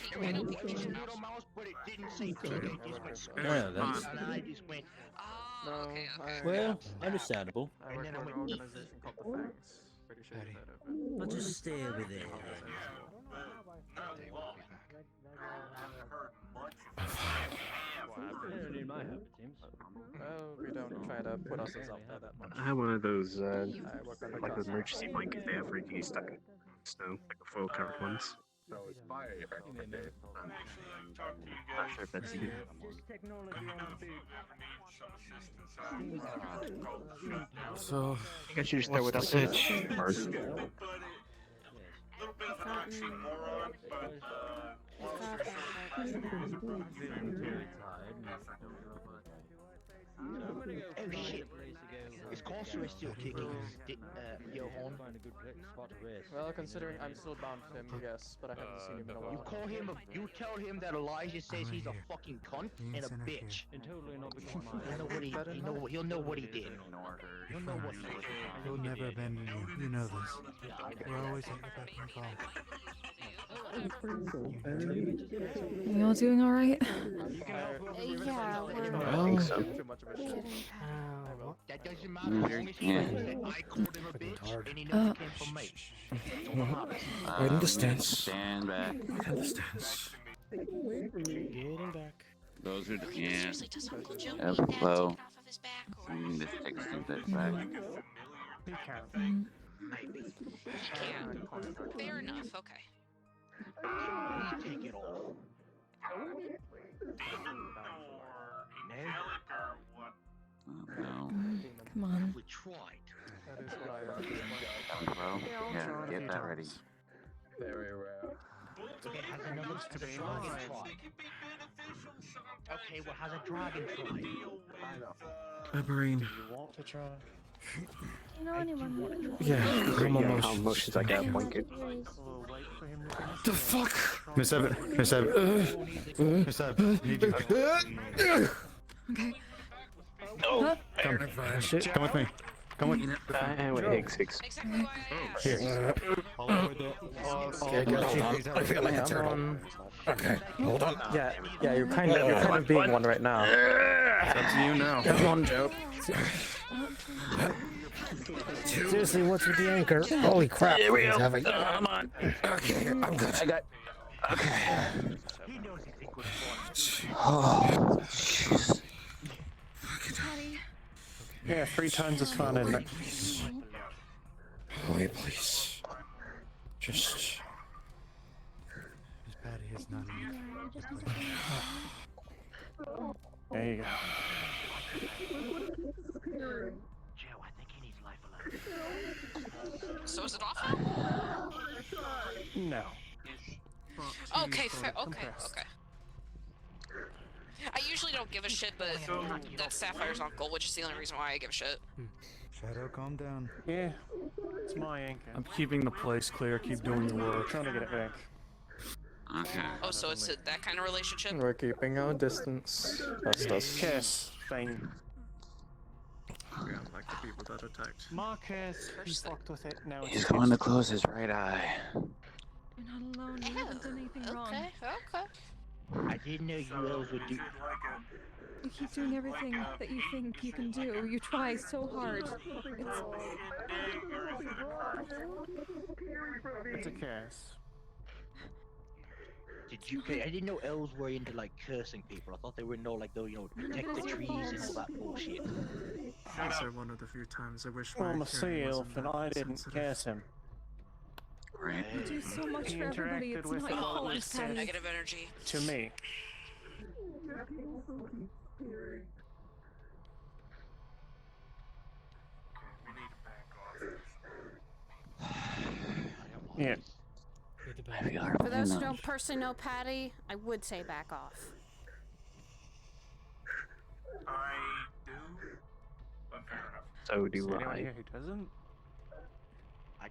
Yeah, that's well, understandable.
I work for an organization called the Fangs. Pretty sure you've heard of it.
I'll just stay over there.
Well, we don't try to put ourselves out there that much.
I have one of those,
I work on the
like those
coast.
emergency blankets they have for you to use stuck in snow, like the foil covered ones.
So it's fire.
Not sure if that's you.
So,
I think I should just start
what's
with
the
us
pitch?
first.
Oh shit! Is Corsair still kicking Johan?
Well, considering I'm still bound to him, yes, but I haven't seen him in a
You
while.
call him you tell him that Elijah says he's a fucking cunt and a bitch. He'll know what he did. He'll know what he did.
He'll never abandon you. You know this. We're always at your beck and call.
You all doing all right?
Yeah, we're
I think so.
Too much of a shit.
That doesn't matter as long as he knows that I called him a bitch and he knows it came from me.
Right in the stance.
Stand back.
Right in the stance.
Getting back.
Those who can't.
Seriously, does Uncle Joe
Ebb
need that
flow.
taken off of his back? Or...
This takes some bits back.
He can.
Fair enough, okay.
Take it all.
No.
Come on.
We tried.
That is what I
Bro, yeah, get that ready.
Very rare.
Okay, has another dragon tried? Okay, well, has a dragon tried?
Marine.
You want to try?
You know anyone?
Yeah, I'm
How
almost.
much is like a blanket?
The fuck?
Miss Ebb, Miss Ebb, Miss Ebb, need you.
Okay.
Come with me. Come with me.
Wait, Higgs.
Here. All over the.
I feel like a turtle. Okay, hold on.
Yeah, you're kind of being one right now.
It's up to you now.
Come on, Joe.
Seriously, what's with the anchor? Holy crap.
Here we go.
Having...
Come on. Okay, I'm good. I got. Okay.
Oh, jeez. Yeah, 3 times is fun, isn't it?
Oh, wait, please. Just.
Miss Patty is not
There you go.
So is it off?
No.
Okay, fair. Okay. I usually don't give a shit, but that's Sapphire's uncle, which is the only reason why I give a shit.
Shadow, calm down.
Yeah. It's my anchor.
I'm keeping the place clear. Keep doing your work.
Trying to get it back.
Okay. Oh, so it's that kind of relationship?
We're keeping our distance. That's us.
Yes, fine.
Yeah, like the people that attacked.
Marcus, he fucked with it. Now
He's going to close his right eye.
You're not alone. You haven't done anything wrong.
Okay.
I didn't know you elves would do.
You keep doing everything that you think you can do. You try so hard.
It's a curse.
Did you? I didn't know elves were into like cursing people. I thought they were into like the protect the trees and all that bullshit.
These are one of the few times I wish
Well,
my
I'm a sea
hearing
elf,
wasn't
and
that
I didn't
sensitive.
curse him.
You do so much
He
for everybody.
interacted
It's
with
not
it
your
while it
fault,
was
Patty.
Negative energy.
To me. Yeah.
For those who don't personally know Patty, I would say back off.
I do, but fair enough.
So do
Anyone
I.
here who doesn't?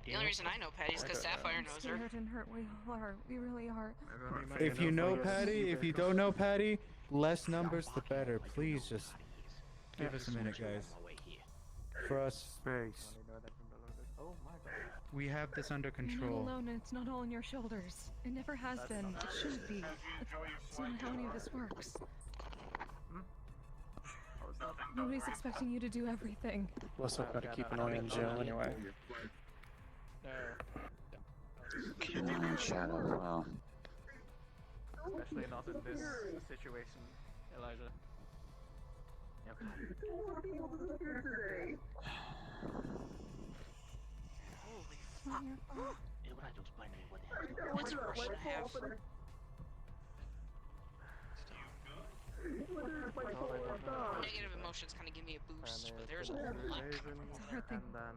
The only reason I know Patty is because Sapphire knows her.
Scared and hurt. We all are. We really are.
If you know Patty, if you don't know Patty, less numbers the better. Please just give us a minute, guys. For us,
Space.
we have this under
You're not
control.
alone, and it's not all on your shoulders. It never has been. It shouldn't be. It's not how any of this works. Nobody's expecting you to do everything.
Plus, I've got to keep an eye on Joe anyway.
Keep an eye on Shadow, well.
Especially not in this situation, Elijah.
Holy fuck. What's a Russian have? Negative emotions kind of give me a boost, but there's a lot coming from
It's a
that.
hard thing.
And then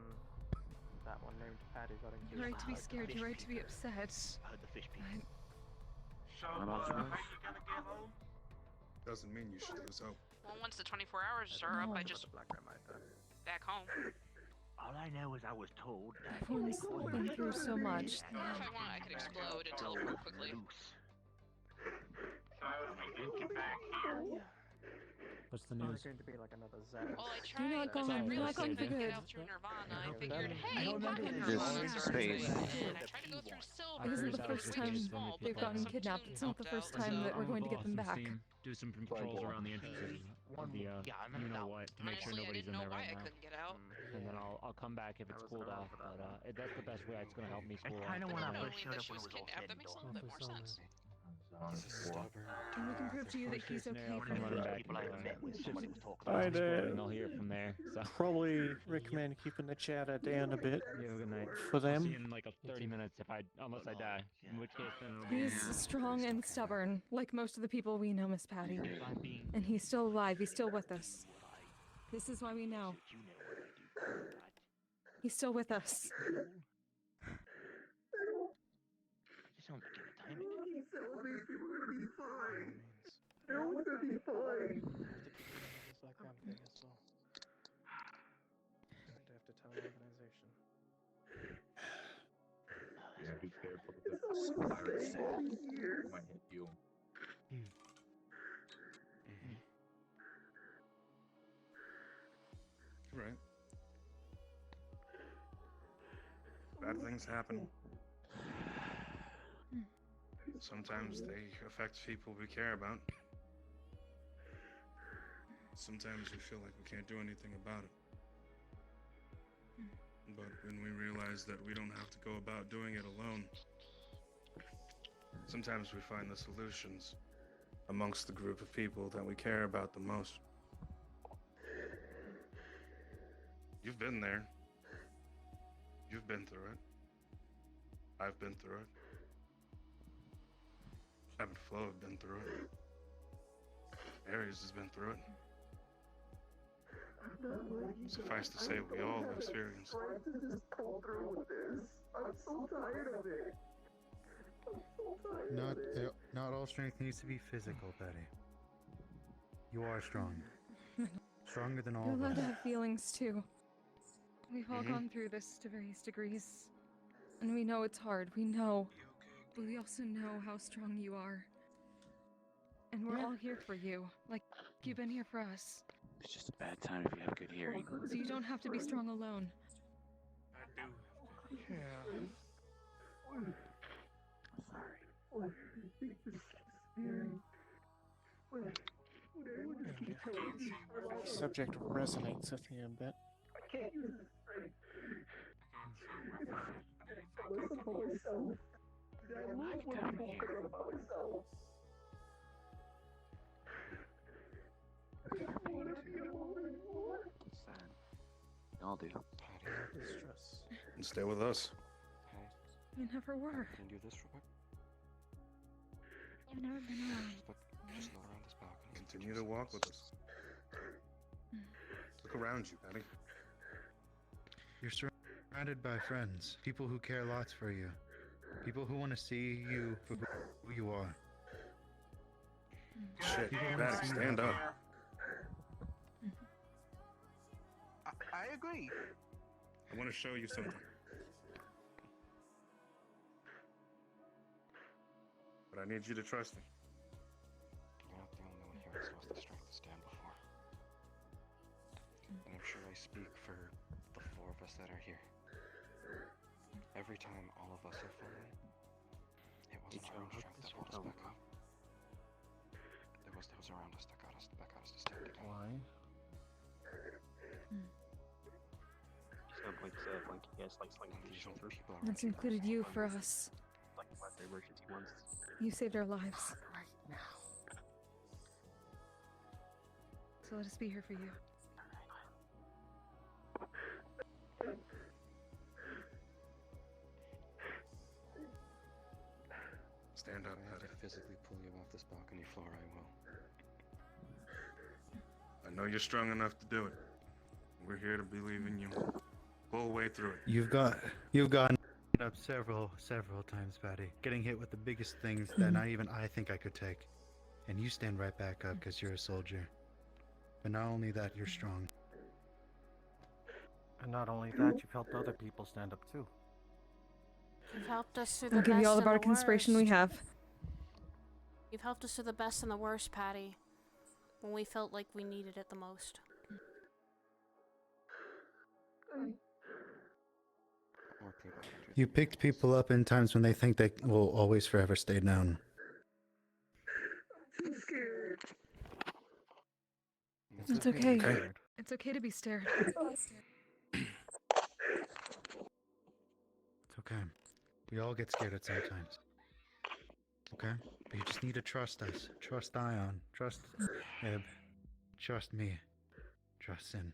that one named Patty got into
You're right to be scared. You're right to be upset.
Doesn't mean you should lose hope.
Well, once the 24 hours are up, I just back home.
All I know is I was told that
Everyone's been through so much.
If I want, I could explode and teleport quickly.
What's the news?
going to be like another Zed.
Well, I
Do
tried,
not
but
go
I
on.
really
Not going for
couldn't get
good.
out through Nirvana. I figured, hey,
don't
pocket
remember
Nirvana
this
or
space.
something. And I tried to go through Silver.
It isn't the
It
first
was
time
way too small,
they've
but
gotten
some
kidnapped.
tunes
It's not the
helped
first
out,
time
so-
that we're going to get them back.
Do some patrols around the entrances of the, you know what, to make sure
Honestly, I
nobody's
didn't
in
know
there
why
right
I
now.
couldn't get out.
And then I'll come back if it's cooled off, but that's the best way it's gonna help me cool off.
kinda
But
wanna
then
push
knowing
her
that
up
she
when
was
it was all
kidnapped,
said
that
and
makes a
done.
little bit more sense.
And we can prove to you that he's okay
Scenario
for
from running
now.
back
People I ever met with somebody was talking
I'd
about.
and I'll hear it from there. So
probably recommend keeping the chatter down a bit
you have a good night.
for
I'll see
them.
you in like 30 minutes unless I die. In which case then it'll be.
He's strong and stubborn, like most of the people we know, Miss Patty. And he's still alive. He's still with us. This is why we know. He's still with us.
Everyone's gonna be fine. That campaign as well. I'd have to tell the organization.
Yeah, be careful of the virus. Might hit you.
Right. Bad things happen. Sometimes they affect people we care about. Sometimes we feel like we can't do anything about it. But when we realize that we don't have to go about doing it alone, sometimes we find the solutions amongst the group of people that we care about the most. You've been there. You've been through it. I've been through it. Ebb and Flow have been through it. Ares has been through it. Suffice to say, we all have experienced it.
I'm so tired of it.
Not all strength needs to be physical, Betty. You are strong. Stronger than all
You're
of
allowed
us.
to have feelings too. We've all
Mhm.
gone through this to various degrees. And we know it's hard, we know. But we also know how strong you are. And we're all here for you, like you've been here for us.
It's just a bad time if you have good hearing.
So you don't have to be strong alone.
Subject resonates with me a bit.
I'll do.
And stay with us.
You never were.
Can you do this real quick?
You've never been around.
Just go around this balcony.
Continue to walk with us. Look around you, Patty.
You're surrounded by friends, people who care lots for you, people who want to see you for who you are.
Shit,
People wanna
Patty,
see
stand
you.
up.
I agree.
I want to show you something. But I need you to trust me.
You're not the only one here that's lost the strength to stand before. And I'm sure I speak for the four of us that are here. Every time all of us have fallen, it wasn't our own strength that pulled us back up. It was those around us that got us to stand again.
Why?
Like yes, like people
That's included you for us.
like the emergency ones.
You saved our lives. So let us be here for you.
Stand up,
If I have
Patty.
to physically pull you off this balcony floor, I will.
I know you're strong enough to do it. We're here to believe in you. Pull way through it.
You've gone up several times, Patty, getting hit with the biggest things that not even I think I could take. And you stand right back up because you're a soldier. But not only that, you're strong.
And not only that, you've helped other people stand up too.
You've helped us through the
We'll
best
give you all the
and
bardic inspiration we
worst.
have.
You've helped us through the best and the worst, Patty. When we felt like we needed it the most.
You picked people up in times when they think they will always forever stay down.
It's okay. It's okay to be scared.
It's okay. We all get scared at sometimes. Okay? But you just need to trust us. Trust Ion. Trust Eb. Trust me. Trust Sin.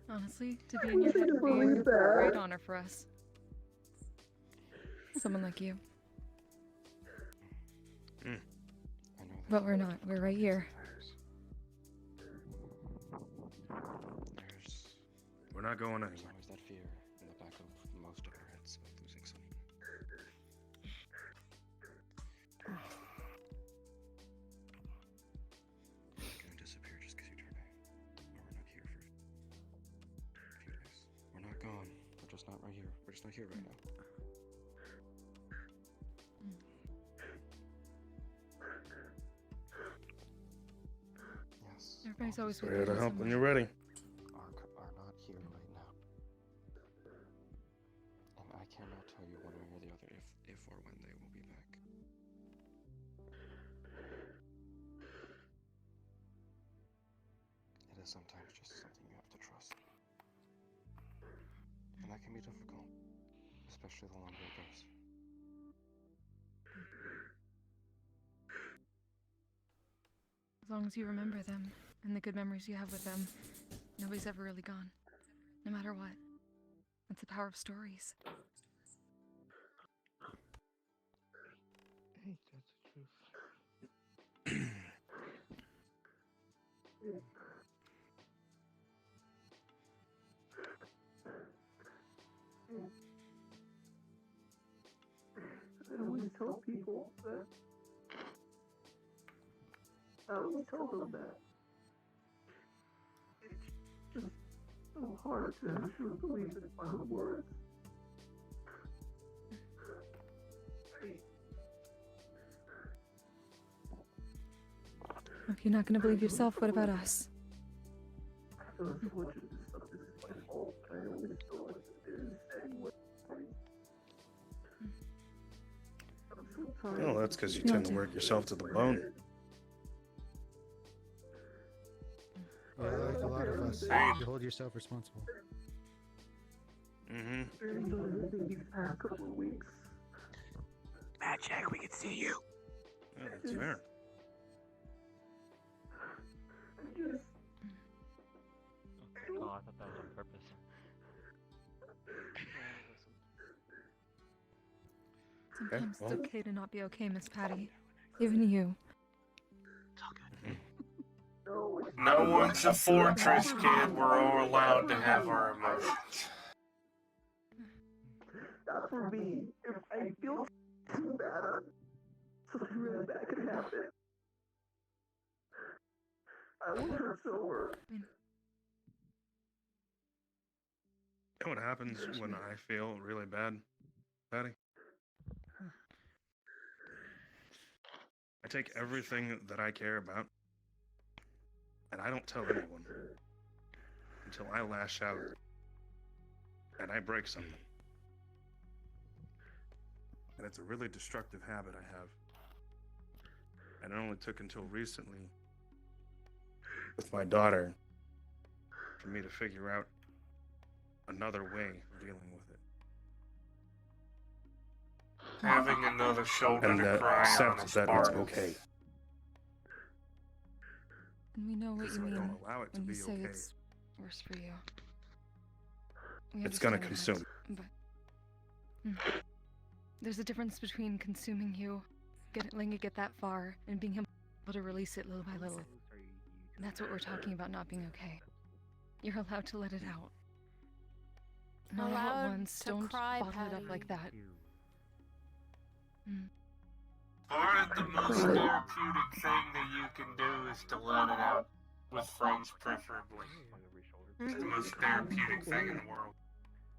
Honestly, to be in your head would be a great honor for us. Someone like you. But we're not. We're right here.
We're not going
There's
anywhere.
always that fear in the back of most of our heads of losing someone. You're not gonna disappear just because you turn in. Or we're not here for a few days. We're not gone. We're just not right here. We're just not here right now. Yes.
Everybody's always
We're here to help when you're ready.
Are not here right now. And I cannot tell you one way or the other if or when they will be back. sometimes just something you have to trust. And that can be difficult, especially the longer it goes.
As long as you remember them, and the good memories you have with them, nobody's ever really gone. No matter what. That's the power of stories.
Hey, that's the truth.
I always tell people that. I always tell them that. It's just so hard to actually believe in my own words.
If you're not gonna believe yourself, what about us?
I feel so much of this stuff is my fault. I always feel like it is anyway. I'm so tired.
Well, that's because you tend to work yourself to the bone.
Yeah, like a lot of us, you hold yourself responsible.
Mm-hmm.
These past couple of weeks.
Matt, Jack, we can see you.
Yeah, that's fair.
Oh, I thought that was on purpose.
Sometimes it's okay to not be okay, Miss Patty. Even you.
No one's a fortress, kid. We're all allowed to have our emotions.
Not for me. If I feel too bad, something really bad could happen. I will hurt sober.
You know what happens when I feel really bad, Patty? I take everything that I care about, and I don't tell anyone until I lash out and I break something. And it's a really destructive habit I have. And it only took until recently with my daughter for me to figure out another way of dealing with it.
Having another shoulder
And
to cry on
accept
is
that it's
hard.
okay.
And we know what
Because
you
if I
mean
don't allow it to
when you
be
say
okay,
it's worse for you. We
it's gonna
understand
consume.
that, but there's a difference between consuming you, letting it get that far, and being able to release it little by little. And that's what we're talking about not being okay. You're allowed to let it out. Not all
Allowed
at once.
to
Don't
cry,
bottle it up
Patty.
like that.
Part of the most therapeutic thing that you can do is to let it out with friends, preferably. It's the most therapeutic thing in the world.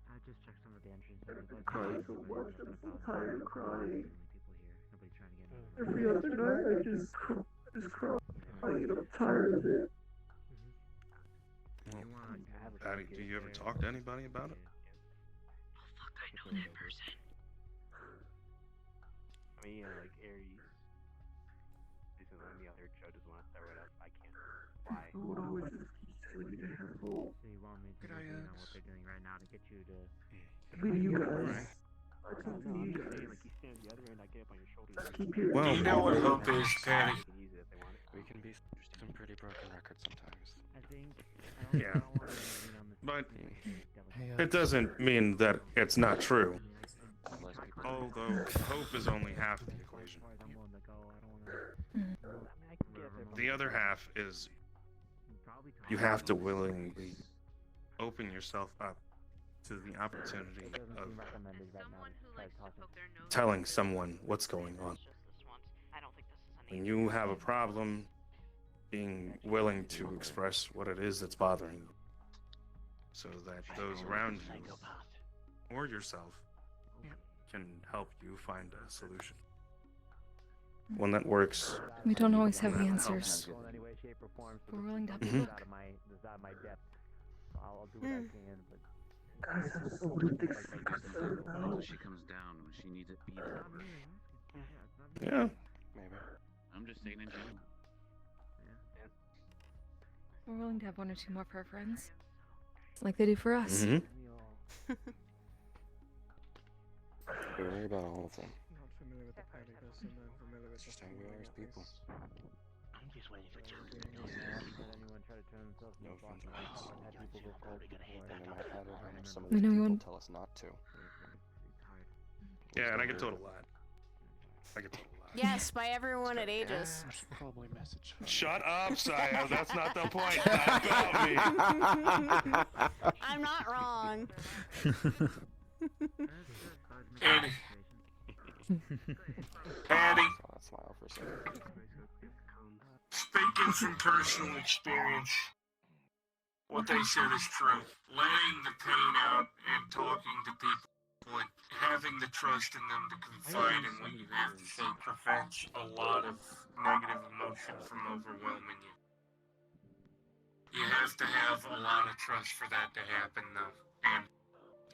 I just checked some of the entries.
I'm crying so much. I'm so tired of crying. Every other night I just cry. And I'm tired of it.
Well, Patty, do you ever talk to anybody about it?
Oh fuck, I know that person. I mean, yeah, like Aries. This is one of the other Joe doesn't want to throw it up. I can't. Why?
Lord always just keeps telling me to have hope.
So you want me to do what they're doing right now to get you to...
Leave you guys. I
No,
come to
I'm
you
just saying,
guys.
like, you stand at the other end, I get up on your shoulders.
Just keep hearing
Well,
You know what hope is, Patty.
They can use it if they want it.
We can be some pretty broken records sometimes.
I think...
Yeah. But it doesn't mean that it's not true. Although hope is only half the equation. The other half is you have to willingly open yourself up to the opportunity of telling someone what's going on. When you have a problem, being willing to express what it is that's bothering you, so that those around you or yourself can help you find a solution. One that works.
We don't always have the
that
answers.
helps.
We're willing to have a
Mhm.
look.
I'll do what I can, but...
Guys have so many thick secrets now.
When she comes down, when she needs it, be there.
Yeah.
Maybe.
I'm just saying in general.
we're willing to have one or two more for our friends. Like they do for us.
Mhm.
We worry about all of them.
Not familiar with the party person, I'm familiar with
It's just how we are as people.
I'm just waiting for Joe to
No offense,
Had people go cold before.
and they might have had it, and some of
We
these
know we
people
want-
tell us not to.
Yeah, and I get told a lot. I get told a lot.
Yes, by everyone at Aegis.
Probably message.
Shut up, Saya. That's not the point. Not about me.
I'm not wrong.
Andy. Andy.
Smile for a second.
Speaking from personal experience, what they said is true. Letting the pain out and talking to people and having the trust in them to confide in what you have to say prevents a lot of negative emotion from overwhelming you. You have to have a lot of trust for that to happen, though. And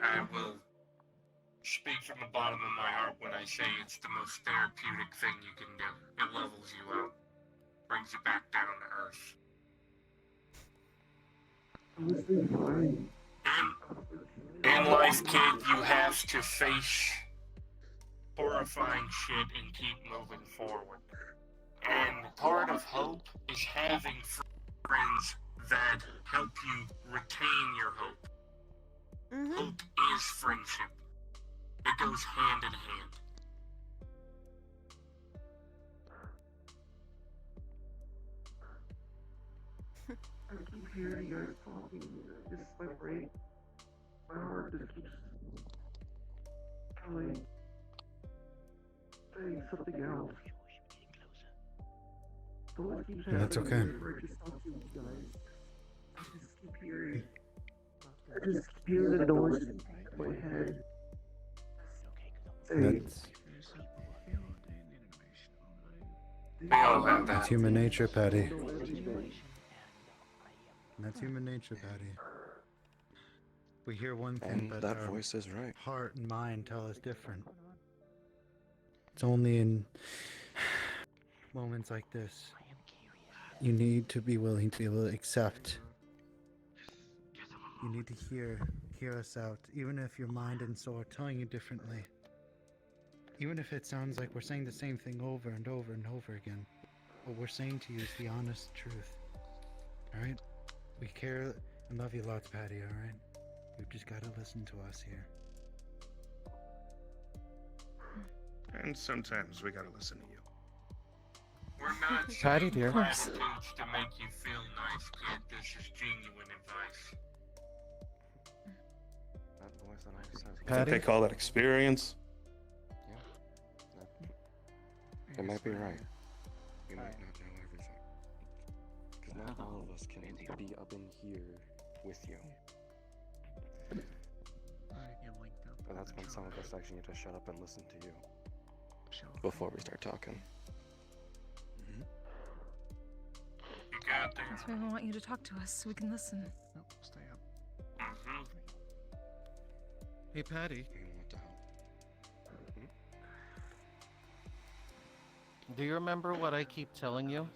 I will speak from the bottom of my heart when I say it's the most therapeutic thing you can do. It levels you out. Brings you back down to earth. In life, kid, you have to face horrifying shit and keep moving forward. And part of hope is having friends that help you retain your hope. Hope is friendship. It goes hand in hand.
I keep hearing you guys talking. Just my brain, my heart just keeps telling, saying something else. So what keeps
That's
happening
okay.
whenever I just talk to you guys? I just keep hearing. I just keep hearing the noise in my head. Saying,
We all have that.
That's human nature, Patty. That's human nature, Patty. We hear one thing,
And
but
that
our
voice is right.
heart and mind tell us different. It's only in moments like this you need to be willing to be able to accept. You need to hear us out, even if your mind and soul are telling you differently. Even if it sounds like we're saying the same thing over and over and over again. What we're saying to you is the honest truth. Alright? We care and love you lots, Patty, alright? You've just gotta listen to us here.
And sometimes we gotta listen to you.
We're not
Patty,
saying
dear.
platitudes to make you feel nice, kid. This is genuine advice.
That voice that always says.
I think they call that experience.
It might be right. You might not know everything. Because not all of us can be up in here with you. But that's when some of us actually need to shut up and listen to you before we start talking.
You got there.
That's why I want you to talk to us so we can listen.
Stay up.
Hey, Patty. Do you remember what I keep telling you?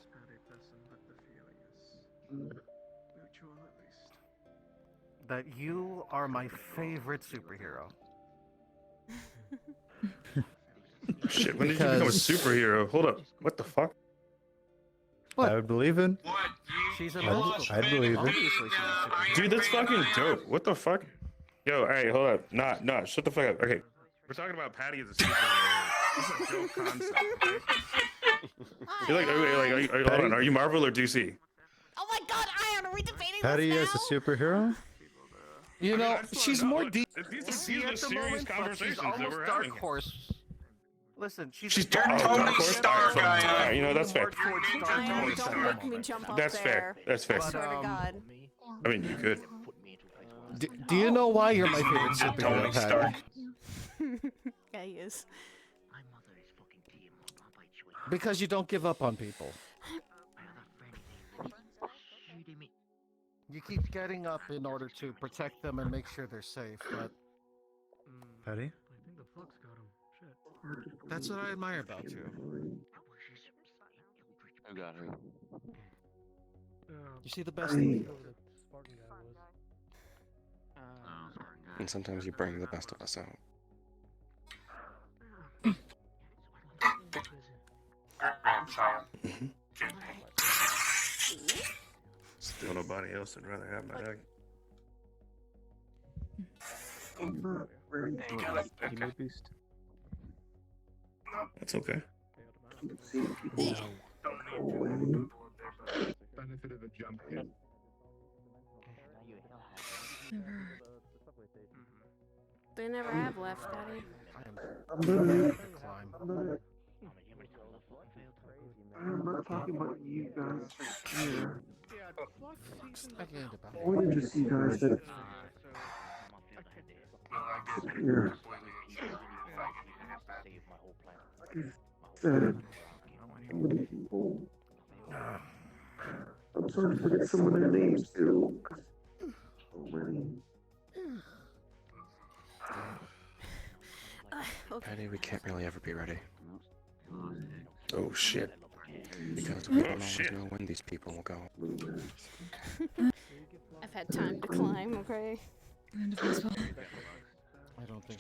That you are my favorite superhero.
Shit, when did you become a superhero? Hold up. What the fuck?
I would believe it.
She's a
I'd believe it.
Dude, that's fucking dope. What the fuck? Yo, alright, hold up. Nah, shut the fuck up. Okay. We're talking about Patty as a superhero. This is a dope concept. Okay? You're like, hold on, are you Marvel or DC?
Oh my god, Ion, are we debating
Patty as a superhero?
You know, she's more deep.
These are serious conversations that we're having.
Dark Horse. Listen,
She's
Tony Stark,
Ion. You know, that's fair.
Ion, don't make me jump up
That's
there.
fair. That's fair.
I swear to God.
I mean, you could.
Do you know why you're my favorite superhero,
Tony
Patty?
Stark.
Yeah, he is.
Because you don't give up on people. You keep getting up in order to protect them and make sure they're safe, but
Patty?
I think the flux got him. Shit.
that's what I admire about you.
Who got who?
You see, the best thing whoever the Spartan guy was.
And sometimes you bring the best of us out.
Still nobody else would rather have my dog.
Emote boost.
That's okay.
Benefit of a jump hit.
They never have left, Daddy.
I'm not talking about you guys here. I wanted to see guys that here. I'm sorry to forget some of their names too. So many.
Patty, we can't really ever be ready.
Oh shit.
Because we don't always know when these people will go.
I've had time to climb, okay?
I don't think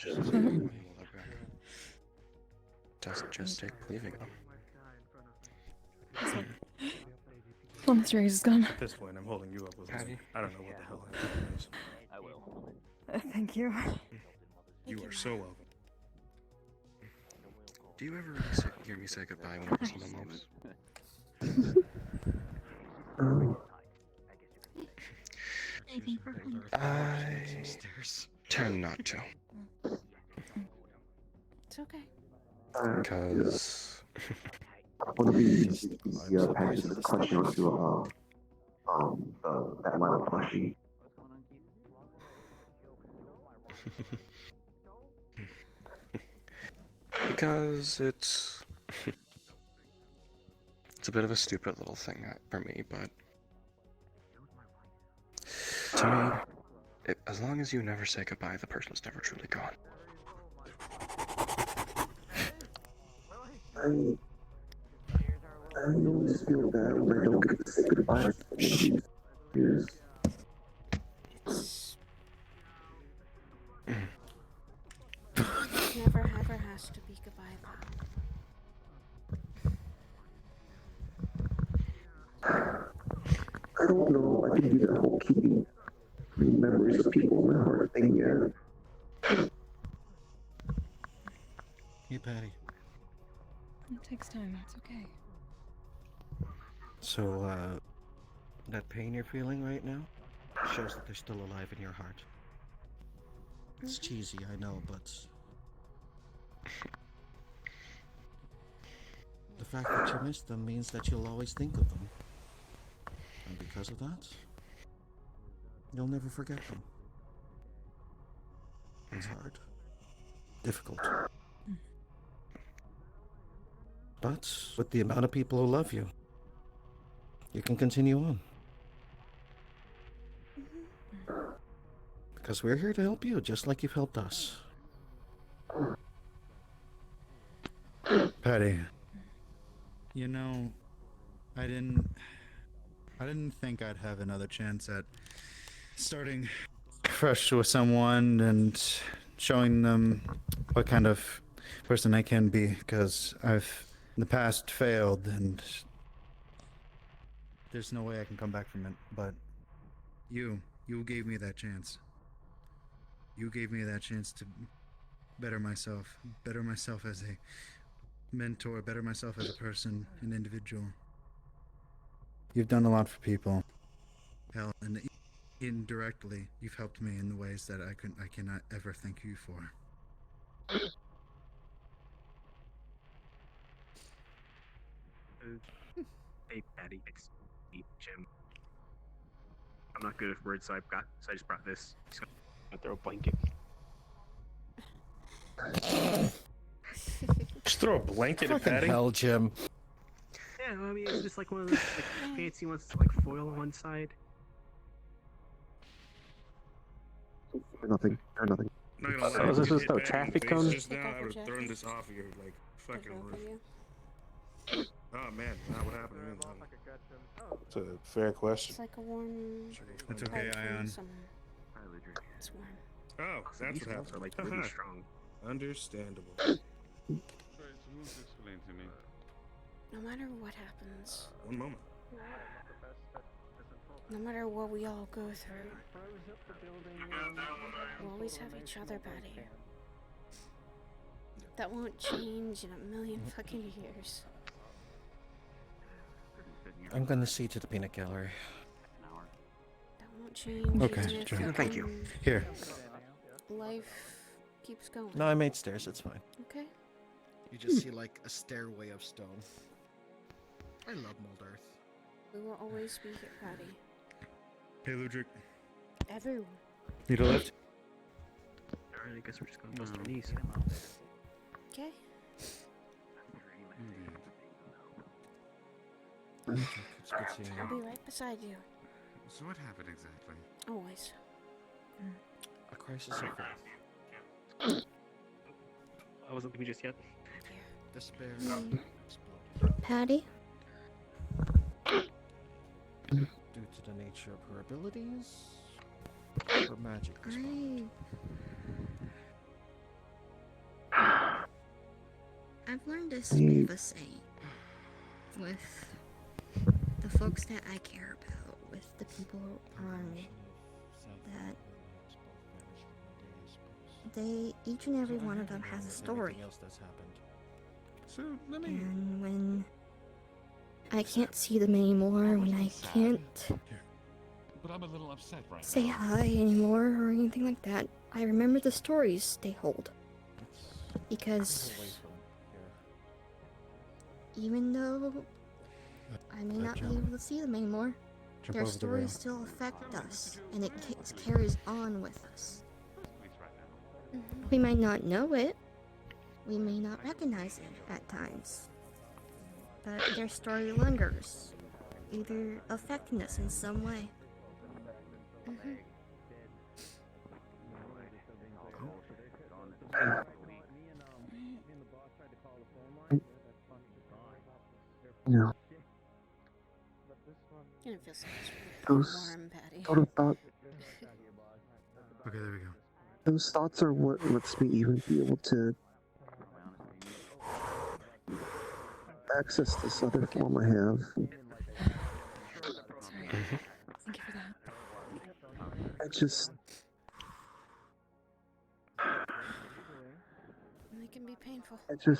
Just take believing them.
Oh, Mr. Reeves is gone.
At this point, I'm holding you up with Patty. I don't know what the hell happened is.
I will.
Thank you.
You are so welcome.
Do you ever hear me say goodbye whenever someone moves? I tend not to.
It's okay.
Because...
I want to be easier patches of clutching onto that line of plushie.
Because it's a bit of a stupid little thing for me, but to me, as long as you never say goodbye, the person's never truly gone.
I always feel bad when I don't get to say goodbye to these years.
Never ever has to be goodbye,
I don't know. I can do that whole keeping memories of people in my heart thing yet.
Hey, Patty.
It takes time. It's okay.
So, that pain you're feeling right now shows that they're still alive in your heart. It's cheesy, I know, but the fact that you miss them means that you'll always think of them. And because of that, you'll never forget them. It's hard. Difficult. But with the amount of people who love you, you can continue on. Because we're here to help you, just like you've helped us.
Patty, you know, I didn't think I'd have another chance at starting fresh with someone and showing them what kind of person I can be, because I've in the past failed and there's no way I can come back from it. But you gave me that chance. You gave me that chance to better myself as a mentor, better myself as a person, an individual. You've done a lot for people. Hell, and indirectly, you've helped me in the ways that I cannot ever thank you for.
Hey, Patty, it's me, Jim. I'm not good with words, so I just brought this. Just gonna throw a blanket.
Just throw a blanket at
Fucking
Patty.
hell, Jim.
Yeah, I mean, it's just like one of those like fancy ones, like foil on one side.
Nothing. Nothing.
Not gonna lie,
Oh,
if
this
you
is
hit
no
Patty in
traffic
the face
cone?
just now, I would have thrown this off of your like fucking roof. Oh man, not what happened to me. It's a fair question.
It's like a warm.
It's okay, Ion.
It's warm.
Oh, that's
These
what
walls
happened.
are like really strong.
Understandable.
Explain to me.
No matter what happens,
One moment.
no matter what we all go through, we'll always have each other, Patty. That won't change in a million fucking years.
I'm gonna see to the peanut gallery.
That won't change.
Okay,
even if
sure.
fucking
Here.
Life keeps going.
No, I made stairs. It's fine.
Okay.
You just see like a stairway of stone. I love Mold Earth.
We will always be here, Patty.
Hey, Ludric.
Everyone.
Need a lift?
Alright, I guess we're just gonna bust our knees.
Okay.
It's good seeing
I'll
you.
be right beside you.
So what happened exactly?
Always.
A crisis of faith.
I wasn't thinking just yet.
Despair.
Patty?
Due to the nature of her abilities, her magic response.
I've learned this bit of a saying with the folks that I care about, with the people around me, that they, each and every one of them has a story.
Else that's happened.
So let me.
And when I can't see them anymore, when I can't
But I'm a little upset right
say
now.
hi anymore or anything like that, I remember the stories they hold. Because even though I may not be able to see them anymore,
Jump
their
over the rail.
stories still affect us, and it carries on with us. We might not know it, we may not recognize it at times, but their story lingers, either affecting us in some way.
No.
And it feels like it's
Those
warm, Patty.
sort of thoughts.
Okay, there we go.
Those thoughts are what lets me even be able to access this other form I have.
Thank you for that.
I just.
They can be painful.
It's so.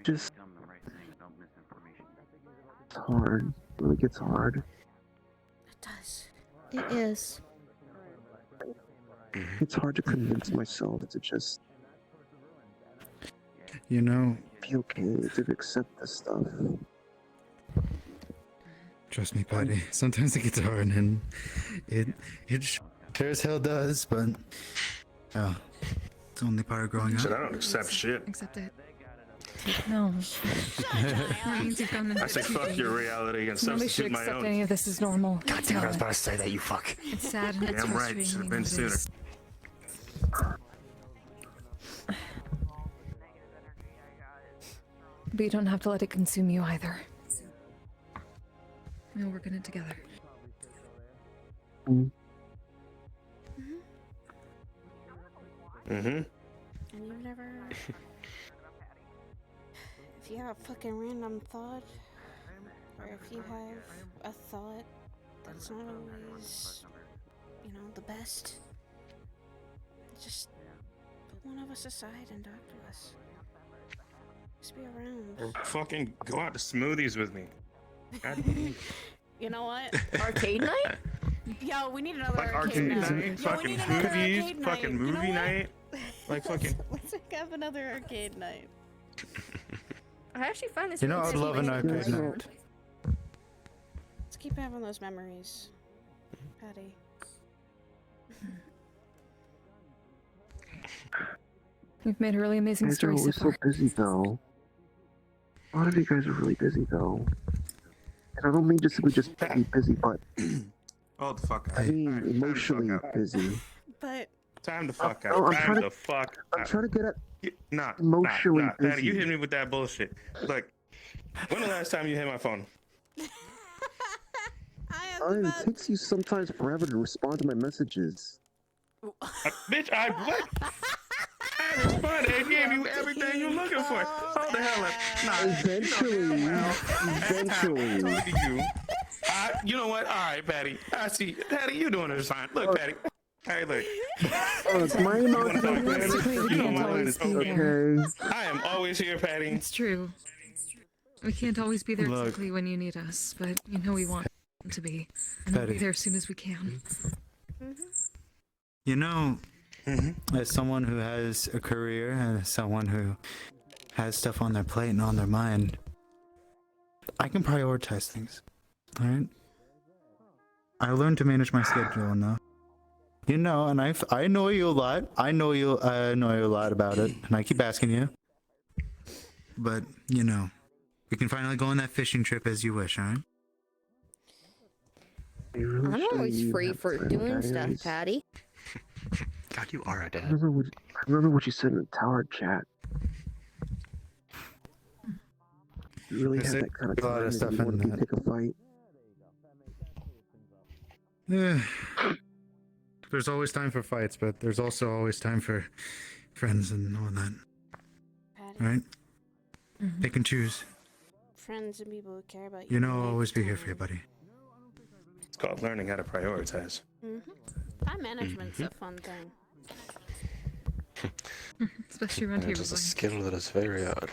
Just.
Tell them the right thing, don't misinformation.
It's hard. It really gets hard.
It does.
It is.
It's hard to convince myself to just
You know,
be okay to accept this stuff.
trust me, Patty. Sometimes it gets hard, and it sure as hell does. But oh, it's only part of growing up.
Shit, I don't accept shit.
Accept it. No. That means you've gone into
I say fuck your reality and
Nobody should
substitute my
accept
own.
any of this as normal.
God damn, I was about to say that, you fuck.
It's sad and it's
Damn right,
frustrating.
should have
you
been
know it
sooner.
is. But you don't have to let it consume you either. We'll work on it together.
Mm-hmm.
And you've never. If you have a fucking random thought, or if you have a thought that's not always, you know, the best, just put one of us aside and talk to us. Just be around.
Or fucking go out to smoothies with me. God damn.
You know what?
Arcade night?
Yo, we need another
Like
arcade
arcade
night.
night,
Yo, we
fucking
need another
movies,
arcade
fucking
night. You know
movie
what?
night. Like fucking.
Let's have another arcade night.
I actually find this
You know,
really
I'd love an
stimulating.
arcade night.
Let's keep having those memories, Patty.
We've made a really amazing
You guys are
story so
always so
far.
busy though. A lot of you guys are really busy though. And I don't mean just to be busy, but
Oh, the fuck.
I mean emotionally busy.
But
Time the fuck
Oh,
out.
I'm
Time
trying to-
the fuck
I'm
out.
trying to get at
Nah,
emotionally
nah. Patty, you
busy.
hit me with that bullshit. Look, when the last time you hit my phone?
It takes you sometimes forever to respond to my messages.
Bitch, what? I responded and gave you everything you're looking for. Hold the hell up. Nah,
Eventually.
You know what? All right, Patty. I see. Patty, you doing this fine. Look, Patty. Hey, look.
My emotional
We can't always be there.
I am always here, Patty.
It's true. We can't always be there
Look.
exactly when you need us, but you know we want to be. And we'll be
Patty.
there as soon as we can.
You know, as someone who has a career and as someone who has stuff on their plate and on their mind, I can prioritize things. All right. I learned to manage my schedule enough. You know, and I know you a lot. I know you a lot about it, and I keep asking you. But you know, we can finally go on that fishing trip as you wish, all right?
I'm always free for doing stuff, Patty.
God, you are a
I
dad.
remember what you said in the tower chat. You really
There's
had that kind of
a lot
time
of
that
stuff
you
in
wanted to
that.
pick a fight.
Yeah. There's always time for fights, but there's also always time for friends and all that. Right? Pick and choose.
Friends and people who care about you.
You know I'll always be here for you, buddy.
It's called learning how to prioritize.
Time management's a fun thing.
Especially around here.
It is a skill that is very hard.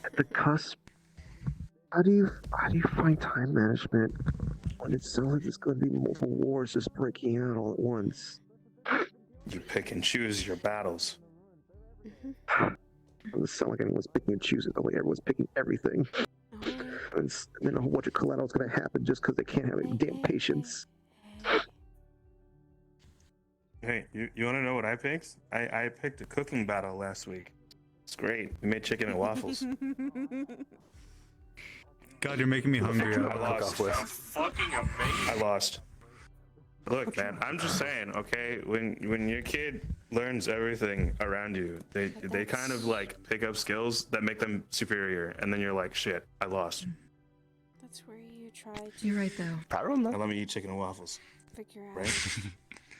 At the cusp, how do you find time management when it sounds like there's going to be multiple wars just breaking out all at once?
You pick and choose your battles.
It doesn't sound like anyone's picking and choosing. The way everyone's picking everything. And then a whole bunch of collateral's going to happen just because they can't have any damn patience.
Hey, you want to know what I picked? I picked a cooking battle last week. It's great. We made chicken and waffles.
God, you're making me hungry.
I lost. Fucking amazing. I lost. Look, man, I'm just saying, okay, when your kid learns everything around you, they kind of like pick up skills that make them superior, and then you're like, shit, I lost.
That's where you try to
You're right, though.
Now let me eat chicken and waffles.
figure out.
Right?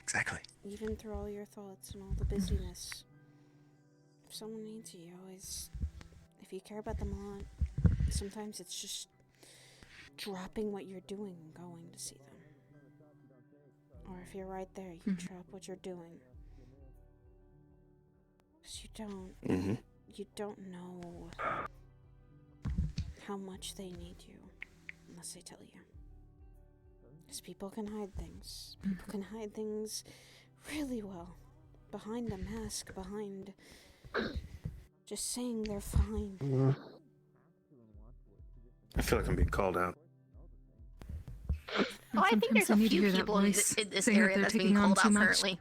Exactly.
Even through all your thoughts and all the busyness, if someone needs you, if you care about them a lot, sometimes it's just dropping what you're doing and going to see them. Or if you're right there, you drop what you're doing. Because you don't know how much they need you unless they tell you. Because people can hide things. People can hide things really well. Behind a mask, behind just saying they're fine.
I feel like I'm being called out.
Oh, I think there's a
Sometimes I need to
few
hear that
people in
voice
this
saying that
area
they're
that's being
taking on
called
too
out
much.
currently.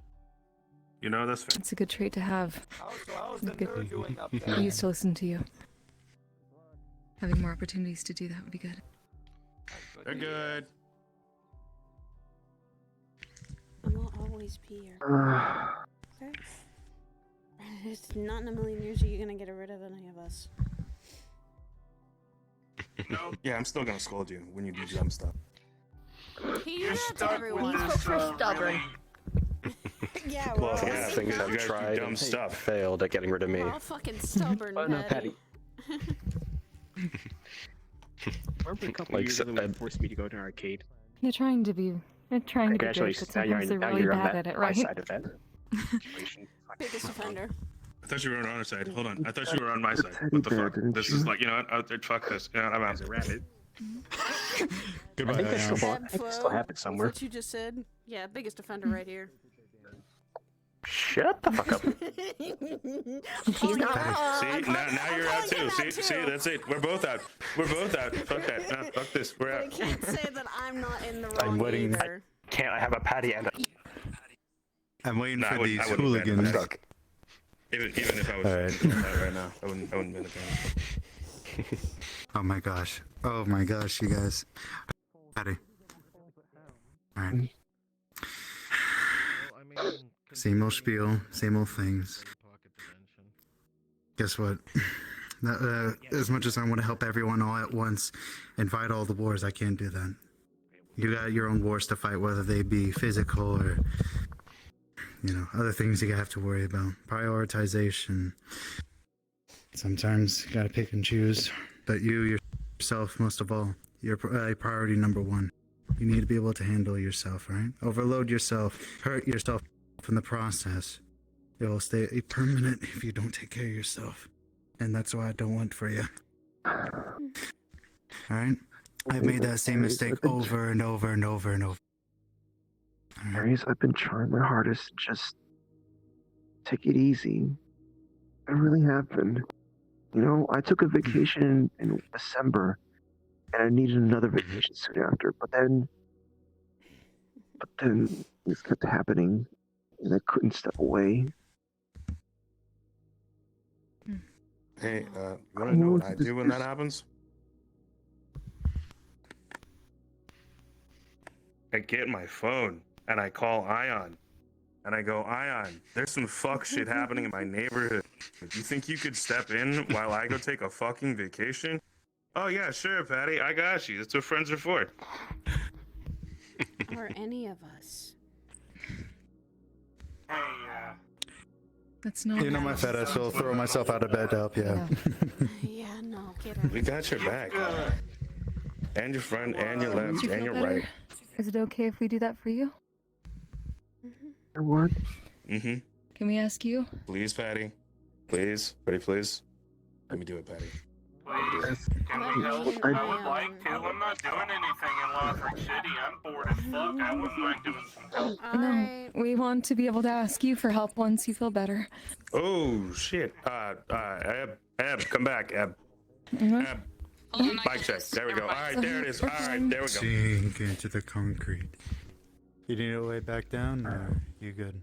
You know, that's fair.
It's a good trait to have. I used to listen to you. Having more opportunities to do that would be good.
They're good.
And we'll always be here. Okay? It's not in a million years are you gonna get rid of any of us.
No. Yeah, I'm still gonna scold you when you do dumb stuff.
He did that to everyone.
He's so stubborn.
Yeah,
Well,
we're all
yeah, things
you
have
guys do
tried
dumb
and
stuff.
failed at getting rid of me.
We're all fucking stubborn, Patty.
Remember a couple years ago when you forced me to go to an arcade?
You're trying to be good,
Congratulations,
but
now you're,
sometimes they're
now
really
you're on
bad
that
at it,
my
right?
side of that.
Biggest offender.
I thought you were on our side. Hold on. I thought you were on my side. What the fuck? This is like, you know what? Fuck this. You know, I'm out.
A rabbit.
Goodbye.
I think I still,
Bad
I think I still have it somewhere.
What you just said? Yeah, biggest offender right here.
Shut the fuck up.
He's not
See, now you're out too. See, that's it. We're both out. We're both out. Fuck that. No, fuck this. We're
I
out.
can't say that I'm not in the wrong
I'm waiting.
either.
Can't I have a patty and a...
I'm waiting
Nah, I
for
wouldn't-
these
I wouldn't ban
hooligans.
that. Even if I was
Alright.
right now, I wouldn't been a fan.
Oh my gosh. Oh my gosh, you guys. Patty. Alright.
I mean,
Same old spiel, same old things. Guess what? As much as I want to help everyone all at once and fight all the wars, I can't do that. You got your own wars to fight, whether they be physical or, other things you have to worry about. Prioritization. Sometimes you gotta pick and choose. But you yourself, most of all, you're priority number one. You need to be able to handle yourself, right? Overload yourself, hurt yourself in the process. It will stay permanent if you don't take care of yourself. And that's what I don't want for you. Alright? I've made that same mistake over and over and over and over.
Aries, I've been trying my hardest to just take it easy. I really have been. I took a vacation in December, and I needed another vacation soon after. But then this kept happening, and I couldn't step away.
Hey, you wanna know what I do when that happens? I get my phone and I call Ion. And I go, Ion, there's some fuck shit happening in my neighborhood. You think you could step in while I go take a fucking vacation? Oh yeah, sure, Patty, I got you. That's what friends are for.
Or any of us.
Hey,
That's not.
My fetish will throw myself out of bed to help you out.
Yeah, no, get her.
We got your back. And your front, and your left, and your right.
Is it okay if we do that for you?
What?
Mm-hmm.
Can we ask you?
Please, Patty. Please. Pretty please. Let me do it, Patty.
Please, can we help? I would like to. I'm not doing anything in Wofford City. I'm bored as fuck. I wouldn't mind doing some help.
No, we want to be able to ask you for help once you feel better.
Oh, shit. Ab, come back, Ab. Ab. Bike check. There we go. All right, there it is. All right, there we go.
Sink into the concrete. You need a way back down, or you good?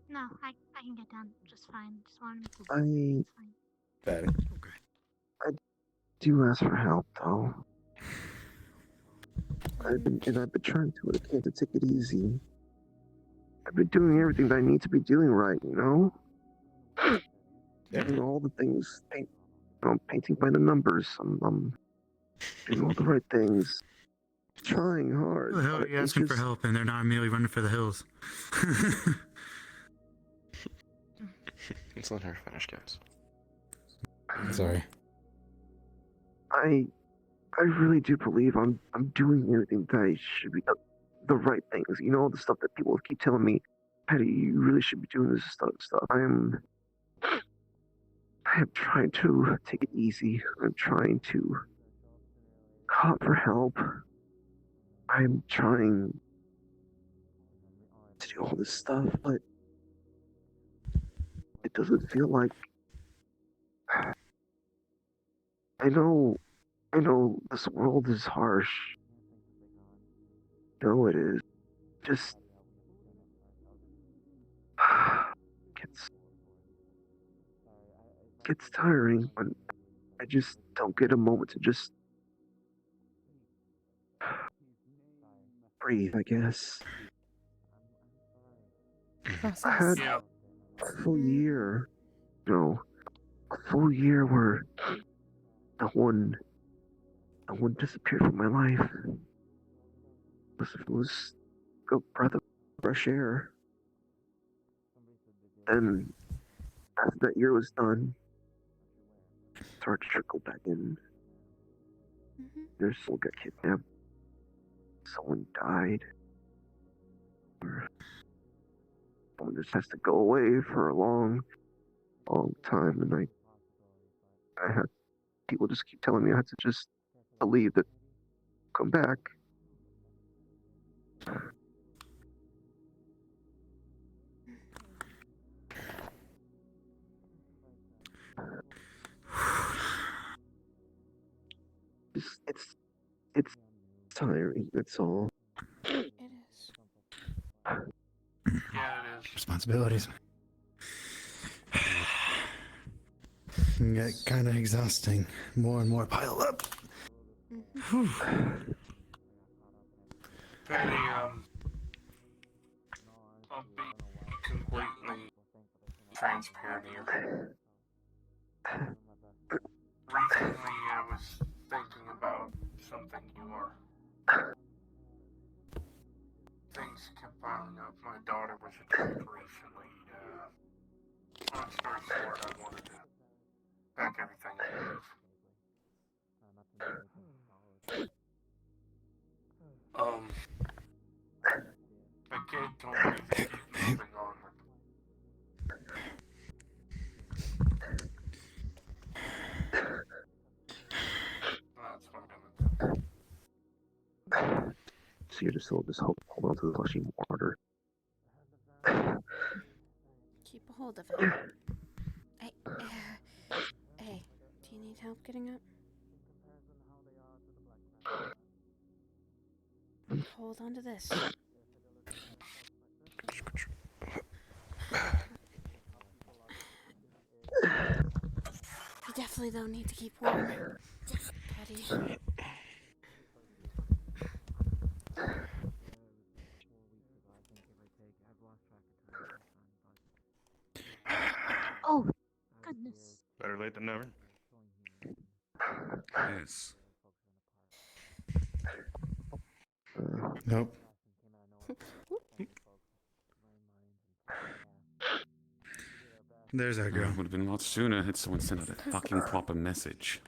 No, I can get down just fine. Just wanted to.
Patty.
I do ask for help, though. I've been trying to do what I can to take it easy. I've been doing everything that I need to be doing right, Doing all the things, painting by the numbers. I'm doing all the right things. Trying hard.
Who the hell are you asking for help and they're not immediately running for the hills?
Let's let her finish, guys.
Sorry.
I really do believe I'm doing everything that I should be, the right things. The stuff that people keep telling me, Patty, you really should be doing this stuff. I am trying to take it easy. I'm trying to call for help. I'm trying to do all this stuff, but it doesn't feel like. I know this world is harsh. I know it is. Just gets tiring when I just don't get a moment to just breathe, I guess. I had a full year, a full year where no one disappeared from my life. It was a breath of fresh air. And after that year was done, it started to trickle back in. There's someone got kidnapped. Someone died. Or someone just has to go away for a long time, and I had people just keep telling me I had to just believe that come back. It's tiring, that's all.
It is.
Yeah, it is.
Responsibilities. Can get kind of exhausting. More and more pile up.
Patty, transparent here. Recently, I was thinking about something you are. Things kept piling up. My daughter was attacked recently. Long story short, I wanted to pack everything and leave. The kid told me to keep moving onward. That's what I'm gonna do.
So you're just hold on to the flushing water.
Keep a hold of it. Hey, hey, do you need help getting up? Hold on to this. You definitely don't need to keep warm. Patty.
Oh, goodness.
Better late than never.
Yes.
Nope. There's our girl.
Would have been a lot sooner had someone sent out a fucking proper message.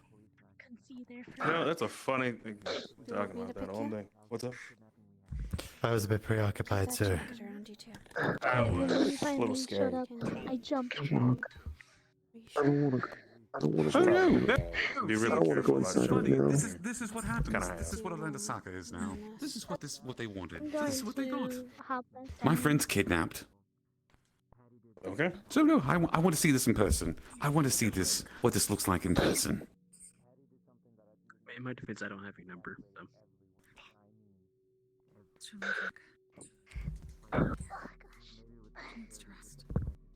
No, that's a funny thing. Talking about that all day. What's up?
I was a bit preoccupied, sir.
I was
When you
a
finally
little
showed
scared.
up, I jumped.
I don't want to. I don't want to go.
Be really
I don't want to go
careful
inside
about
right now.
This is what happens.
Kinda
This is what Atlanta soccer is now. This is what they wanted.
I'm
This
going
is what they got.
to hop back
My
down.
friend's kidnapped.
Okay.
So no, I want to see this in person. I want to see this, what this looks like in person.
In my defense, I don't have your number. So.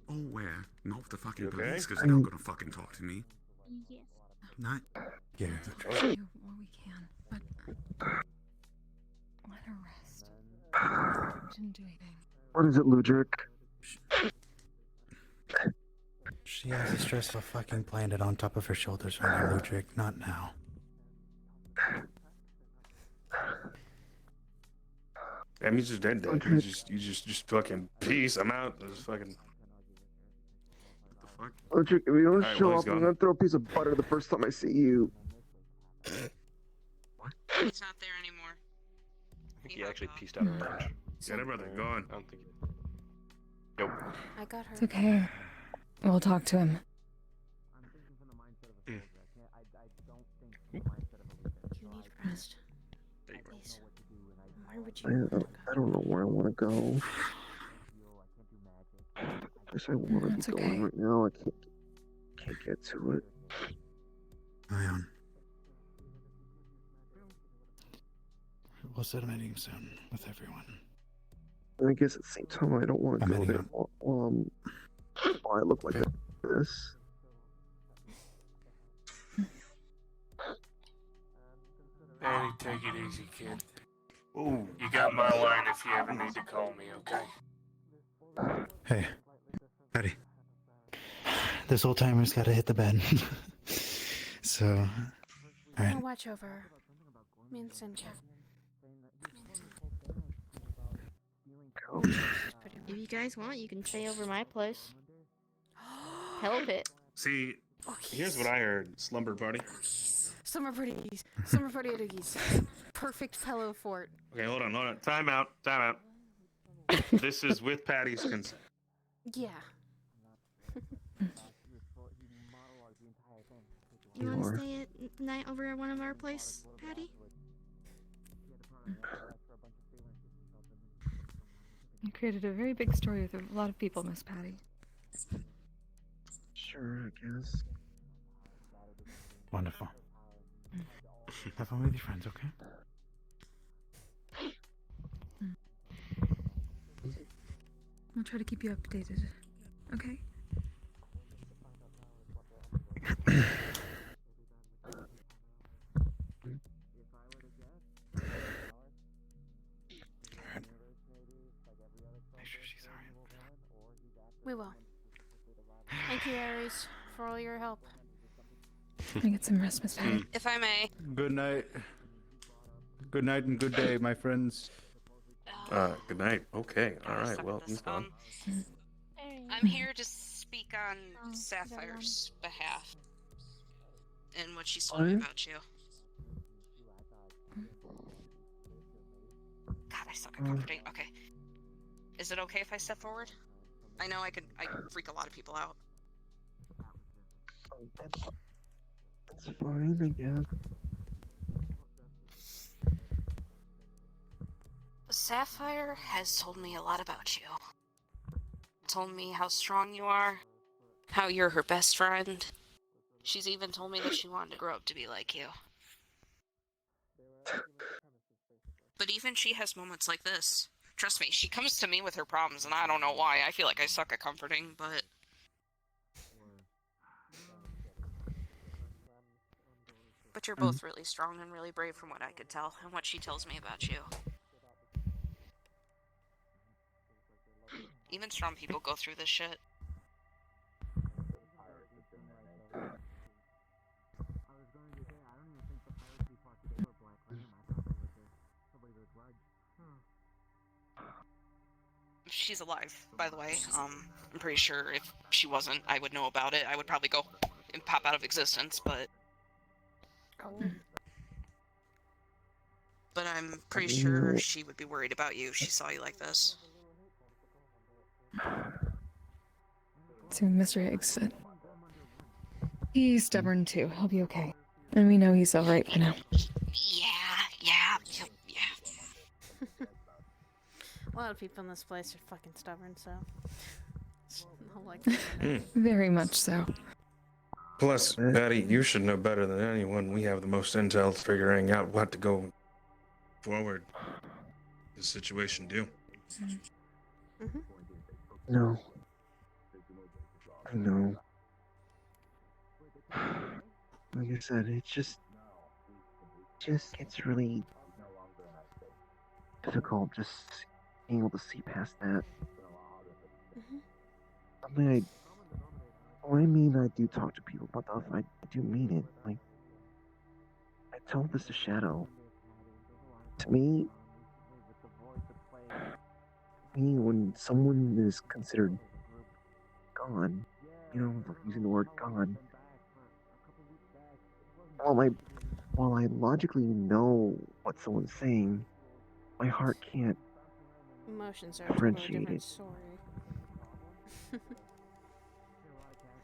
Oh, where? Not with the fucking
You okay?
police, because they're not gonna fucking talk to me.
Yes.
Not. Yeah.
Do what we can, but let her rest. Didn't do anything.
What is it, Ludric?
She has a stressful fucking planet on top of her shoulders right now, Ludric. Not now.
Damn, he's just dead. You just fucking peace. I'm out. Just fucking. What the fuck?
Ludric, if you don't
Alright,
show
well,
up,
he's
I'm
gone.
gonna throw a piece of butter the first time I see you.
He's not there anymore.
I think he actually pieced out of range.
Yeah, that brother gone.
I don't think. Nope.
I got her.
It's okay. We'll talk to him.
You need rest. Please. Where would you
I don't know where I want to go. I guess I want to
That's
be
okay.
going right now. I can't get to it.
Ion. We'll set a meeting soon with everyone.
And I guess at the same time, I don't want to
I'm
go
heading
there
out.
while I look like this.
Annie, take it easy, kid.
Ooh.
You got my line if you ever need to call me, okay?
Hey, Patty. This old timer's got to hit the bed. So, alright.
I'll watch over me and Sinja.
If you guys want, you can stay over my place. Help it.
See, here's what I heard. Slumber party.
Summer parties. Summer party at Oogie's. Perfect pillow fort.
Okay, hold on. Time out. This is with Patty's consent.
Yeah.
You want to stay at night over at one of our place, Patty?
You created a very big story with a lot of people, Miss Patty.
Sure, I guess.
Wonderful. Have fun with your friends, okay?
I'll try to keep you updated. Okay?
Make sure she's alright.
We will. Thank you, Aries, for all your help.
Let me get some rest, Miss Patty.
If I may.
Good night. Good night and good day, my friends.
Good night. Okay. All right. Well, move on.
I'm here to speak on Sapphire's behalf and what she's told me about you. God, I suck at comforting. Okay. Is it okay if I step forward? I know I freak a lot of people out.
That's fine, I guess.
Sapphire has told me a lot about you. Told me how strong you are, how you're her best friend. She's even told me that she wanted to grow up to be like you. But even she has moments like this. Trust me, she comes to me with her problems, and I don't know why. I feel like I suck at comforting, but... But you're both really strong and really brave from what I could tell, and what she tells me about you. Even strong people go through this shit. She's alive, by the way. I'm pretty sure if she wasn't, I would know about it. I would probably go and pop out of existence, but... But I'm pretty sure she would be worried about you if she saw you like this.
So Mr. Higgs said. He's stubborn too. He'll be okay. And we know he's alright for now.
Yeah.
A lot of people in this place are fucking stubborn, so... I'll like that.
Very much so.
Plus, Patty, you should know better than anyone. We have the most intel figuring out what to go forward. The situation do.
No. I know. Like I said, it just gets really difficult just being able to see past that. I mean, I do talk to people about that. I do mean it. Like, I told this to Shadow. To me, when someone is considered gone, you know, using the word gone, while I logically know what someone's saying, my heart can't
Emotions are a totally
differentiate
different
it.
story.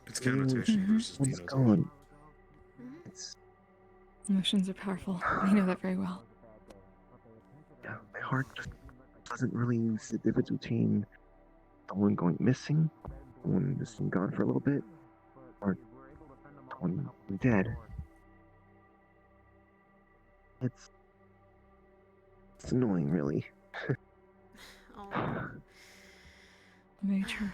It's connotation versus
One's
denotation.
gone.
Emotions are powerful. We know that very well.
Yeah, my heart just doesn't really see the difference between someone going missing, someone just being gone for a little bit, or someone dead. It's annoying, really.
Very true.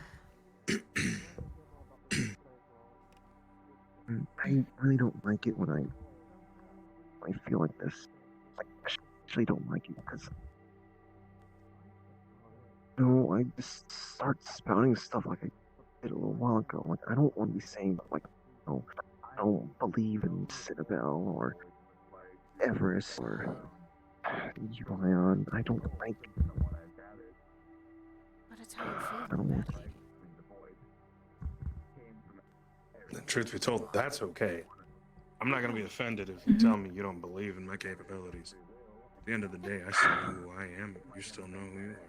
I really don't like it when I feel like this. Like, I actually don't like it because I just start spouting stuff like I did a little while ago. Like, I don't want to be saying like, I don't believe in Citadel or Everest or Ulion. I don't like.
But it's how you feel.
I don't want.
The truth be told, that's okay. I'm not gonna be offended if you tell me you don't believe in my capabilities. At the end of the day, I still know who I am. You still know who you are.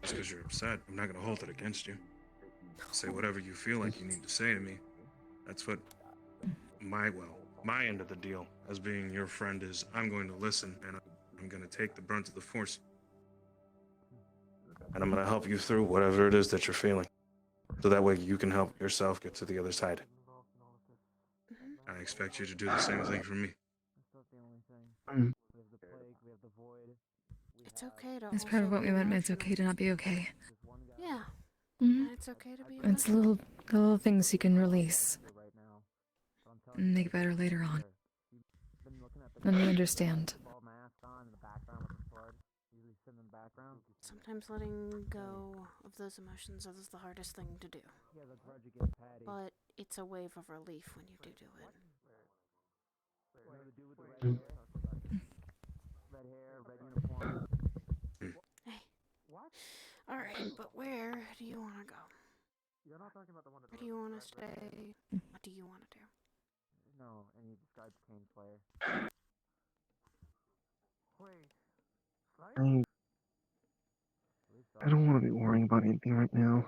Just because you're upset, I'm not gonna hold it against you. Say whatever you feel like you need to say to me. That's what my end of the deal as being your friend is. I'm going to listen and I'm going to take the brunt of the force. And I'm going to help you through whatever it is that you're feeling. So that way you can help yourself get to the other side. I expect you to do the same thing for me.
It's okay to.
That's part of what we meant. It's okay to not be okay.
Yeah.
Mm-hmm.
It's okay to be.
It's the little things you can release and make better later on. And we understand.
Sometimes letting go of those emotions is the hardest thing to do. But it's a wave of relief when you do it. Hey. Alright, but where do you want to go? Where do you want to stay? What do you want to do?
No, and you described Kane player.
I don't want to be worrying about anything right now.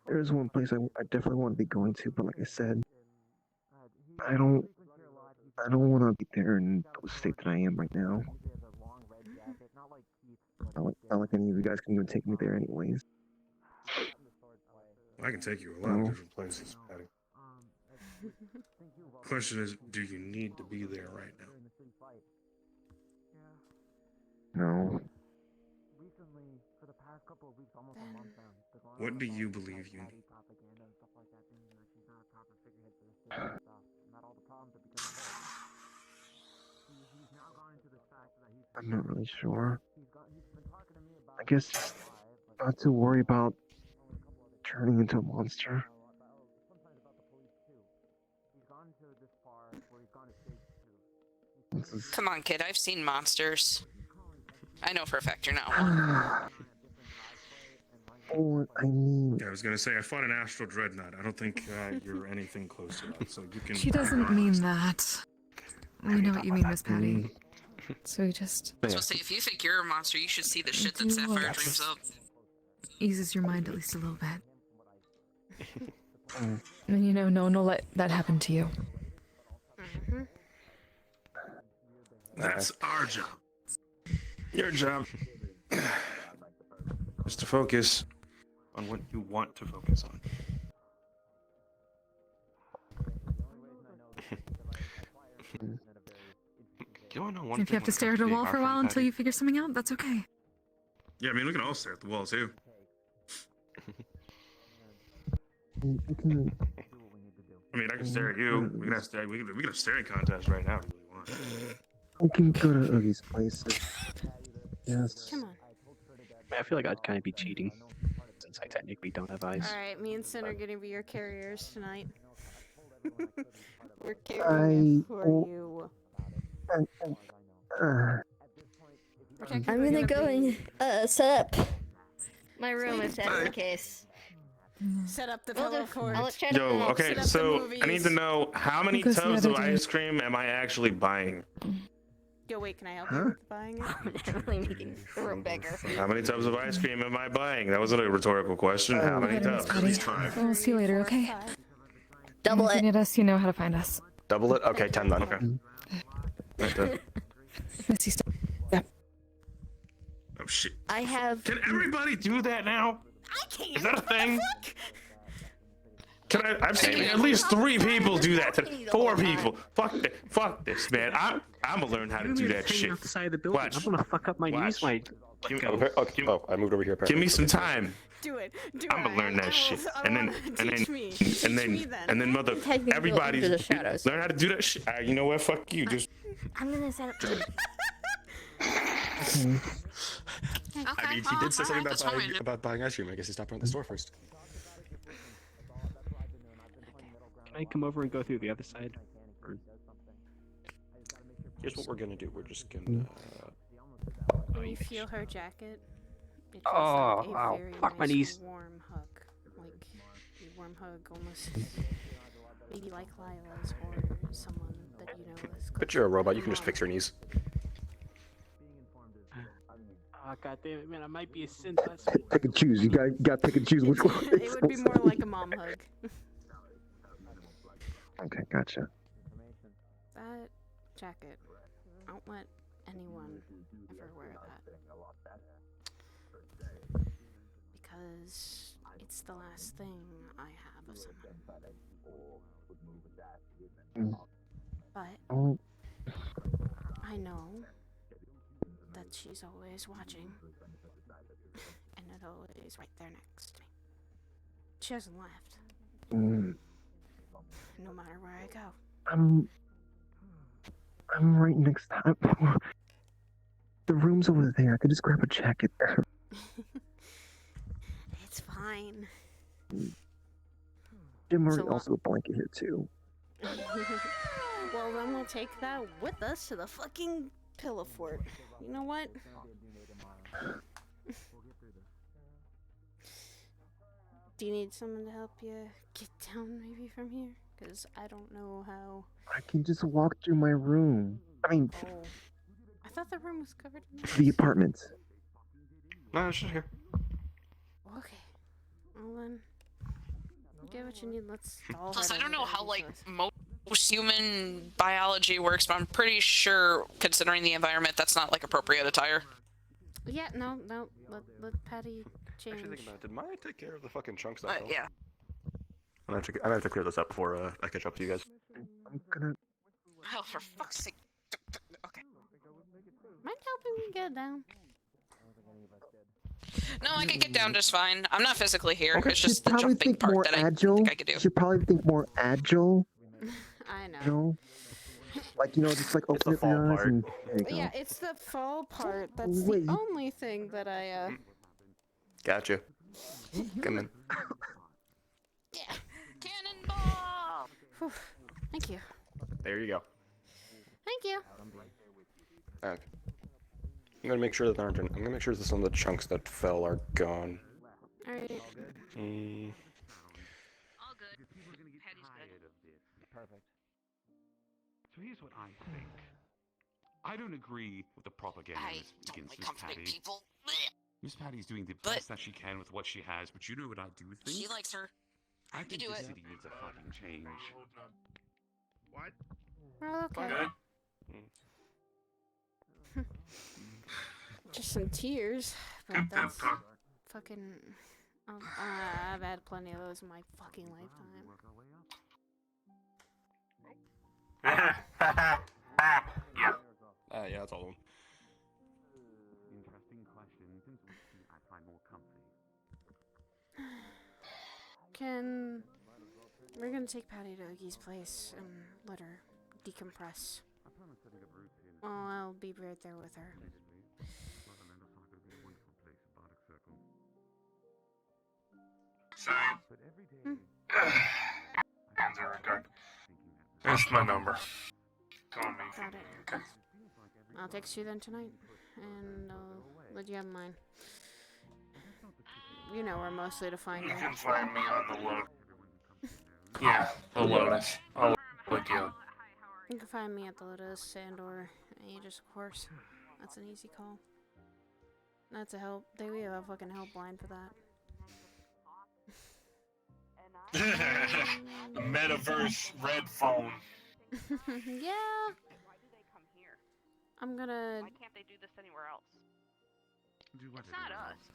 There's one place I definitely want to be going to, but like I said, I don't want to be there in the state that I am right now. Not like any of you guys can even take me there anyways.
I can take you a lot of different places, Patty. Question is, do you need to be there right now?
No.
What do you believe you need?
I'm not really sure. I guess not to worry about turning into a monster.
Come on, kid. I've seen monsters. I know for a fact you're not one.
What I mean.
Yeah, I was gonna say I fought an astral dreadnought. I don't think you're anything close to that. So you can.
She doesn't mean that. We know what you mean, Miss Patty. So we just...
So say, if you think you're a monster, you should see the shit that Sapphire dreams up.
Eases your mind at least a little bit. And you know, no one will let that happen to you.
That's our job. Your job is to focus on what you want to focus on.
If you have to stare at a wall for a while until you figure something out, that's okay.
Yeah, I mean, we can all stare at the wall too.
I can
I mean, I can stare at you. We can have a staring contest right now if you really want.
We can go to Oogie's place. Yes.
Come on.
I feel like I'd kind of be cheating, since I technically don't have eyes.
Alright, me and Sin are gonna be your carriers tonight. We're carrying it for you.
I'm gonna go and set up my room if that's the case.
Set up the pillow fort.
Yo, okay, so I need to know how many tubs of ice cream am I actually buying?
Yo, wait, can I help you with buying it?
Definitely making the room bigger.
How many tubs of ice cream am I buying? That wasn't a rhetorical question. How many tubs? At least 5.
We'll see you later, okay?
Double it.
If you need us, you know how to find us.
Double it? Okay, 10 then.
Okay. Right there.
Missy, stop. Yeah.
Oh shit.
I have.
Can everybody do that now?
I can't.
Is that a thing? Can I've seen at least 3 people do that. 4 people. Fuck this, man. I'm gonna learn how to do that shit.
Off the side of the building.
Watch.
I'm gonna fuck up my knees. My
Oh, I moved over here.
Give me some time.
Do it.
I'm gonna learn that shit, and then mother,
Technically
everybody
into the shadows.
learn how to do that shit. You know what? Fuck you. Just
I'm gonna set up.
I mean, he did say something about buying ice cream. I guess he stopped around the store first.
Can I come over and go through the other side?
Here's what we're gonna do. We're just gonna.
When you feel her jacket, it feels
Oh,
like a
ow,
very
fuck my
nice
knees.
warm hug. Like a warm hug, almost maybe like Lila's or someone that you know is
But you're a robot. You can just fix your knees.
Oh, god damn it, man! I might be a sin.
Pick and choose. You gotta pick and choose which one.
It would be more like a mom hug.
Okay, gotcha.
That jacket, don't let anyone ever wear that. Because it's the last thing I have of someone. But I know that she's always watching. And it always right there next to me. She hasn't left. No matter where I go.
I'm right next time. The room's over there. I could just grab a jacket there.
It's fine.
Jim
It's
Murray
a
also a blanket here too.
Well, then we'll take that with us to the fucking pillow fort. You know what? Do you need someone to help you get down maybe from here? Because I don't know how...
I can just walk through my room. I mean,
Oh. I thought the room was covered in
the apartment.
No, it's just here.
Okay. Well then, get what you need. Let's all
Plus,
head
I don't
over
know
there
how,
and
like,
stuff.
most human biology works, but I'm pretty sure, considering the environment, that's not, like, appropriate attire.
Yeah, no. Let Patty change.
Actually, think about it. Did Maya take care of the fucking chunks that fell?
Yeah.
I'm gonna have to clear this up before I catch up to you guys.
I'm gonna...
Oh, for fuck's sake. Okay.
Mind helping me get down?
No, I can get down just fine. I'm not physically here.
Okay,
It's
should
just the
probably
jumping
think
part
more
that I
agile.
think I could do.
Should probably think more agile.
I know.
You know? Like, you know, just like open up your eyes and there you go.
Yeah, it's the fall part. That's
Wait,
the only thing that I
Gotcha. Come in.
Yeah. Cannonball! Whew. Thank you.
There you go.
Thank you.
Okay. I'm gonna make sure that there aren't. I'm gonna make sure that some of the chunks that fell are gone.
Alright.
All good. Patty's good.
Perfect. So here's what I think. I don't agree with the propaganda
I
against
don't like
Miss
comforting
Patty.
people.
Miss Patty's doing the
But-
best that she can with what she has, but you know what I do think?
She likes her.
I
You
think
do
the
it.
city needs a fucking change.
What?
We're okay. Just some tears, but that's fucking... I've had plenty of those in my fucking lifetime.
Yeah.
Yeah, that's all of them.
Interesting question. Since whiskey I find more comfy.
We're gonna take Patty to Oogie's place and let her decompress. Well, I'll be right there with her.
Same. Hands are retarded. That's my number. Call me.
Got it.
Okay.
I'll text you then tonight, and I'll let you have mine. You know where mostly to find
You
me.
can find me on the load. Yeah, the Lotus. I'll look you up.
You can find me at the Lotus and/or Aegis, of course. That's an easy call. That's a help. We have a fucking helpline for that.
Metaverse red phone.
Yeah.
Why do they come here?
I'm gonna
Why can't they do this anywhere else?
Do what
It's not us.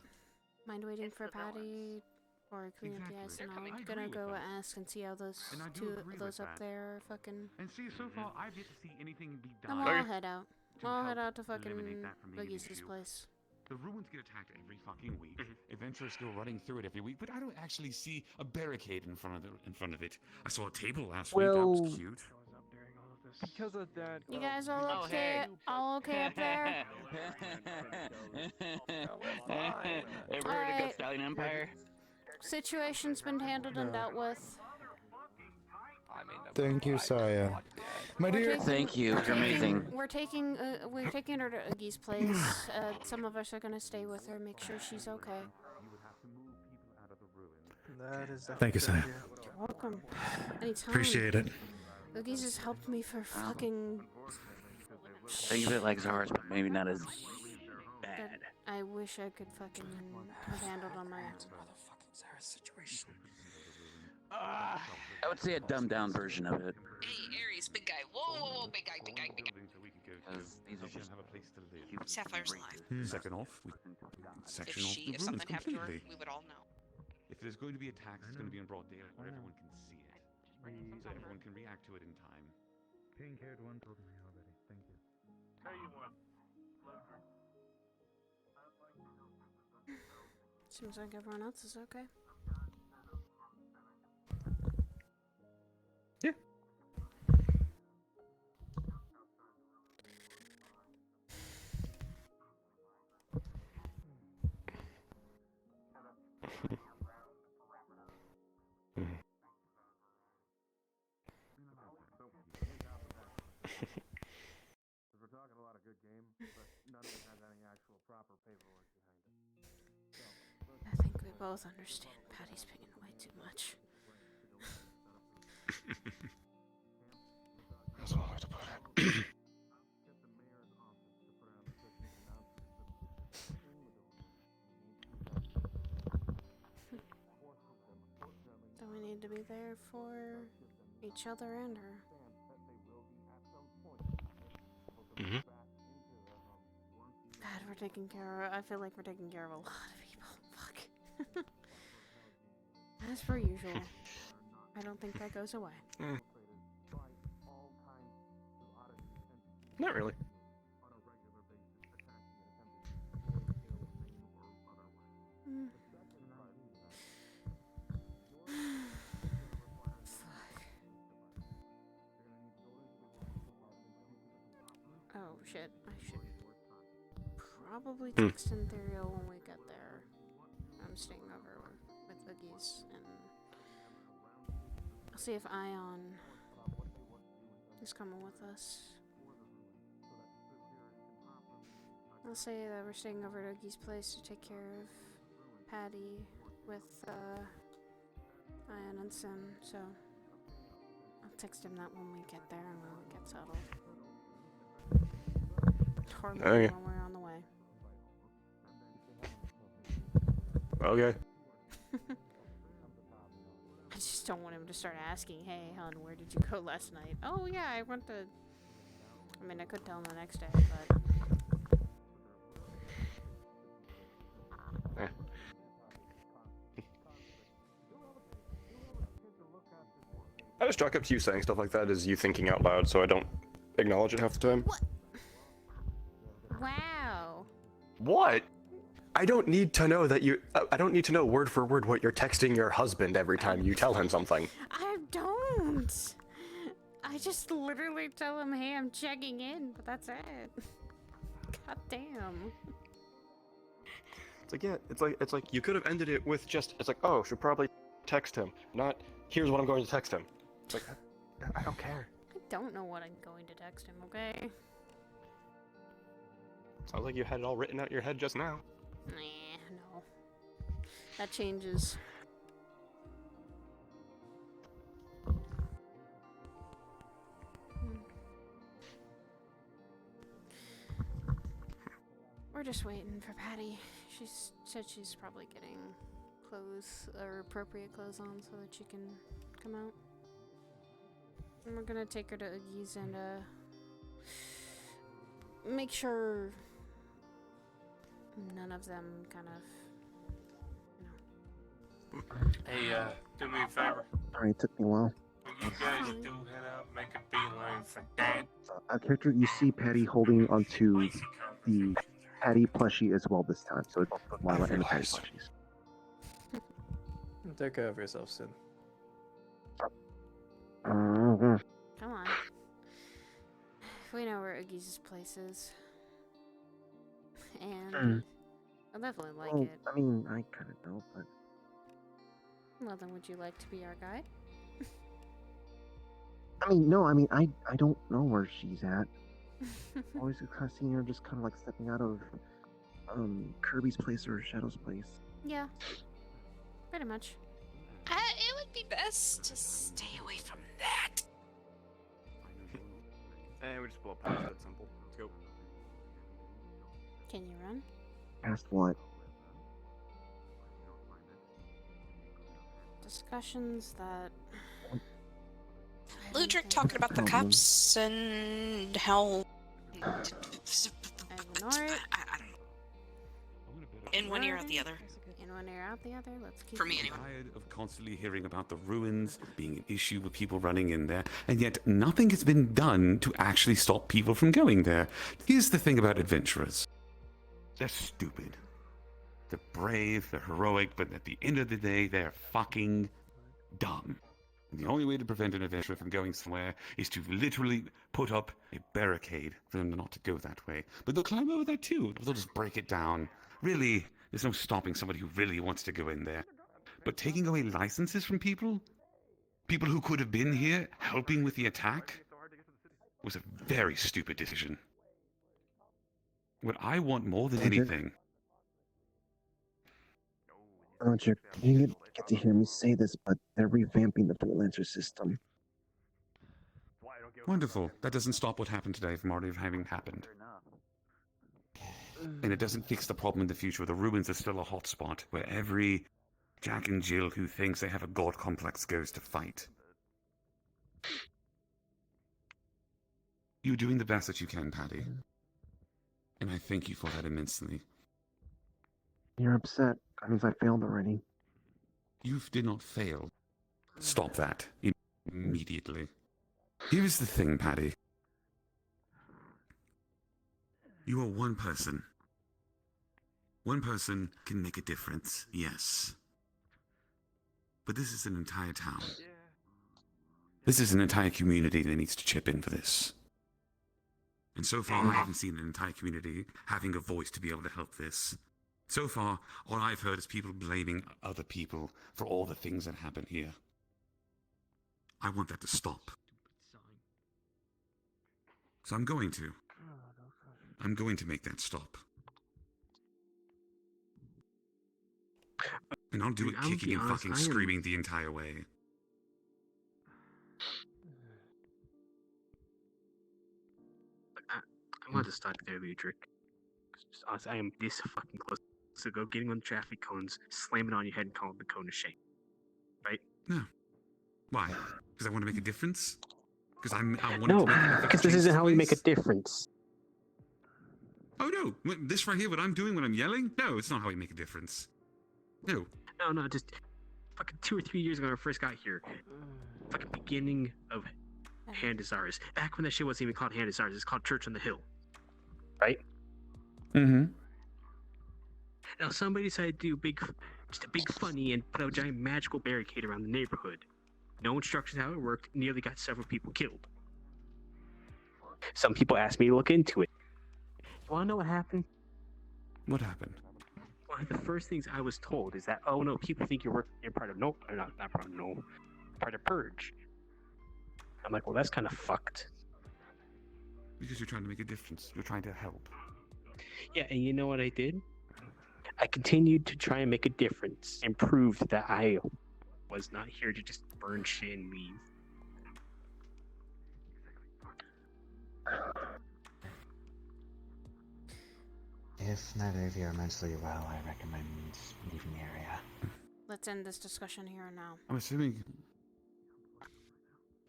mind waiting
It's
for
the villains.
Patty or clean up the ice,
Exactly.
and
I
I'm
agree
gonna
with
go
that.
ask and see how those
And I do
two
agree
those
with
up
that.
there are fucking.
And see, so far I've yet to see anything be
Then
done.
we'll all head out.
to
We'll head
help
out to fucking
eliminate that from being an
Boogie's
issue.
place.
The ruins get attacked every fucking week. Events are still running through it every week, but I don't actually see a barricade in front of it. I saw a table last week. That
Well-
was cute.
Because of that.
You guys all okay? All okay up there?
Ever heard of
Alright.
Stallion Empire?
Situation's been handled and dealt with.
Thank you, Saya. My
We're
dear.
taking-
Thank you.
we're
You're amazing.
We're taking her to Oogie's place. Some of us are gonna stay with her, make sure she's okay.
That is
Thank you, Saya.
You're welcome. Anytime.
Appreciate it.
Oogie's has helped me for fucking.
Think of it like Zara's, but maybe not as bad.
I wish I could fucking have handled on my own.
I would say a dumbed down version of it.
Hey, Aries, big guy. Whoa, big guy, big guy, big guy.
Because these are just
have a place to live.
Sapphire's alive.
Second off, we section off the
If
ruins
something happened to her,
completely.
we would all know.
If there's going to be attacks, it's going to be in broad daylight where everyone can see it, so everyone can react to it in time.
Pink-haired one told me already. Thank you.
Tell you what.
Seems like everyone else is okay. I think we both understand Patty's picking way too much.
That's one way to put it.
Do we need to be there for each other and her?
Mm-hmm.
God, we're taking care of... I feel like we're taking care of a lot of people. Fuck. As per usual. I don't think that goes away.
Not really.
Mm. Oh shit, I should probably text Sidriel when we get there. I'm staying over with Oogies, and I'll see if Ion is coming with us. I'll say that we're staying over at Oogie's place to take care of Patty with Ion and Sim, so I'll text him that when we get there and when we get settled. Or maybe when we're on the way.
Okay.
I just don't want him to start asking, hey, hon, where did you go last night? Oh, yeah, I went to... I mean, I could tell him the next day, but...
I just chalk up to you saying stuff like that as you thinking out loud, so I don't acknowledge it half the time.
What? Wow.
What? I don't need to know that you. I don't need to know word for word what you're texting your husband every time you tell him something.
I don't. I just literally tell him, hey, I'm checking in, but that's it. God damn.
It's like, yeah, it's like you could have ended it with just, it's like, oh, should probably text him, not here's what I'm going to text him. It's like, I don't care.
I don't know what I'm going to text him, okay?
Sounds like you had it all written out in your head just now.
Nah, no. That changes. We're just waiting for Patty. She said she's probably getting clothes, or appropriate clothes on so that she can come out. And we're gonna take her to Oogie's and make sure none of them kind of,
Hey, do me a favor.
Sorry, it took me a while.
When you guys do head out, make a beeline for Dad.
Our character, you see Patty holding onto the Patty plushie as well this time, so it's Lila and the Patty plushies.
Take care of yourself, Sid.
come on. We know where Oogie's place is. And I definitely like
well,
it.
I mean, I kind of know, but...
Well, then would you like to be our guide?
I mean, no, I mean, I don't know where she's at. Always kind of seeing her just kind of like stepping out of Kirby's place or Shadow's place.
Yeah. Pretty much.
It would be best to stay away from that.
And we just blow past that simple. Let's go.
Can you run?
Past what?
Discussions that...
Ludric talking about the cops and how...
Ignore it.
I don't know. In one ear out the other.
In one ear out the other. Let's keep
For me, anyway.
Tired of constantly hearing about the ruins being an issue with people running in there, and yet nothing has been done to actually stop people from going there. Here's the thing about adventurers. They're stupid. They're brave, they're heroic, but at the end of the day, they're fucking dumb. And the only way to prevent an adventurer from going somewhere is to literally put up a barricade for them not to go that way. But they'll climb over that too. They'll just break it down. Really, there's no stopping somebody who really wants to go in there. But taking away licenses from people who could have been here helping with the attack, was a very stupid decision. What I want more than anything
Roger, you didn't get to hear me say this, but they're revamping the freelancer system.
Wonderful. That doesn't stop what happened today from already having happened. And it doesn't fix the problem in the future. The ruins are still a hotspot where every Jack and Jill who thinks they have a god complex goes to fight. You're doing the best that you can, Paddy. And I thank you for that immensely.
You're upset. That means I failed already.
You did not fail. Stop that immediately. Here's the thing, Paddy. You are one person. One person can make a difference, yes. But this is an entire town. This is an entire community that needs to chip in for this. And so far, I haven't seen an entire community having a voice to be able to help this. So far, all I've heard is people blaming other people for all the things that happen here. I want that to stop. So I'm going to. I'm going to make that stop. And I'll do it kicking and fucking screaming the entire way.
I want to stop there, Ludric. Honestly, I am this fucking close to go getting on traffic cones, slamming on your head, and calling the cone a shame. Right?
No. Why? Because I want to make a difference? Because I want
No,
to make
because this isn't how we make a difference.
Oh no, this right here, what I'm doing when I'm yelling? No, it's not how we make a difference. No.
No, just fucking 2 or 3 years ago when I first got here. Fucking beginning of Hand Desires. Back when that shit wasn't even called Hand Desires, it's called Church on the Hill. Right?
Mm-hmm.
Now somebody decided to do just a big funny and put a giant magical barricade around the neighborhood. No instructions how it worked, nearly got several people killed. Some people asked me to look into it. You wanna know what happened?
What happened?
One of the first things I was told is that, oh no, people think you're part of part of Purge. I'm like, well, that's kind of fucked.
Because you're trying to make a difference. You're trying to help.
Yeah, and you know what I did? I continued to try and make a difference and proved that I was not here to just burn shit and leave.
If neither of you are mentally well, I recommend leaving the area.
Let's end this discussion here and now.
I'm assuming...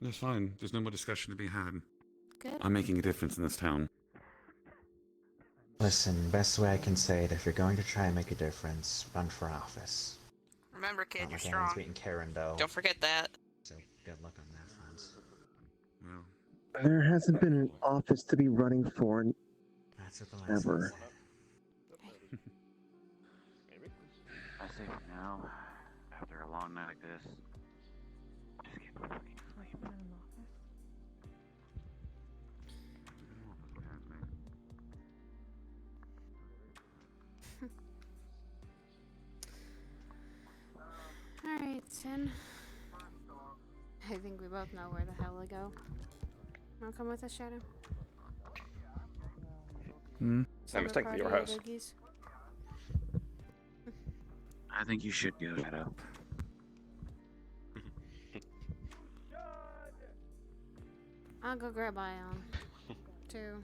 That's fine. There's no more discussion to be had.
Good.
I'm making a difference in this town.
Listen, best way I can say it, if you're going to try and make a difference, run for office.
Remember, kid,
Not
you're
like anyone's
strong.
beating Karen, though.
Don't forget that.
So, good luck on that front.
Well,
There hasn't been an office to be running for in
that's what the last
ever.
I say for now, after a long night like this, just get the fucking sleep.
Alright, Sin. I think we both know where the hell to go. Wanna come with us, Shadow?
I was taking your house.
I think you should go, Shadow.
I'll go grab Ion. Too.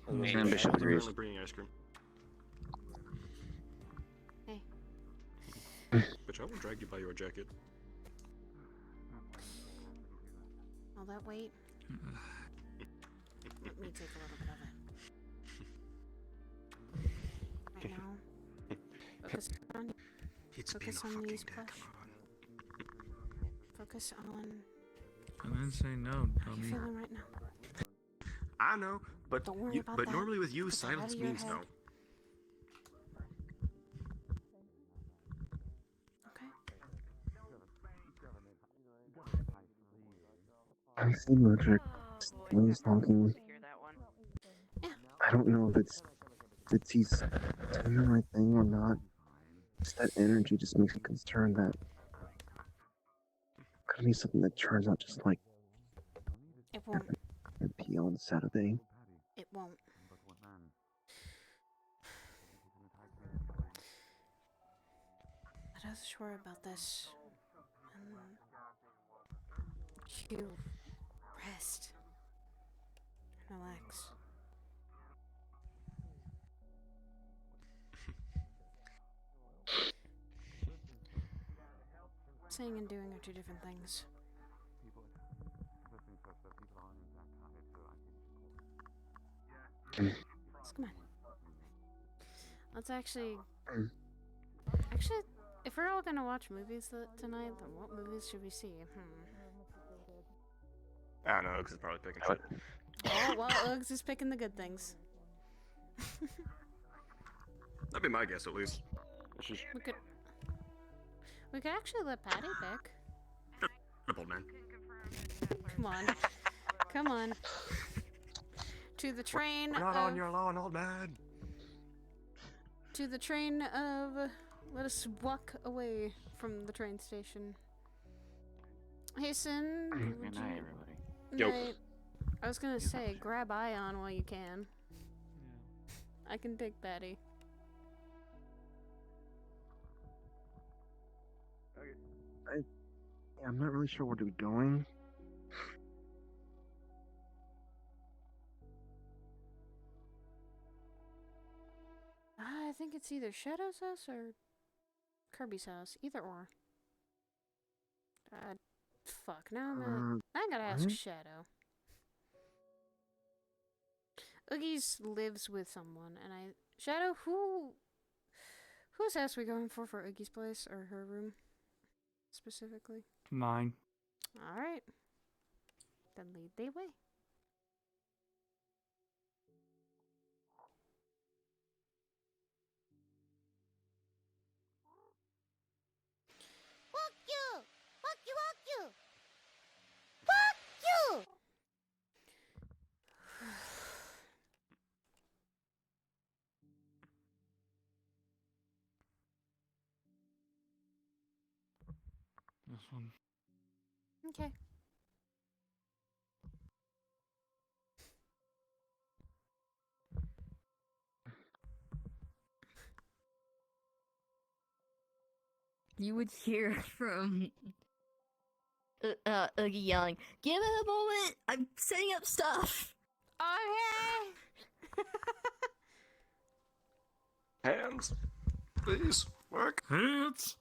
Ambition threes.
Bringing ice cream.
Hey.
Bitch, I will drag you by your jacket.
All that weight? Let me take a little bit of it. Right now. Focus on these plush. Focus on
I didn't say no,
how you
dummy.
feeling right now.
I know, but
Don't worry about that.
normally with you,
Put that out
silence
of your
means no.
head.
I see Ludric when he's talking. I don't know if he's doing the right thing or not. Just that energy just makes me concerned that could be something that turns out just like
It won't.
PL on Saturday.
It won't. But rather just worry about this. And you rest. Relax. Saying and doing are two different things. So come on. Let's actually, if we're all gonna watch movies tonight, then what movies should we see?
I don't know, because it's probably picking shit.
Oh, well, Uggs is picking the good things.
That'd be my guess, at least.
We could actually let Patty pick.
Shut up, old man.
Come on. Come on. To the train
We're not on your lawn, old man.
To the train of... Let us walk away from the train station. Hasten.
Good night, everybody.
Night. I was gonna say, grab Ion while you can. I can take Patty.
I'm not really sure where to be going.
I think it's either Shadow's house or Kirby's house. Either or. Fuck. Now I gotta ask
what?
Shadow. Oogie's lives with someone, and Shadow, whose house are we going for Oogie's place, or her room, specifically?
Mine.
Alright. Then lead the way.
Fuck you! Fuck you! Fuck you! Fuck you!
This one.
Okay.
You would hear from Oogie yelling, "Give it a moment! I'm setting up stuff!"
Okay!
Hands. Please. Work.
Hands.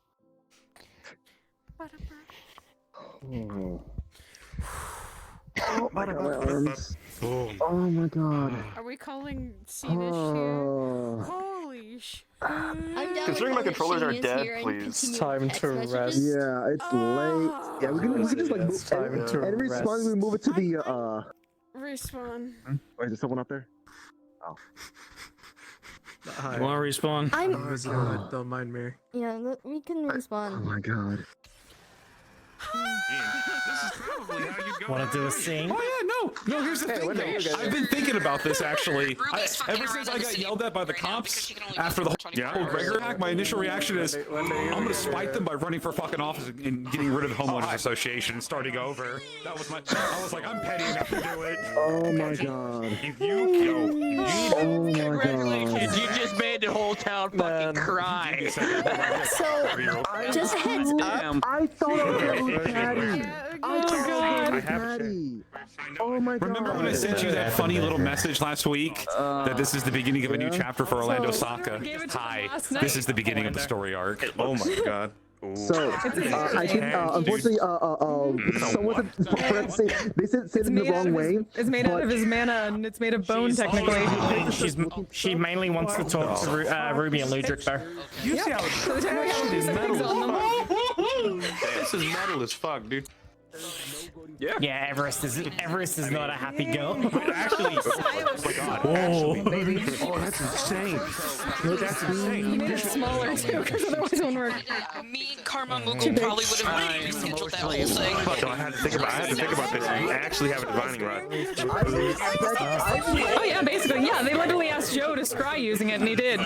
Oh. Oh my god, my arms. Oh my god.
Are we calling Seanish here? Holy sh...
Considering my controllers are dead, please.
Time to rest.
Yeah, it's late. Yeah, we can just like move
time to
and respawn. We move it to the
Respawn.
Wait, is there someone up there? Oh.
You want to respawn?
I'm-
Oh, God, don't mind me.
Yeah, we can respawn.
Oh my god.
Want to do a scene?
Oh yeah, no. Here's the thing. Though. I've been thinking about this actually. Ever since I got yelled at by the cops after the whole Gregor hack, my initial reaction is, I'm gonna spite them by running for fucking office and getting rid of the homeowners association and starting over. That was my. I was like, I'm petty enough to do it.
Oh my god.
If you
Oh my
Congratulations,
god.
you just made the whole town fucking cry.
So, just heads up.
I thought I was gonna lose Patty. I thought I was gonna lose
I have
Patty. Oh my god.
Remember when I sent you that funny little message last week that this is the beginning of a new chapter for Orlando Saka? Hi, this is the beginning of the story arc.
Oh my god.
So, I can, unfortunately, someone forgot to say, they said it in the wrong way.
It's made out of his mana, and it's made of bone, technically.
She mainly wants to talk to Ruby and Ludric, though.
You see how
So they technically have these things on them.
this is metal as fuck, dude. Yeah.
Yeah, Everest is not a happy girl.
Actually, oh my god. Oh, that's insane. That's insane.
You made it smaller, too, because otherwise it wouldn't work.
Me and Karma Moogle probably would have rescheduled that whole thing.
Fuck, I had to think about this. You actually have a divining rod.
Oh yeah, basically, yeah. They literally asked Joe to scry using it, and he did.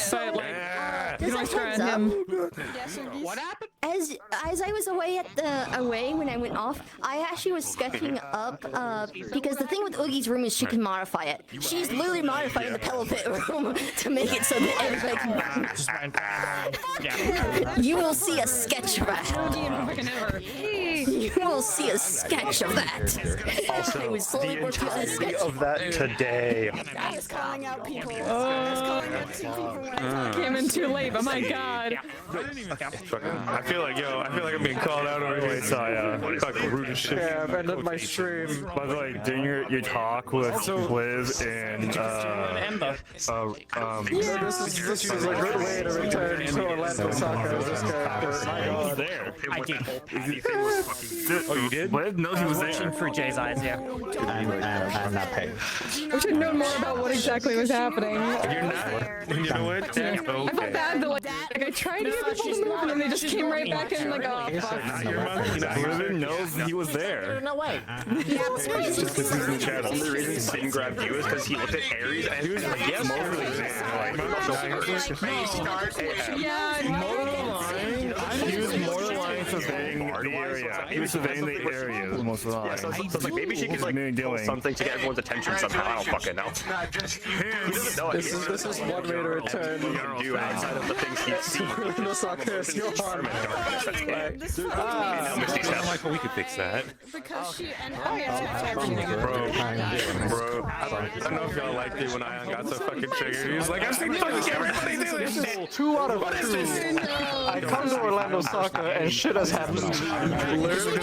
But like, can always try on him.
What happened?
As I was away when I went off, I actually was sketching up because the thing with Oogie's room is she can modify it. She's literally modifying the pillow pit room to make it so that everybody can. You will see a sketch of that. You will see a sketch of that. I was slowly working on a sketch
of that today.
I was calling out people. I was calling out 2 people when I
Came in too late, but my god.
I feel like I'm being called out already. It's fucking rude as shit. Yeah, I've ended my stream. By the way, during your talk with Liz and this is a good way to return to Orlando Soccer as this character. My God.
There. I did.
Oh, you did?
What? No, he was searching for Jay's eyes, yeah.
I'm not paying.
We should know more about what exactly was happening.
You're not. You know what?
I felt bad that like I tried to get people to move and then they just came right back in like, oh fuck.
Your monkey Blizzard knows he was there.
No way.
Just because he's in the chat. The only reason Sin grabbed you is because he looked at Aries and he was like, yes, mostly he was more than lying surveying the area. He was surveying the area most of the time. So it's like maybe she could like pull something to get everyone's attention somehow. I don't fucking know. This is one way to return do outside of the things he's seen.
No soccer is your harm.
I'm like, we could fix that.
Because she and
Bro, I don't know if y'all liked it when Ion got so fucking triggered. He was like, I've seen fucking everybody do this.
2 out of 2.
I come to Orlando Soccer and shit has happened. Literally,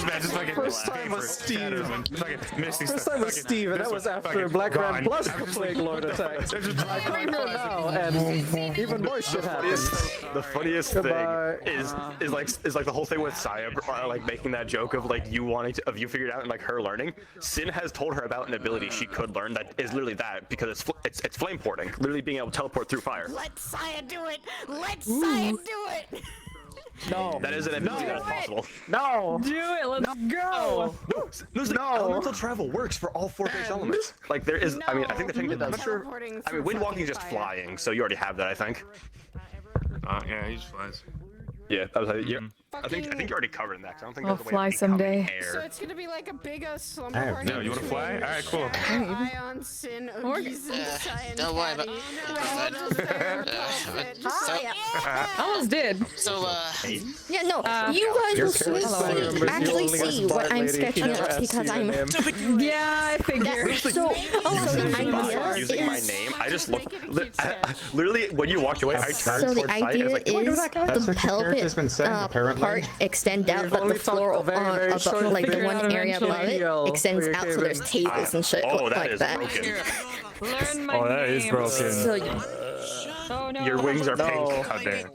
First time was Steve.
First
time was Steve, and that was after Black Ram plus the Plague Lord attack. I come here now, and even more shit happens.
The funniest thing is like the whole thing with Saya, like making that joke of like you wanting to, of you figured out and like her learning. Sin has told her about an ability she could learn that is literally that because it's flame porting, literally being able to teleport through fire.
Let Saya do it. Let Saya do it.
No.
That is an ability that's possible.
No. Do it. Let's go.
No. Elemental travel works for all 4 base elements. Like there is. I mean, I think the thing that I'm not sure. I mean, wind walking is just flying, so you already have that. I think.
Yeah, he just flies.
Yeah, I was like, yeah. I think you already covered in that. 'Cause I don't think
I'll
there's a way
fly
of
someday.
air.
So it's gonna be like a big slumber party.
No, you want to fly? All right, cool.
Ion, Sin, Oogie's, and Cyan.
Don't worry about
I almost did.
So,
Yeah, no, you guys will actually see what I'm sketching up because I'm.
Yeah, I figure.
So the idea
using my
is.
name, I just looked. Literally, when you walked away, I turned
So the
towards Sai and
idea
was like, "Oh,
is
that guy."
the pelpit part extend out, but the floor above, like the one area above it, extends out so there's tables and shit like that.
Learn my
Oh, that is broken.
So
Oh no.
Your wings are pink. How dare.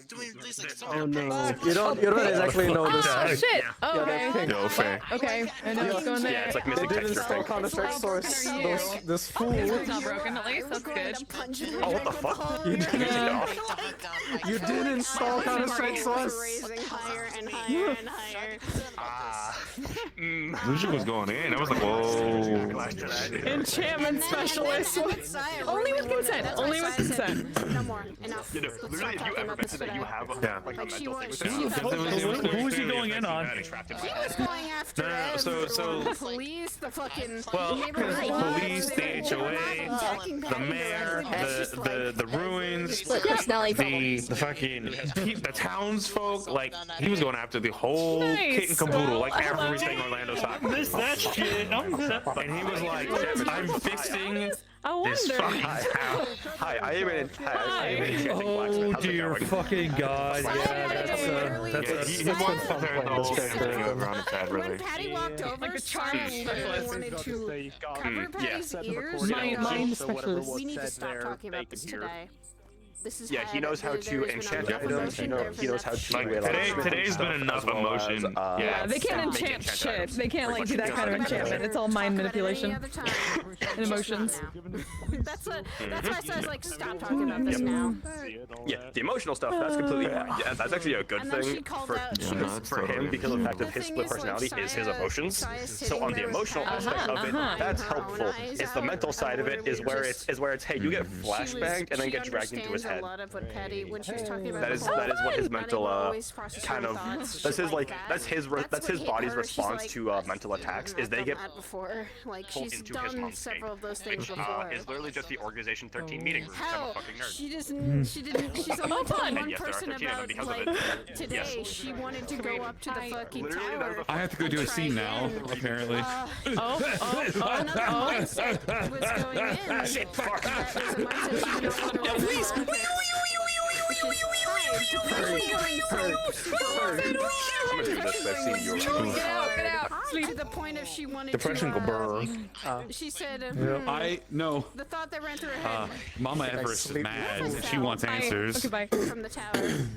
Oh no.
You don't exactly know this.
Oh shit. Oh, okay.
No fair.
Okay. I know what's going there.
Yeah, it's like missing texture pink.
Counter-Strike source. This fool.
It's not broken at least. That's good.
Oh, what the fuck?
You did install Counter-Strike source.
Raising higher and higher and higher.
Lucia was going in. I was like, whoa.
Enchantment specialist. Only with consent. Only with consent.
No more. Enough.
Literally, if you ever mention that you have like a mental thing with
Who was he going in on?
He was going after the police, the fucking
police, the HOA, the mayor, the ruins, the fucking the townsfolk. Like he was going after the whole kit and caboodle, like everything Orlando Soccer.
That shit.
And he was like, I'm fixing this fucking town.
Hi, I am in.
Oh dear fucking god! Yeah, that's
he wants to turn the whole thing around his head, really.
When Patty walked over, Charlie wanted to cover Patty's ears.
Mind specialist.
We need to stop talking about this today. This is
he knows how to enchant items. He knows how to.
Today's been enough emotion.
Yeah, they can't enchant shit. They can't like do that kind of enchantment. It's all mind manipulation and emotions.
That's why I was like, stop talking about this now.
Yeah, the emotional stuff. That's completely. Yeah, that's actually a good thing for him because of the fact that his split personality is his emotions. So on the emotional aspect of it, that's helpful. It's the mental side of it is where it's hey, you get flashbanged and then get dragged into his head.
a lot of what Patty when she was talking about
That
the
is
whole
that is what his
not
mental
able to always process
kind
your
of
thoughts,
that's
shit
his like
that.
that's his
That's
that's
what
his
hit
body's
her. She's
response
like,
to mental attacks is they
I've
get
done that before. Like
pulled
she's
into his
done
mom's
several of those things
which
before.
is literally just the organization 13 meeting room. I'm a
Hell,
fucking nerd.
she doesn't. She didn't. She's only told
And
one
yes, there are
person
13 of them
about
because of
like
it.
today.
Yes.
She wanted to go up to the fucking tower.
I have to go do a scene now, apparently.
Another mindset was going in.
Shit,
fuck. That was a mindset she did not want to remember. Which is
I'm gonna do this. I've seen your
Get out. To the point of she wanted
Depression
to.
go burr.
She said,
I know.
the thought that ran through her head.
Mama Everest is mad and she wants answers.
From the tower.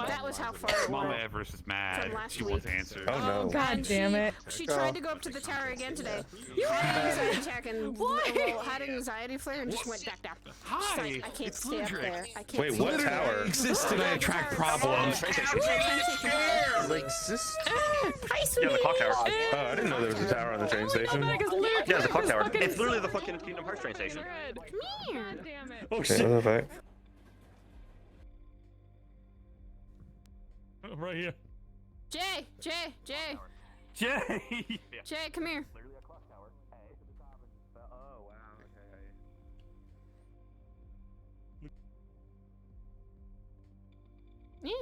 That was how far it
Mama
went.
Everest is mad.
last
She wants answers.
Oh no.
God damn it.
She tried to go up to the tower again today. Had an anxiety attack and had an anxiety flare and just went back down. She's like, I can't stay up there. I can't
Wait,
stay
what
up there.
tower?
Exists and I attract problems.
Like exist?
Yeah, the clock tower.
Oh, I didn't know there was a tower on the train station.
Yeah, the clock tower. It's literally the fucking Kingdom Hearts train station.
Come here.
Damn it.
Oh
Okay,
shit.
what the fuck?
I'm right here.
Jay, come here. Yeah.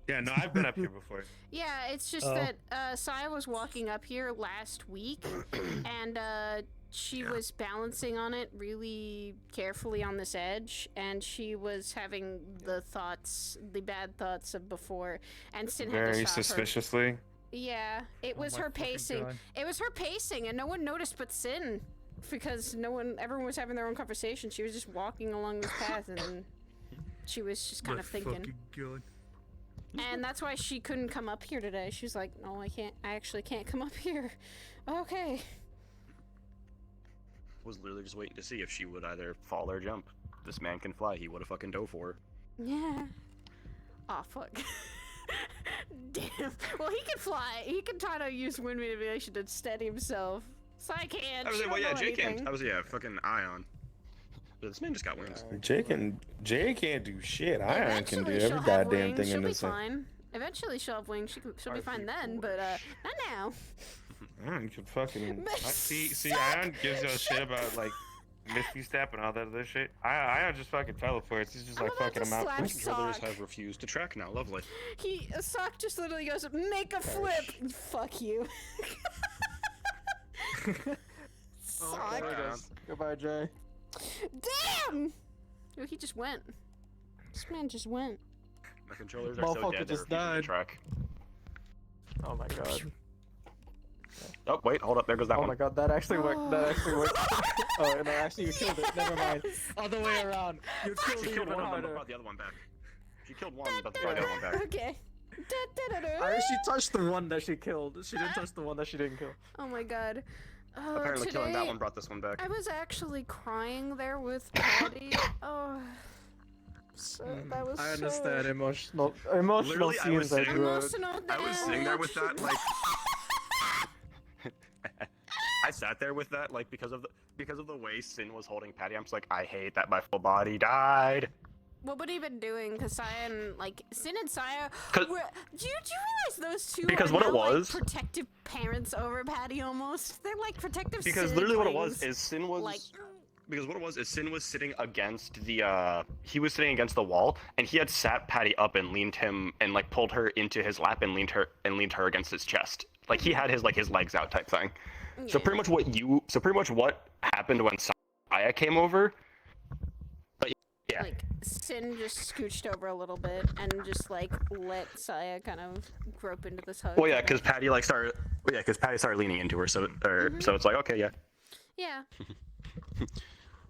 Yeah, no, I've been up here before.
Yeah, it's just
Oh.
that Saya was walking up here last week, and she was balancing on it really carefully on this edge, and she was having the bad thoughts of before, and Sin had to
Very
stop her.
suspiciously.
Yeah, it was
my
her
fucking
pacing.
God.
It was her pacing, and no one noticed but Sin, because everyone was having their own conversation. She was just walking along this path, and she was just kind of thinking. And that's why she couldn't come up here today. She was like, "No, I can't. I actually can't come up here." Okay.
Was literally just waiting to see if she would either fall or jump. This man can fly. He would have fucking dove for her.
Yeah. Aw, fuck. Damn. Well, he can fly. He can try to use wind manipulation to steady himself. So I can't.
I was like, well, yeah, Jay can. I was, yeah, fucking Ion. But this man just got wings.
Jay can't do shit. Ion can do
Eventually
every
she'll have
goddamn
wings.
thing
She'll
in
be
this thing.
fine. Eventually she'll have wings. She'll be fine then, but not now.
Ion could fucking see. Ion gives you a shit about like Misty Step and all that other shit. Ion just fucking teleports. He's just like fucking him out.
slap
Controllers
Sock.
have refused to track now. Lovely.
Sock just literally goes, "Make a flip." Fuck you. Sock.
There it is. Goodbye, Jay.
Damn! Oh, he just went. This man just went.
My controllers are so
Motherfucker
dead. They're
just
refusing to
died.
track.
Oh my god.
Oh wait, hold up. There goes that
Oh
one.
my god, that actually worked. That actually worked. Oh no, actually you killed it. Never mind. Other way around. You killed
She
it
killed
even
one of them, but
harder.
brought the other one back. She killed one, but brought the other one back.
Okay.
She touched the one that she killed. She didn't touch the one that she didn't kill.
Oh my god.
Apparently
today,
killing that one brought this one back.
I was actually crying there with Patty. Oh. So, that was
I
so...
understand emotional
Literally, I was
scenes that
sitting-
you
I was sitting there with that, like. I sat there with that, like, because of the way Sin was holding Patty. I'm just like, I hate that my full body died.
What would he been doing? Because Saya and, like, Sin and Saya
Cause-
were... Do you realize those two
Because
are
what
now,
it was-
like, protective parents over Patty, almost? They're, like, protective
Because literally what it
siblings.
was is Sin was.
Like...
Because what it was is Sin was sitting against the he was sitting against the wall, and he had sat Patty up and leaned him and like pulled her into his lap and leaned her against his chest. Like he had his legs out type thing. So pretty much what happened when Saya came over. But yeah.
Like, Sin just scooched over a little bit and just, like, let Saya kind of grope into this hug.
Well, yeah, because Patty started leaning into her, so so it's like, okay, yeah.
Yeah.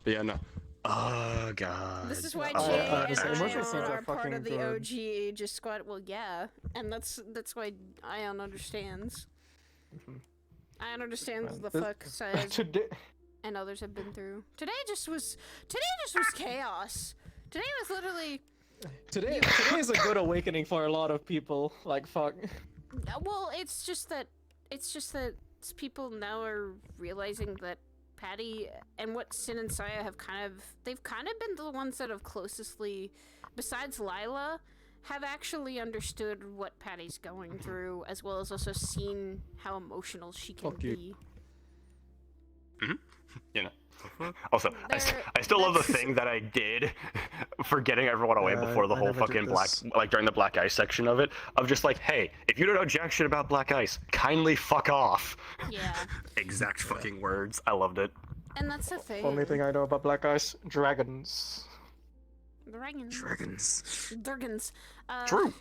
But yeah, no. Oh god.
This is why Jay and
emotional scenes
Ion
are
are part
fucking
of the
good.
OG Aegis Squad. Well, yeah, and that's why Ion understands. Ion understands the
This-
fuck Saya's
Today,
and others have been through. Today just was chaos. Today was literally.
today is a good awakening for a lot of people. Like fuck.
Well, it's just that people now are realizing that Patty and what Sin and Saya have they've kind of been the ones that have closestly, besides Lila, have actually understood what Patty's going through, as well as also seen how emotional she can be.
You know. Also, I still love the thing that I did for getting everyone away before the whole fucking during the Black Ice section of it, of just like, hey, if you don't know jack shit about Black Ice, kindly fuck off.
Yeah.
Exact fucking words. I loved it.
And that's the thing.
Only thing I know about Black Ice, dragons.
Dragons.
True.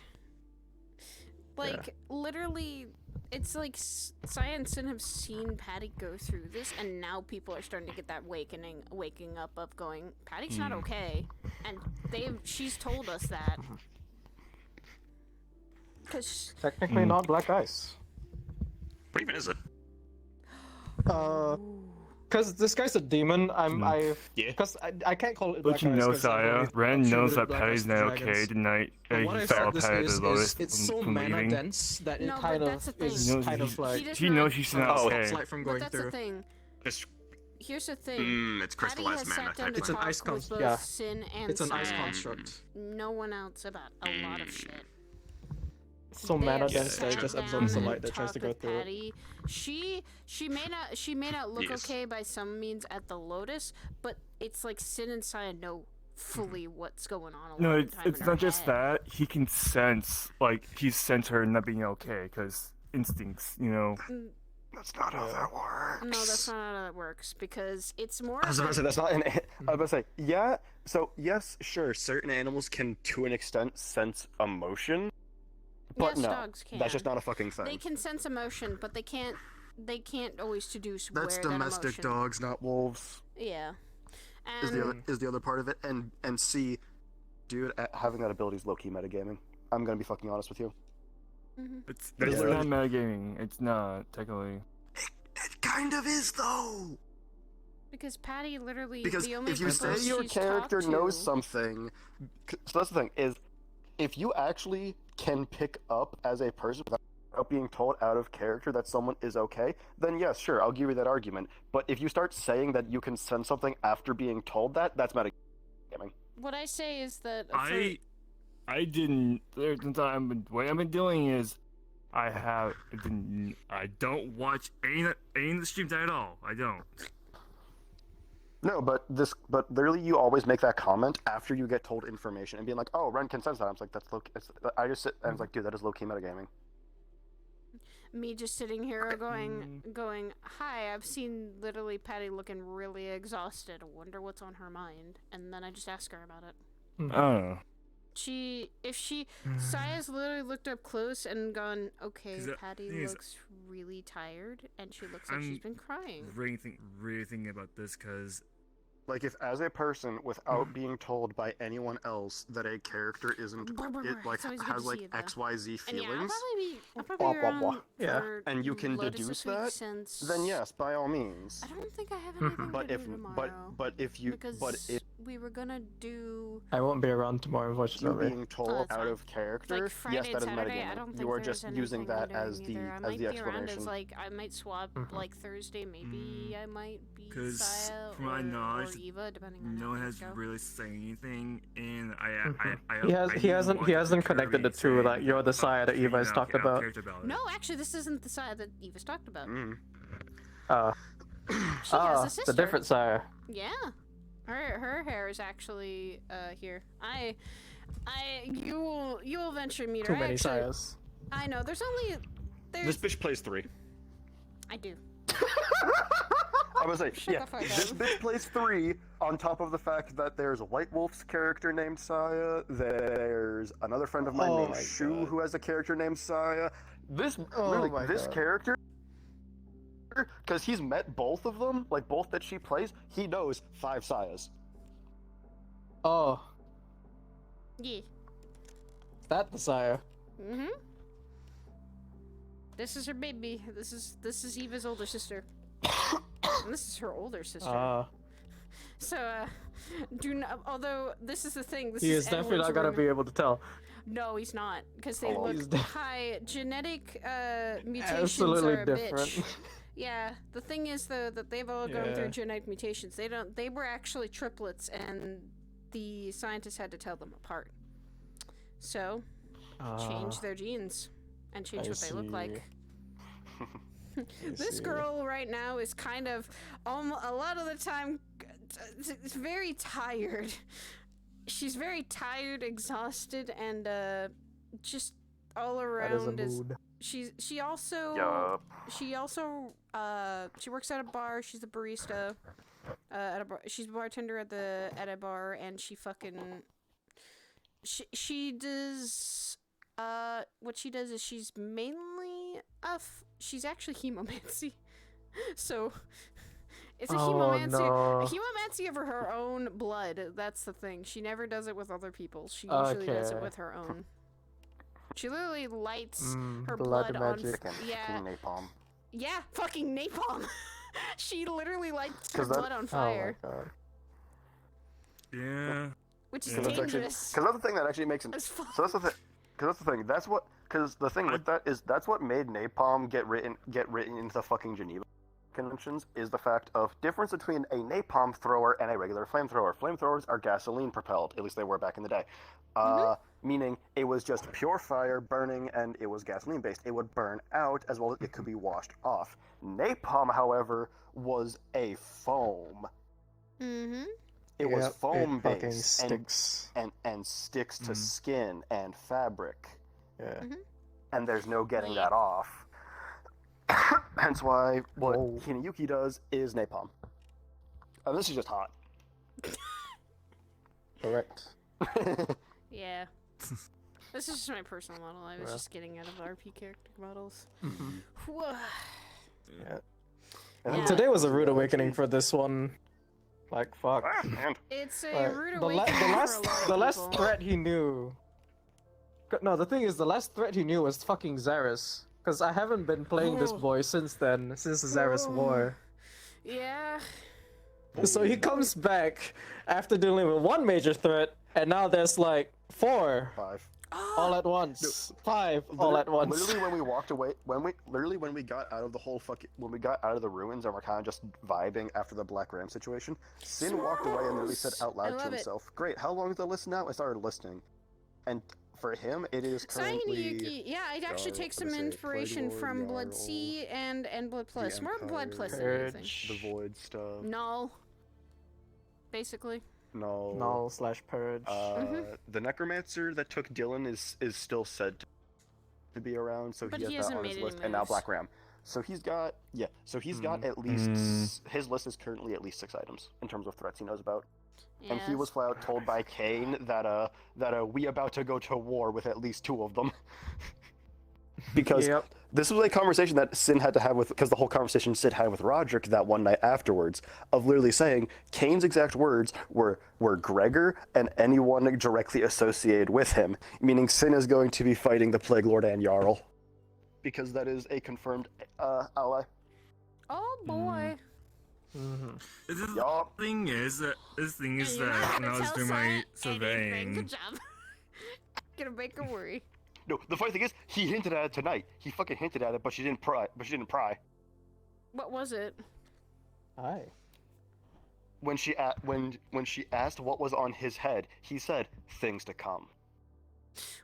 Like, literally, it's like Saya and Sin have seen Patty go through this, and now people are starting to get that waking up of going, Patty's not okay, and she's told us that. Cause
Technically not Black Ice.
What even is it?
Because this guy's a demon, because I can't call it Black
But you
Ice.
know,
'cause
Saya,
I've
Ren
already
knows that
Black
Patty's
Ice
not
dragons.
okay the night
But what
he
I
fell
said
Patty
this
the Lotus
it's so
from
mana
leaving.
dense that it
No,
kind
but
of
that's the
is
thing.
kind of like...
She knows she's not okay.
Stops light from
But
going
that's
through.
the thing.
It's
Here's the thing.
it's
Patty
crystallized
has
mana,
sat down to
It's an
talk
ice
with
construct,
both
yeah.
Sin and
It's an ice
Saya.
construct.
No one else about a lot of shit.
So
They
mana
have
dense that it
sat
just
down
absorbs the
and
light that tries to
talked
go
with
through it.
Patty. She may not look
Yes.
okay by some means at the Lotus, but it's like Sin and Saya know fully what's going on. A
No,
lot of
it's,
the time
it's
in
not
her
just
head.
that. He can sense, like, he sense her not being okay, because instincts, you know.
That's not how that works.
No, that's not how that works, because it's more.
I was about to say that's not an. I was about to say yeah. So yes, sure, certain animals can to an extent sense emotion, but
Yes,
no,
dogs can.
that's just not a fucking thing.
They can sense emotion, but they can't always deduce
That's
where
domestic
that emotion.
dogs, not wolves.
Yeah.
Is the other part of it, and C, dude, having that ability is low key metagaming. I'm gonna be fucking honest with you.
It's
It is
not
literally-
metagaming. It's not, technically.
It kind of is though.
Because Patty literally
Because
the only
if you
people
say your
she's
character
talked
knows
to-
something, so that's the thing is, if you actually can pick up as a person without being told out of character that someone is okay, then yes, sure, I'll give you that argument. But if you start saying that you can sense something after being told that, that's metagaming.
What I say is that
I didn't. What I've been doing is, I don't watch any of the streams at all. I don't.
No, but literally, you always make that comment after you get told information and being like, "Oh, Ren can sense that." I'm like, "That's low." I just sit and it's like, "Dude, that is low key metagaming."
me just sitting here going, hi, I've seen literally Patty looking really exhausted. I wonder what's on her mind. And then I just ask her about it.
Oh.
Saya's literally looked up close and gone, okay,
'Cause the
Patty
thing is,
looks really tired and she looks like she's been crying.
Really thinking about this because,
like, if as a person, without being told by anyone else that a character isn't, has like XYZ feelings,
I'll probably be around
yeah,
for
and you can
Lotus
deduce
this week
that,
since
then yes, by all means.
I don't think I have anything
But
to
if
do tomorrow.
but if you
because
but if
we were gonna do
I won't be around tomorrow,
you
unfortunately.
being told out of character,
like Friday
yes, that is
and Saturday. I
metagaming.
don't think
You are
there's
just using
anything
that
I'm
as
doing
the
either. I
as
might
the
be around
explanation.
as like I might swap like Thursday, maybe I might be
because
Saya
from my
or
knowledge,
Eva, depending on
no
how
one
things
has
go.
really said anything, and
He hasn't connected the two, like you're the Saya that Eva has talked about.
No, actually, this isn't the Saya that Eva's talked about.
She
has a sister.
the different Saya.
Yeah, her hair is actually here. You'll eventually meet her.
Too many
Actually,
Sayas.
I know. There's
This bitch plays 3.
I do.
I was like,
Shut
yeah,
the fuck
this
up.
bitch plays 3 on top of the fact that there's a White Wolf's character named Saya, there's another friend of mine named Shu who has a character named Saya. This character, because he's met both of them, like both that she plays, he knows 5 Sayas.
Oh,
Yeah.
is that the Saya?
Mm-hmm. This is her baby. This is Eva's older sister. And this is her older sister. So, do not. Although this is the thing. This
He
is
is definitely
Edward's
not gonna
room.
be able to tell.
No, he's not, because they
Oh, he's
look high. Genetic mutations
Absolutely
are a
different.
bitch. Yeah, the thing is though that they've all gone
Yeah.
through genetic mutations. They were actually triplets, and the scientists had to tell them apart. So, change their genes and change what they look like. This girl right now is kind of a lot of the time it's very tired. She's very tired, exhausted, and just all around she also she works at a bar. She's a barista at a bar. She's a bartender at a bar, and she does what she does is she's mainly she's actually hemomancy. So it's a hemomancy of her own blood. That's the thing. She never does it with other people. She usually does it with her own. She literally lights her blood on
napalm.
Yeah, fucking napalm. She literally lights her blood on fire.
Oh my god.
Yeah.
Which is
Because
dangerous.
that's the thing that actually makes it. So that's the thing. Because that's the thing. Because the thing with that is that's what made napalm get written into the fucking Geneva Conventions, is the fact of difference between a napalm thrower and a regular flamethrower. Flamethrowers are gasoline propelled, at least they were back in the day. Meaning it was just pure fire burning and it was gasoline based. It would burn out as well as it could be washed off. Napalm, however, was a foam.
Mm-hmm.
It was foam
fucking
based
sticks.
and sticks to skin and fabric.
Yeah.
And there's no getting that off. Hence why what Hinayuki does is napalm. This is just hot.
Correct.
Yeah. This is just my personal model. I was just getting out of RP character models.
Yeah. Today was a rude awakening for this one. Like, fuck.
It's a rude awakening
the last threat he knew. No, the thing is, the last threat he knew was fucking Zaris. Because I haven't been playing this boy since then, since the Zaris War.
Yeah.
So he comes back after dealing with one major threat, and now there's like 4.
5.
All at once. 5 all at once.
Literally when we walked away, when we got out of the whole when we got out of the ruins and we're kind of just vibing after the Black Ram situation, Sin walked away and literally said out loud to himself, "Great, how long is the list now?" I started listening, and for him it is currently.
Yeah, it actually takes some inspiration from Blood C and Blood Plus. More Blood Plus than anything.
The Void stuff.
Null. Basically.
Null/Purge.
The Necromancer that took Dylan is still said to be around, so he has that on his list, and now Black Ram. So he's got got at least his list is currently at least 6 items in terms of threats he knows about. And he was flat out told by Kane that we about to go to war with at least 2 of them. Because this was a conversation that Sin had to have because the whole conversation Sid had with Roderick that one night afterwards, of literally saying Kane's exact words were Gregor and anyone directly associated with him, meaning Sin is going to be fighting the Plague Lord and Jarl. Because that is a confirmed ally.
Oh boy.
The thing is that when I was doing my surveying.
Good job. Gonna make her worry.
No, the funny thing is, he hinted at it tonight. He fucking hinted at it, but she didn't pry.
What was it?
Aye.
When she asked what was on his head, he said things to come.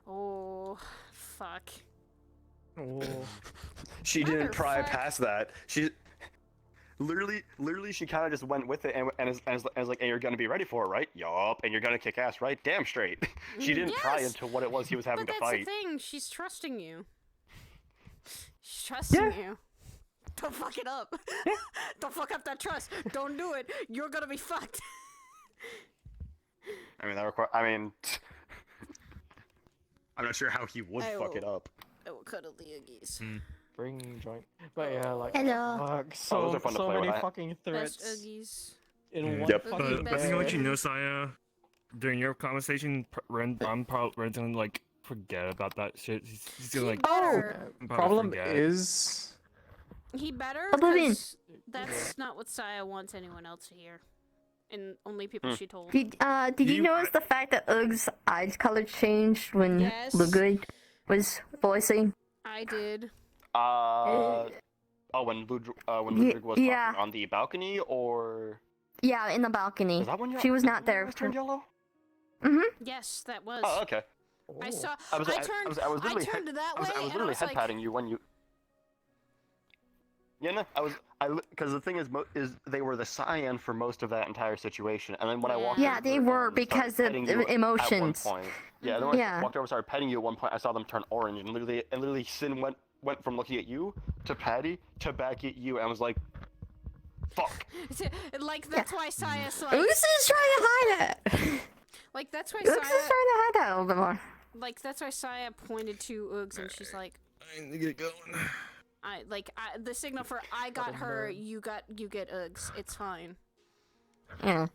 Oh, fuck.
Oh.
She didn't pry past that. She literally, she kind of just went with it and is like, "And you're gonna be ready for it, right? Yup. And you're gonna kick ass, right? Damn straight." She didn't pry into what it was he was having to fight.
That's the thing. She's trusting you. She's trusting you. Don't fuck it up. Don't fuck up that trust. Don't do it. You're gonna be fucked.
I'm not sure how he would fuck it up.
I will cuddle the Oogies.
Bring joint. But yeah, like,
Hello.
fuck,
those are fun to
so
play
many
with.
fucking threats.
Best Oogies.
In one
But
fucking
I think I'll let you
bed.
know, Saya, during your conversation, I'm probably gonna like forget about that shit. He's gonna like.
Problem is.
He better.
Oblivion.
'Cause that's not what Saya wants anyone else to hear, and only people she told.
Did you notice the fact that Ug's eyes color changed when
Yes.
Lugud was voicing?
I did.
when Ludwig was
yeah.
talking on the balcony, or
Yeah, in the balcony.
was that when
She was not there.
eyes turned yellow?
Yes, that was.
Oh, okay.
I saw.
I was literally
turned that
I
way,
was
and I
literally
was
head
like,
patting you when you. Yeah, no, because the thing is they were the cyan for most of that entire situation, and then when I walked
Yeah,
over
they were
and
because of
started petting you
emotions.
At one point, yeah, then when
Yeah.
I walked over, started petting you at one point, I saw them turn orange, and literally Sin went from looking at you to Patty to back at you, and was like, "Fuck."
like that's why Sia's like.
Ooze is trying to hide it.
Like that's why
Ooze is
Sia.
trying to hide that a little bit more.
Like that's why Sia pointed to Oogs, and she's like.
I need to get going.
The signal for I got her, you get Uggs. It's fine.
Yeah.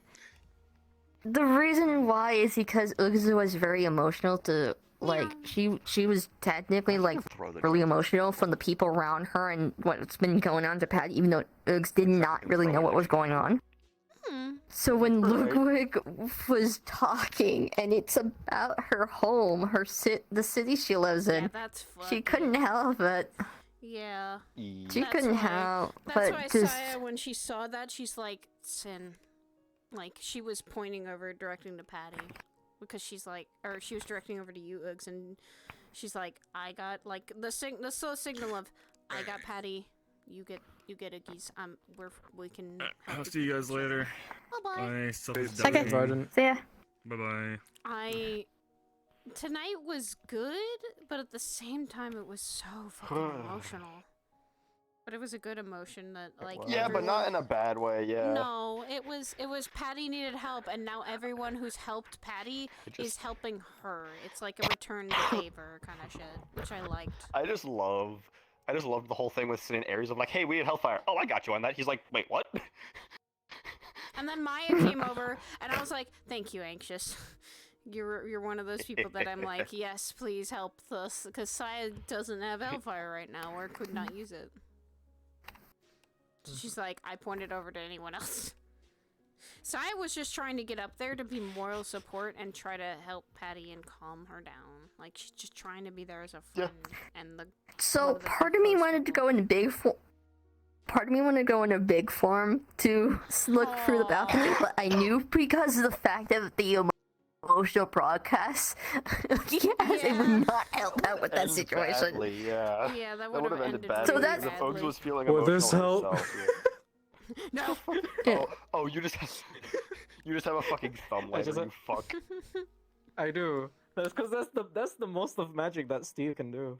The reason why is because Uggs was very emotional to like she was technically like really emotional from the people around her and what's been going on to Patty, even though Uggs did not really know what was going on. So when Ludwig was talking and it's about her home, the city she lives in, she couldn't help it.
Yeah.
She couldn't help
That's
but
why
just
Sia, when she saw that, she's like, Sin. Like, she was pointing over, directing to Patty. Because she's like, or she was directing over to you, Uggs, and she's like, I got, like, the slow signal of, I got Patty, you get Uggies, we can...
I'll see you guys later.
Bye-bye.
Bye.
Okay, see ya.
Bye-bye.
Tonight was good, but at the same time it was so fucking emotional. But it was a good emotion that, like,
Yeah, but not in a bad way. Yeah.
No, it was Patty needed help, and now everyone who's helped Patty is helping her. It's like a return the favor kind of shit, which I liked.
I just love the whole thing with Sin and Ares of like, hey, we had Hellfire. Oh, I got you on that. He's like, wait, what?
And then Maya came over, and I was like, thank you, Anxious. You're one of those people that I'm like, yes, please help us, because Saya doesn't have Hellfire right now, or could not use it. She's like, I pointed over to anyone else. Saya was just trying to get up there to be moral support and try to help Patty and calm her down. Like, she's just trying to be there as a friend. And
So part of me wanted to go in big Part of me wanted to go in a big form to look through the balcony, but I knew because of the fact of the emotional broadcast, it would not help out with that situation.
Badly, yeah.
Yeah, that
would have ended badly.
So that's
if Oaks was feeling
Will
emotional
this help?
herself, yeah.
No.
Oh, you just have a fucking thumb laser, you fuck.
I do. That's because that's the most of magic that Steve can do.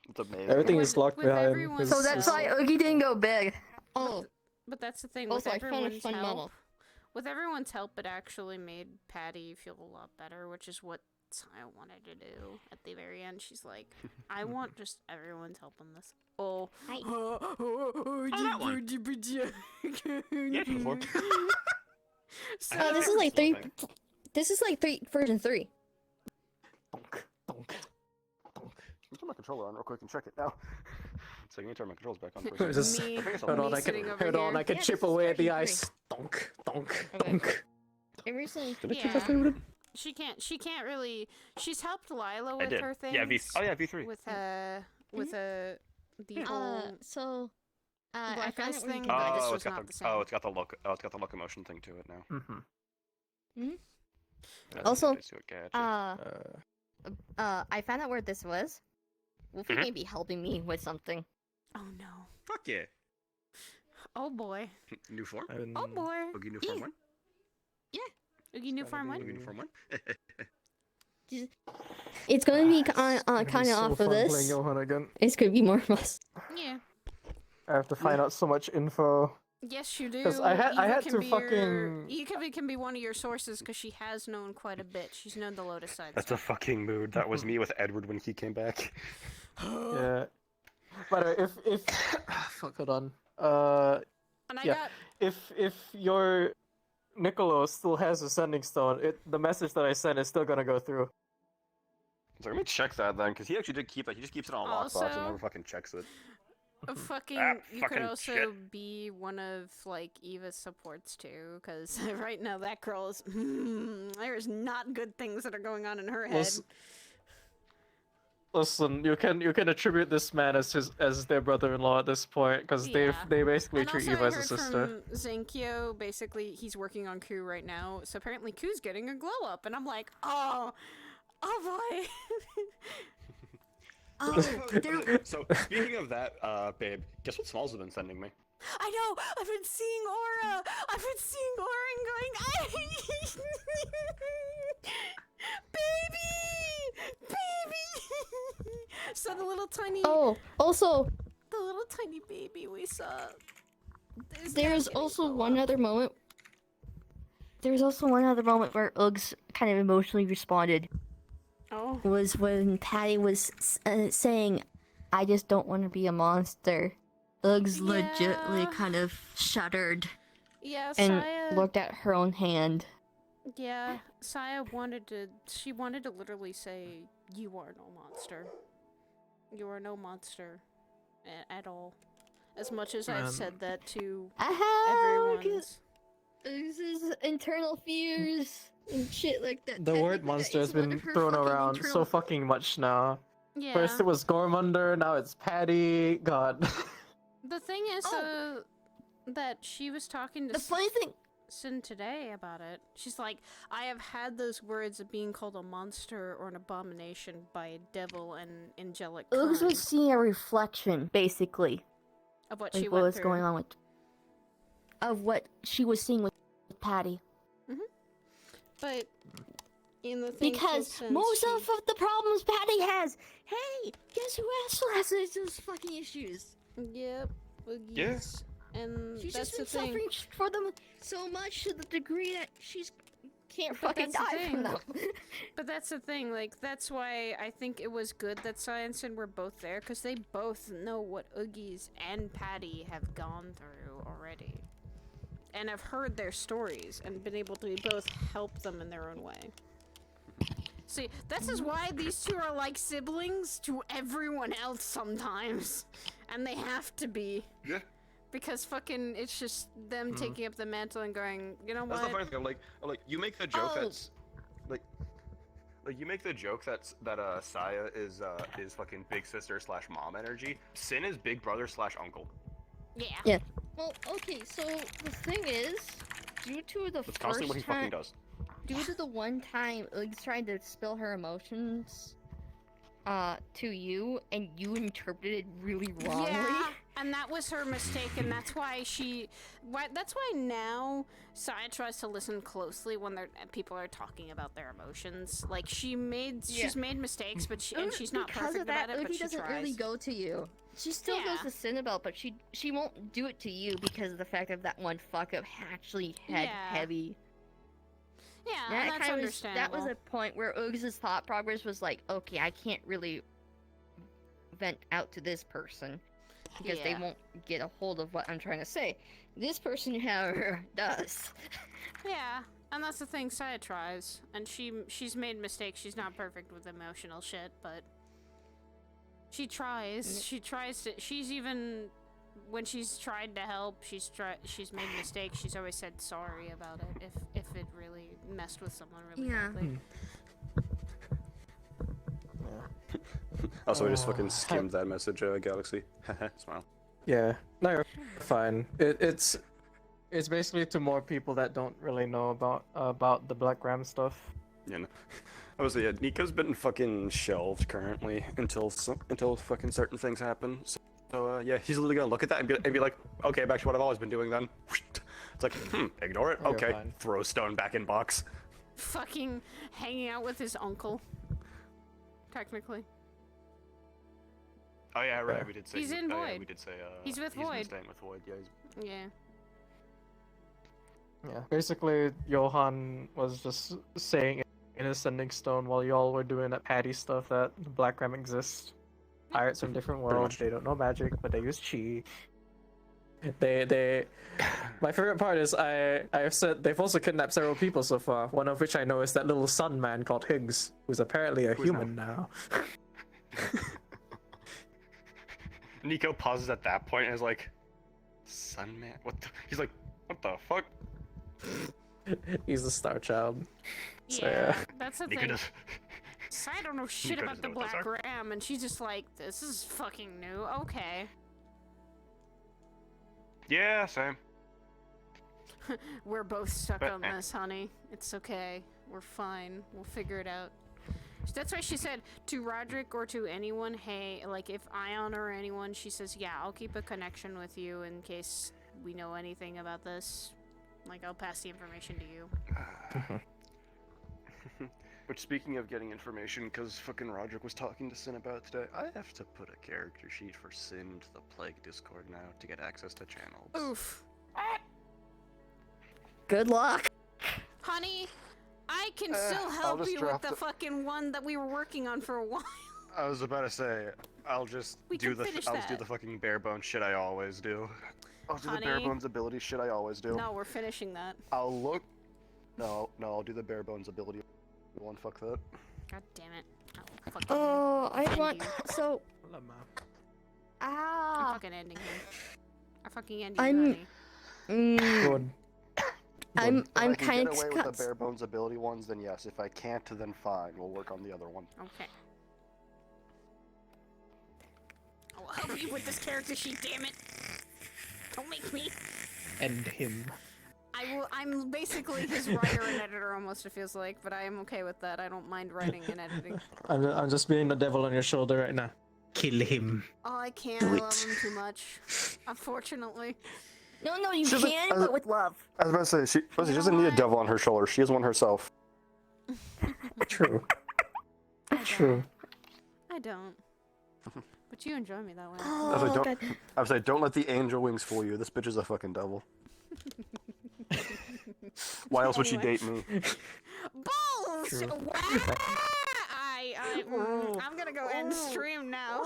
It's amazing.
Everything is locked behind.
So that's why Oogie didn't go big.
But that's the thing,
Also,
with
I found a
everyone's
fun
help,
model.
with everyone's help, it actually made Patty feel a lot better, which is what I wanted to do at the very end. She's like, I want just everyone's help in this. Oh.
Hi.
That one.
Yeah, before.
So,
this is like three. This is like version 3.
Let me turn my controller on real quick and check it now. So let me turn my controls back on for a
It's just-
second. I think it's
Hold on, I can chip away at the ice. Donk, donk, donk.
Yeah.
She can't really. She's helped Lila
I
with
did.
her things.
Yeah, V3.
With the whole
So I
Black
found
Ice
it where you
thing.
can
but this
Oh,
was not the same.
it's got the look emotion thing to it now.
Also,
Gotcha.
I found out where this was. Wolfie may be helping me with something.
Oh no.
Fuck yeah.
Oh boy.
New form?
Oh boy.
Oogie new form 1?
Oogie new farm
Oogie
one.
new form 1?
It's gonna be kind of off of this.
Playing Johan again.
It's gonna be more of us.
Yeah.
I have to find out so much info.
Yes, you do.
'Cause I had
can
to
be
fucking.
Eva can be one of your sources because she has known quite a bit. She's known the Lotus side.
That's a fucking mood. That was me with Edward when he came back.
Yeah. But if fuck, hold on.
And I
yeah.
got.
If your Niccolo still has a sending stone, the message that I sent is still gonna go through.
So let me check that then, because he actually did keep it. He just keeps it on lockbox and
Also-
never fucking checks it.
Fucking, you could
fucking
also
shit.
be one of like Eva's supports too, because right now that girl is. There's not good things that are going on in her head.
Listen, you can attribute this man as their brother-in-law at this point because they basically
And
treat
also
Eva
I
as a
heard
sister.
from Zenkyo, basically he's working on Ku right now, so apparently Ku's getting a glow up, and I'm like, oh boy.
So speaking of that, babe, guess what Smalls has been sending me?
I know, I've been seeing Aura and going, baby! So the little tiny...
Oh, also,
the little tiny baby we saw.
there's also one other moment. There's also one other moment where Uggs kind of emotionally responded.
Oh.
Was when Patty was saying, "I just don't want to be a monster." Uggs legitly kind of shuddered.
Yeah,
and
Saya...
looked at her own hand.
Yeah, Saya she wanted to literally say, you are no monster. You are no monster. At all. As much as I've said that to everyone's...
Uggs' internal fears and shit like that.
The word monster has been thrown around so fucking much now.
Yeah.
First it was Gormunder, now it's Patty. God.
The thing is, that she was talking to Sin today about it. She's like, I have had those words of being called a monster or an abomination by a devil and angelic
Uggs
kind.
was seeing a reflection, basically,
Of what
like
she
what
went
was
through.
going on with, of what she was seeing with Patty.
But in the thing
Because most of the problems Patty has. Hey, guess who else has those fucking issues?
Yep.
Yes.
And
She's
that's
just been
the thing.
suffering for them so much to the degree that she's can't
But
fucking
that's the
die from
thing.
them.
But that's the thing, like, that's why I think it was good that Science and were both there, because they both know what Oogies and Patty have gone through already. And have heard their stories, and been able to both help them in their own way. See, this is why these two are like siblings to everyone else sometimes. And they have to be.
Yeah.
Because fucking, it's just them taking up the mantle and going, you know
That's
what?
the funny thing. I'm like, you make the joke that's like you make the joke that Saya is fucking big sister / mom energy. Sin is big brother / uncle.
Yeah. Well, okay, so the thing is, due to the
That's constantly what he fucking does.
due to the one time Uggs tried to spill her emotions to you, and you interpreted really wrongly.
Yeah, and that was her mistake, and that's why that's why now Saya tries to listen closely when people are talking about their emotions. Like, she's made mistakes, but she's not
because
perfect
of that,
about it, but
Oogie
she
doesn't
tries.
really go to you. She still goes to Cinnabelle, but she won't do it to you because of the fact of that one fuck up actually had heavy.
Yeah, and that's understandable.
That was a point where Uggs' thought progress was like, okay, I can't really vent out to this person because they won't get a hold of what I'm trying to say. This person, however, does.
Yeah, and that's the thing. Saya tries, and she's made mistakes. She's not perfect with emotional shit, but she tries. She tries to. She's even when she's tried to help. She's made mistakes. She's always said sorry about it if it really messed with someone really badly.
Also, I just fucking skimmed that message, Galaxy. Smile.
Yeah, no, you're fine. It's basically to more people that don't really know about the Black Ram stuff.
Yeah, no. Obviously, yeah, Nico's been fucking shelved currently until fucking certain things happen. So yeah, he's literally gonna look at that and be like, okay, back to what I've always been doing then. It's like, ignore it.
Oh, you're
Okay,
fine.
throw stone back in box.
Fucking hanging out with his uncle. Technically.
Oh yeah, right. We did say
He's in Void.
we did say
He's with
been
Void.
staying with Void. Yeah.
Yeah.
Yeah, basically, Johan was just saying in his sending stone while y'all were doing that Patty stuff that the Black Ram exists. Pirates from different worlds. They don't know magic, but they use chi. My favorite part is I've said they've also kidnapped several people so far. One of which I know is that little sun man called Higgs, who's apparently a human now.
Nico pauses at that point and is like, "Sun man, what?" He's like, "What the fuck?"
He's the star child. So,
Yeah, that's the
Nico
thing. So I don't know shit
could
about
just
the
know what those
Black Ram, and she's just like, this is fucking new. Okay.
Yeah, same.
We're both stuck
But,
on
eh.
this, honey. It's okay. We're fine. We'll figure it out. That's why she said to Roderick or to anyone, hey, like if Ion or anyone, she says, yeah, I'll keep a connection with you in case we know anything about this. Like, I'll pass the information to you.
But speaking of getting information, because fucking Roderick was talking to Sin about today, I have to put a character sheet for Sin to the Plague Discord now to get access to channels.
Oof.
Good luck.
Honey, I can still
I'll
help
just
you with
drop
the
the-
fucking one that we were working on for a while.
I was about to say, I'll just
We
do
can
the
finish
I'll just do
that.
the fucking bare bones shit I always do. I'll do the bare
Honey.
bones ability shit I always do.
No, we're finishing that.
I'll look. No, I'll do the bare bones ability one. Fuck that.
God damn it. I'll fucking
I
end
want
you.
so.
I'm
Ah.
fucking ending him. I fucking end you,
I'm.
honey.
Good.
I'm
If I can
kind
get
of
away with the bare bones ability ones, then yes. If I can't, then fine. We'll work on the other one.
Okay. I'll help you with this character sheet, damn it. Don't make me.
End him.
I'm basically his writer and editor almost, it feels like, but I am okay with that. I don't mind writing and editing.
I'm just being the devil on your shoulder right now. Kill him.
Oh, I can't. I love him too much. Unfortunately.
No, you
She doesn't-
can,
I was-
but with love.
I was about to say, she doesn't need a devil on her shoulder. She is one herself.
True. True.
I don't. But you enjoy me that way.
I was like, I was like, don't let the angel wings fool you. This bitch is a fucking devil. Why else would she date me?
Balls!
True.
Wow! I'm gonna go end stream now.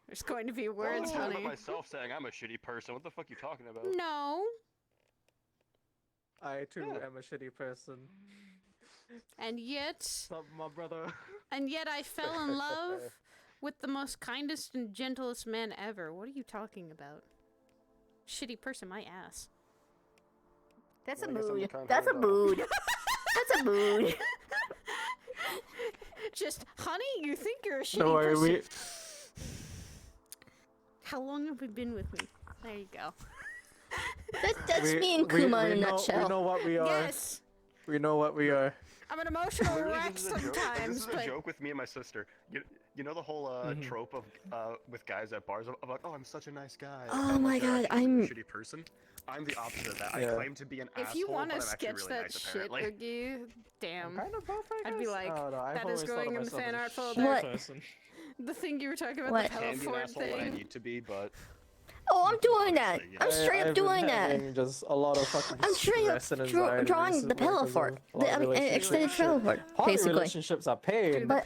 There's going to be words,
I'm
honey.
myself saying I'm a shitty person. What the fuck are you talking about?
No.
I too am a shitty person.
And yet,
Stop, my brother.
and yet I fell in love with the most kindest and gentlest man ever. What are you talking about? Shitty person, my ass.
That's
Well,
a
I guess I'm the
mood.
kind
That's a
of
mood. That's a mood.
Just, honey, you think you're a shitty
Don't worry,
person.
we.
How long have we been with me? There you go.
That's me and Kuma in a nutshell.
We know what we are.
Yes.
We know what we are.
I'm an emotional
Literally,
wreck
this is a joke.
sometimes,
This is a
but
joke with me and my sister. You know the whole trope of with guys at bars of like, oh, I'm such a nice guy.
Oh
I'm
my
like,
God,
actually a
I'm-
shitty person. I'm the opposite of that.
Yeah.
I claim to be an
if
asshole,
you want
but
to
I'm actually
sketch
really
that
nice,
shit,
apparently.
Oogie, damn.
Kind of both, I
I'd be
guess?
like,
Oh, no, I've
that
always
is
thought
going
of
in the
myself
fan
as
art
a
folder.
shitty person.
The thing you were talking about,
What?
the
Can be an
Pelaford
asshole when I
thing.
need to be, but
Oh, I'm doing that. I'm straight
I've
up
been
doing that.
having just a lot of fucking
I'm straight up
stress and anxiety
drawing the
recently because of
Pelafort.
a lot of
Extended
relationships.
Pelafort,
Poly
basically.
relationships are pain,
But,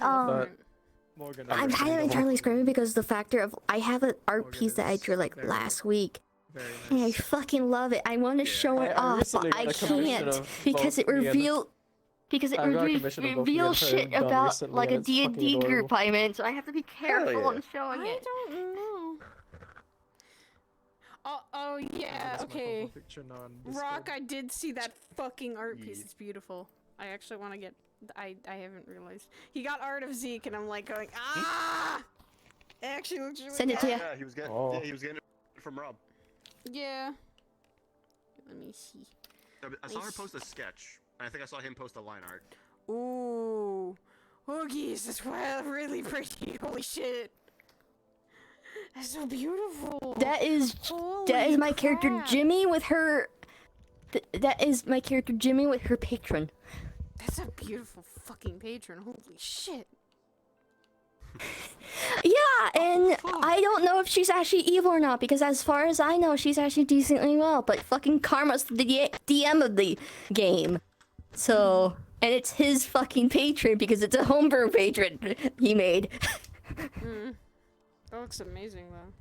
Morgan
I'm kind of
understandable.
internally screaming because the factor of I have an art piece that I drew like last week. And I fucking love it. I want to show it
I
off,
recently
but
got
I
a commission
can't
of
because it
both me and-
revealed because it
I got a commission of both me and
reveals
her
shit
done
about
recently,
like a
and it's fucking
D&D group
adorable.
I'm in, so I have to be careful
yeah.
on showing it.
I don't know. Oh yeah,
That's my
okay.
profile picture now on Discord.
Rock, I did see that fucking art piece. It's beautiful. I actually want to get. I haven't realized he got art of Zeke, and I'm like going ah. It actually looks really
Send it to
good.
ya.
yeah, he was getting
Oh.
yeah, he was getting it from Rob.
Yeah. Let me see.
I saw her post a sketch, and I think I saw him post a line art.
Ooh. Oogies, that's really pretty. Holy shit. That's so beautiful.
That is
Holy
my character
crap.
Jimmy with her. That is my character Jimmy with her patron.
That's a beautiful fucking patron. Holy shit.
Yeah, and I don't know if she's actually evil or not because as far as I know, she's actually decently well. But fucking Karma's the DM of the game, so and it's his fucking patron because it's a homebrew patron he made.
That looks amazing though.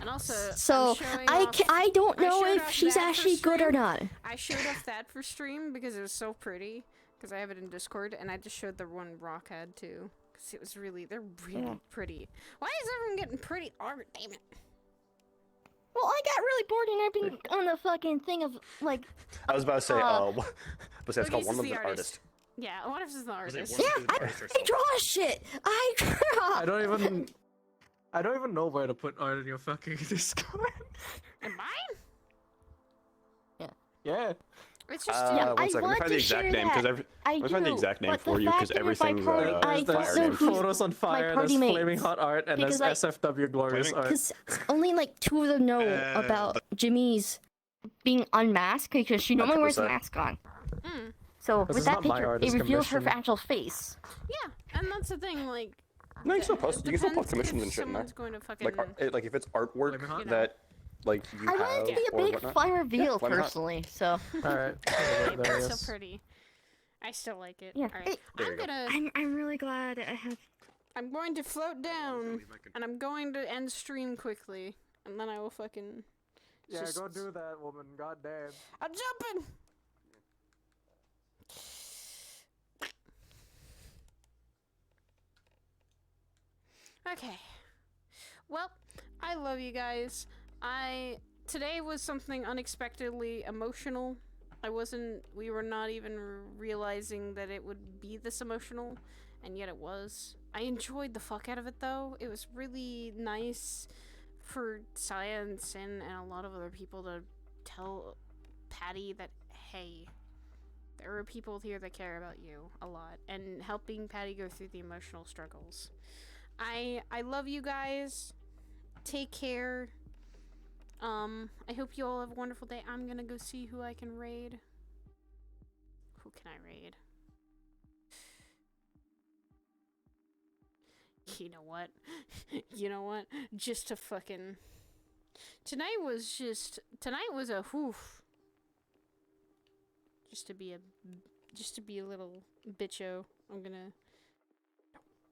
And also,
So
I'm showing
I
off-
I don't
I
know
showed
if
off
she's
that for
actually good or
stream.
not.
I showed off that for stream because it was so pretty. Because I have it in Discord, and I just showed the one Rock had too. Because it was really, they're really pretty. Why is everyone getting pretty art? Damn it.
Well, I got really bored and I've been on the fucking thing of like.
I was about to say, but it's called
Oogies
One
is
of
the
the
artist. Yeah, what if it's the artist?
Yeah, I draw shit. I draw.
I don't even know where to put art in your fucking Discord.
And mine?
Yeah.
It's just
one second. Let me find the exact name because let me find the exact name for you because everything's
There's
fire names.
photos on fire. There's flaming hot art, and there's
Because, like,
SFW glorious art.
Because only like 2 of them know about Jimmy's being unmasked because she normally wears a
100%.
mask on.
Mm.
So
This
with
is
that
not my
picture,
art,
it
it's
reveals her
commissioned.
actual face.
Yeah, and that's the thing, like.
No, you can still post. You can still
depends
put commissions
if
and shit in there.
someone's going to fucking.
Like if it's artwork
You know.
that like you
I
have
want it to be a
or
big
whatnot.
fun reveal
Yeah, why not?
personally, so.
Alright.
It's so pretty. I still like it.
Yeah.
Alright.
There you go.
I'm really glad I have.
I'm going to float down, and I'm going to end stream quickly, and then I will fucking.
Yeah,
just-
go do that, woman. God damn.
I'm jumping. Okay. Well, I love you guys. Today was something unexpectedly emotional. We were not even realizing that it would be this emotional, and yet it was. I enjoyed the fuck out of it though. It was really nice for Science and a lot of other people to tell Patty that, hey, there are people here that care about you a lot, and helping Patty go through the emotional struggles. I love you guys. Take care. I hope you all have a wonderful day. I'm gonna go see who I can raid. Who can I raid? You know what? You know what? Just to fucking... Tonight was a whoof. Just to be a little bitcho. I'm gonna...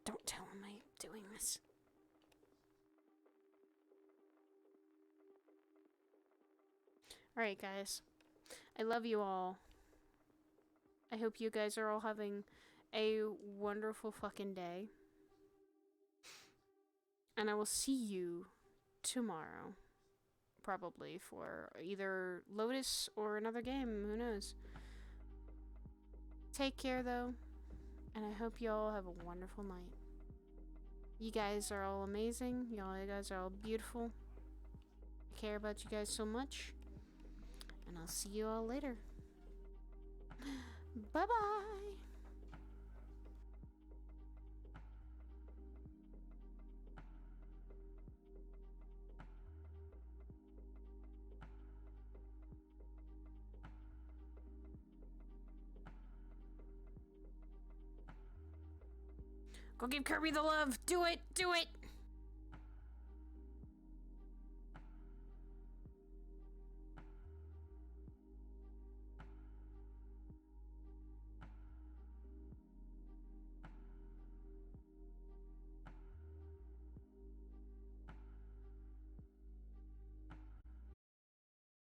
Don't tell him I'm doing this. Alright, guys. I love you all. I hope you guys are all having a wonderful fucking day. And I will see you tomorrow. Probably for either Lotus or another game. Who knows? Take care, though. And I hope you all have a wonderful night. You guys are all amazing. You guys are all beautiful. I care about you guys so much. And I'll see you all later. Bye-bye. Go give Kirby the love. Do it. Do it.